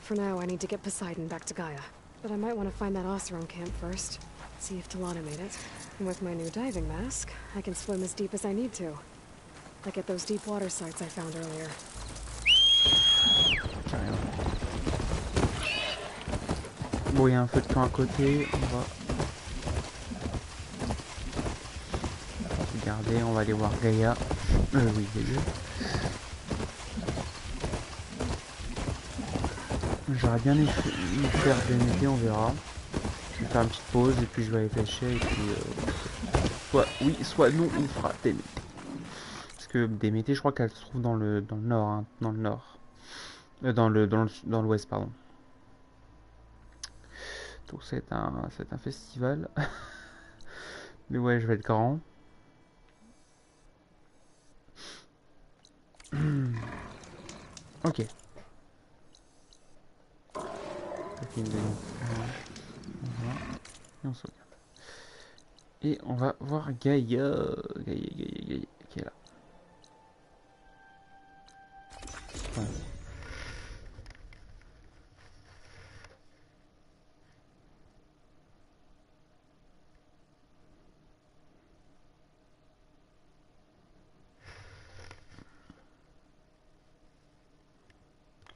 For now, I need to get Poseidon back to Gaia. But I might want to find that Oseram camp first. See if Talana made it. And with my new diving mask, I can swim as deep as I need to. Like at those deep water sites I found earlier. Bon, il y a un feu de camp à côté, on va regarder, on va aller voir Gaia. Oui, Gaia. J'aurais bien aimé faire déméter, on verra. Je vais faire une petite pause et puis je vais aller pêcher et puis soit oui, soit non, on fera déméter. Parce que déméter, je crois qu'elle se trouve dans le nord, hein, dans le nord. Dans l'ouest, pardon. Donc c'est un festival. Mais ouais, je vais être grand. Ok. Et on sauvegarde. Et on va voir Gaia. Gaia qui est là. Ouais.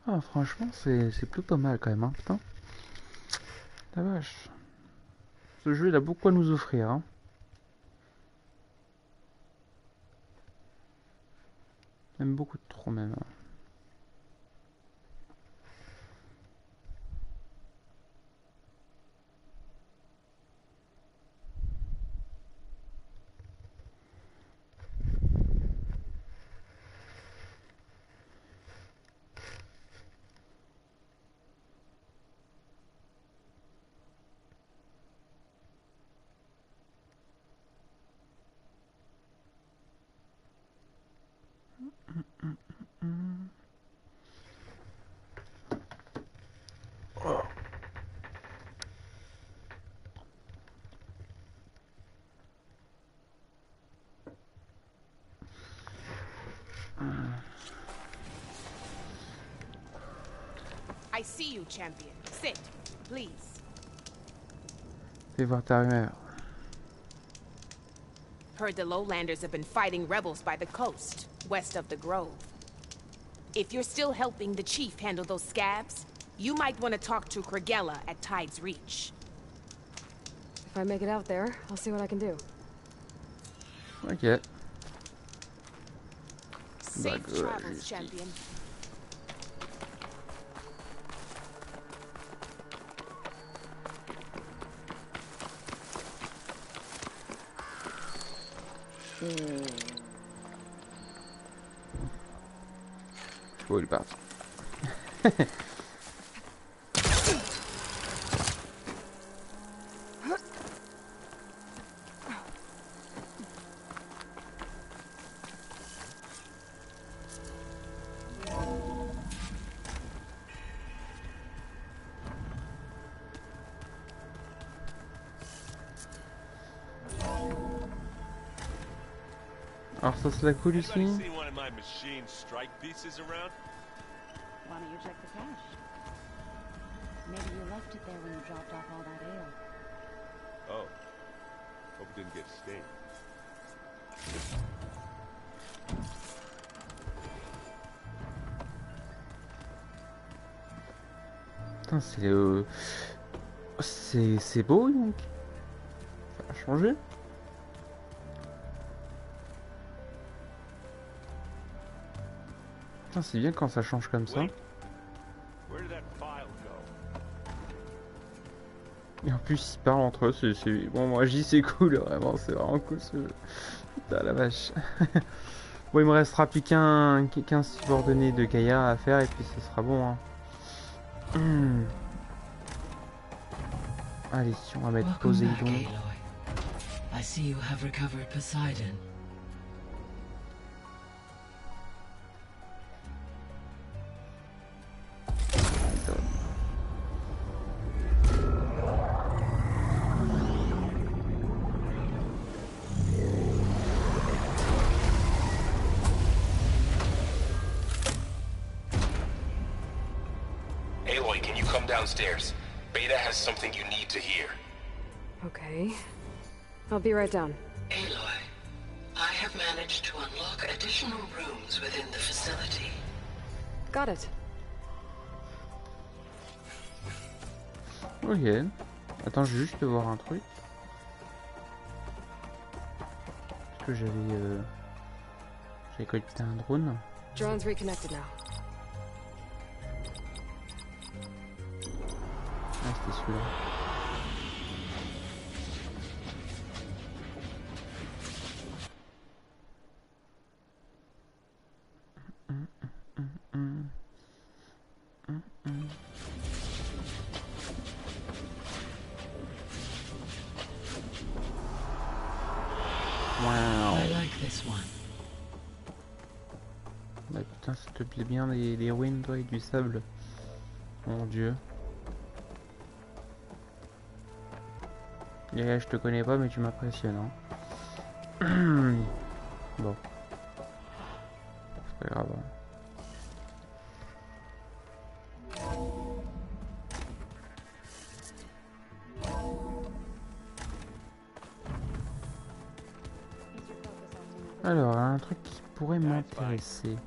Ah, franchement, c'est plutôt pas mal quand même, hein, putain. La vache. Ce jeu, il a beaucoup à nous offrir, hein. Même beaucoup trop, même. see you, champion. Sit, please. Fais voir ta rumeur. Heard the lowlanders have been fighting rebels by the coast, west of the grove. If you're still helping the chief handle those scabs, you might want to talk to Kragella at Tide's Reach. If I make it out there, I'll see what I can do. Ok. Safe travels, champion. Bon, il est parti. Alors ça c'est la cool ici. Anybody seen one of my machine strike pieces around? Why don't you check the cache? Maybe you left it there when you dropped off all that ale. Oh. Hope it didn't get stained. Putain, c'est beau donc. Ça a changé. Putain, c'est bien quand ça change comme ça. Et en plus ils parlent entre eux, bon moi j'y c'est cool vraiment, c'est vraiment cool ce jeu. Putain la vache. Bon il me restera plus qu'un subordonné de Gaia à faire et puis ce sera bon hein. Allez, on va mettre Poséidon. I see you have recovered Poseidon. Aloy, can you come downstairs? Beta has something you need to hear. Okay. I'll be right down. Aloy, I have managed to unlock additional rooms within the facility. Got it. Ok. Attends, je vais juste voir un truc. Est-ce que j'avais connecté un drone? Drone's reconnected now. Ah, c'était celui-là. I like this one. Bah putain, ça te plaît bien les ruines toi et du sable. Mon dieu. Et je te connais pas mais tu m'impressionnes hein. Bon. C'est pas grave. Hein. Alors, un truc qui pourrait m'intéresser.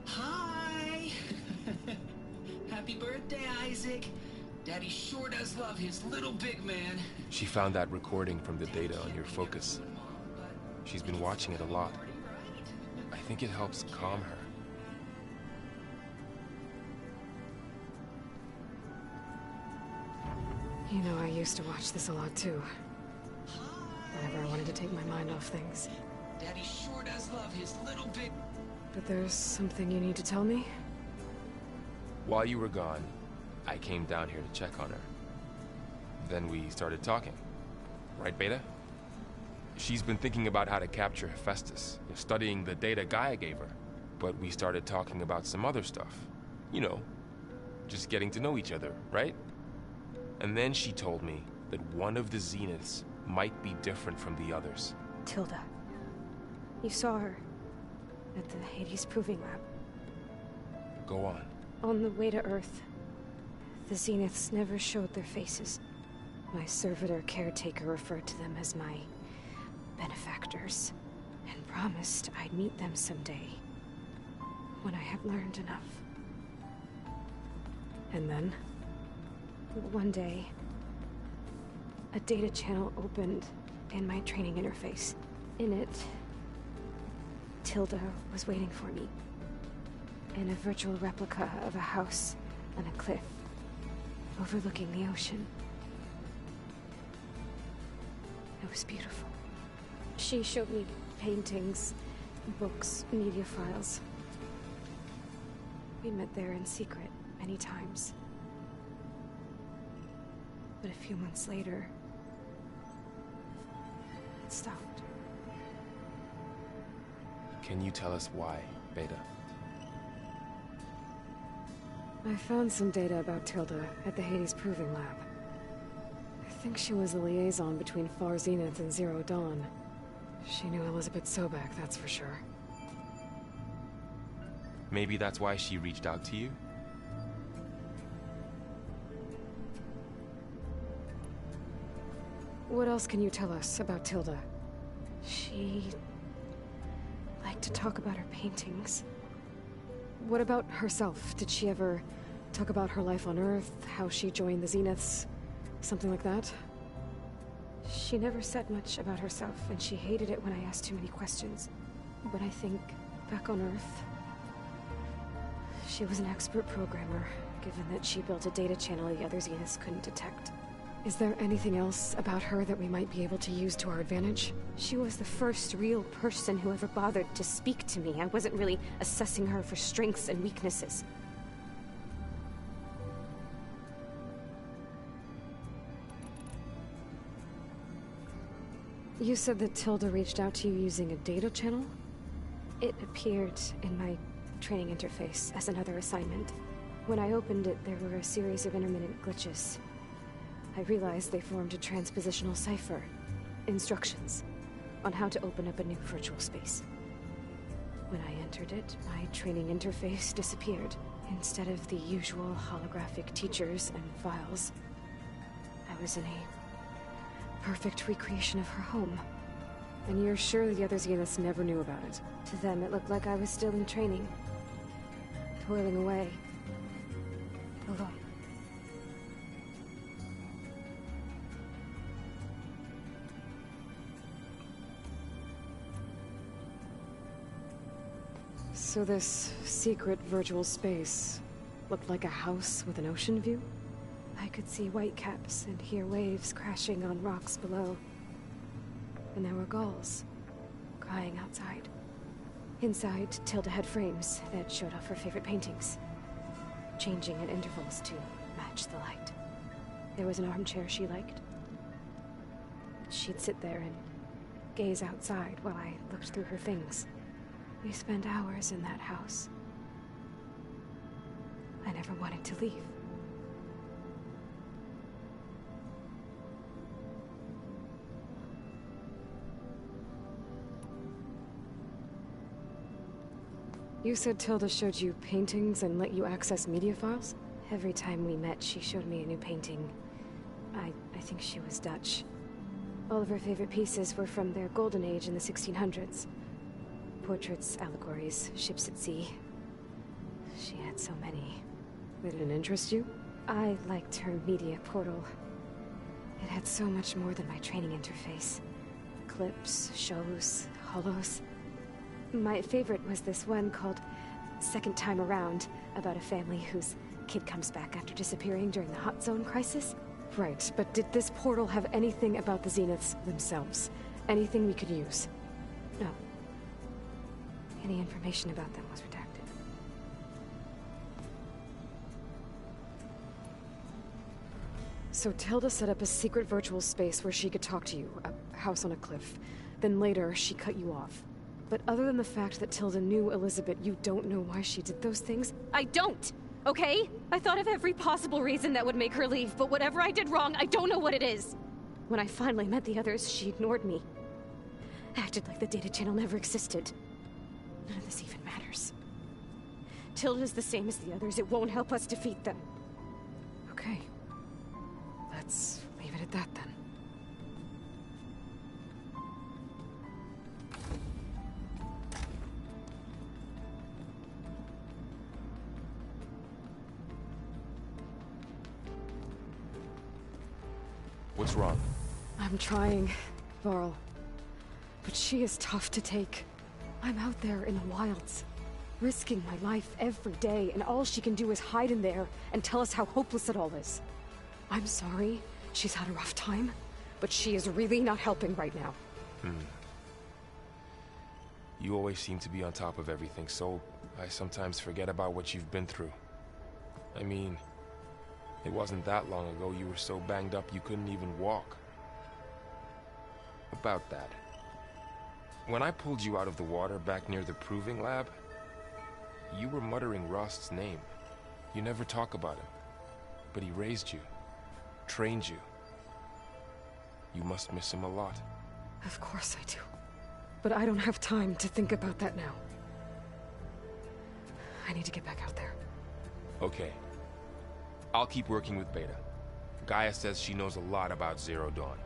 Hi! Happy birthday, Isaac. Daddy sure does love his little big man. She found that recording from the data on your focus. She's been watching it a lot. I think it helps calm her. You know, I used to watch this a lot too. Whenever I wanted to take my mind off things. Daddy sure does love his little big... But there's something you need to tell me? While you were gone, I came down here to check on her. Then we started talking. Right, Beta? She's been thinking about how to capture Hephaestus, studying the data Gaia gave her. but we started talking about some other stuff. You know, just getting to know each other, right? And then she told me that one of the Zeniths might be different from the others. Tilda. You saw her at the Hades Proving Lab. Go on. On the way to Earth, the Zeniths never showed their faces. My servitor caretaker referred to them as my benefactors, and promised I'd meet them someday, when I had learned enough. And then, one day, a data channel opened in my training interface. In it, Tilda was waiting for me, in a virtual replica of a house on a cliff, overlooking the ocean. It was beautiful. She showed me paintings, books, media files. We met there in secret many times. But a few months later, it stopped. Can you tell us why, Beta? I found some data about Tilda at the Hades Proving Lab. I think she was a liaison between Far Zenith and Zero Dawn. She knew Elizabeth Sobek, that's for sure. Maybe that's why she reached out to you? What else can you tell us about Tilda? She liked to talk about her paintings. What about herself? Did she ever talk about her life on Earth, how she joined the Zeniths, something like that? She never said much about herself, and she hated it when I asked too many questions. But I think, back on Earth, she was an expert programmer, given that she built a data channel the other Zeniths couldn't detect. Is there anything else about her that we might be able to use to our advantage? She was the first real person who ever bothered to speak to me. I wasn't really assessing her for strengths and weaknesses. You said that Tilda reached out to you using a data channel? It appeared in my training interface as another assignment. When I opened it, there were a series of intermittent glitches. I realized they formed a transpositional cipher. Instructions on how to open up a new virtual space. When I entered it, my training interface disappeared. Instead of the usual holographic teachers and files, I was in a perfect recreation of her home. And you're sure the other Zeniths never knew about it? To them, it looked like I was still in training, toiling away, alone. So this secret virtual space looked like a house with an ocean view? I could see whitecaps and hear waves crashing on rocks below. And there were gulls crying outside. Inside, Tilda had frames that showed off her favorite paintings, changing at intervals to match the light. There was an armchair she liked. She'd sit there and gaze outside while I looked through her things. We spent hours in that house. I never wanted to leave. You said Tilda showed you paintings and let you access media files? Every time we met, she showed me a new painting. I think she was Dutch. All of her favorite pieces were from their golden age in the 1600s. Portraits, allegories, ships at sea. She had so many. They didn't interest you? I liked her media portal. It had so much more than my training interface. Clips, shows, holos. My favorite was this one called Second Time Around, about a family whose kid comes back after disappearing during the Hot Zone crisis. Right, but did this portal have anything about the Zeniths themselves? Anything we could use? No. Any information about them was redacted. So Tilda set up a secret virtual space where she could talk to you, a house on a cliff. Then later, she cut you off. But other than the fact that Tilda knew Elizabeth, you don't know why she did those things? I don't! Okay? I thought of every possible reason that would make her leave, but whatever I did wrong, I don't know what it is! When I finally met the others, she ignored me. Acted like the data channel never existed. None of this even matters. Tilda's the same as the others. It won't help us defeat them. Okay. Let's leave it at that then. What's wrong? I'm trying, Varl. But she is tough to take. I'm out there in the wilds, risking my life every day, and all she can do is hide in there and tell us how hopeless it all is. I'm sorry, she's had a rough time, but she is really not helping right now. You always seem to be on top of everything, so I sometimes forget about what you've been through. I mean, it wasn't that long ago you were so banged up you couldn't even walk. About that. When I pulled you out of the water back near the proving lab, you were muttering Rost's name. You never talk about him. But he raised you, trained you. You must miss him a lot. Of course I do. But I don't have time to think about that now. I need to get back out there. Okay. I'll keep working with Beta. Gaia says she knows a lot about Zero Dawn.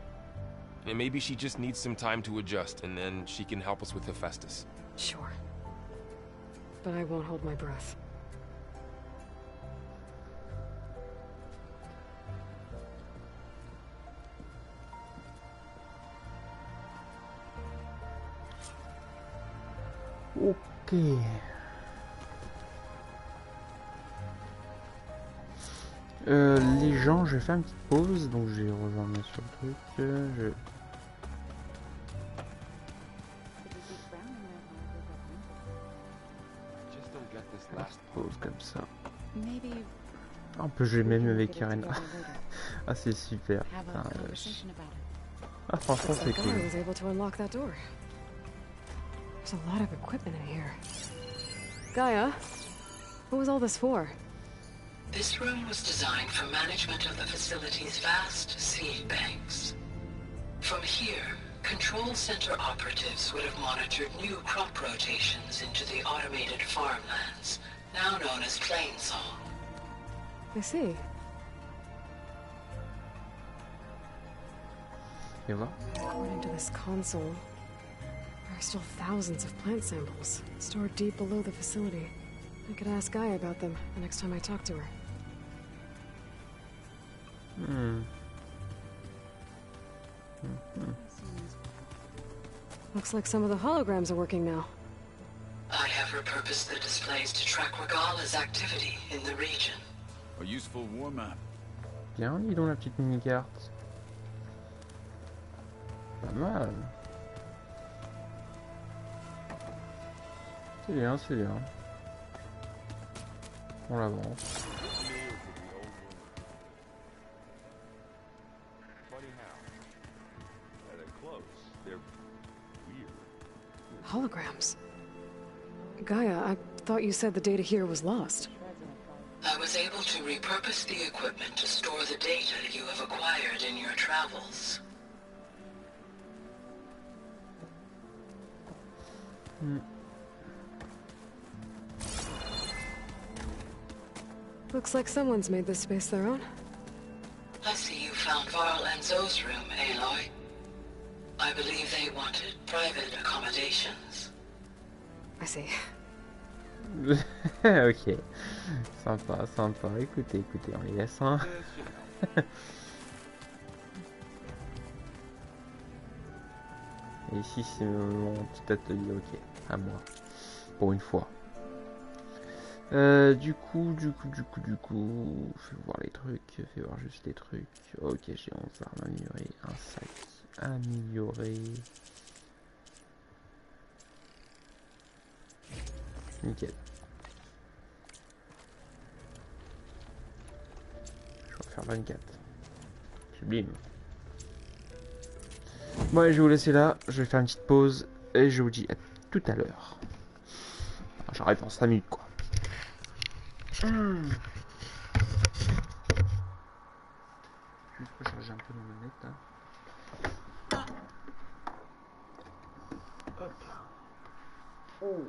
And maybe she just needs some time to adjust, and then she can help us with Hephaestus. Sure. But I won't hold my breath. Ok. Les gens, je vais faire une petite pause, donc je vais rejoindre sur le truc. Pause comme ça. On peut jouer même avec Irena. Ah, c'est super. Ah, franchement, c'est cool. There's a lot of equipment in here. Gaia, what was all this for? This room was designed for management of the facility's vast seed banks. From here, control center operatives would have monitored new crop rotations into the automated farmlands, now known as Plainsong. I see. According to this console, there are still thousands of plant samples stored deep below the facility. I could ask Gaia about them the next time I talk to her. Looks like some of the holograms are working now. I have repurposed the displays to track Regala's activity in the region. A useful war map. Bien, dis donc la petite mini-carte. Pas mal. C'est bien, c'est bien. On l'avance. Holograms. Gaia, I thought you said the data here was lost. I was able to repurpose the equipment to store the data you have acquired in your travels. Looks like someone's made this space their own. I see you found Varl and Zoe's room, Aloy. I believe they wanted private accommodations. I see. Ok. Sympa, sympa. Écoutez, écoutez, on les laisse, hein. Et ici, c'est mon petit atelier, ok. À moi. Pour une fois. Du coup, fais voir les trucs, fais voir juste les trucs. Ok, j'ai 11 armes améliorées, un sac amélioré. Nickel. Je vais faire 24. Sublime. Bon, allez, je vais vous laisser là. Je vais faire une petite pause et je vous dis à tout à l'heure. J'arrive dans 5 minutes, quoi. Je vais changer un peu ma manette. Hein. Hop là. Oh.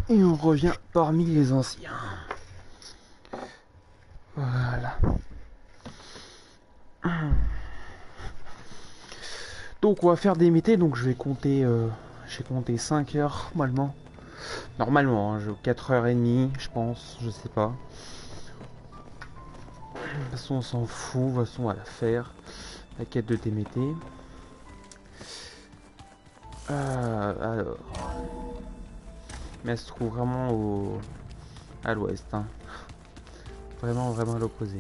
Et on revient parmi les anciens. Voilà. Donc on va faire des métés, donc je vais compter, j'ai compté 5 heures normalement. Normalement, hein, 4h30 je pense, je sais pas. De toute façon on s'en fout, de toute façon on va la faire. La quête de Déméter. Alors. Mais elle se trouve vraiment à l'ouest. Hein. Vraiment à l'opposé.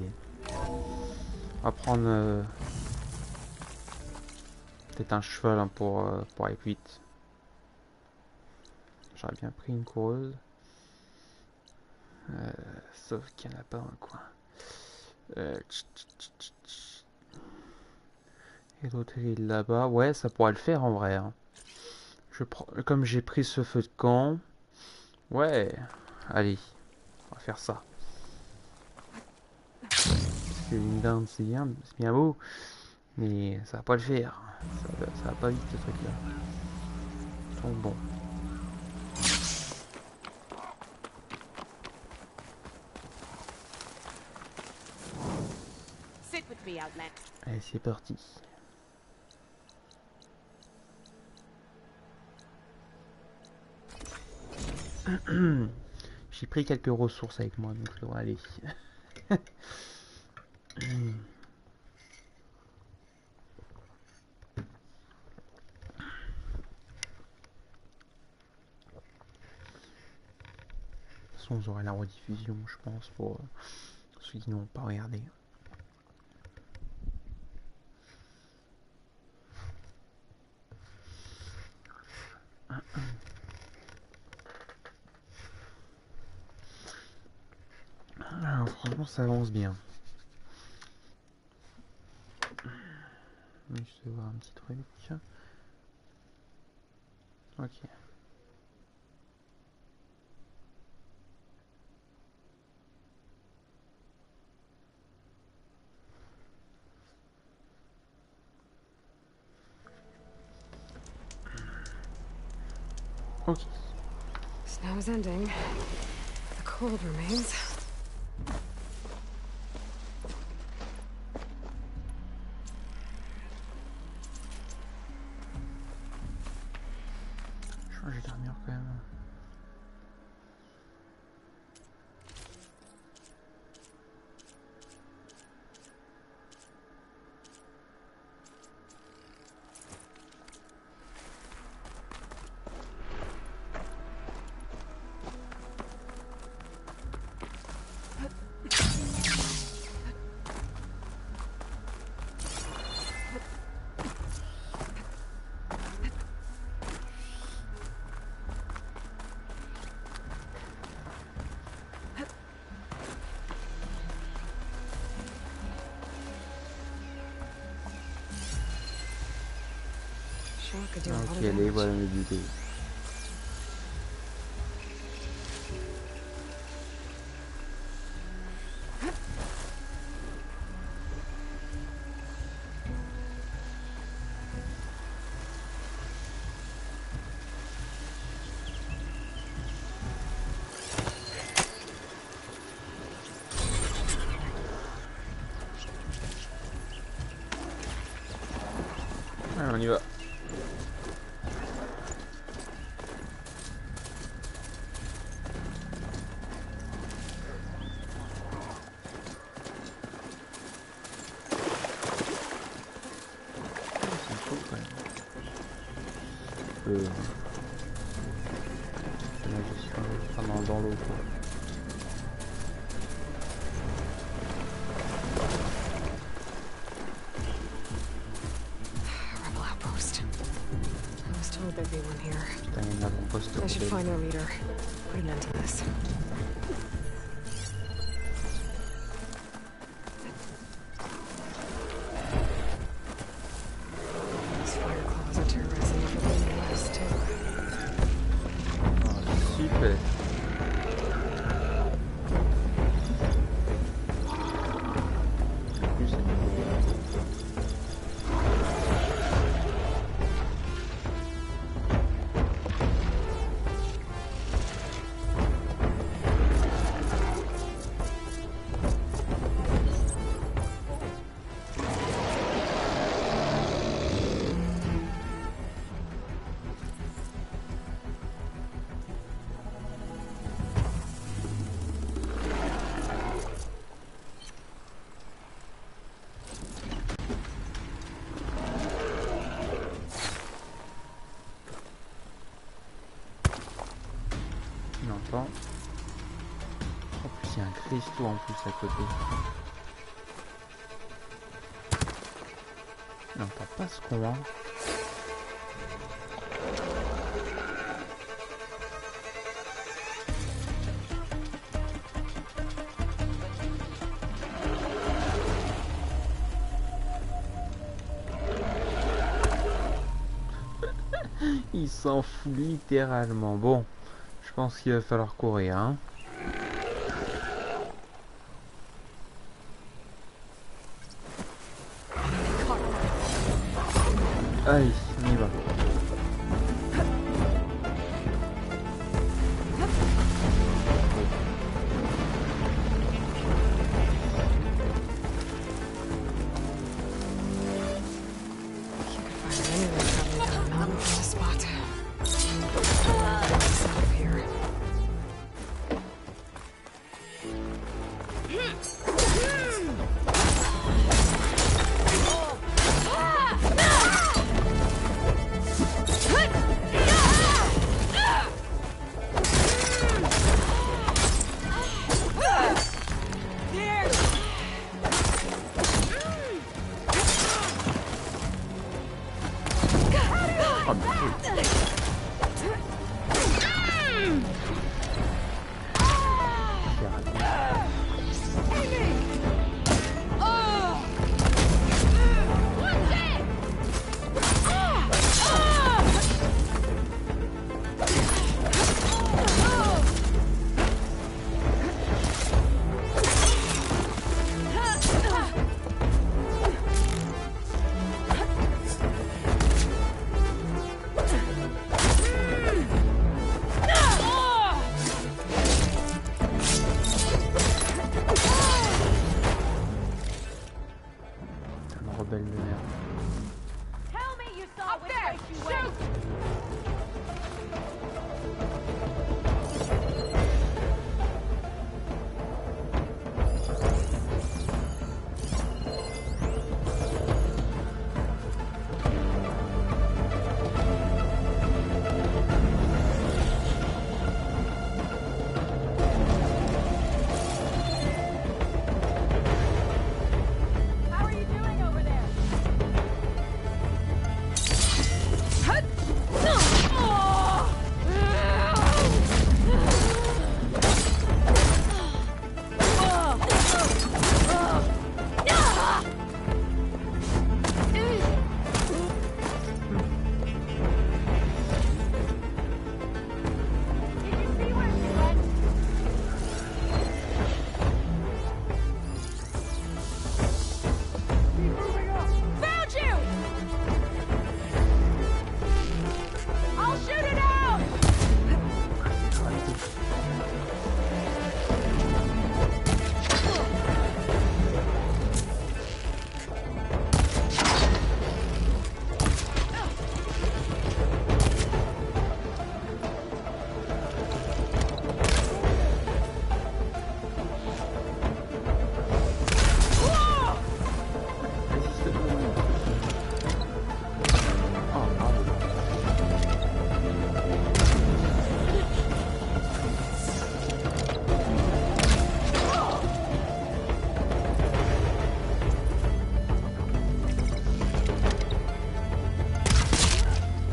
On va prendre peut-être un cheval hein, pour aller plus vite. J'aurais bien pris une coureuse. Sauf qu'il n'y en a pas dans le coin. Et l'autre il est là-bas. Ouais, ça pourrait le faire en vrai. Hein. Comme j'ai pris ce feu de camp. Ouais. Allez. On va faire ça. Parce qu'une dinde c'est bien beau. Mais ça va pas le faire. Ça va pas vite ce truc là. Donc bon. Allez, c'est parti. J'ai pris quelques ressources avec moi, donc ça devrait aller. De toute façon, vous aurez la rediffusion, je pense, pour ceux qui n'ont pas regardé. Alors, franchement, ça avance bien. Je vais voir un petit truc. Ok. Ok. Snow is ending. The cold remains. Je crois que je vais dormir quand même. Ok, les voilà mes idées. Allez, on y va. Dans l'eau quoi. Rebel outpost. I was told there'd be one here. Putain, il y a un avant-poste. I should find their leader. Put an end to this. These fire claws are terrorizing everyone in the west too. Oh, super. intéressant. En plus, il y a un cristaux en plus à côté. Non, t'as pas ce qu'on a. Il s'en fout littéralement. Bon, je pense qu'il va falloir courir, hein. Allez, on y va.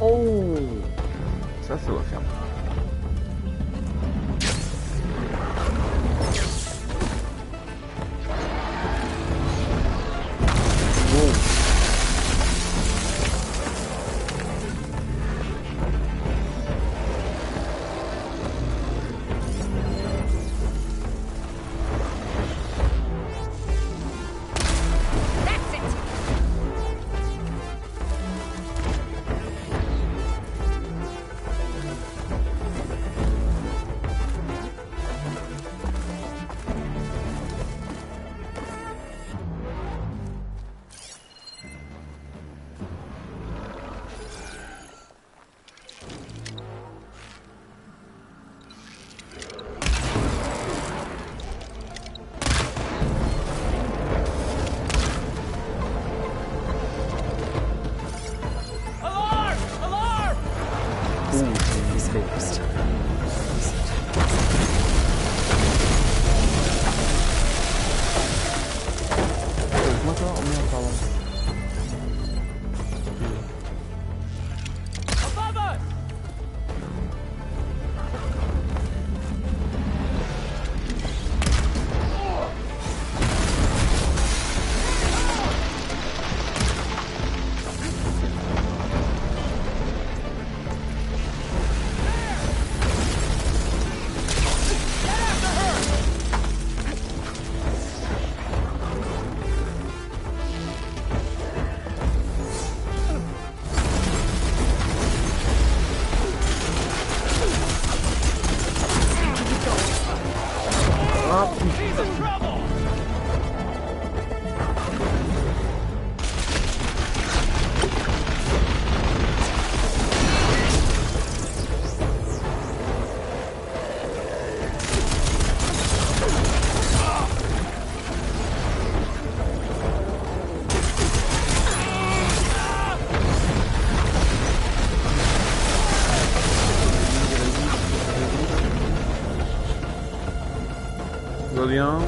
Oh, ça va faire. va bien.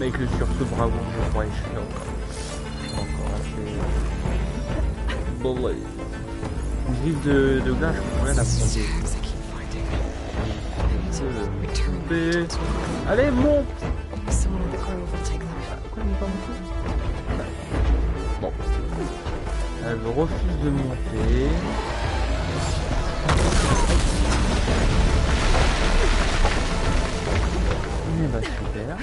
Avec le sursaut bravo, je crois, je suis encore assez... Bon, ouais. Une griffe de glace, je pourrais la prendre. Allez, monte! Bon. Elle refuse de monter. Eh bah, super.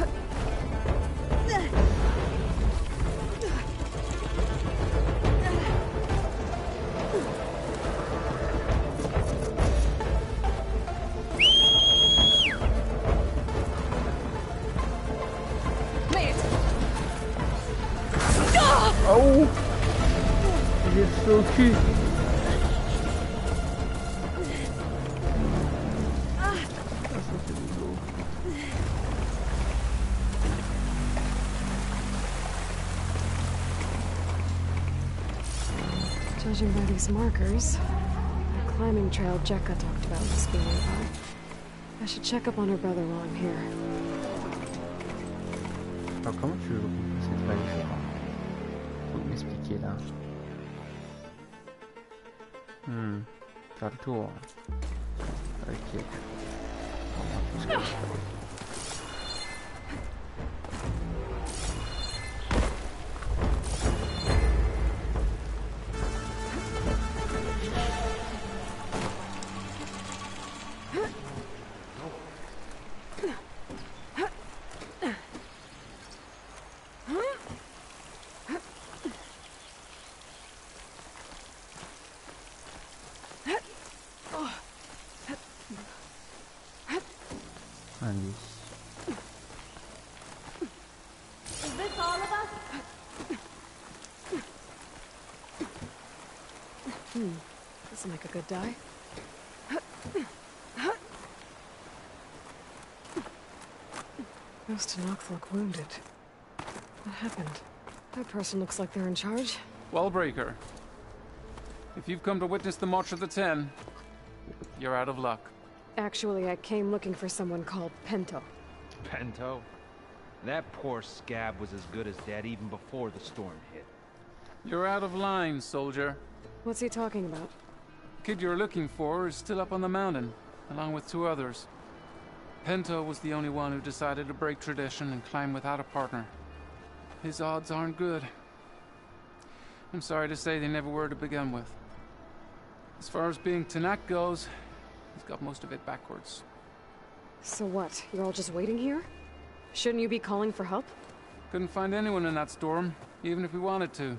Oh! J'ai fait au cul. Judging by these markers, the climbing trail Jekka talked about must be nearby. I should check up on her brother while I'm here. Alors comment tu veux cette valise? Faut m'expliquer là. Faire le tour. Ok. This'll make a good die. Most Tenakth look wounded. What happened? That person looks like they're in charge. Wallbreaker. If you've come to witness the March of the Ten, you're out of luck. Actually, I came looking for someone called Pento. Pento? That poor scab was as good as dead even before the storm hit. You're out of line, soldier. What's he talking about? The kid you're looking for is still up on the mountain, along with 2 others. Pento was the only one who decided to break tradition and climb without a partner. His odds aren't good. I'm sorry to say they never were to begin with. As far as being Tenakth goes, he's got most of it backwards. So what? You're all just waiting here? Shouldn't you be calling for help? Couldn't find anyone in that storm, even if we wanted to.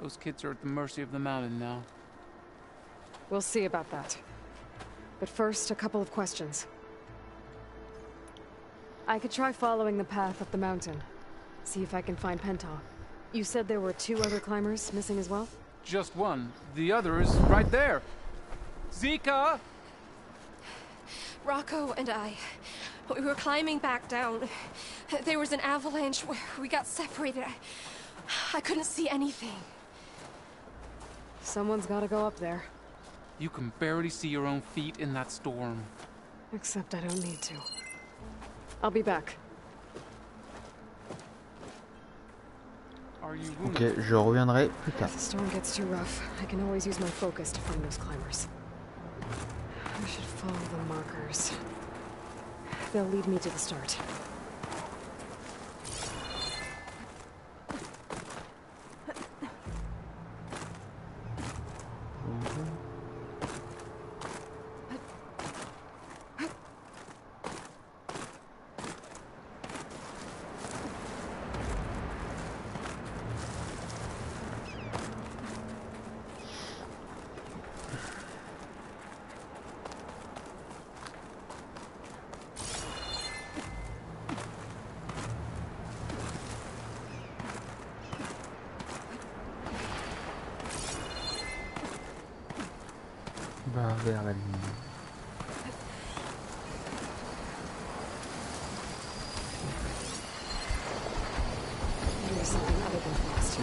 Those kids are at the mercy of the mountain now. We'll see about that. But first, a couple of questions. I could try following the path up the mountain. See if I can find Pento. You said there were 2 other climbers missing as well? Just one. The other is right there. Zika! Rocco and I, we were climbing back down. There was an avalanche where we got separated. I couldn't see anything. Someone's gotta go up there. You can barely see your own feet in that storm. Except I don't need to. I'll be back. Ok, je reviendrai plus tard. If the storm gets too rough, I can always use my focus to find those climbers. I should follow the markers. They'll lead me to the start. Va vers la ligne. Do something other than fast.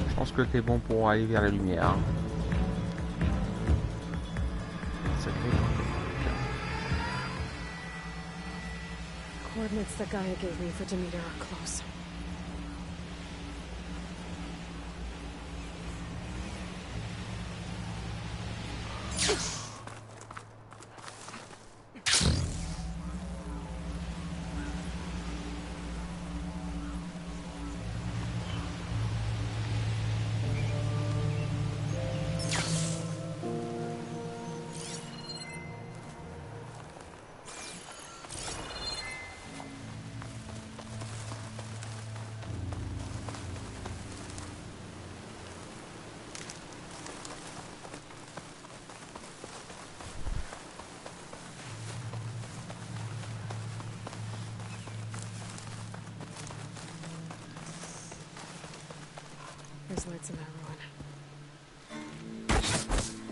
Je pense que t'es bon pour aller vers la lumière. Coordinates that Gaia gave me for Demeter are close. There's lights in that ruin.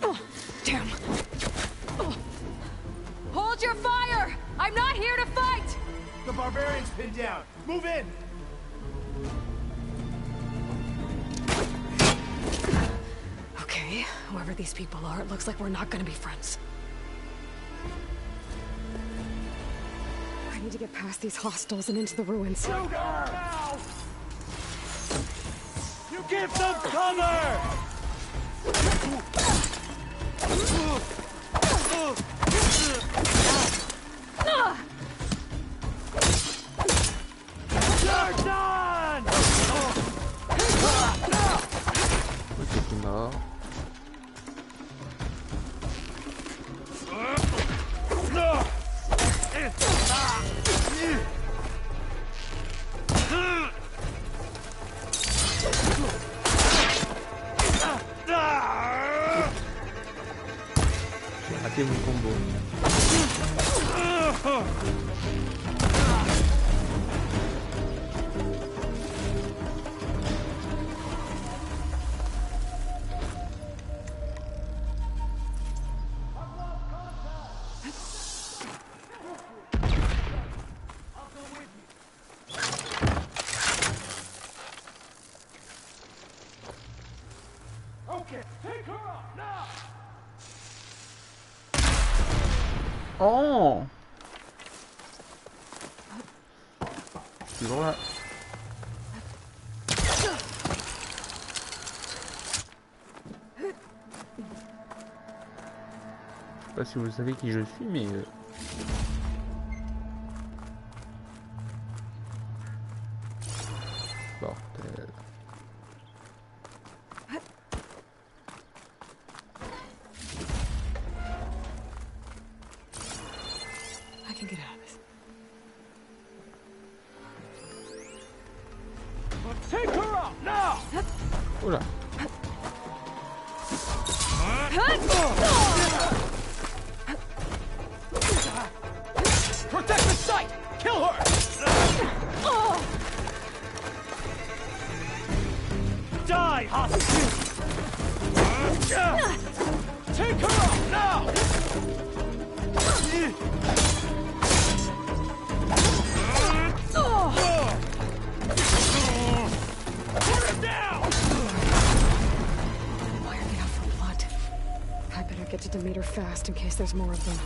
Oh, damn! Oh. Hold your fire! I'm not here to fight! The barbarian's pinned down. Move in! Okay, whoever these people are, it looks like we're not gonna be friends. I need to get past these hostiles and into the ruins. Shoot her! Now! You give them cover! You're done! combo. Oh! Toujours là. Je sais pas si vous savez qui je suis, mais bordel. I can get out of this. Take her out now! Oula. Protect the site! Kill her! Die, hostage! Take her out now! Put her down! Wired me up for blood. I better get to Demeter fast in case there's more of them.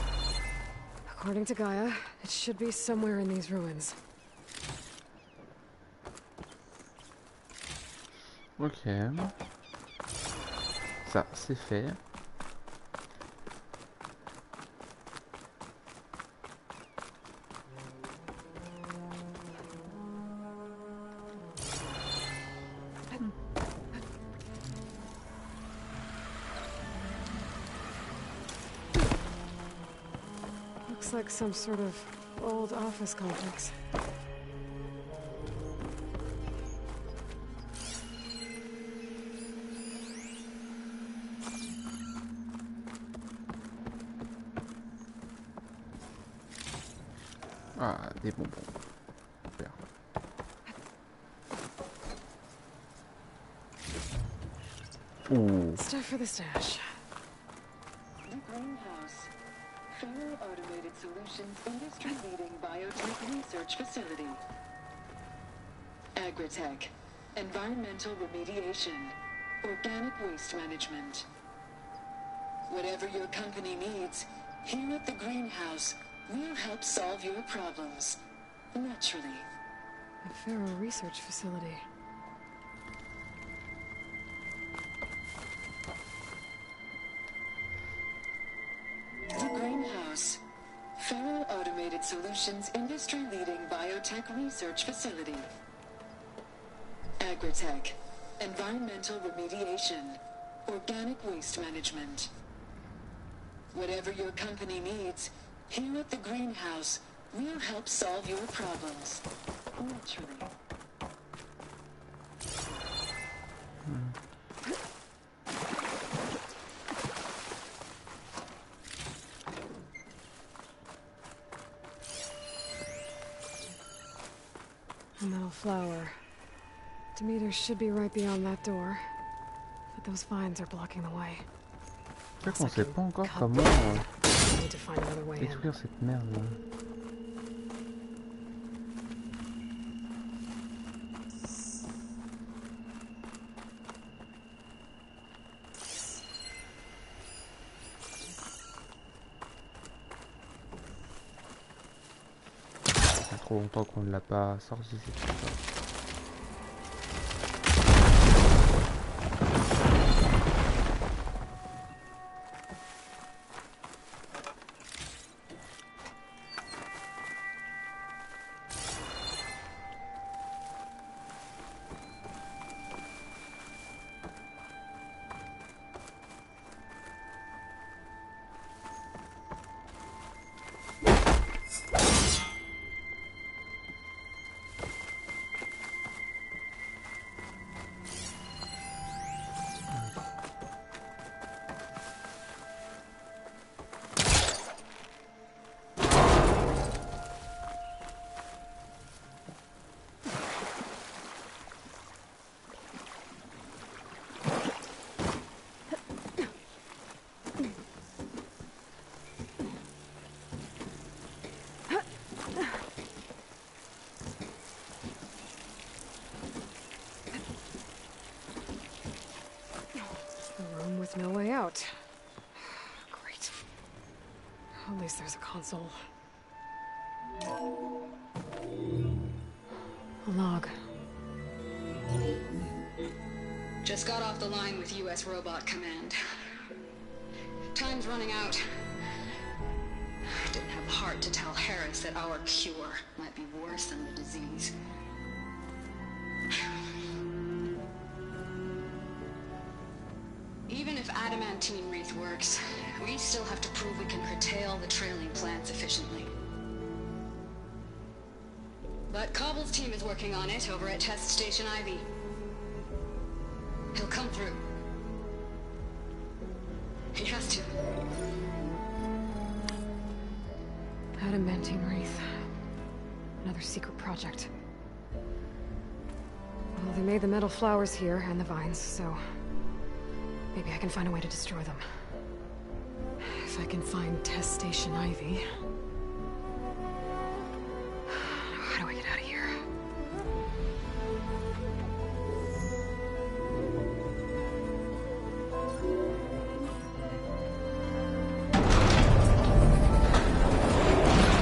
According to Gaia, it should be somewhere in these ruins. Ok. Ça, c'est fait. Looks like some sort of old office complex. Ah, des bonbons. Super. Ouh. Stuff for the stash. The greenhouse. Fais, Automated Solutions industry-leading biotech research facility. Agritech. Environmental remediation. Organic waste management. Whatever your company needs, here at the greenhouse, we'll help solve your problems. Naturally. A Pharaoh research facility. The greenhouse. Fais, Automated Solutions industry-leading biotech research facility. Agritech. Environmental remediation. Organic waste management. Whatever your company needs, here at the greenhouse, we'll help solve your problems. Naturally. A metal flower. Demeter should be right beyond that door. But those vines are blocking the way. C'est vrai qu'on sait pas encore comment détruire cette merde là. Ça fait trop longtemps qu'on ne l'a pas sorti cette chose. with no way out. Great. At least there's a console. A log. Just got off the line with US Robot Command. Time's running out. Didn't have the heart to tell Harris that our cure might be worse than the disease. Even if adamantine wreath works, we still have to prove we can curtail the trailing plants efficiently. But Cobble's team is working on it over at Test Station Ivy. He'll come through. He has to. Adamantine wreath. Another secret project. Well, they made the metal flowers here and the vines, so maybe I can find a way to destroy them. If I can find Test Station Ivy. How do I get out of here?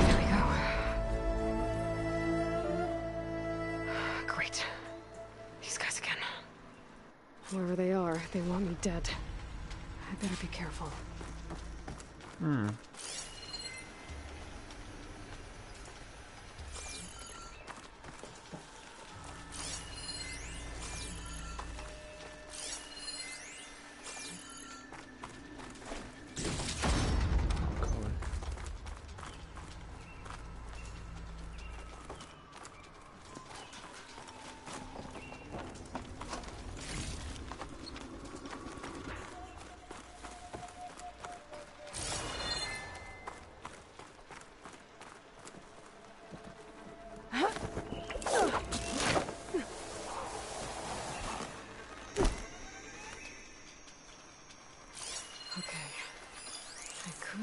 There we go. Great. These guys again. Whoever they are, they want me dead. I better be careful.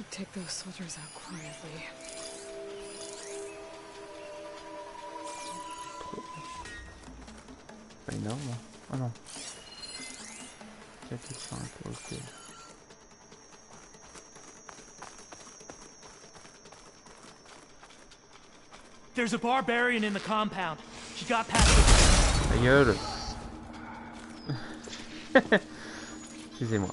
Take those soldiers out quietly. Pas énorme. Oh non. 4 et 5, ok. There's a barbarian in the compound. She got past Ta gueule. Excusez-moi.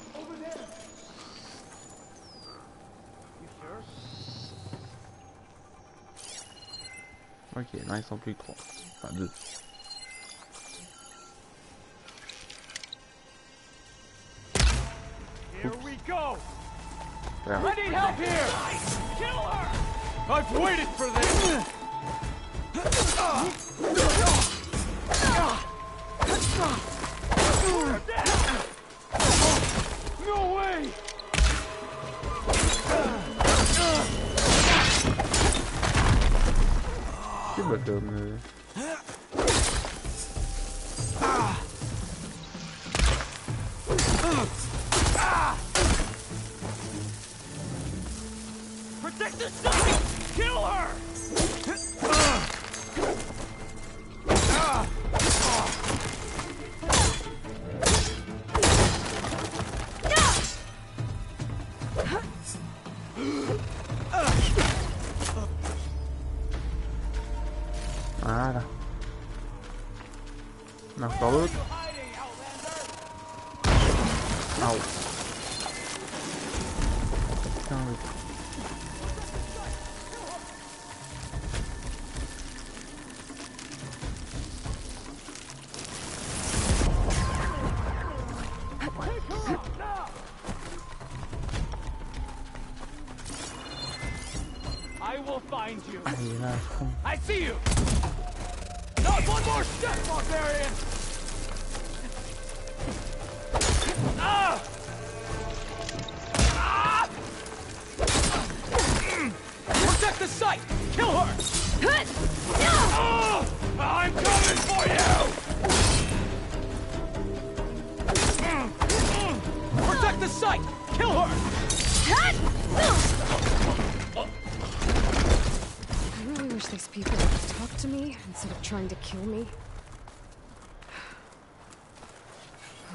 Ok, là ils sont plus que 3. Enfin 2. Here we go. Yeah. I need help here. Kill her. I've waited for this. No way. C'est bottom. Protect the side! Kill her! Voilà. On a encore l'autre. Au. Putain, oui. I will find you. Ah, il est là, je crois. I see you. Not one more step, barbarian. Ah! Ah! Protect the site. Kill her. Oh, I'm coming for you. Protect the site. Kill her. I really wish these people would talk to me instead of trying to kill me.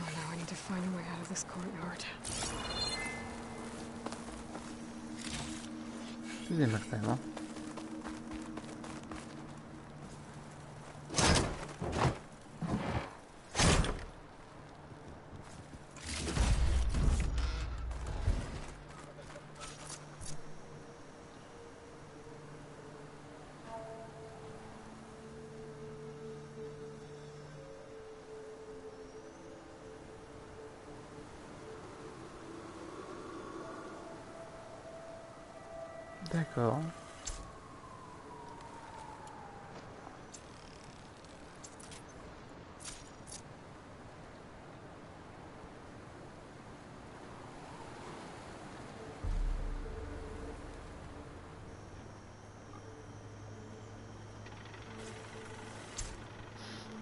now I need to find a way out of this courtyard. Excusez-moi quand même, hein. D'accord.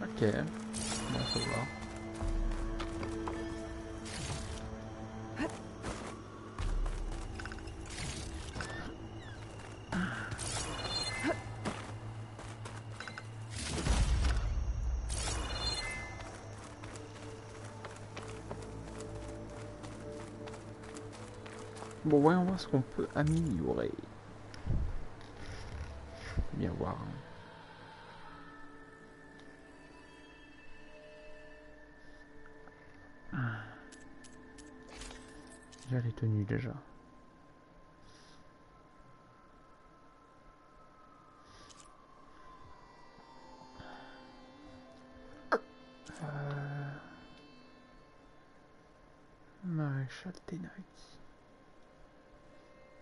Ok, bon, faut voir. Bon, voyons voir ce qu'on peut améliorer. Bien voir. Déjà les tenues déjà. Maréchal Ténac.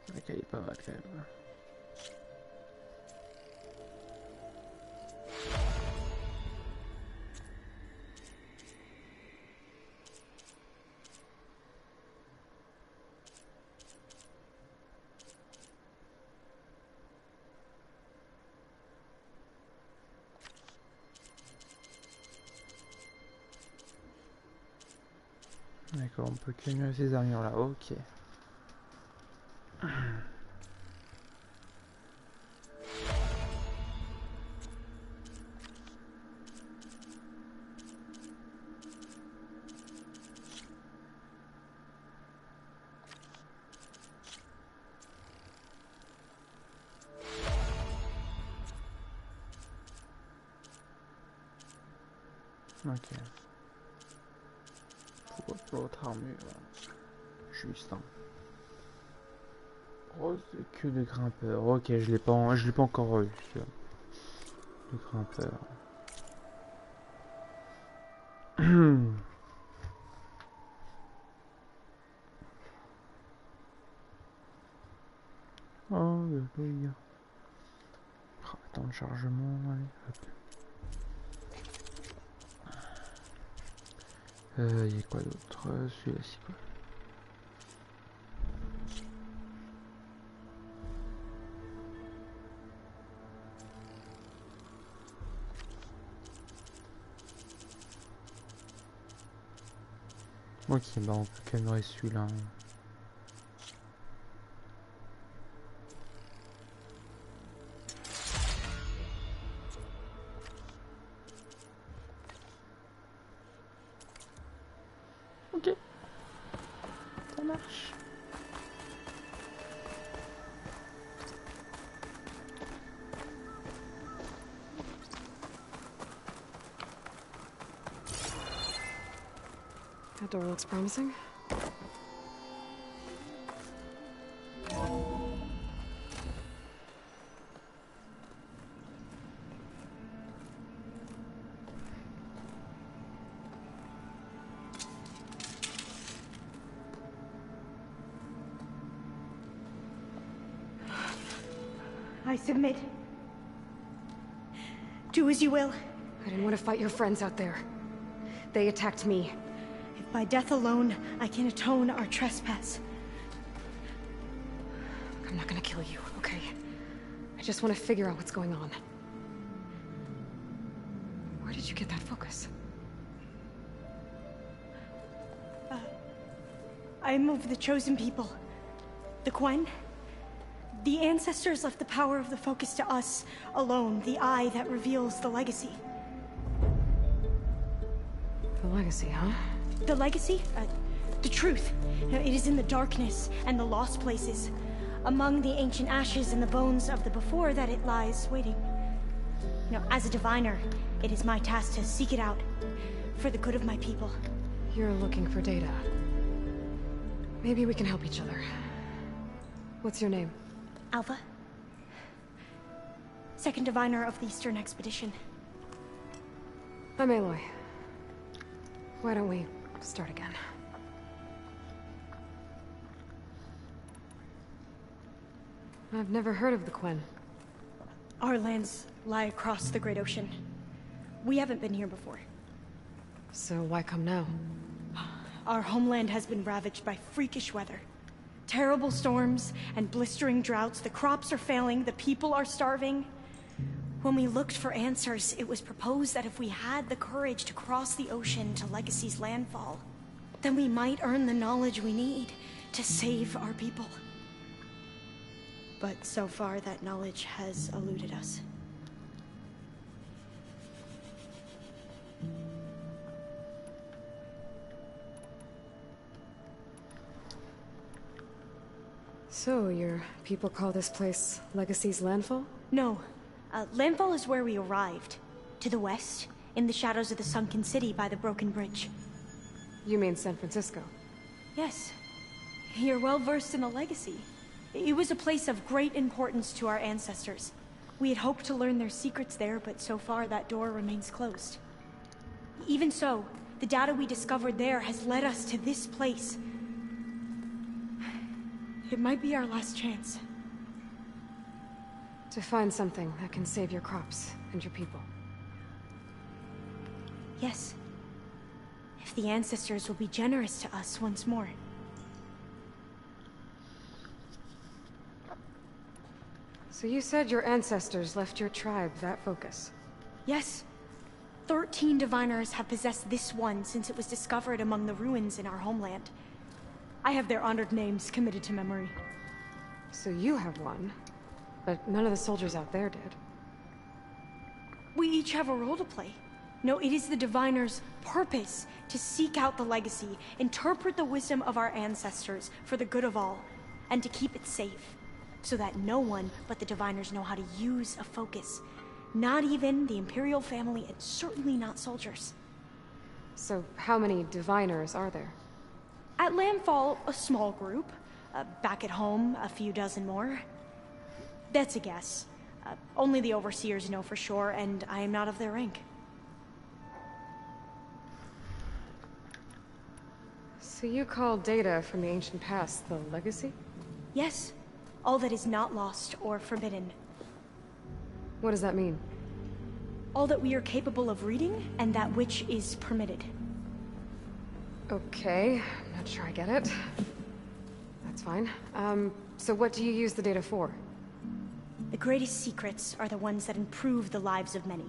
C'est vrai qu'elle est pas mal quand même. D'accord, on peut calmer ces armures là, ok. Ok. Pour l'autre armure, juste hein. Rose queue de grimpeur. Ok, je l'ai pas encore eu. Le grimpeur. Oh, oui. Oh, temps de chargement, allez, hop. Il y a quoi d'autre? Celui-là, c'est quoi? Ok, bah on peut calmer celui-là. Ok, ça marche. That door looks promising. I submit. Do as you will. I didn't want to fight your friends out there. They attacked me. If by death alone I can atone our trespass. I'm not gonna kill you, okay? I just want to figure out what's going on. Where did you get that focus? I'm of the chosen people. The Quen. The ancestors left the power of the focus to us alone, the eye that reveals the legacy. The legacy, huh? The legacy? The truth. It is in the darkness and the lost places. Among the ancient ashes and the bones of the before that it lies waiting. As a diviner, it is my task to seek it out. For the good of my people. You're looking for data. Maybe we can help each other. What's your name? Alpha. Second diviner of the Eastern Expedition. I'm Aloy. Why don't we start again? I've never heard of the Quen. Our lands lie across the Great Ocean. We haven't been here before. So why come now? Our homeland has been ravaged by freakish weather. Terrible storms and blistering droughts. The crops are failing, the people are starving. When we looked for answers, it was proposed that if we had the courage to cross the ocean to Legacy's landfall, then we might earn the knowledge we need to save our people. But so far, that knowledge has eluded us. So, your people call this place Legacy's landfall? No. Landfall is where we arrived. To the west, in the shadows of the sunken city by the broken bridge. You mean San Francisco? Yes. You're well versed in the Legacy. It was a place of great importance to our ancestors. We had hoped to learn their secrets there, but so far that door remains closed. Even so, the data we discovered there has led us to this place. It might be our last chance. To find something that can save your crops and your people. Yes. If the ancestors will be generous to us once more. So you said your ancestors left your tribe that focus? Yes. 13 diviners have possessed this one since it was discovered among the ruins in our homeland. I have their honored names committed to memory. So you have one, but none of the soldiers out there did. We each have a role to play. No, it is the diviner's purpose to seek out the legacy, interpret the wisdom of our ancestors for the good of all, and to keep it safe, so that no one but the diviners know how to use a focus. Not even the Imperial family, and certainly not soldiers. So how many diviners are there? At landfall, a small group. Back at home, a few dozen more. That's a guess. Only the overseers know for sure, and I am not of their rank. So you call data from the ancient past the legacy? Yes. All that is not lost or forbidden. What does that mean? All that we are capable of reading, and that which is permitted. Okay, I'm not sure I get it. That's fine. So what do you use the data for? The greatest secrets are the ones that improve the lives of many.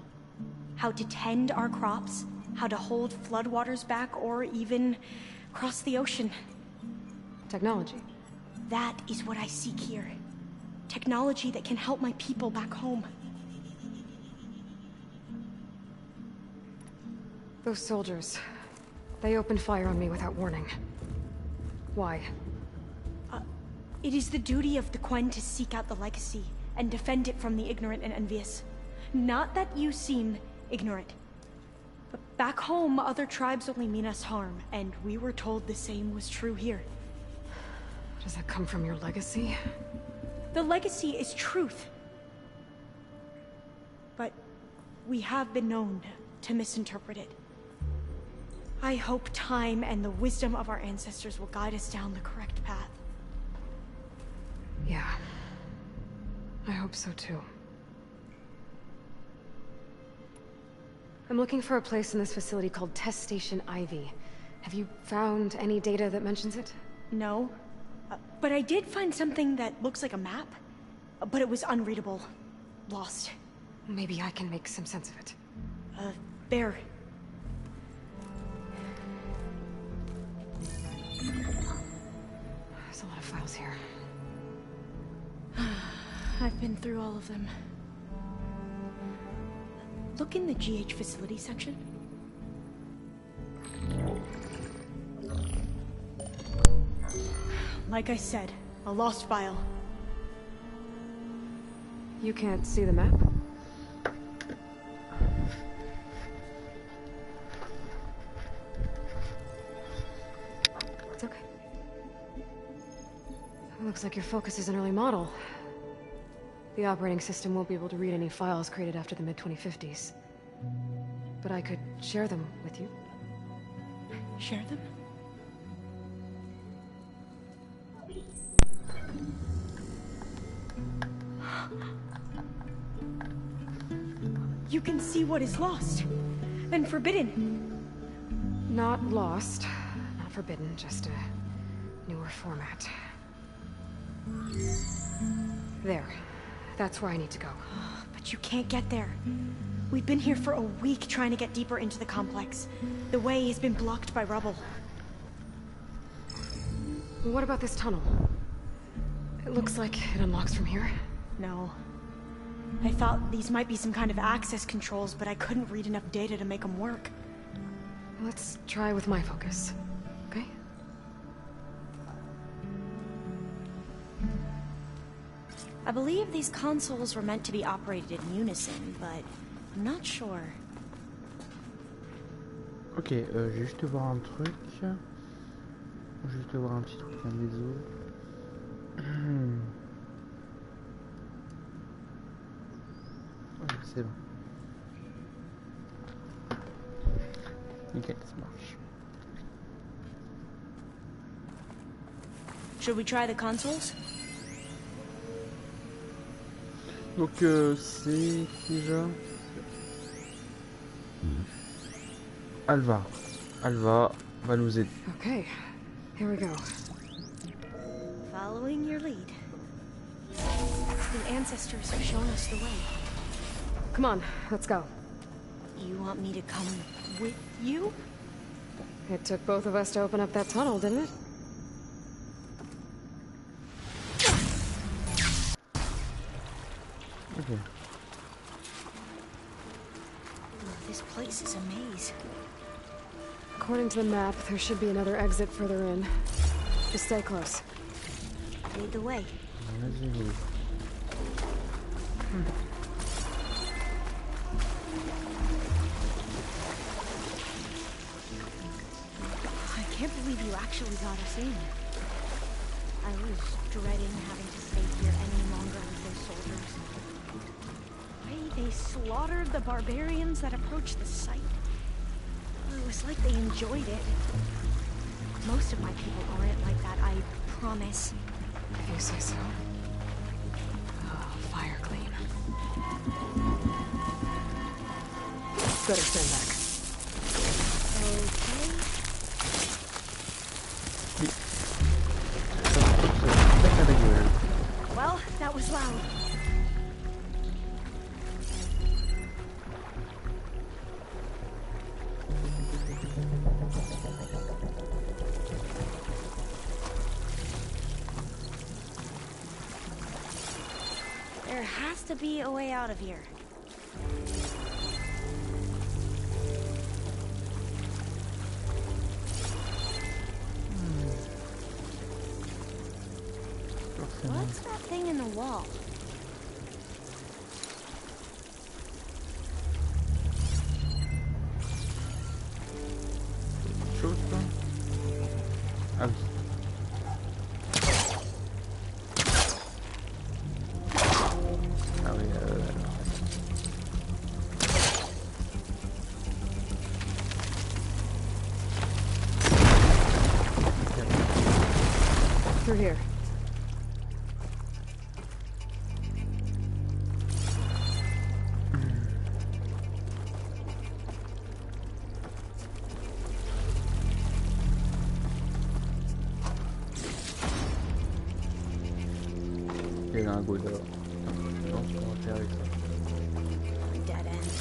How to tend our crops, how to hold floodwaters back, or even cross the ocean. Technology. That is what I seek here. Technology that can help my people back home. Those soldiers, they opened fire on me without warning. Why? It is the duty of the Quen to seek out the legacy and defend it from the ignorant and envious. Not that you seem ignorant. But back home, other tribes only mean us harm, and we were told the same was true here. Does that come from your legacy? The legacy is truth. But we have been known to misinterpret it. I hope time and the wisdom of our ancestors will guide us down the correct path. Yeah. I hope so too. I'm looking for a place in this facility called Test Station Ivy. Have you found any data that mentions it? No. But I did find something that looks like a map. But it was unreadable. Lost. Maybe I can make some sense of it. There. There's a lot of files here. I've been through all of them. Look in the GH facility section. Like I said, a lost file. You can't see the map? It's okay. It looks like your focus is an early model. The operating system won't be able to read any files created after the mid-2050s. But I could share them with you. Share them? You can see what is lost and forbidden. Not lost, not forbidden, just a newer format. There. That's where I need to go. But you can't get there. We've been here for a week trying to get deeper into the complex. The way has been blocked by rubble. What about this tunnel? It looks like it unlocks from here. No. I thought these might be some kind of access controls, but I couldn't read enough data to make them work. Let's try with my focus, okay? I believe these consoles were meant to be operated in unison, but I'm not sure. Ok, je vais juste voir un truc. Juste voir un petit truc dans les autres. Ouais, c'est bon. Nickel, ça marche. Should we try the consoles? Donc c'est déjà Alva va nous aider. Okay, here we go. Following your lead. The ancestors have shown us the way. Come on, let's go. You want me to come with you? It took both of us to open up that tunnel, didn't it? Okay. This place is a maze. According to the map, there should be another exit further in. Just stay close. Lead the way. Vas-y. I can't believe you actually got us in. I was dreading having to stay here any longer with those soldiers. The way they slaughtered the barbarians that approached the site. It was like they enjoyed it. Most of my people aren't like that, I promise. If you say so. Oh, fire clean. Better stand back. Okay. Well, that was loud. There has to be a way out of here. What's that thing in the wall? Chose quoi? Ah oui. Ah oui, Through here. Il y a un go d'or. Dead end.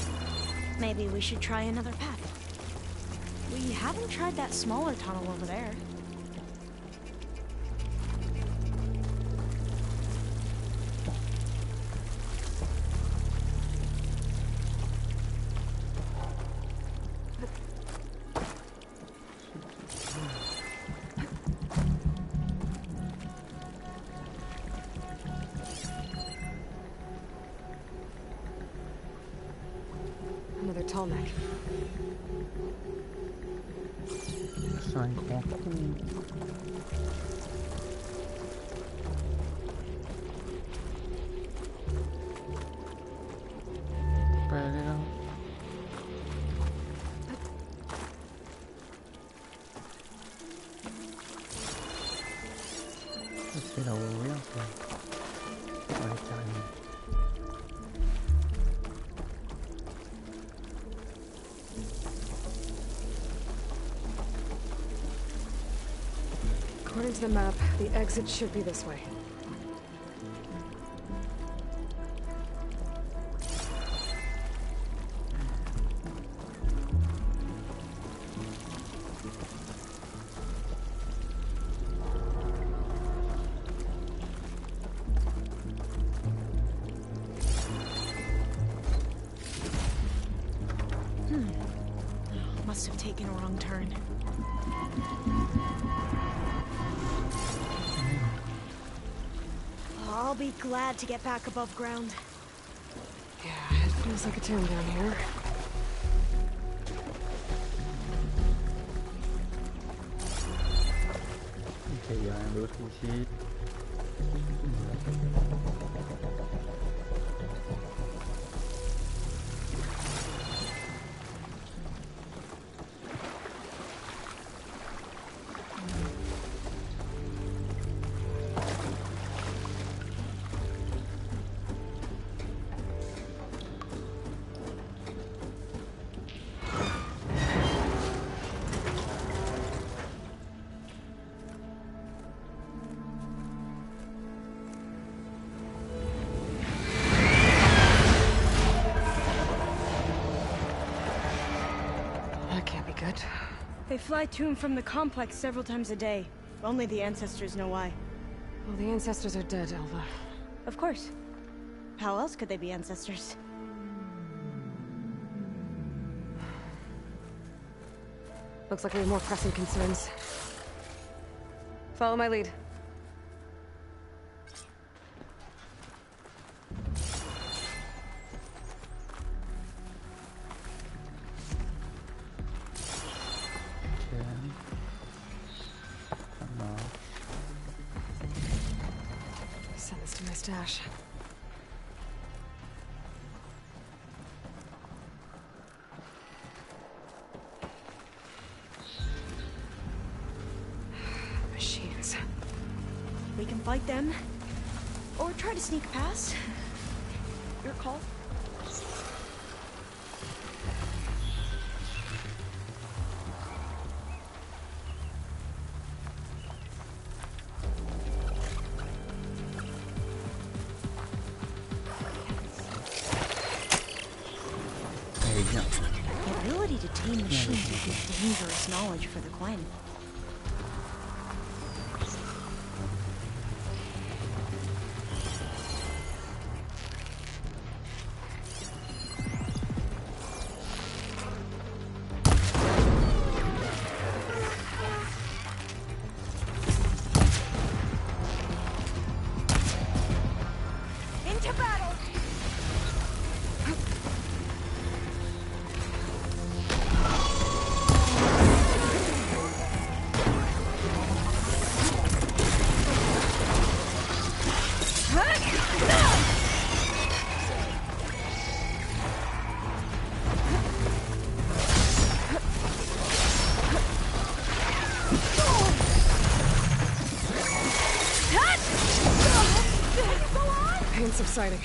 Maybe we should try another path. We haven't tried that smaller tunnel over there. another tall neck. C'est un grand con. Pas aller là. C'est là où on vient, ça. Ouais, carrément. According to the map, the exit should be this way. Must have taken a wrong turn. I'll be glad to get back above ground. Yeah, it feels like a tomb down here. Ok, il n'y a rien d'autre ici. They fly to and from the complex several times a day. Only the ancestors know why. Well, the ancestors are dead, Elva. Of course. How else could they be ancestors? Looks like we have more pressing concerns. Follow my lead. Send this to my stash. Machines. We can fight them, or try to sneak past. Your call. The ability to tame machines would be dangerous knowledge for the Quen. Into battle! Pain subsiding.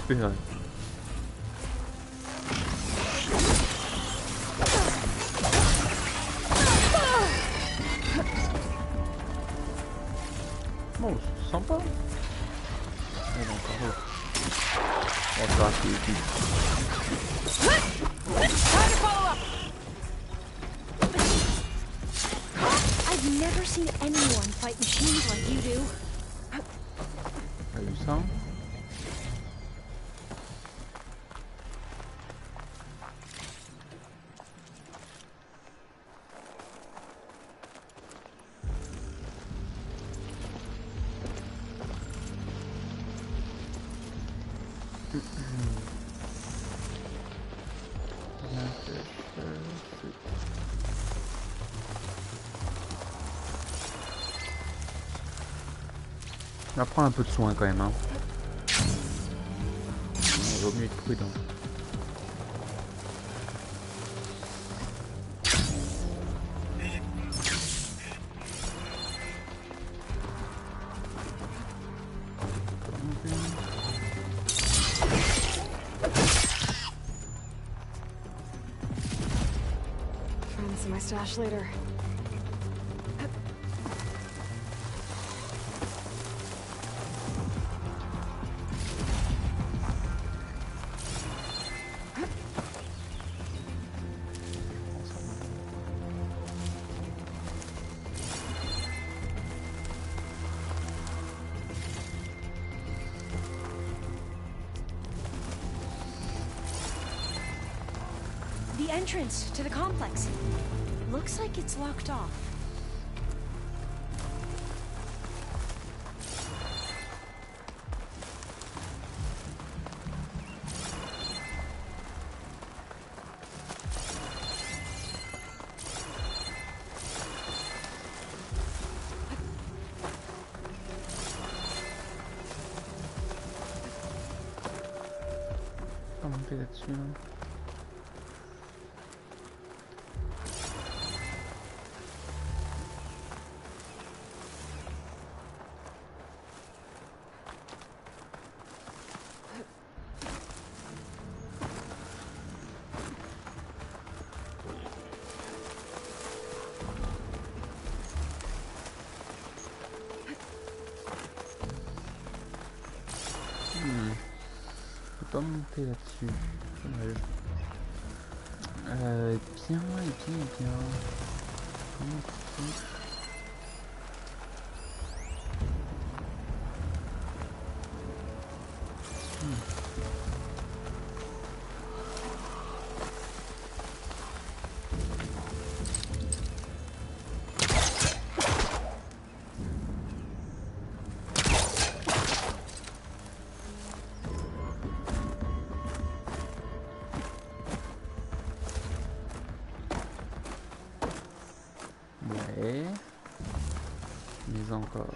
récupérer. Bon, c'est sympa. Il y en a encore d'autres. On va faire un peu I've never seen anyone fight machines like you do. T'as vu ça? On va prendre un peu de soin quand même, hein. Il vaut mieux être prudent. Find my stash later. The entrance to the complex. Looks like it's locked off. On va monter là-dessus, là. Pas monter là-dessus. Dommage. Bien. Comment on fait? Mais encore.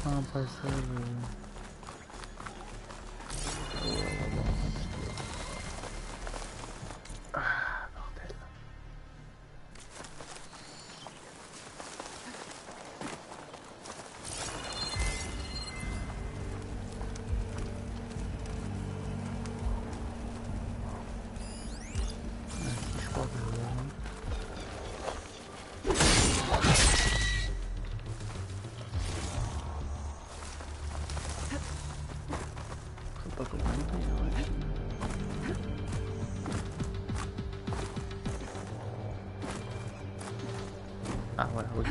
Un passage. Ah, bordel. Ah voilà, oui.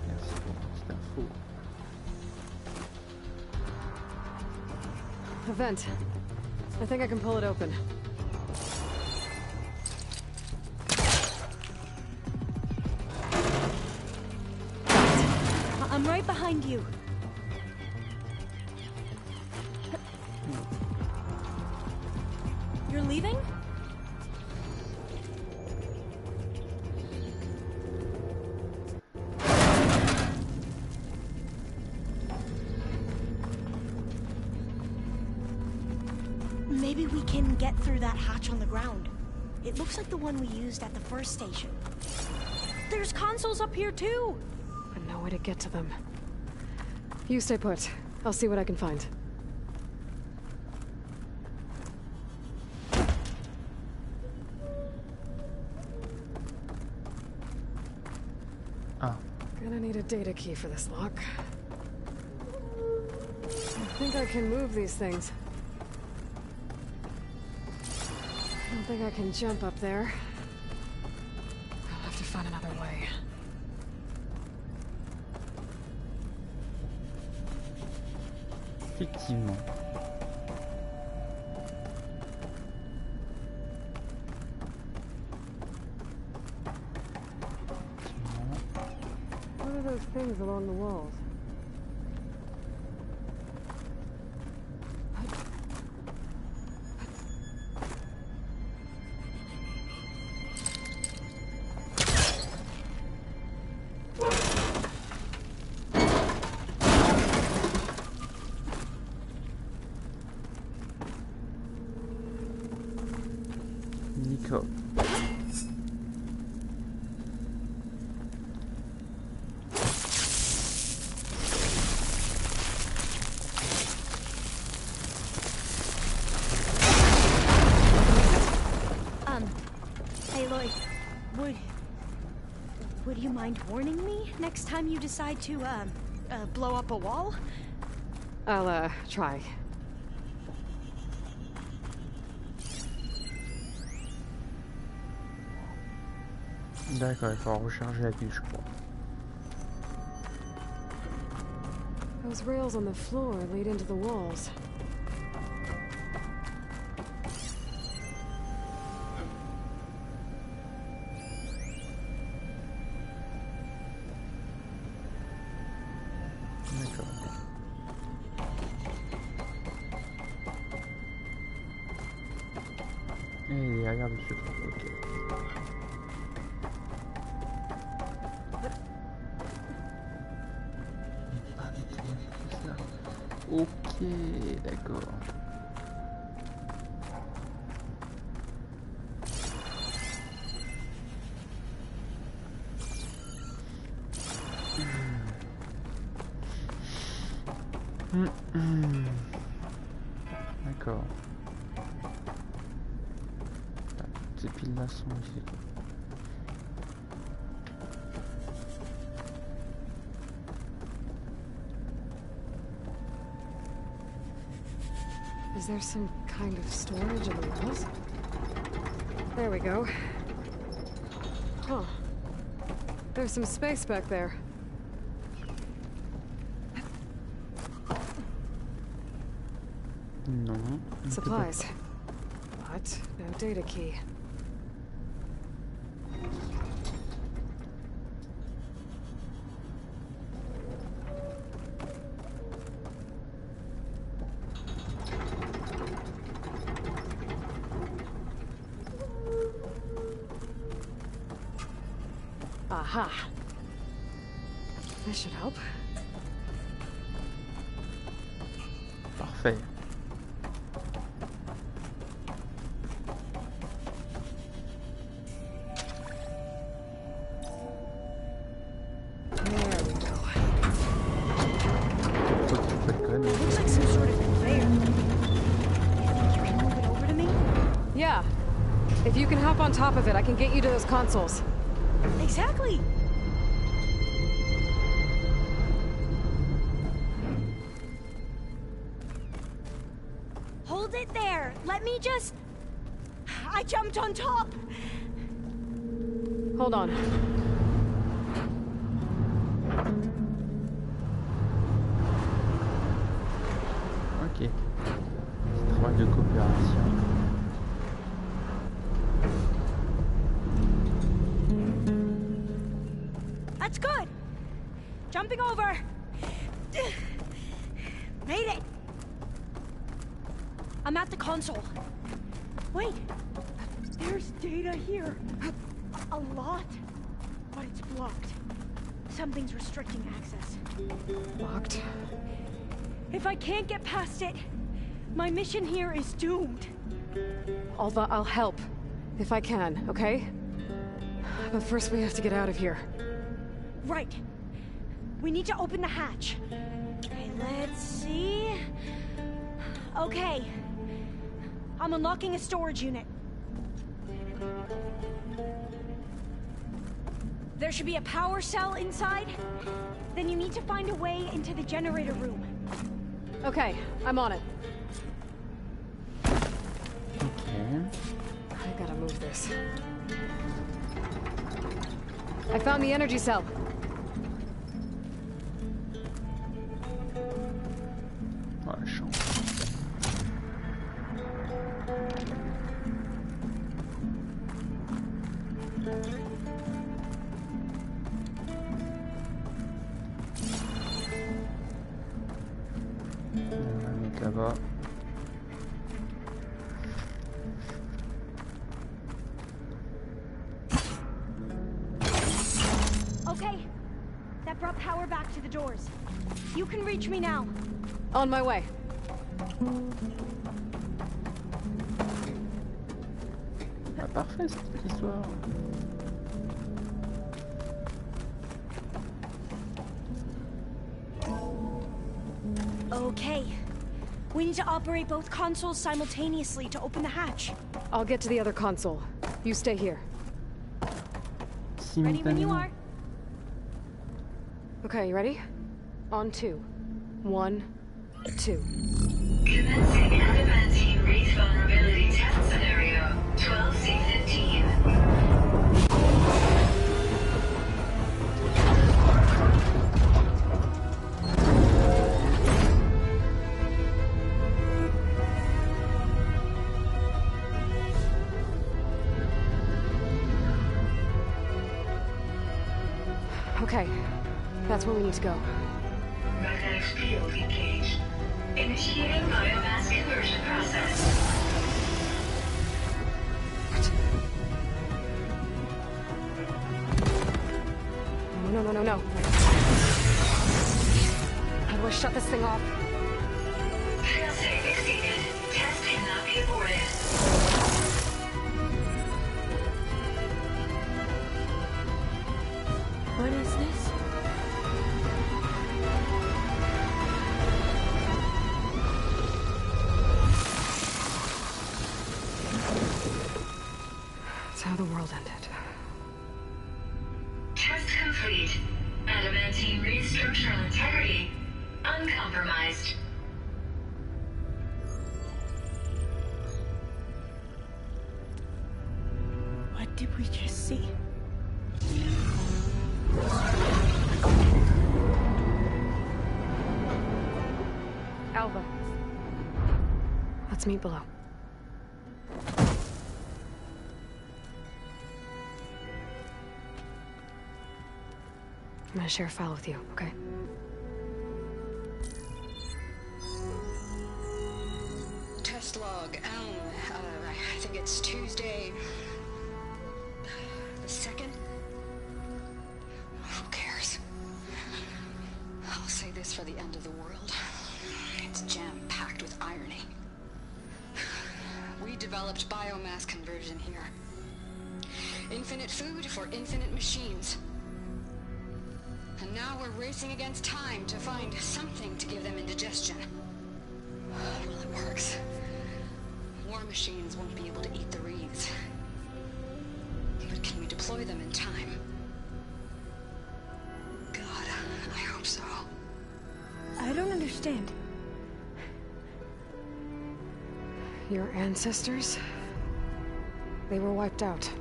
Merci pour cette info. A vent. I think I can pull it open. I'm right behind you. You're leaving? Maybe we can get through that hatch on the ground. It looks like the one we used at the first station. There's consoles up here too! But no way to get to them. You stay put. I'll see what I can find. Ah. Gonna need a data key for this lock. I think I can move these things. I don't think I can jump up there. I'll have to find another way. Effectivement. What are those things along the walls? Nico. Hey Lloyd, would you mind warning me next time you decide to, blow up a wall? I'll, try. D'accord, il faut recharger la pile, je crois. Those rails on the floor lead into the walls. D'accord. Et regarde ce truc, ok. Ok, d'accord. D'accord. Ces piles là sont ici. Is there some kind of storage in the walls? There we go. Huh. There's some space back there. Non. Supplies. But no data key. Aha. This should help. Parfait. There we go. It looks like some sort of conveyor. Can you move it over to me? Yeah. If you can hop on top of it, I can get you to those consoles. Exactly. Hold it there. Let me just... I jumped on top. Hold on. Ok. Travail de coopération. That's good. Jumping over. Made it. I'm at the console. Wait. There's data here. A lot. But it's blocked. Something's restricting access. Locked. If I can't get past it, my mission here is doomed. Alva, I'll help. If I can, okay? But first we have to get out of here. Right. We need to open the hatch. Let's see. Okay. I'm unlocking a storage unit. There should be a power cell inside. Then you need to find a way into the generator room. Okay, I'm on it. Okay. I gotta move this. I found the energy cell. Ah, la chance. On va le mettre là-bas. Okay. That brought power back to the doors. You can reach me now. On my way. Ah, parfait cette petite histoire. Okay. We need to operate both consoles simultaneously to open the hatch. I'll get to the other console. You stay here. Ready when you are. Okay, you ready? On 2. 1, 2. Commencing adamantine wreath vulnerability test scenario 12C15. Okay, that's where we need to go. Magnetic field engaged. Initiating biomass conversion process. No. How do I shut this thing off? Failsafe exceeded. Test cannot be aborted. What is this? That's how the world ended. Test complete. Adamantine wreath structural integrity uncompromised. What did we just see? Alva. Let's meet below. I'm gonna share a file with you, okay? Test log. I think it's Tuesday the 2nd. Who cares? I'll say this for the end of the world. It's jam-packed with irony. We developed biomass conversion here. Infinite food for infinite machines. And now we're racing against time to find something to give them indigestion. Well, it works. War machines won't be able to eat the reeds. But can we deploy them in time? God, I hope so. I don't understand. Your ancestors? They were wiped out.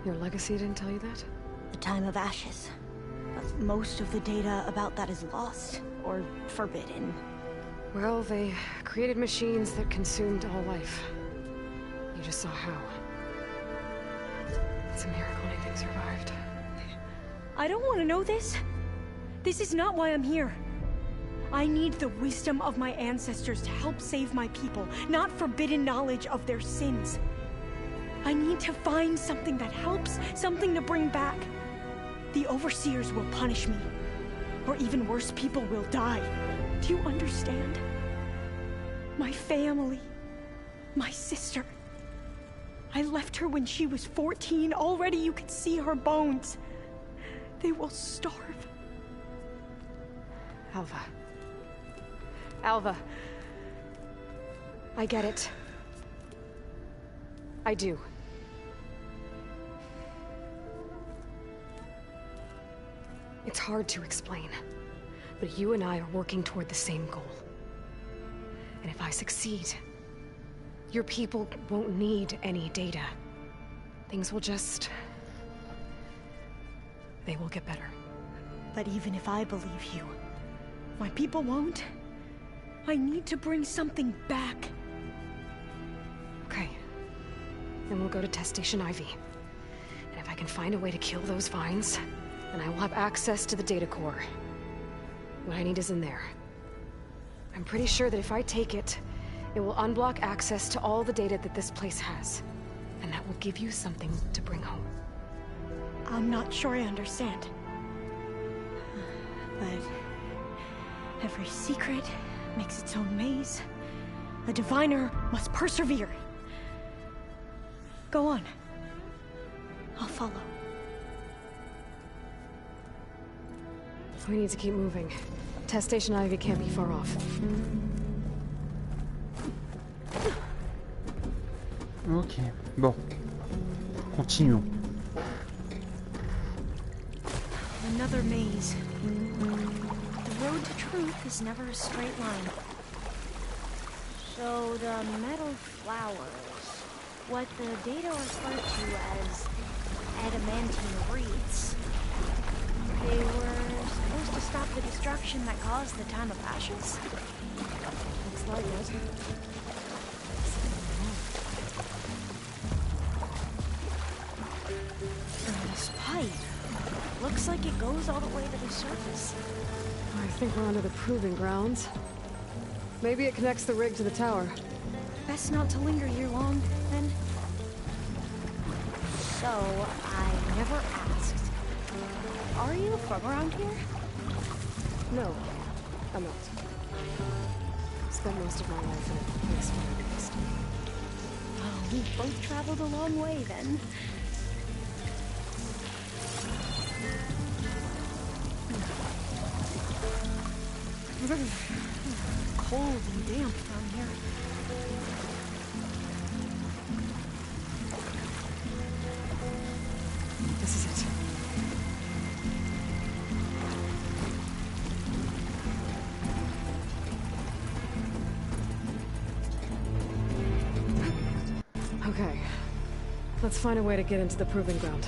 Your legacy didn't tell you that? The time of ashes. But most of the data about that is lost or forbidden. Well, they created machines that consumed all life. You just saw how. It's a miracle anything survived. I don't want to know this. This is not why I'm here. I need the wisdom of my ancestors to help save my people, not forbidden knowledge of their sins. I need to find something that helps, something to bring back. The overseers will punish me. Or even worse, people will die. Do you understand? My family. My sister. I left her when she was 14. Already you could see her bones. They will starve. Alva, Alva. I get it. I do. It's hard to explain, but you and I are working toward the same goal. And if I succeed, your people won't need any data. Things will just... they will get better. But even if I believe you, my people won't. I need to bring something back. Okay. Then we'll go to Test Station Ivy. And if I can find a way to kill those vines, then I will have access to the data core. What I need is in there. I'm pretty sure that if I take it, it will unblock access to all the data that this place has. And that will give you something to bring home. I'm not sure I understand. But every secret makes its own maze. A diviner must persevere. Go on. I'll follow. We need to keep moving. Test Station Ivy can't be far off. Ok, bon. Continuons. Another maze. The road to truth is never a straight line. So the metal flowers, what the data refer to as adamantine reeds, they were supposed to stop the destruction that caused the Time of Ashes? Looks like it. And this pipe, looks like it goes all the way to the surface. I think we're under the proving grounds. Maybe it connects the rig to the tower. Best not to linger here long, then. So, I never asked. Are you from around here? No, I'm not. Spent most of my life in a place far east. Oh, we both traveled a long way then. Cold and damp down here. This is it. Okay. Let's find a way to get into the proving ground.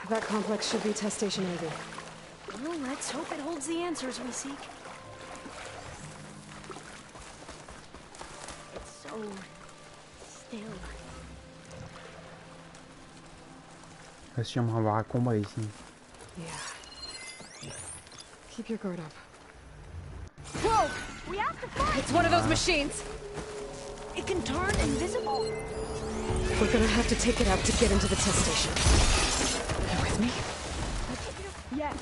That complex should be Test Station Ivy. Well, let's hope it holds the answers we seek. It's so still. Il va sûrement avoir un combat ici. Yeah. Keep your guard up. Whoa! We have to fight! It's one of those machines! It can turn invisible! We're gonna have to take it out to get into the test station. You with me? Yes.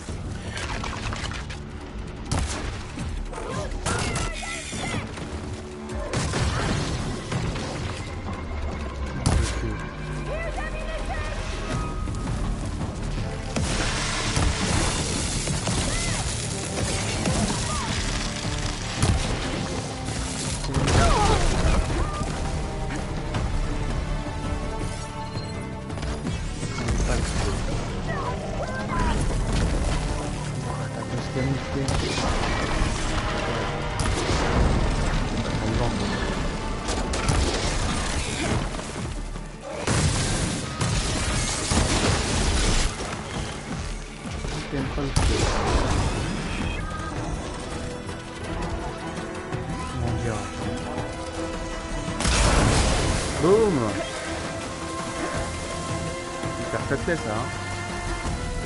Super facile ça, hein.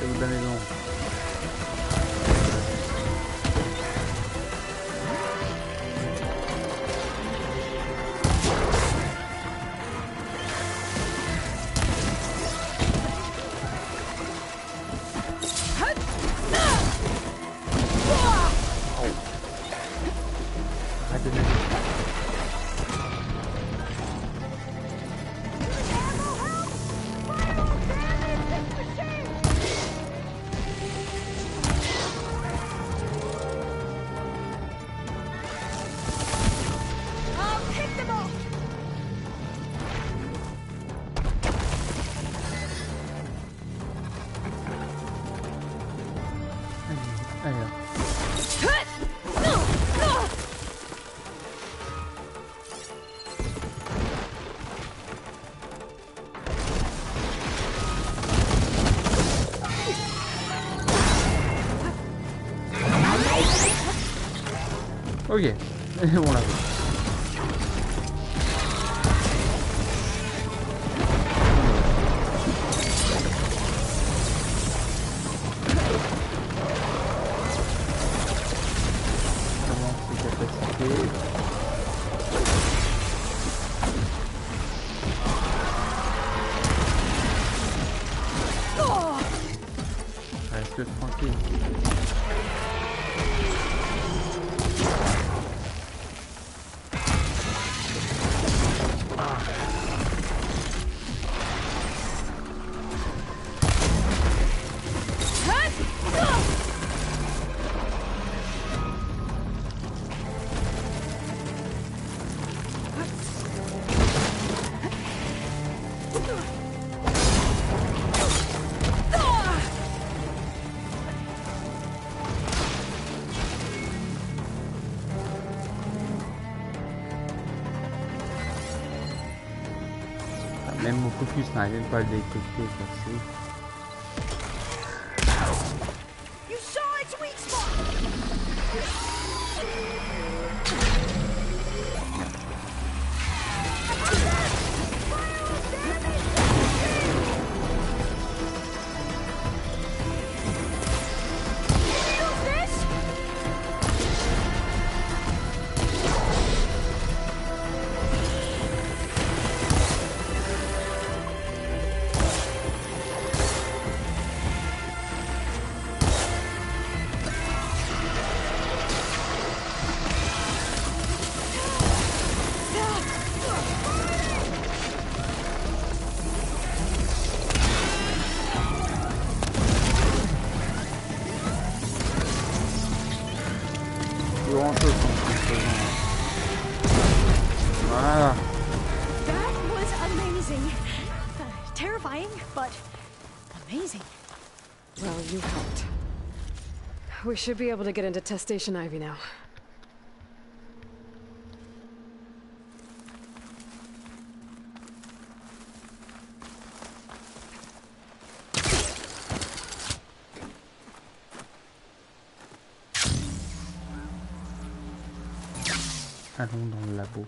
allez vous donner donc. Ok, on l'a vu. Reste tranquille. Même mon focus n'arrive même pas à le détecter, quoi. C'est ouf. You saw its weak spot. Voilà. That was amazing. Terrifying, but amazing. Well, you helped. We should be able to get into Test Station Ivy now. Allons dans le labo.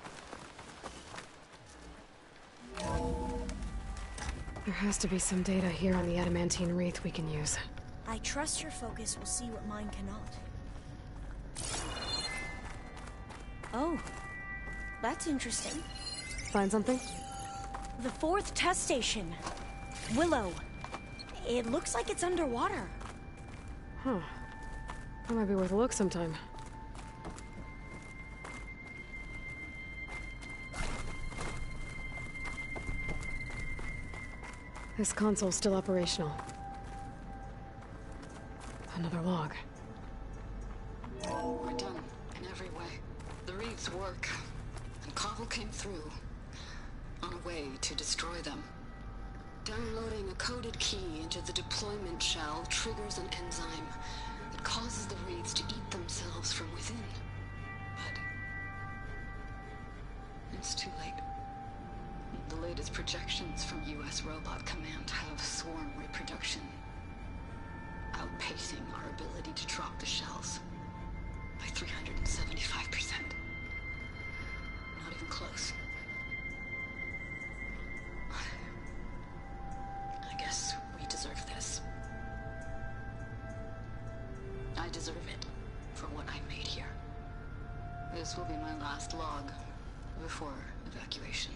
There has to be some data here on the adamantine wreath we can use. I trust your focus will see what mine cannot. Oh, that's interesting. Find something? The 4th test station. Willow. It looks like it's underwater. Huh. That might be worth a look sometime. This console's still operational. Another log. We're done in every way. The wreaths work, and Cobble came through on a way to destroy them. Downloading a coded key into the deployment shell triggers an enzyme that causes the wreaths to eat themselves from within. But it's too late. The latest projections from US Robot Command have swarm reproduction, outpacing our ability to drop the shells by 375%. Not even close. I guess we deserve this. This will be my last log before evacuation.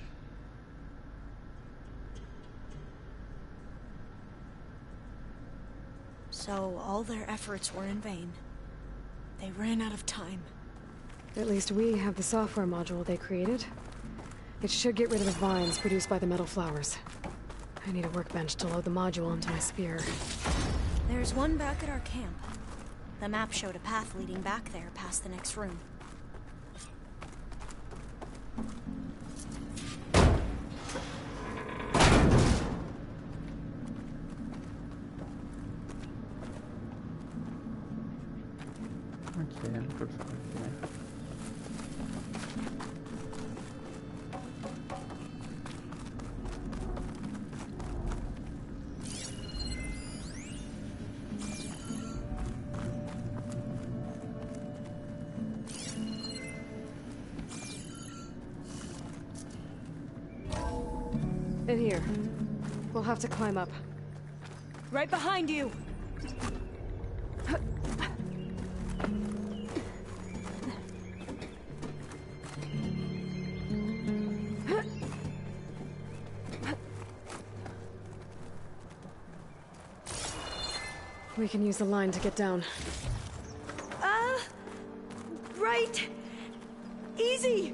So all their efforts were in vain. They ran out of time. At least we have the software module they created. It should get rid of the vines produced by the metal flowers. I need a workbench to load the module into my spear. There's one back at our camp. The map showed a path leading back there past the next room. Ok, on peut le faire. In here. We'll have to climb up. Right behind you! We can use the line to get down. Right! Easy!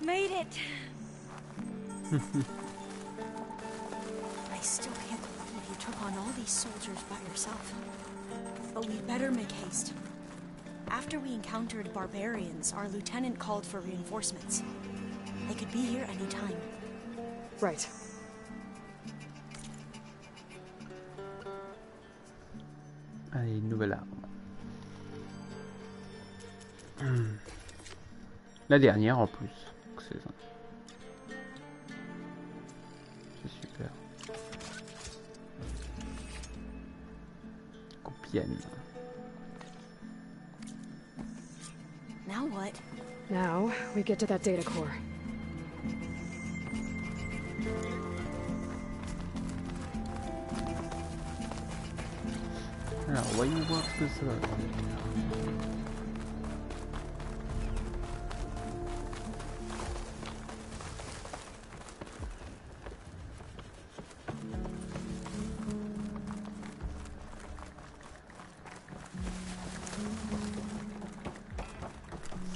Made it! I still can't believe you took on all these soldiers by yourself. But we'd better make haste. After we encountered barbarians, our lieutenant called for reinforcements. They could be here any time. Right. Allez, une nouvelle arme. La dernière en plus. C'est ça. C'est super. Copienne. Now what? Now, we get to that data core. Alors, voyons voir ce que ça va donner.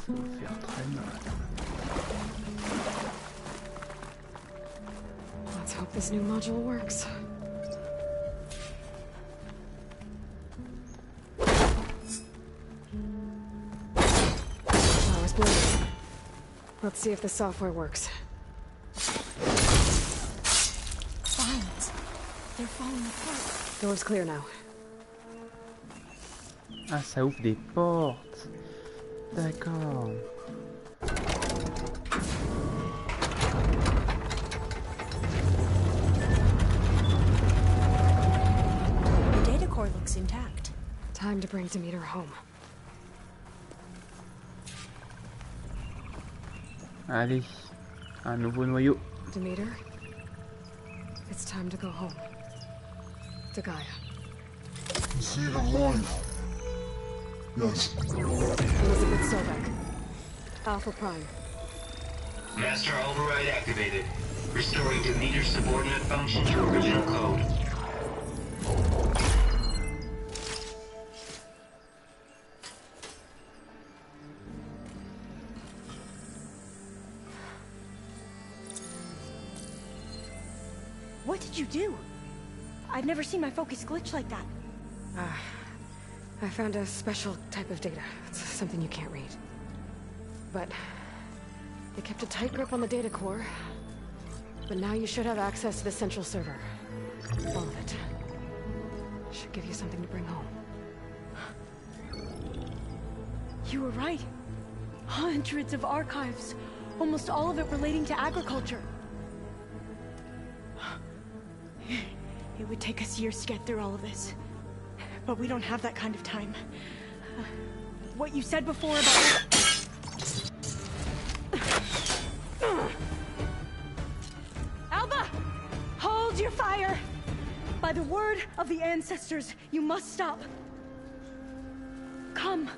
Ça va faire très mal. Let's hope this new module works. Let's see if the software works. Vines. They're falling apart. Door's clear now. Ah, ça ouvre des portes. D'accord. The data core looks intact. Time to bring Demeter home. Allez, un nouveau noyau. Demeter, it's time to go home. To Gaia. See the line. Yes. Elizabeth Sobek. Alpha Prime. Master override activated. Restoring Demeter's subordinate function to original code. What did you do? I've never seen my focus glitch like that. I found a special type of data. It's something you can't read. But they kept a tight grip on the data core. But now you should have access to the central server. All of it. Should give you something to bring home. You were right. Hundreds of archives. Almost all of it relating to agriculture. It would take us years to get through all of this. But we don't have that kind of time. What you said before about... By the word of the ancestors, you must stop. Come.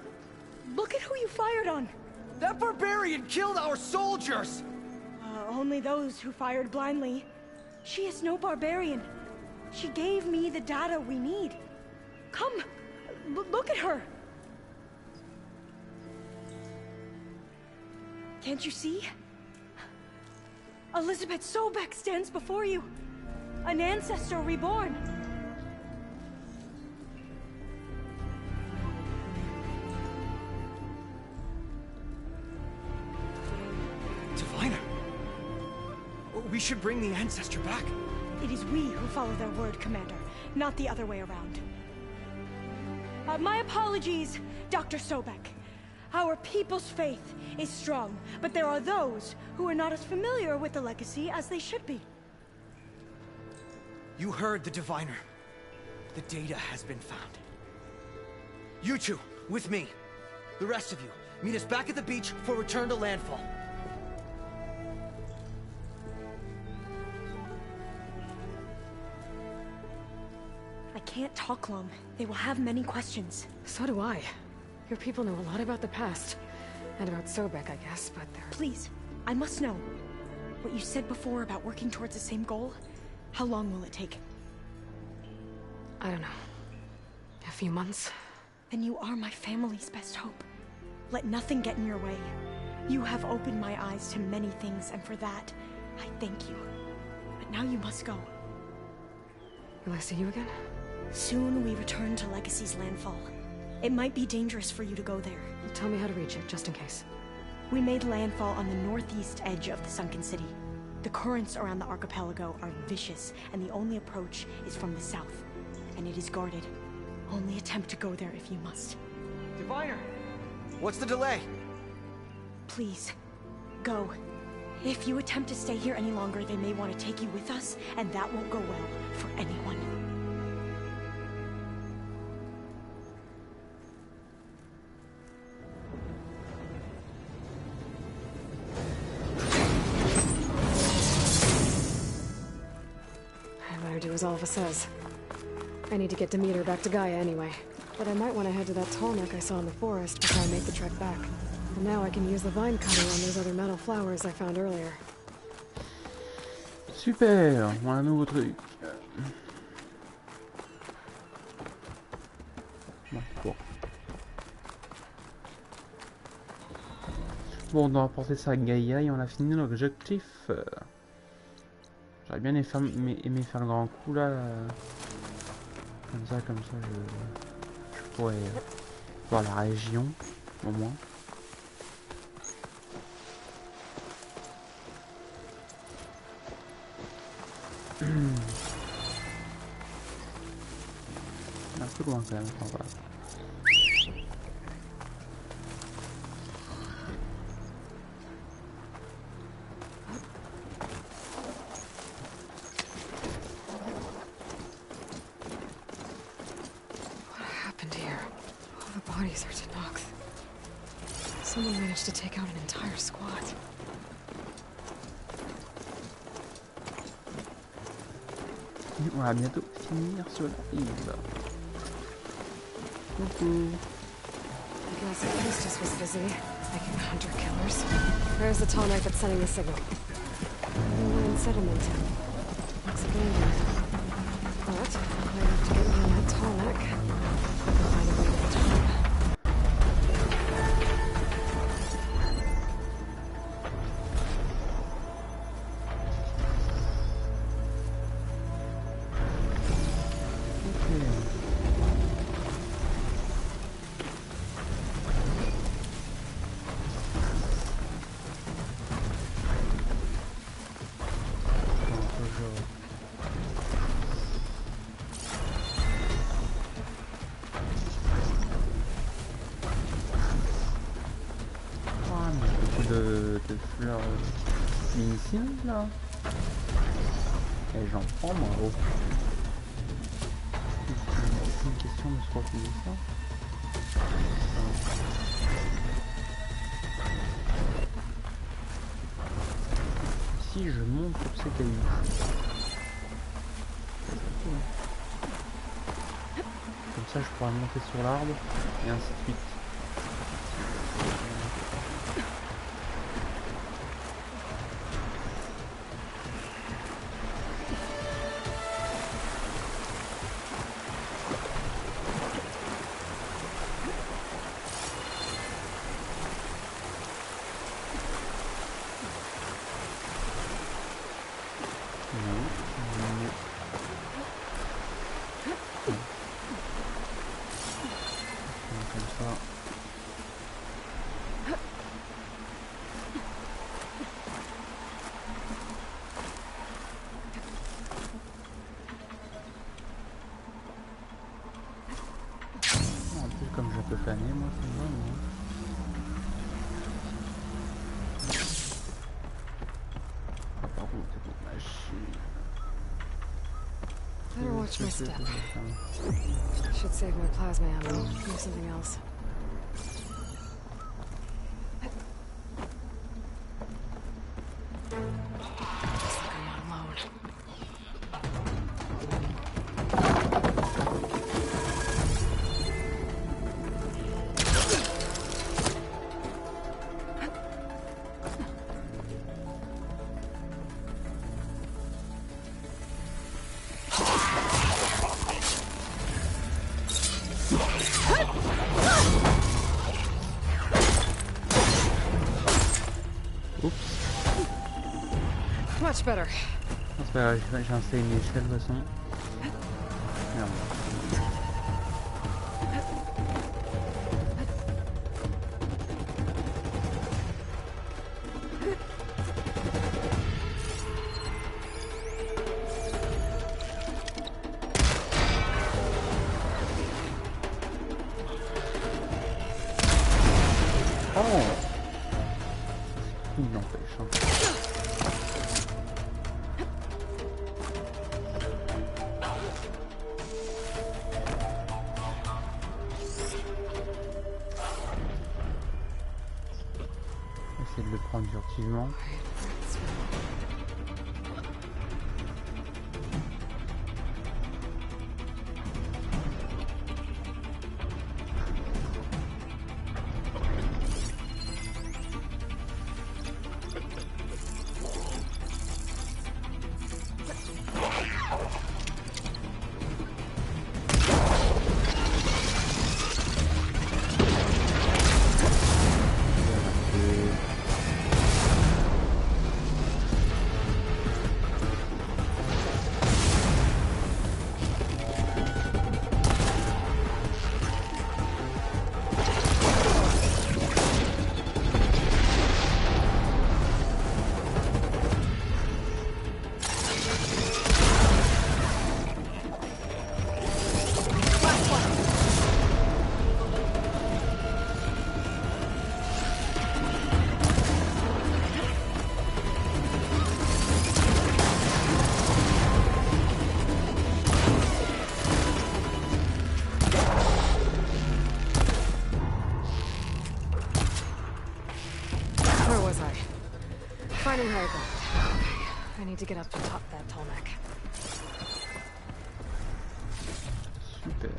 Look at who you fired on. That barbarian killed our soldiers! Only those who fired blindly. She is no barbarian. She gave me the data we need. Come. Look at her. Can't you see? Elizabeth Sobek stands before you. An ancestor reborn. Diviner. We should bring the ancestor back. It is we who follow their word, Commander, not the other way around. My apologies, Dr. Sobek. Our people's faith is strong, but there are those who are not as familiar with the legacy as they should be. You heard the diviner. The data has been found. You two, with me. The rest of you, meet us back at the beach for return to landfall. I can't talk long. They will have many questions. So do I. Your people know a lot about the past. And about Sobek, I guess, but they're... Please, I must know. What you said before about working towards the same goal, how long will it take? I don't know. A few months? Then you are my family's best hope. Let nothing get in your way. You have opened my eyes to many things, and for that, I thank you. But now you must go. Will I see you again? Soon we return to Legacy's landfall. It might be dangerous for you to go there. Tell me how to reach it, just in case. We made landfall on the northeast edge of the sunken city. The currents around the archipelago are vicious, and the only approach is from the south. And it is guarded. Only attempt to go there if you must. Diviner! What's the delay? Please, go. If you attempt to stay here any longer, they may want to take you with us, and that won't go well for anyone. I better do as Alva says. I need to get Demeter back to Gaia anyway. But I might want to head to that tall neck I saw in the forest before I make the trek back. And now I can use the vine cutter on those other metal flowers I found earlier. Super, un nouveau truc. Bon. Bon, on doit apporter ça à Gaia et on a fini l'objectif. J'aurais bien aimé faire le grand coup là. Comme ça, je pourrais voir la région au moins. Un peu loin quand même, enfin, voilà. Bodies are Tanox. Someone managed to take out an entire squad. On va bientôt finir sur la île. Coucou. I guess Eustace was busy making hunter-killers. There's the tall knife that's sending the signal. Inland settlement. Looks abandoned. But I have to get me on that tall neck. Find a way to the top. De fleurs médicines là. Et j'en prends moi. Oh. C'est une question de se refuser ça. Si je monte sur ces cailloux. ça je pourrais monter sur l'arbre et ainsi de suite. Comme je peux planer, moi, ça me va, moi. Ah, par contre, c'est une machine. Better watch my step. Should save my plasma ammo. Do something else. Looks like I'm not alone. Much better. C'est pas grave, j'ai installé une échelle de toute façon. Merde. Oh! Il n'empêche. Hein. Essayer de le prendre furtivement. Finding higher ground. Okay, I need to get up to top that tall neck. Super.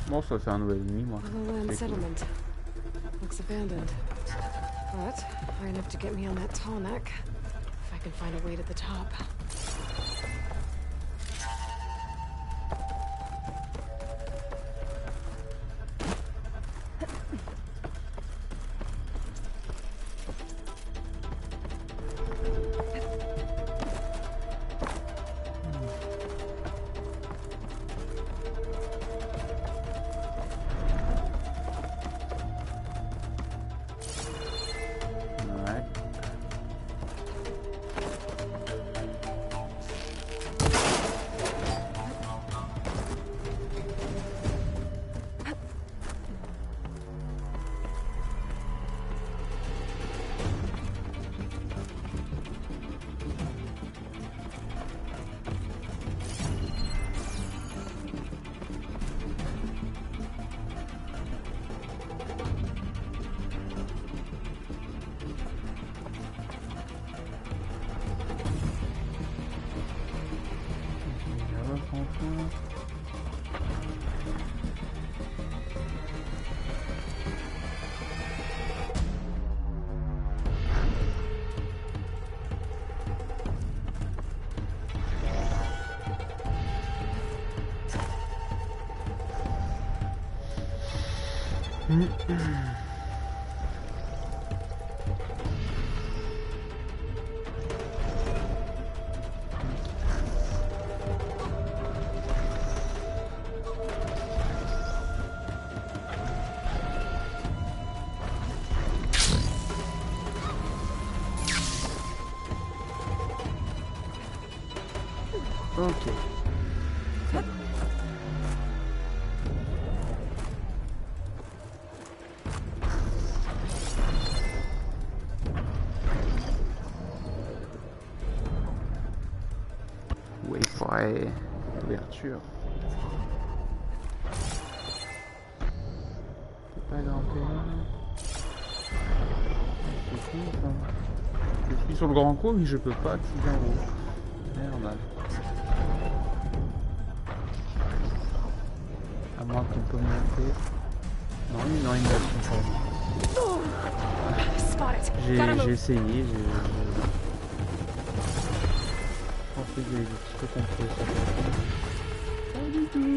Bon, ça fait un nouvel ennemi, moi. Land settlement. Looks abandoned. But high enough to get me on that tall neck. If I can find a way to the top. Ok. Oui, forêt. Ouverture. C'est pas grimper là. C'est fou, enfin. Je suis sur le grand coup, mais je peux pas accéder en haut. Merde. À moins qu'on peut monter. Non, il me laisse pas. J'ai essayé, je pensais qu'il y avait des petits peu contrôle sur ça. Pas du tout.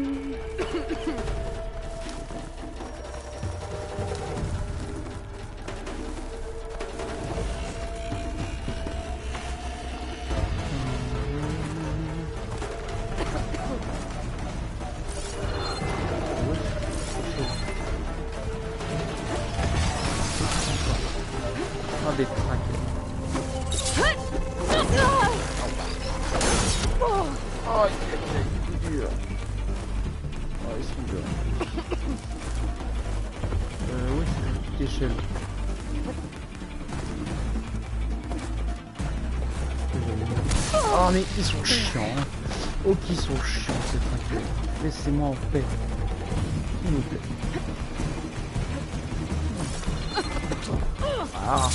Des traques. Oh, il est dur. Oh, ils sont durs. Oui, c'est une petite échelle. Oh, mais ils sont chiants. Oh, qu'ils sont chiants, ces traqueurs. Laissez-moi en paix. S'il vous plaît. Ah.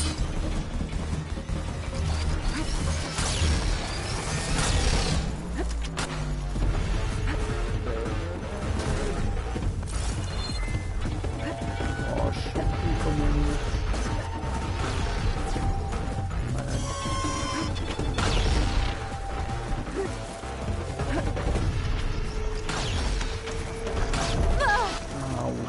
Oh, je sais plus comment on est. Malade. Ah oui.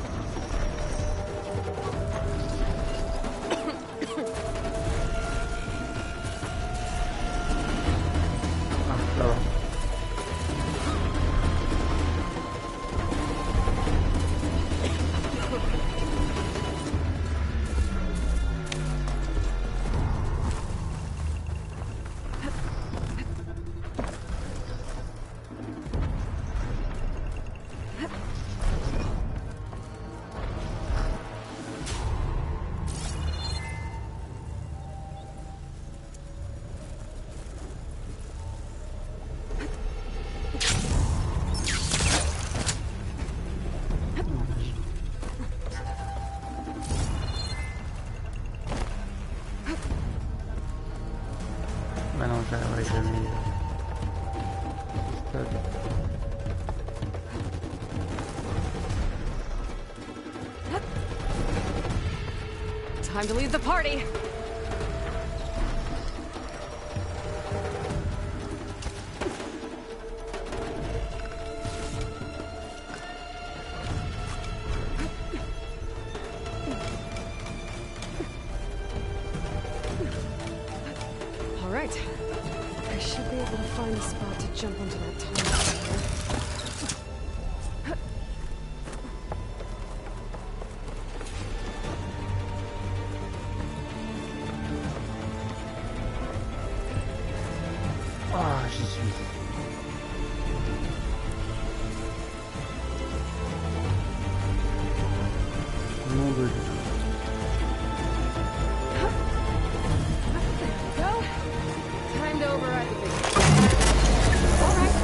Bah non, j'arriverai jamais. Time to leave the party. All right. I should be able to find a spot to jump onto that tunnel. Ah, j'y suis. Nom de Dieu. Go. Time to override the big. All right.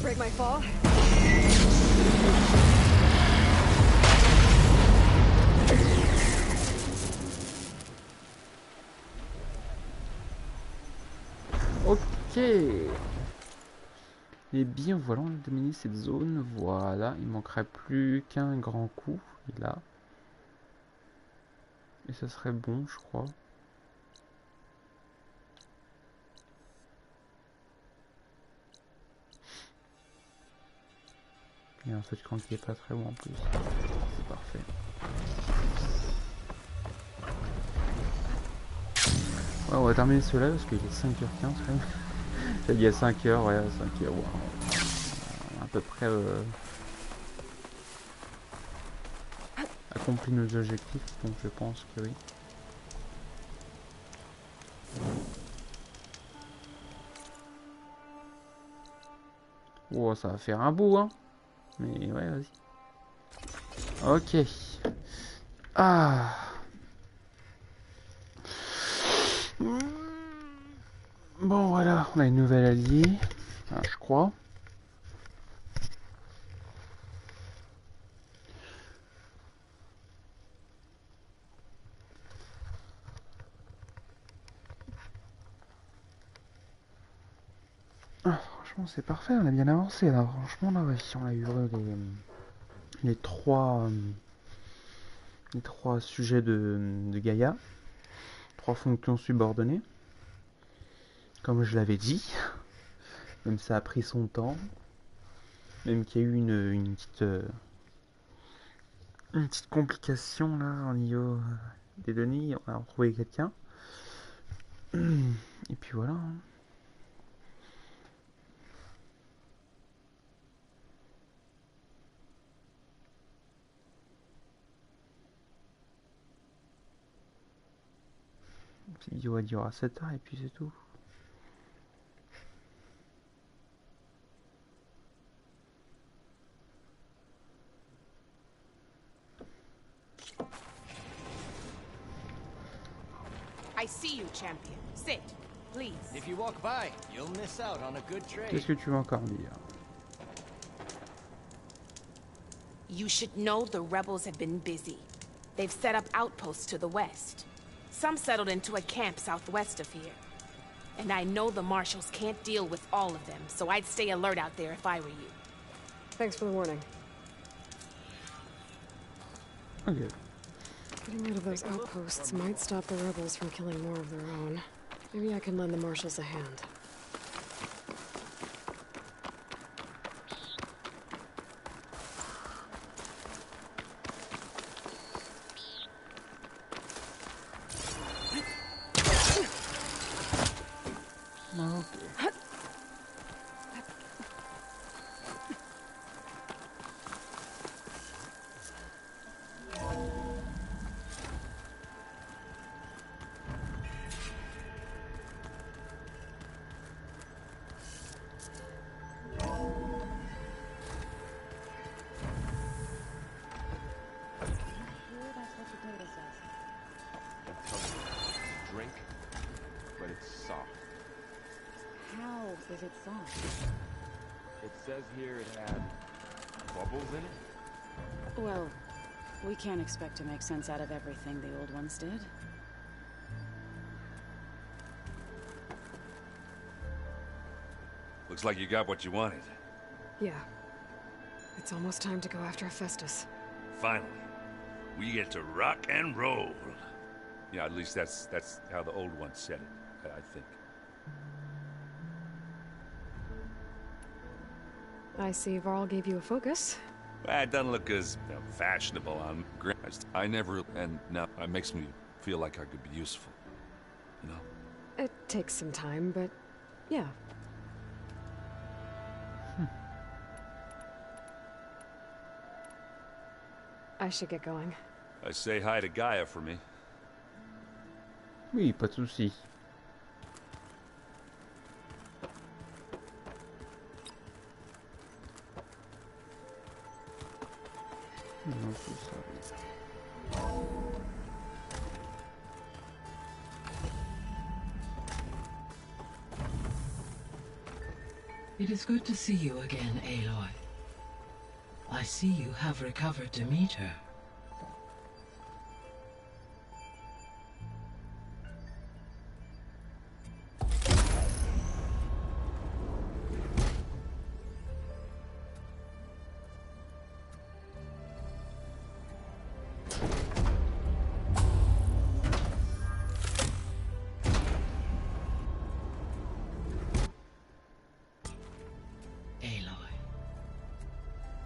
break my fall. Ok. Et bien voilà, on a dominé cette zone. Voilà, il manquerait plus qu'un grand coup. Et là. Et ça serait bon, je crois. Il y a un feu de camp qui est pas très bon en plus. C'est parfait. Ouais, on va terminer cela parce qu'il est 5h15 quand même. Il y a 5h, ouais, 5h. Wow. À peu près accompli nos objectifs, donc je pense que oui. Oh, ça va faire un bout, hein. Mais ouais, vas-y. Ok. Ah. Bon, voilà, on a une nouvelle alliée, hein, je crois. Ah, franchement, c'est parfait, on a bien avancé là. Franchement, là, ouais, on a eu les trois sujets de Gaïa, 3 fonctions subordonnées. Comme je l'avais dit, même ça a pris son temps, même qu'il y a eu une petite complication là au niveau des données, on a retrouvé quelqu'un. Et puis voilà. Cette vidéo elle durera 7 heures et puis c'est tout. I see you, champion. Sit, please. If you walk by, you'll miss out on a good trade. Qu'est-ce que tu veux encore dire? You should know the rebels have been busy. They've set up outposts to the west. Some settled into a camp southwest of here. And I know the marshals can't deal with all of them, so I'd stay alert out there if I were you. Thanks for the warning. Okay. Getting rid of those outposts might stop the rebels from killing more of their own. Maybe I can lend the marshals a hand. Drink, but it's soft. How is it soft? It says here it had bubbles in it. Well, we can't expect to make sense out of everything the old ones did. Looks like you got what you wanted. Yeah. It's almost time to go after Hephaestus. Finally. We get to rock and roll. Yeah, at least that's how the old one said it, I think. I see Varl gave you a focus. It doesn't look as fashionable on Grosse. I never, and now it makes me feel like I could be useful. You know? It takes some time, but yeah. I should get going. I say hi to Gaia for me. Oui, pas de souci. Non, tout ça. It is good to see you again, Aloy. I see you have recovered Demeter.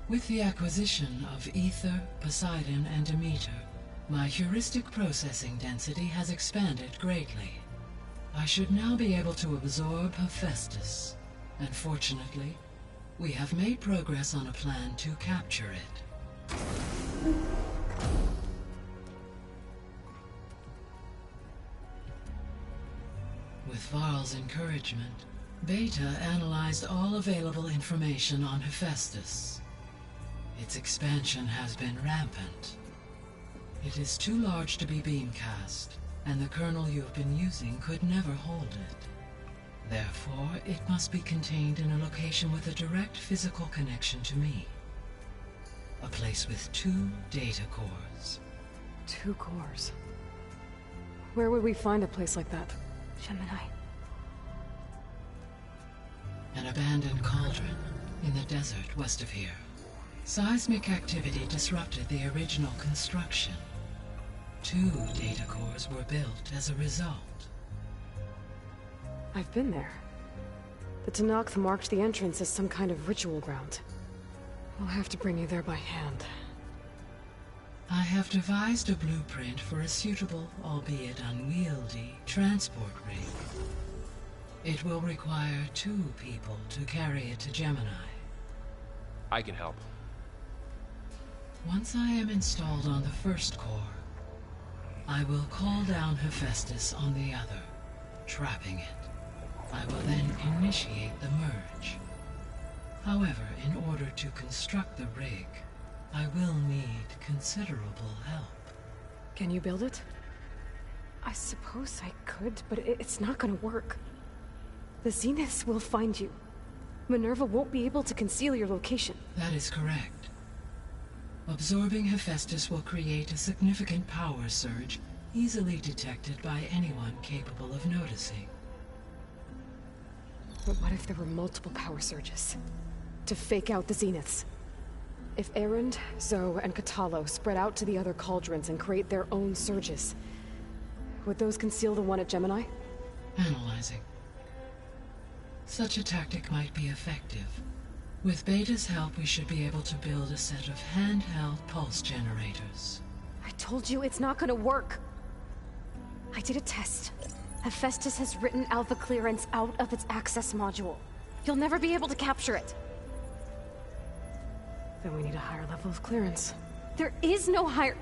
With the acquisition of Ether, Poseidon, and Demeter, my heuristic processing density has expanded greatly. I should now be able to absorb Hephaestus, and fortunately, we have made progress on a plan to capture it. With Varl's encouragement, Beta analyzed all available information on Hephaestus. Its expansion has been rampant. It is too large to be beamcast, and the kernel you've been using could never hold it. Therefore, it must be contained in a location with a direct physical connection to me. A place with 2 data cores. 2 cores? Where would we find a place like that? Gemini. An abandoned cauldron in the desert west of here. Seismic activity disrupted the original construction. 2 data cores were built as a result. I've been there. The Tanakh marked the entrance as some kind of ritual ground. I'll have to bring you there by hand. I have devised a blueprint for a suitable, albeit unwieldy, transport rig. It will require 2 people to carry it to Gemini. I can help. Once I am installed on the first core, I will call down Hephaestus on the other, trapping it. I will then initiate the merge. However, in order to construct the rig, I will need considerable help. Can you build it? I suppose I could, but it's not gonna work. The Zeniths will find you. Minerva won't be able to conceal your location. That is correct. Absorbing Hephaestus will create a significant power surge, easily detected by anyone capable of noticing. But what if there were multiple power surges? To fake out the Zeniths? If Erend, Zoe, and Katalo spread out to the other cauldrons and create their own surges, would those conceal the one at Gemini? Analyzing. Such a tactic might be effective. With Beta's help, we should be able to build a set of handheld pulse generators. I told you it's not gonna work. I did a test. Hephaestus has written alpha clearance out of its access module. You'll never be able to capture it. Then we need a higher level of clearance. There is no higher...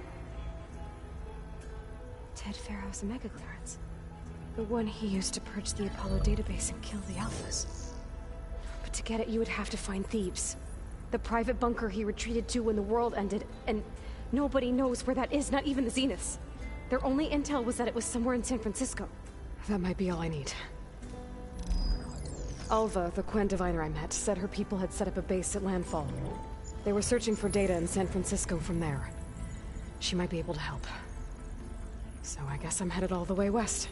Ted Pharaoh's mega clearance. The one he used to purge the Apollo database and kill the alphas. But to get it, you would have to find Thebes. The private bunker he retreated to when the world ended, and nobody knows where that is, not even the Zeniths. Their only intel was that it was somewhere in San Francisco. That might be all I need. Alva, the Quen diviner I met, said her people had set up a base at landfall. They were searching for data in San Francisco from there. She might be able to help. So I guess I'm headed all the way west.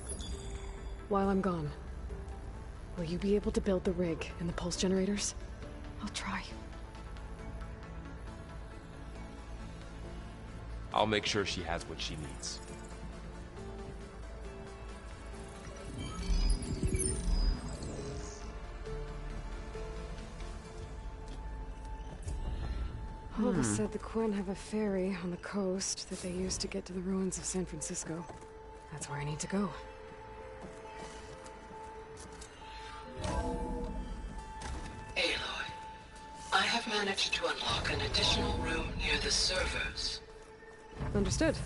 While I'm gone, will you be able to build the rig and the pulse generators? I'll try. I'll make sure she has what she needs. Alva said the Quen have a ferry on the coast that they use to get to the ruins of San Francisco. That's where I need to go. Aloy, I have managed to unlock an additional room near the servers. Understood.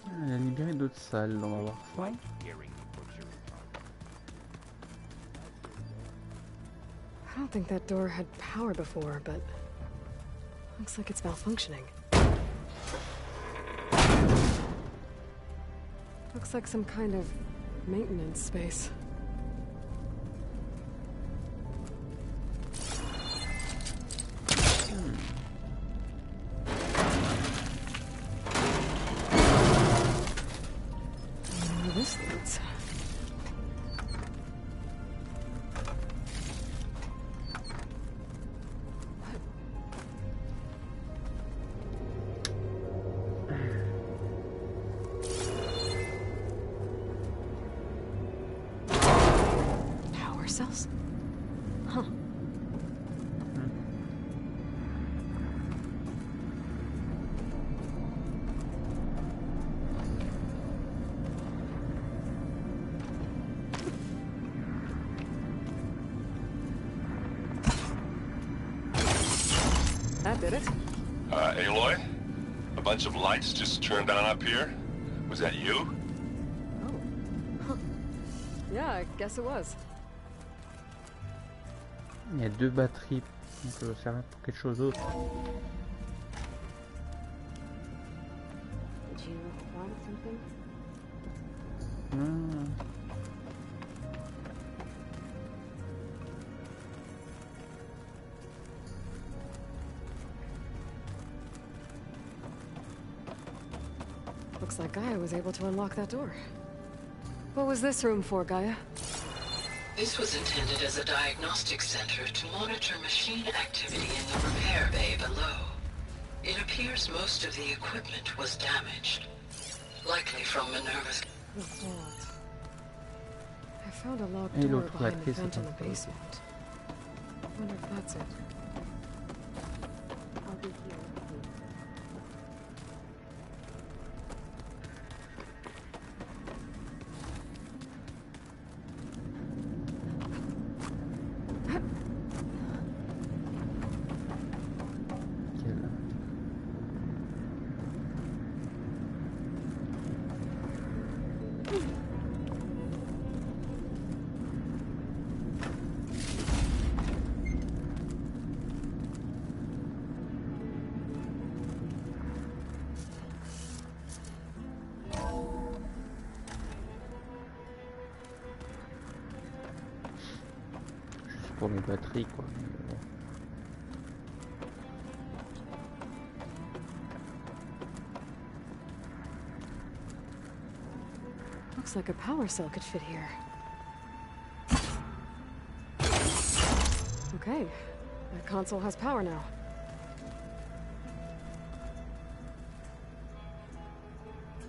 Elle a libéré d'autres salles, on va voir ça. I don't think that door had power before, but looks like it's malfunctioning. Looks like some kind of Maintenance space. This leads. Power cells? Huh. That did it. Aloy? A bunch of lights just turned on up here? Was that you? Huh. Yeah, I guess it was. Il y a 2 batteries, donc ça sert pour quelque chose d'autre. Did you want something? Looks like Gaia was able to unlock that door. What was this room for, Gaia? This was intended as a diagnostic center to monitor machine activity in the repair bay below. It appears most of the equipment was damaged, likely from Minerva's... I found a locked door behind the vent in the basement. I wonder if that's it. I'll be here. Pour mes batteries quoi. Looks like a power cell could fit here. Okay, that console has power now.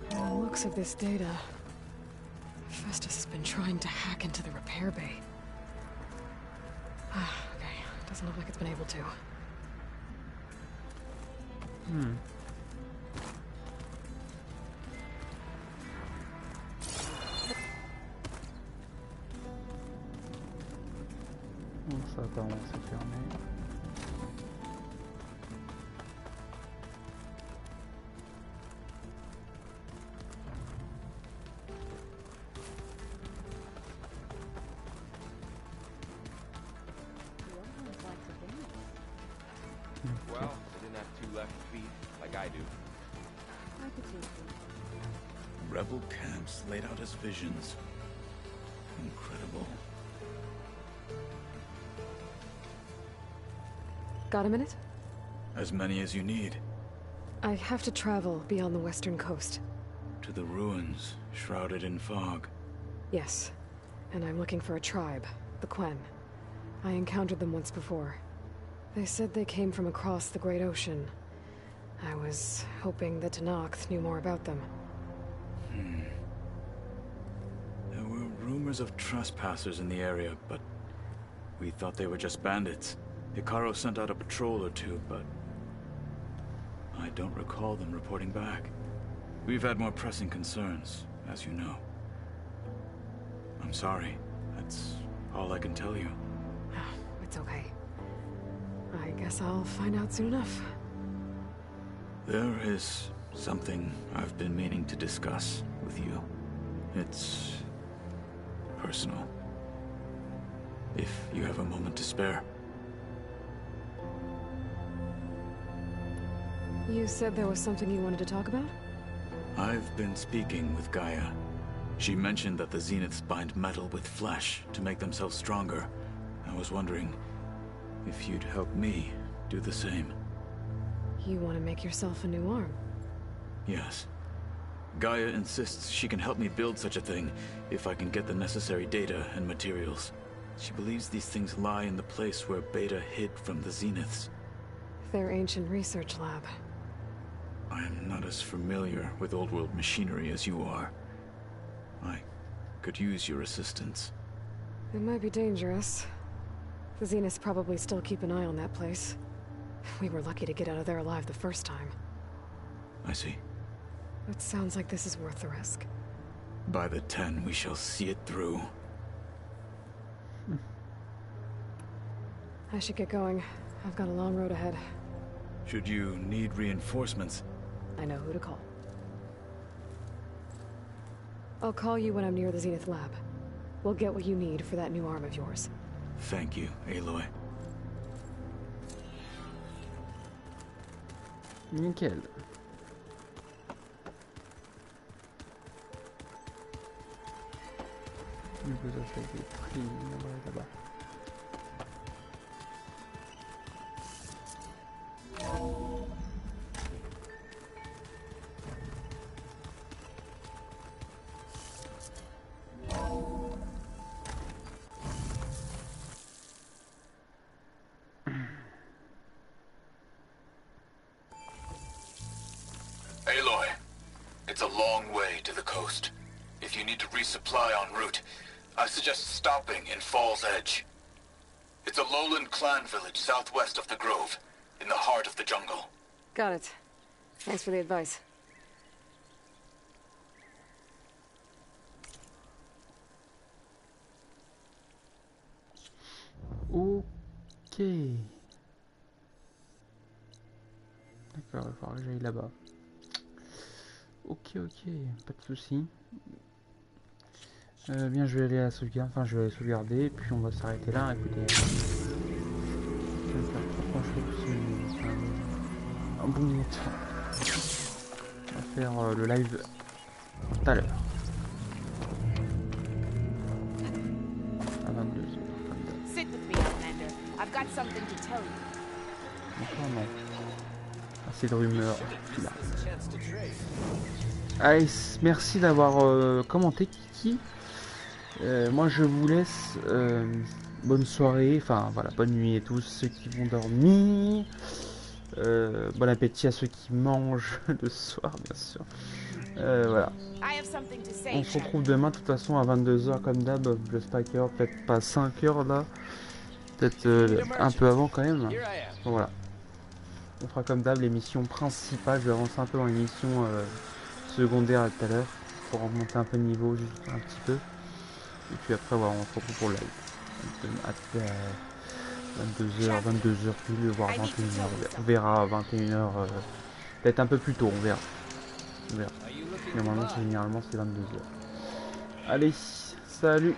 From the looks of this data, Festus has been trying to hack into the repair bay. Okay, doesn't look like it's been able to. Bon, ça apparemment c'est fermé. Well, they didn't have 2 left feet, like I do. I could take them. Rebel camps laid out as visions. Incredible. Got a minute? As many as you need. I have to travel beyond the western coast. To the ruins, shrouded in fog. Yes, and I'm looking for a tribe, the Quen. I encountered them once before. They said they came from across the Great Ocean. I was hoping that Tenakth knew more about them. There were rumors of trespassers in the area, but we thought they were just bandits. Hikaru sent out a patrol or 2, but I don't recall them reporting back. We've had more pressing concerns, as you know. I'm sorry. That's all I can tell you. It's okay. I guess I'll find out soon enough. There is something I've been meaning to discuss with you. It's personal. If you have a moment to spare. You said there was something you wanted to talk about? I've been speaking with Gaia. She mentioned that the Zeniths bind metal with flesh to make themselves stronger. I was wondering if you'd help me do the same. You want to make yourself a new arm? Yes. Gaia insists she can help me build such a thing if I can get the necessary data and materials. She believes these things lie in the place where Beta hid from the Zeniths. Their ancient research lab. I am not as familiar with old-world machinery as you are. I could use your assistance. It might be dangerous. The Zeniths probably still keep an eye on that place. We were lucky to get out of there alive the first time. I see. It sounds like this is worth the risk. By the 10, we shall see it through. I should get going. I've got a long road ahead. Should you need reinforcements? I know who to call. I'll call you when I'm near the Zenith lab. We'll get what you need for that new arm of yours. Thank you, Aloy. Nickel. Du coup, ça a été pris là-bas. Aloy, it's a long way to the coast. If you need to resupply en route, I suggest stopping in Fall's Edge. It's a lowland clan village southwest of the Grove, in the heart of the jungle. Got it. Thanks for the advice. Ok. D'accord, il va falloir que j'aille là-bas. Ok, pas de soucis. Bien, je vais aller à la sauvegarde, enfin je vais aller sauvegarder, et puis on va s'arrêter là. Écoutez, je vais faire trop franchement un bon moment. On va faire le live tout à l'heure. À 22h, comme d'hab. Sit with me, Outlander. I've got something to tell you. Encore non. Assez de rumeurs. Là. Allez, merci d'avoir commenté, Kiki. Moi je vous laisse. Bonne soirée, enfin voilà, bonne nuit à tous ceux qui vont dormir. Bon appétit à ceux qui mangent le soir, bien sûr. Voilà. On se retrouve demain, de toute façon, à 22h comme d'hab. J'espère qu'il y aura peut-être pas 5h là. Peut-être un peu avant quand même. Bon, voilà. On fera comme d'hab l'émission principale. Je vais avancer un peu dans l'émission secondaire tout à l'heure. Pour remonter un peu de niveau, juste un petit peu. Et puis après, voilà, on se retrouve pour le live. 22h pile, voire 21h. On verra à 21h. Peut-être un peu plus tôt, on verra. Normalement, généralement, c'est 22h. Allez, salut!